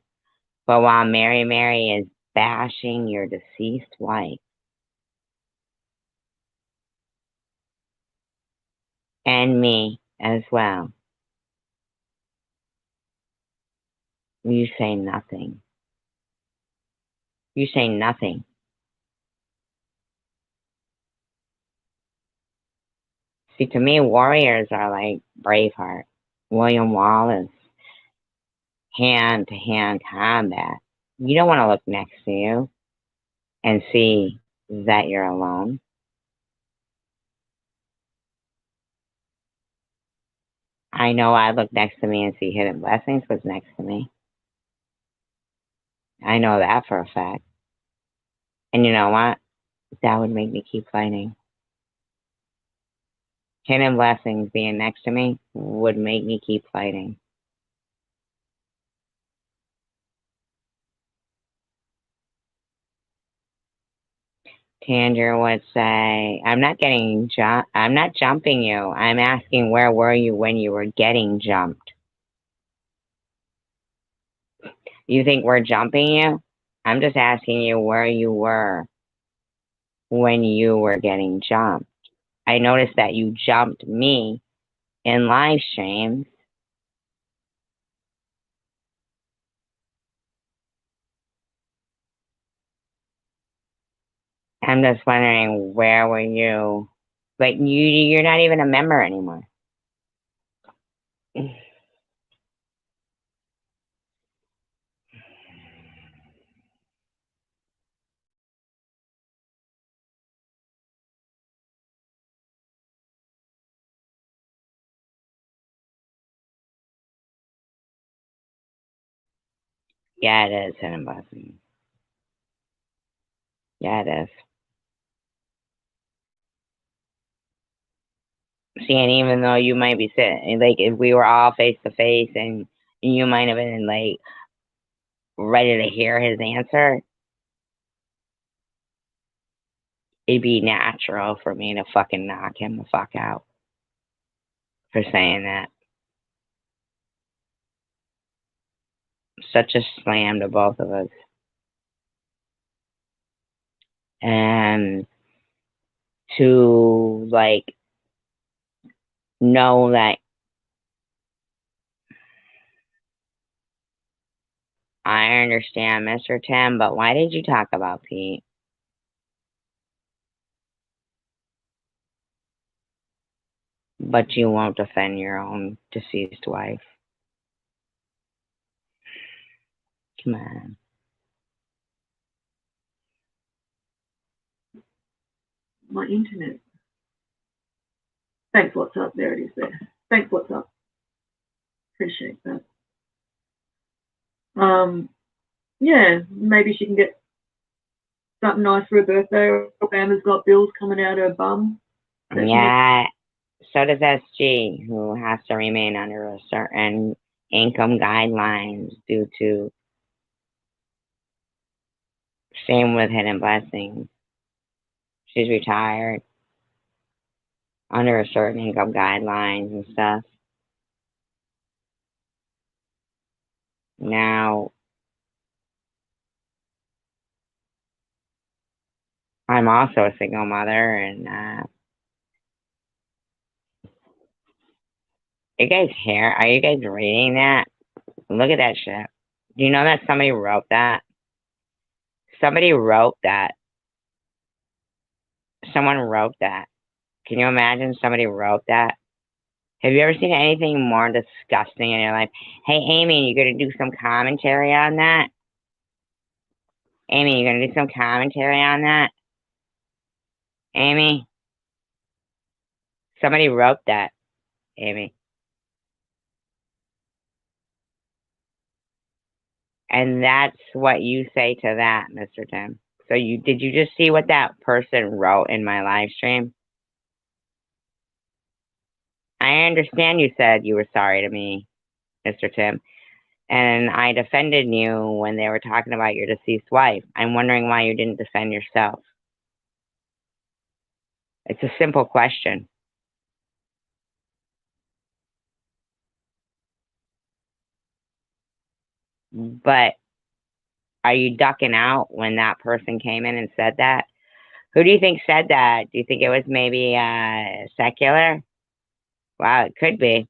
But while Mary is bashing your deceased wife, and me as well, you say nothing. You say nothing. See, to me, warriors are like Braveheart, William Wallace, hand-to-hand combat. You don't want to look next to you and see that you're alone. I know I look next to me and see Hidden Blessings was next to me. I know that for a fact. And you know what? That would make me keep fighting. Hidden Blessings being next to me would make me keep fighting. Tanger would say, I'm not jumping you. I'm asking where were you when you were getting jumped? You think we're jumping you? I'm just asking you where you were when you were getting jumped. I noticed that you jumped me in live streams. I'm just wondering, where were you? Like, you're not even a member anymore. Yeah, it is Hidden Blessings. Yeah, it is. See, and even though you might be sitting, like, if we were all face to face and you might have been, like, ready to hear his answer, it'd be natural for me to fucking knock him the fuck out for saying that. Such a slam to both of us. And to, like, know that I understand, Mr. Tim, but why did you talk about Pete? But you won't defend your own deceased wife. Come on. My internet. Thanks, what's up? There it is there. Thanks, what's up? Appreciate that. Yeah, maybe she can get something nice for her birthday. Alabama's got bills coming out her bum. Yeah, so does SG, who has to remain under a certain income guidelines due to, same with Hidden Blessings. She's retired under a certain income guidelines and stuff. Now, I'm also a single mother, and you guys hear? Are you guys reading that? Look at that shit. Do you know that somebody wrote that? Somebody wrote that. Someone wrote that. Can you imagine somebody wrote that? Have you ever seen anything more disgusting in your life? Hey, Amy, you gonna do some commentary on that? Amy, you gonna do some commentary on that? Amy? Somebody wrote that, Amy. And that's what you say to that, Mr. Tim. So did you just see what that person wrote in my live stream? I understand you said you were sorry to me, Mr. Tim. And I defended you when they were talking about your deceased wife. I'm wondering why you didn't defend yourself. It's a simple question. But are you ducking out when that person came in and said that? Who do you think said that? Do you think it was maybe secular? Wow, it could be.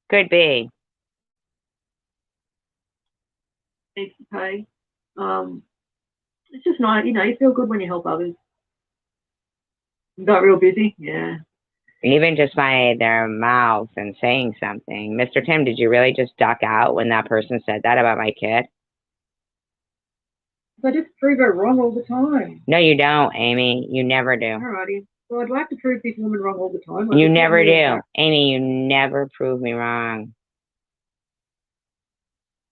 Could be. Needs to pay. It's just nice, you feel good when you help others. Got real busy, yeah. Even just by their mouths and saying something. Mr. Tim, did you really just duck out when that person said that about my kid? I just prove her wrong all the time. No, you don't, Amy. You never do. Alrighty. Well, I'd like to prove this woman wrong all the time. You never do. Amy, you never prove me wrong.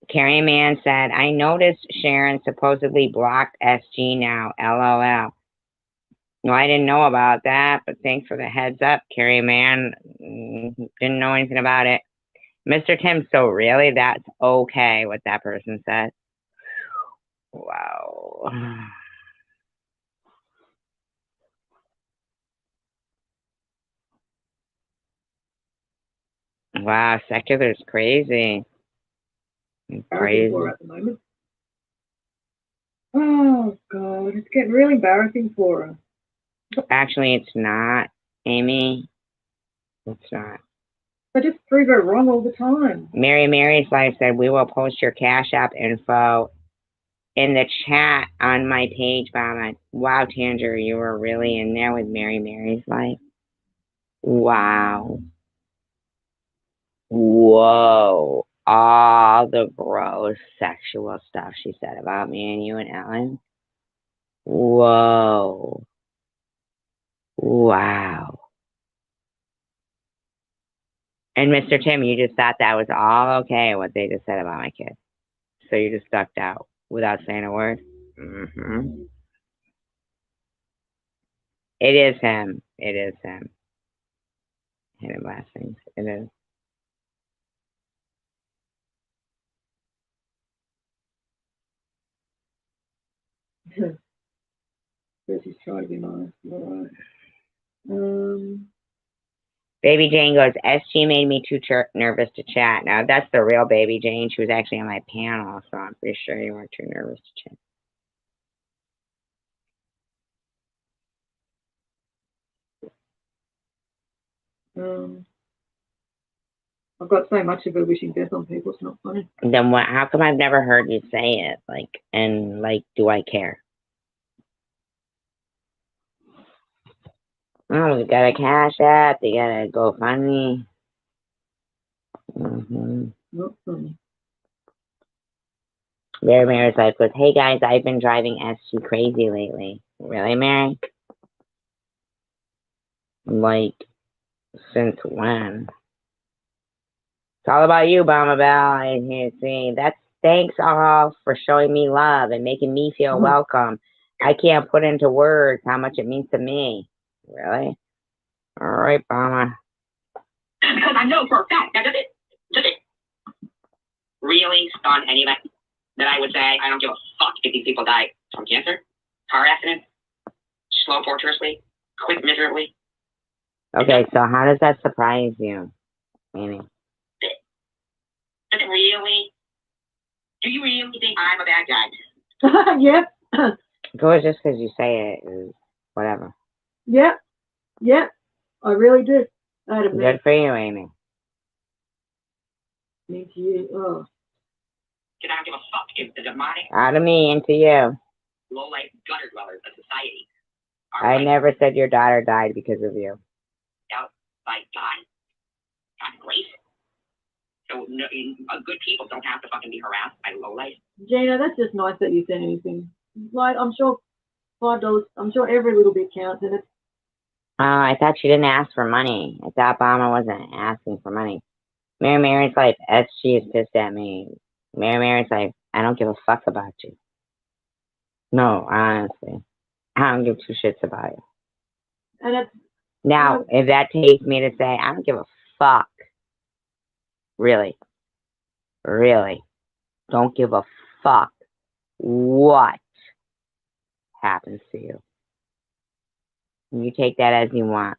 Carrie Mann said, I noticed Sharon supposedly blocked SG now. LOL. No, I didn't know about that, but thanks for the heads up, Carrie Mann. Didn't know anything about it. Mr. Tim, so really that's okay what that person said? Wow. Wow, secular's crazy. Crazy. At the moment. Oh, God, it's getting really embarrassing for her. Actually, it's not, Amy. It's not. I just prove her wrong all the time. Mary's Life said, we will post your Cash App info in the chat on my page, Mama. Wow, Tanger, you were really in there with Mary's Life. Wow. Whoa. All the gross sexual stuff she said about me and you and Ellen. Whoa. Wow. And Mr. Tim, you just thought that was all okay, what they just said about my kid. So you just ducked out without saying a word? Mm-hmm. It is him. It is him. Hidden blessings. It is. Guess he's trying to be nice. All right. Baby Jane goes, SG made me too nervous to chat. Now, that's the real Baby Jane. She was actually on my panel, so I'm pretty sure you weren't too nervous to chat. I've got so much of her wishing death on people, it's not funny. Then what? How come I've never heard you say it? Like, and like, do I care? Oh, you got a Cash App, you got a GoFundMe. Not funny. Mary's like, goes, hey guys, I've been driving SG crazy lately. Really, Mary? Like, since when? It's all about you, Mama Bell. I hear see. That's thanks all for showing me love and making me feel welcome. I can't put into words how much it means to me. Really? All right, Mama. Because I know for a fact that does it really stun anybody that I would say I don't give a fuck if these people die from cancer, car accident, slow tortuously, quick miserably. Okay, so how does that surprise you, Amy? Does it really? Do you really think I'm a bad guy? Yep. Go just because you say it is whatever. Yep. Yep. I really do. Good for you, Amy. Me to you. Oh. Because I don't give a fuck if the demonic, Out of me into you. low-life gutter dwellers of society I never said your daughter died because of you. Out by God's grace. So no, good people don't have to fucking be harassed by low-life. Gina, that's just nice that you said anything. Like, I'm sure $5, I'm sure every little bit counts, and it's... I thought she didn't ask for money. I thought Obama wasn't asking for money. Mary's like, SG is pissed at me. Mary's like, I don't give a fuck about you. No, honestly. I don't give two shits about you. And it's... Now, if that takes me to say, I don't give a fuck. Really. Really. Don't give a fuck what happens to you. You take that as you want.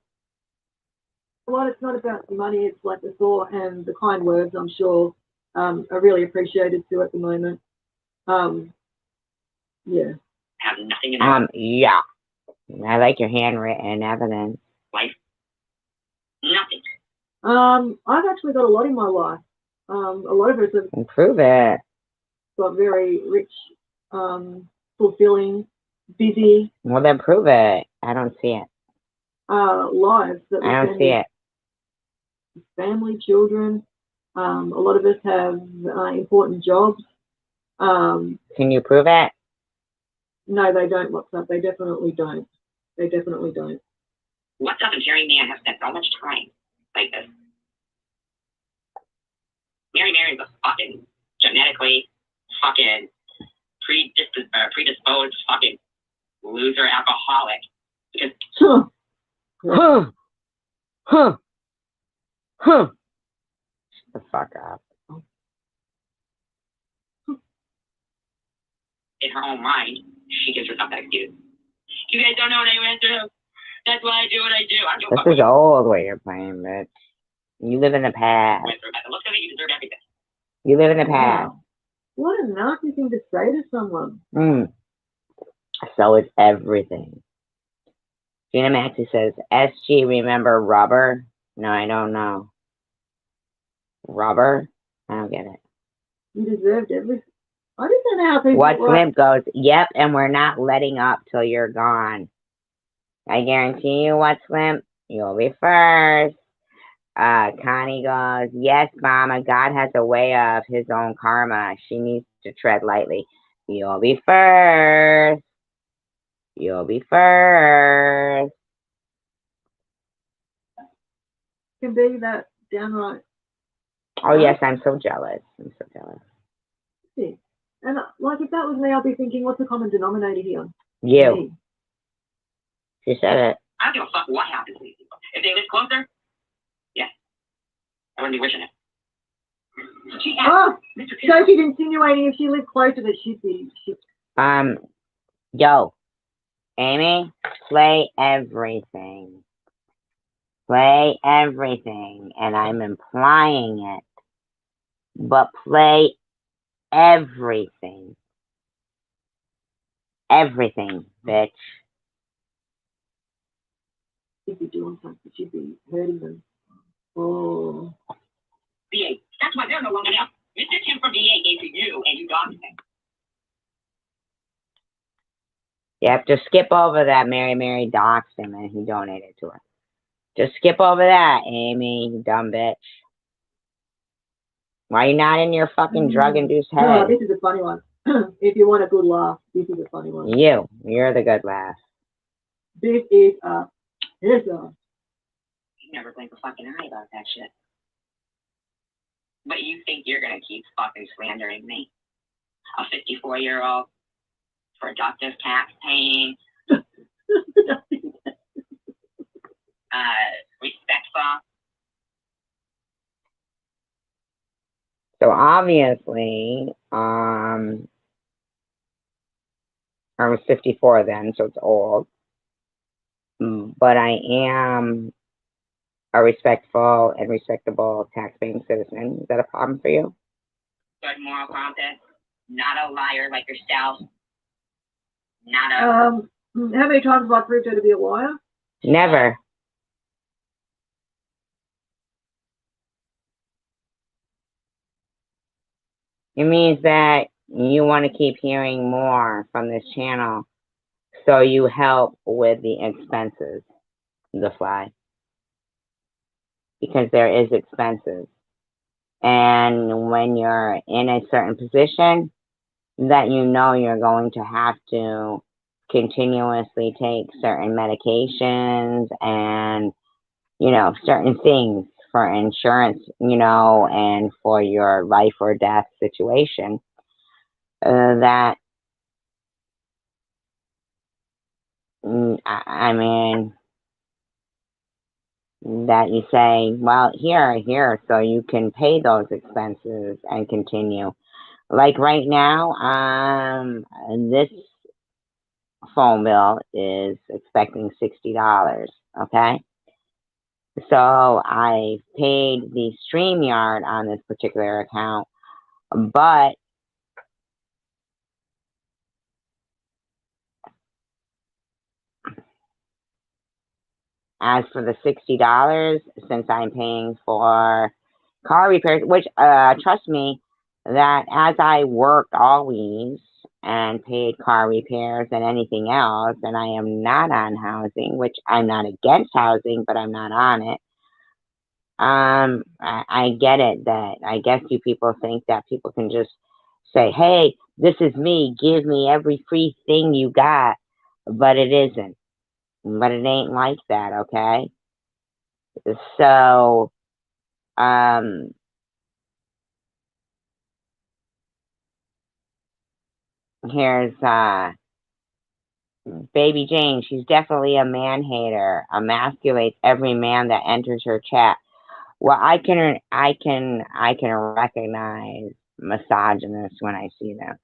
Well, it's not about the money, it's like the thought and the kind words, I'm sure, are really appreciated too at the moment. Yeah. Have nothing in yeah. I like your handwritten evidence. life. Nothing. I've actually got a lot in my life. A lot of us have Improve it. got very rich, fulfilling, busy. Well, then prove it. I don't see it. Lives that we I don't see it. Family, children. A lot of us have important jobs. Can you prove it? No, they don't. What's up? They definitely don't. They definitely don't. What's up? And Jerry Man has spent so much time like this. Mary is a fucking genetically fucking predisposed fucking loser alcoholic. Because Shut the fuck up. in her own mind, she gives herself that excuse. You guys don't know what I went through. That's why I do what I do. I don't This is old way you're playing, bitch. You live in the past. Look at it, you deserve everything. You live in the past. Wow. What a nasty thing to say to someone. So is everything. Gina Maxey says, SG, remember rubber? No, I don't know. Rubber? I don't get it. You deserved everything. I just don't know how people... What's Limp goes, yep, and we're not letting up till you're gone. I guarantee you, What's Limp, you'll be first. Connie goes, yes, Mama, God has a way of his own karma. She needs to tread lightly. You'll be first. You'll be first. Can be that downright... Oh, yes, I'm so jealous. I'm so jealous. Yeah. And like, if that was me, I'd be thinking, what's the common denominator here? You. Me. She said it. I don't give a fuck what happens to these people. If they live closer, I wouldn't be wishing it. Oh, so she's insinuating if she lived closer that she'd be. Yo, Amy, play everything. Play everything, and I'm implying it. But play everything. Everything, bitch. She'd be doing something. She'd be hurting them. Oh. VA. That's why they're no longer there. Mr. Tim from VA gave to you, and you dogged him. You have to skip over that Mary doxed him and he donated to her. Just skip over that, Amy, you dumb bitch. Why are you not in your fucking drug-induced head? Oh, this is a funny one. If you want a good laugh, this is a funny one. You're the good laugh. This is here's a. You never blink a fucking eye about that shit. But you think you're gonna keep fucking slandering me? A 54-year-old? Productive tax paying? Respectful? So obviously, I was 54 then, so it's old. But I am a respectful and respectable tax-paying citizen. Is that a problem for you? Good moral compass. Not a liar like yourself. Not a... How many times have I proved her to be a liar? Never. It means that you want to keep hearing more from this channel, so you help with the expenses, the fly. Because there is expenses. And when you're in a certain position, that you know you're going to have to continuously take certain medications and, you know, certain things for insurance, you know, and for your life or death situation, that, I mean, that you say, well, here, so you can pay those expenses and continue. Like right now, this phone bill is expecting $60, okay? So I paid the StreamYard on this particular account, but as for the $60, since I'm paying for car repairs, which, trust me, that as I worked always and paid car repairs and anything else, and I am not on housing, which I'm not against housing, but I'm not on it. I get it that I guess you people think that people can just say, hey, this is me, give me every free thing you got, but it isn't. But it ain't like that, okay? So, here's, Baby Jane. She's definitely a man-hater, emasculates every man that enters her chat. Well, I can recognize misogynists when I see them.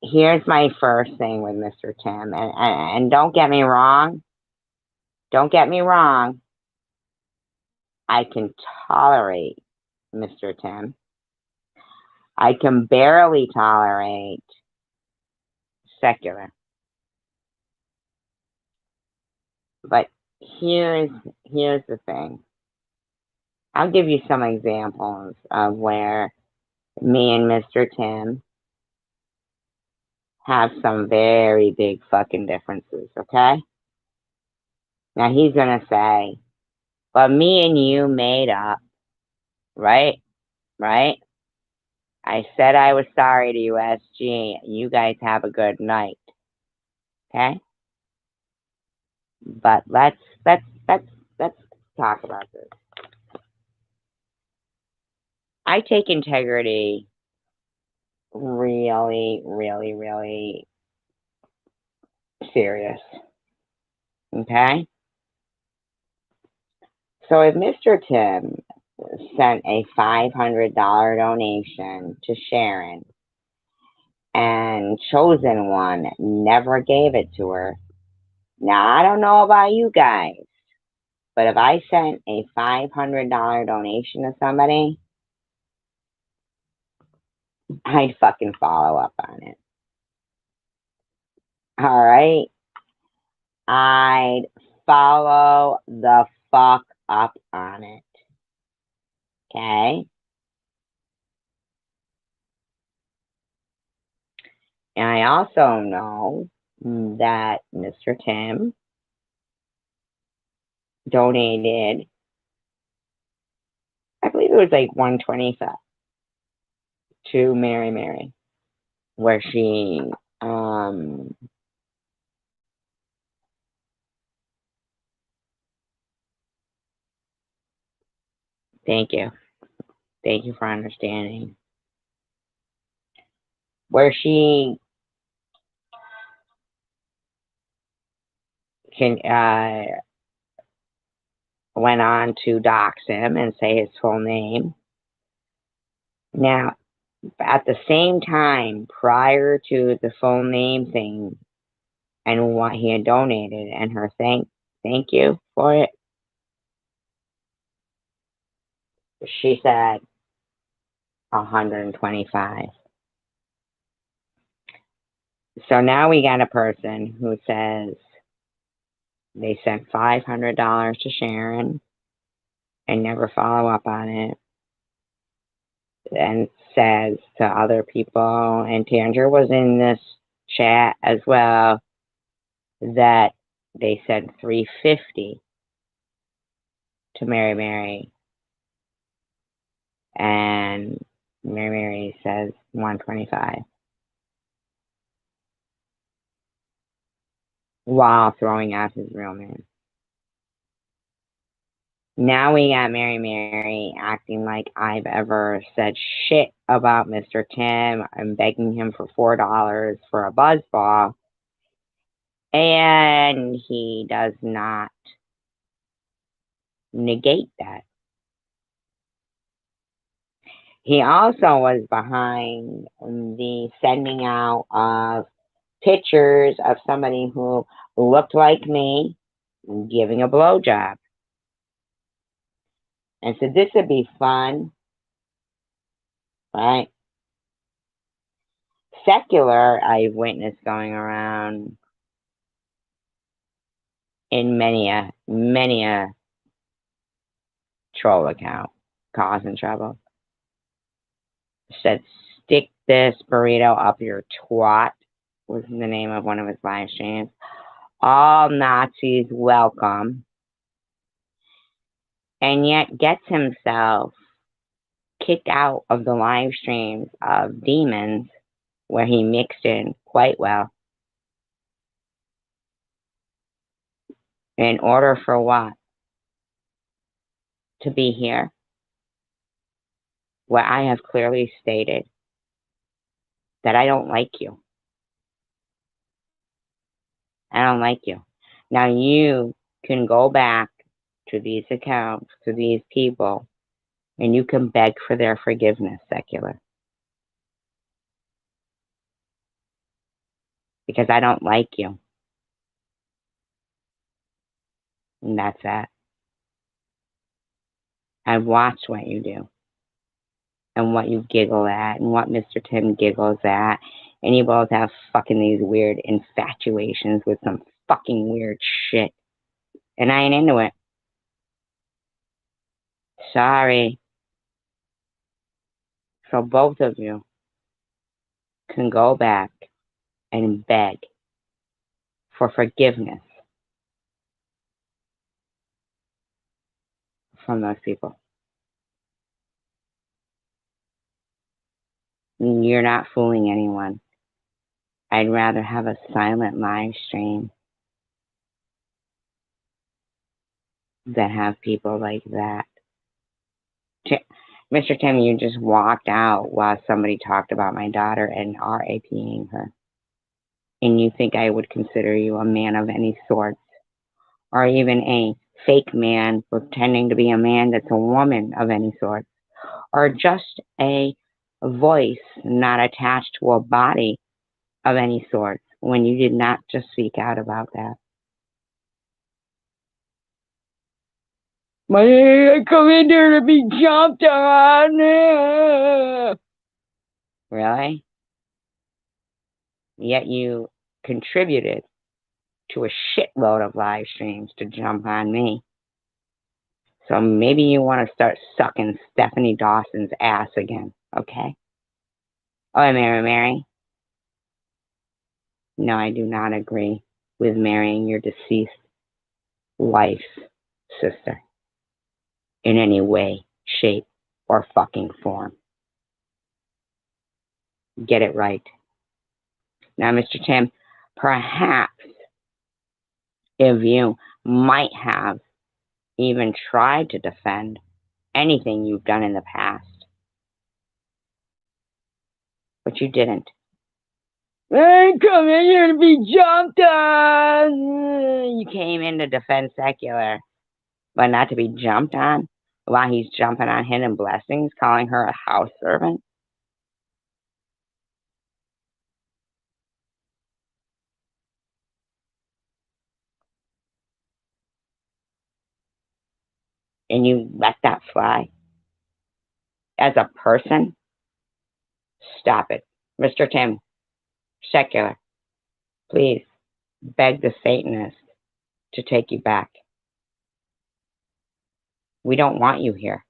Here's my first thing with Mr. Tim, and don't get me wrong. Don't get me wrong. I can tolerate Mr. Tim. I can barely tolerate secular. But here's the thing. I'll give you some examples of where me and Mr. Tim have some very big fucking differences, okay? Now he's gonna say, but me and you made up, right? Right? I said I was sorry to you, SG. You guys have a good night. Okay? But let's talk about this. I take integrity really, really, really serious. Okay? So if Mr. Tim sent a $500 donation to Sharon and Chosen One never gave it to her, now I don't know about you guys, but if I sent a $500 donation to somebody, I'd fucking follow up on it. All right? I'd follow the fuck up on it. Okay? And I also know that Mr. Tim donated, I believe it was like $125 to Mary, where she thank you for understanding, where she can went on to dox him and say his full name. Now, at the same time, prior to the full name thing and what he had donated and her thank you for it, she said 125. So now we got a person who says they sent $500 to Sharon and never follow up on it, and says to other people, and Tandra was in this chat as well, that they sent $350 to Mary, and Mary says 125, while throwing out his real name. Now we got Mary acting like I've ever said shit about Mr. Tim. I'm begging him for $4 for a buzz ball, and he does not negate that. He also was behind the sending out of pictures of somebody who looked like me giving a blowjob. And so this would be fun, right? Secular, I've witnessed going around in many a troll account, causing trouble. Said, stick this burrito up your twat, was the name of one of his live streams. All Nazis welcome. And yet gets himself kicked out of the live streams of Demons, where he mixed in quite well. In order for what? To be here, where I have clearly stated that I don't like you. I don't like you. Now you can go back to these accounts, to these people, and you can beg for their forgiveness, Secular. Because I don't like you. And that's that. I've watched what you do. And what you giggle at, and what Mr. Tim giggles at. And you both have fucking these weird infatuations with some fucking weird shit. And I ain't into it. Sorry. So both of you can go back and beg for forgiveness from those people. You're not fooling anyone. I'd rather have a silent live stream than have people like that. Mr. Tim, you just walked out while somebody talked about my daughter and RAPing her. And you think I would consider you a man of any sorts, or even a fake man pretending to be a man that's a woman of any sort, or just a voice not attached to a body of any sort when you did not just speak out about that. I come in there to be jumped on. Really? Yet you contributed to a shitload of live streams to jump on me. So maybe you want to start sucking Stephanie Dawson's ass again, okay? Oh, Mary. No, I do not agree with marrying your deceased wife's sister in any way, shape, or fucking form. Get it right. Now, Mr. Tim, perhaps if you might have even tried to defend anything you've done in the past, but you didn't. I come in here to be jumped on. You came in to defend Secular, but not to be jumped on while he's jumping on Hidden Blessings, calling her a house servant. And you let that fly? As a person? Stop it. Mr. Tim, Secular, please beg the Satanist to take you back. We don't want you here.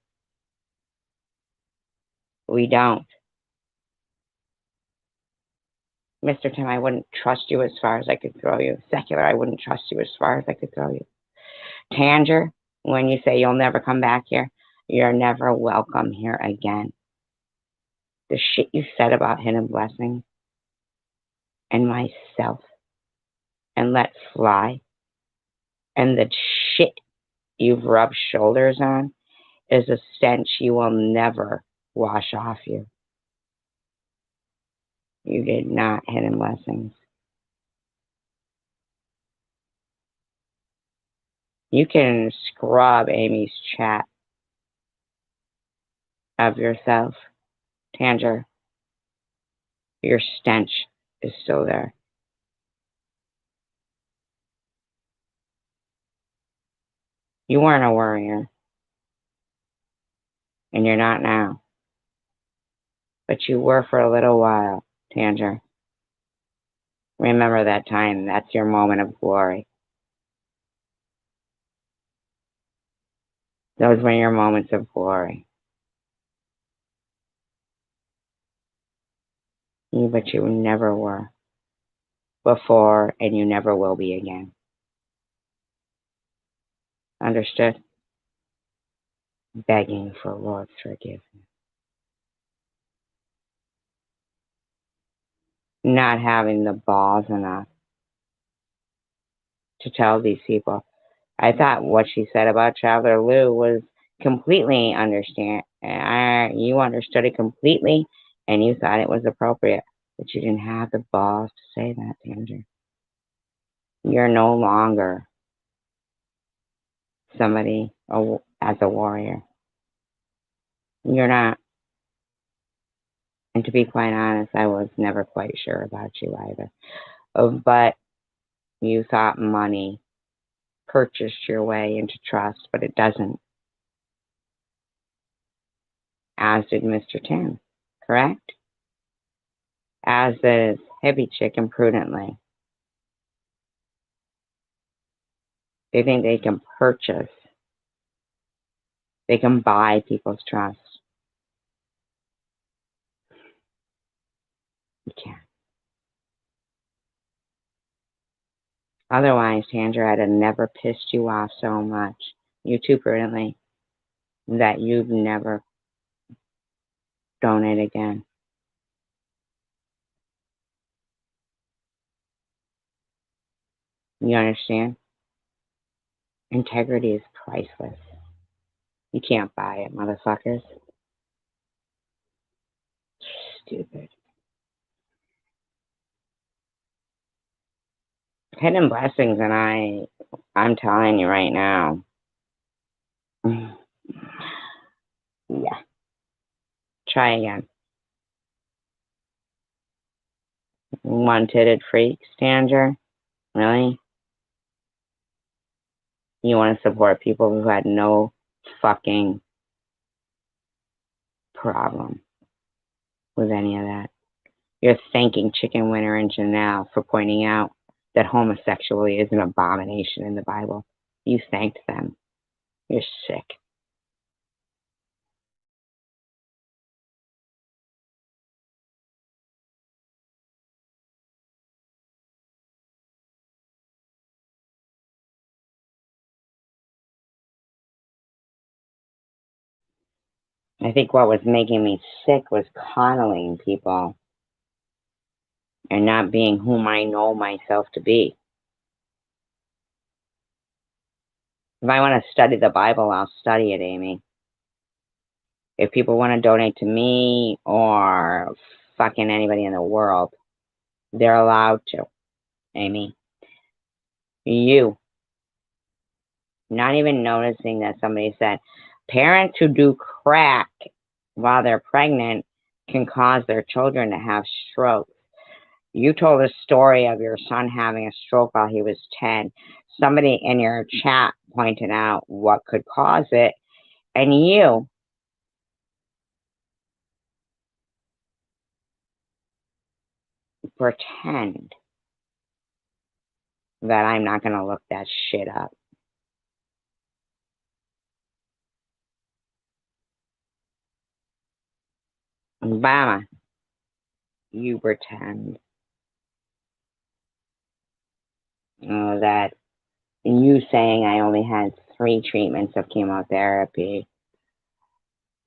We don't. Mr. Tim, I wouldn't trust you as far as I could throw you. Secular, I wouldn't trust you as far as I could throw you. Tanger, when you say you'll never come back here, you're never welcome here again. The shit you said about Hidden Blessings and myself and let fly, and the shit you've rubbed shoulders on is a stench you will never wash off you. You did not Hidden Blessings. You can scrub Amy's chat of yourself, Tanger. Your stench is still there. You weren't a warrior, and you're not now. But you were for a little while, Tanger. Remember that time. That's your moment of glory. Those were your moments of glory. But you never were before, and you never will be again. Understood? Begging for Lord's forgiveness. Not having the balls enough to tell these people. I thought what she said about Traveler Lou was completely you understood it completely, and you thought it was appropriate, but you didn't have the balls to say that, Tanger. You're no longer somebody as a warrior. You're not. And to be quite honest, I was never quite sure about you either. But you thought money purchased your way into trust, but it doesn't. As did Mr. Tim, correct? As did hippie chick imprudently. They think they can purchase. They can buy people's trust. You can't. Otherwise, Tanger, I'd have never pissed you off so much, you too prudently, that you'd never donate again. You understand? Integrity is priceless. You can't buy it, motherfuckers. Stupid. Hidden Blessings and I'm telling you right now, Yeah. Try again. One-titted freak, Stanger? Really? You want to support people who had no fucking problem with any of that. You're thanking Chicken Winter and Janelle for pointing out that homosexuality is an abomination in the Bible. You thanked them. You're sick. I think what was making me sick was coddling people and not being whom I know myself to be. If I want to study the Bible, I'll study it, Amy. If people want to donate to me or fucking anybody in the world, they're allowed to, Amy. You, not even noticing that somebody said, parents who do crack while they're pregnant can cause their children to have strokes. You told a story of your son having a stroke while he was 10. Somebody in your chat pointed out what could cause it, and you pretend that I'm not going to look that shit up. Obama, you pretend that you saying I only had 3 treatments of chemotherapy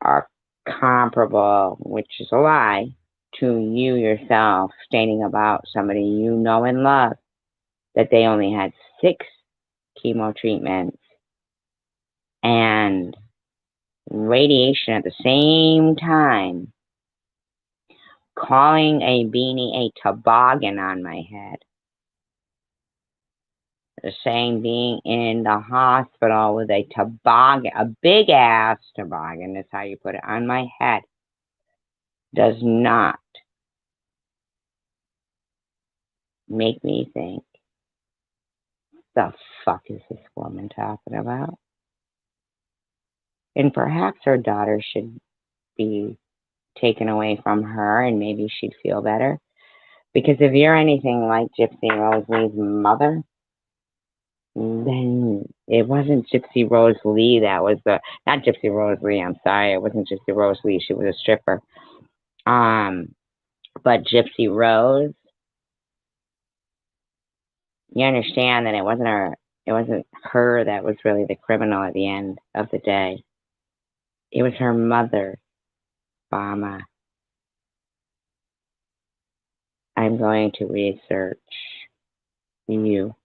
are comparable, which is a lie, to you yourself stating about somebody you know and love that they only had 6 chemo treatments and radiation at the same time, calling a beanie a toboggan on my head. Saying being in the hospital with a toboggan, a big ass toboggan, is how you put it, on my head, does not make me think, the fuck is this woman talking about? And perhaps her daughter should be taken away from her and maybe she'd feel better. Because if you're anything like Gypsy Rose Lee's mother, then it wasn't Gypsy Rose Lee that was not Gypsy Rose Lee, I'm sorry, it wasn't Gypsy Rose Lee, she was a stripper. But Gypsy Rose, you understand that it wasn't her that was really the criminal at the end of the day. It was her mother, Mama. I'm going to research you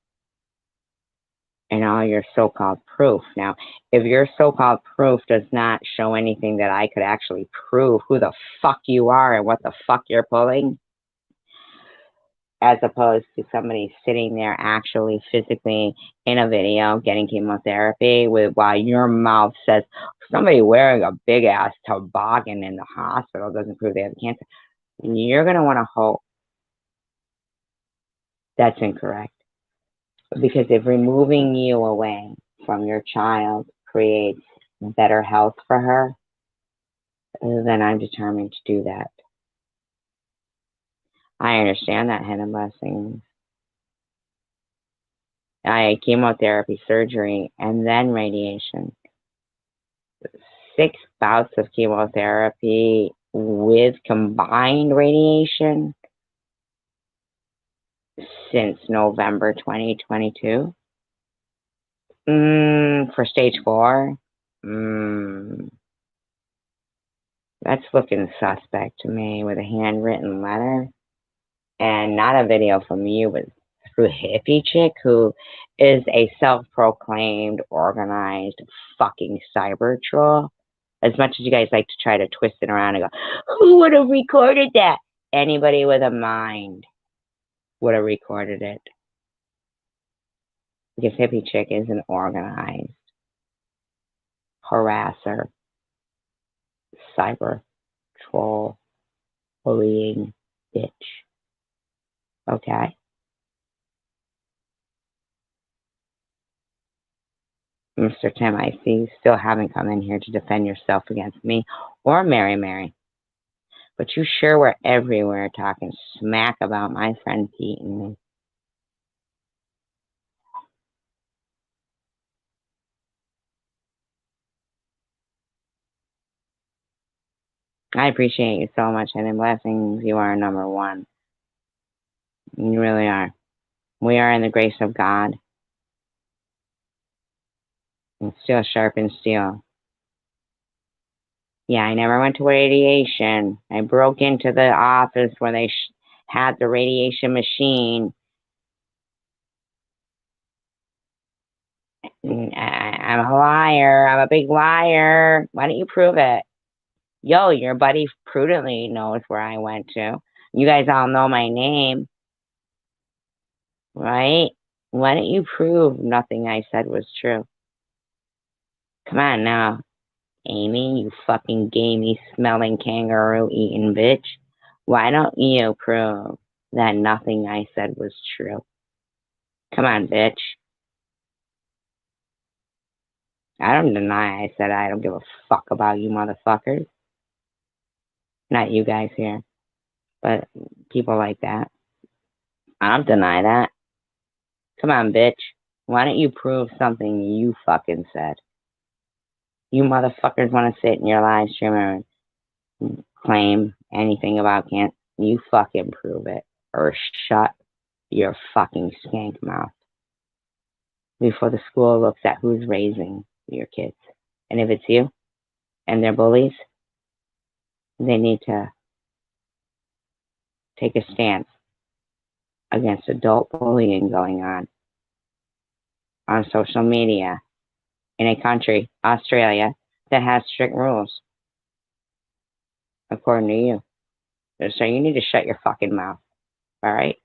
and all your so-called proof. Now, if your so-called proof does not show anything that I could actually prove who the fuck you are and what the fuck you're pulling, as opposed to somebody sitting there actually physically in a video getting chemotherapy while your mouth says somebody wearing a big ass toboggan in the hospital doesn't prove they have cancer, you're going to want to hope that's incorrect. Because if removing you away from your child creates better health for her, then I'm determined to do that. I understand that, Hidden Blessings. I had chemotherapy, surgery, and then radiation. 6 bouts of chemotherapy with combined radiation since November 2022. For stage 4, that's looking suspect to me, with a handwritten letter and not a video from you, but through Hippie Chick, who is a self-proclaimed organized fucking cyber troll. As much as you guys like to try to twist it around and go, who would have recorded that? Anybody with a mind would have recorded it. Because Hippie Chick is an organized harasser. cyber troll bullying bitch. Okay? Mr. Tim, I see you still haven't come in here to defend yourself against me or Mary. But you sure were everywhere talking smack about my friend Pete and me. I appreciate you so much, and in blessings, you are number one. You really are. We are in the grace of God. And steel sharpens steel. Yeah, I never went to radiation. I broke into the office where they had the radiation machine. I'm a liar. I'm a big liar. Why don't you prove it? Yo, your buddy prudently knows where I went to. You guys all know my name, right? Why don't you prove nothing I said was true? Come on now, Amy, you fucking gamey smelling kangaroo eating bitch. Why don't you prove that nothing I said was true? Come on, bitch. I don't deny I said I don't give a fuck about you motherfuckers. Not you guys here, but people like that. I don't deny that. Come on, bitch. Why don't you prove something you fucking said? You motherfuckers want to sit in your live stream and claim anything about can't. You fucking prove it. Or shut your fucking skank mouth before the school looks at who's raising your kids. And if it's you and they're bullies, they need to take a stance against adult bullying going on social media in a country, Australia, that has strict rules, according to you. So you need to shut your fucking mouth, all right?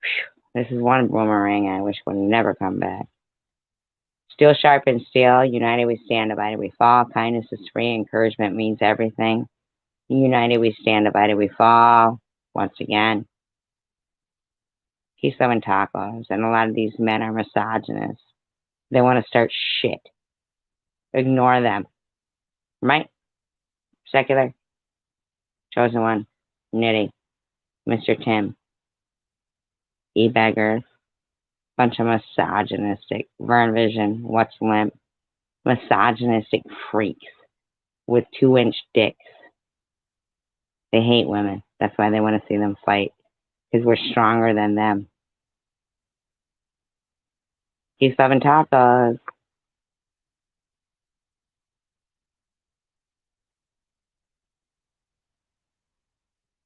Whew. This is one boomerang I wish would never come back. Steel sharpens steel. United we stand, divided we fall. Kindness is free. Encouragement means everything. United we stand, divided we fall. Once again, he's loving tacos, and a lot of these men are misogynists. They want to start shit. Ignore them. Right? Secular. Chosen one. Nitty. Mr. Tim. E-beggars. Bunch of misogynistic. Vern Vision. What's limp? Misogynistic freaks with 2-inch dicks. They hate women. That's why they want to see them fight. Because we're stronger than them. He's loving tacos.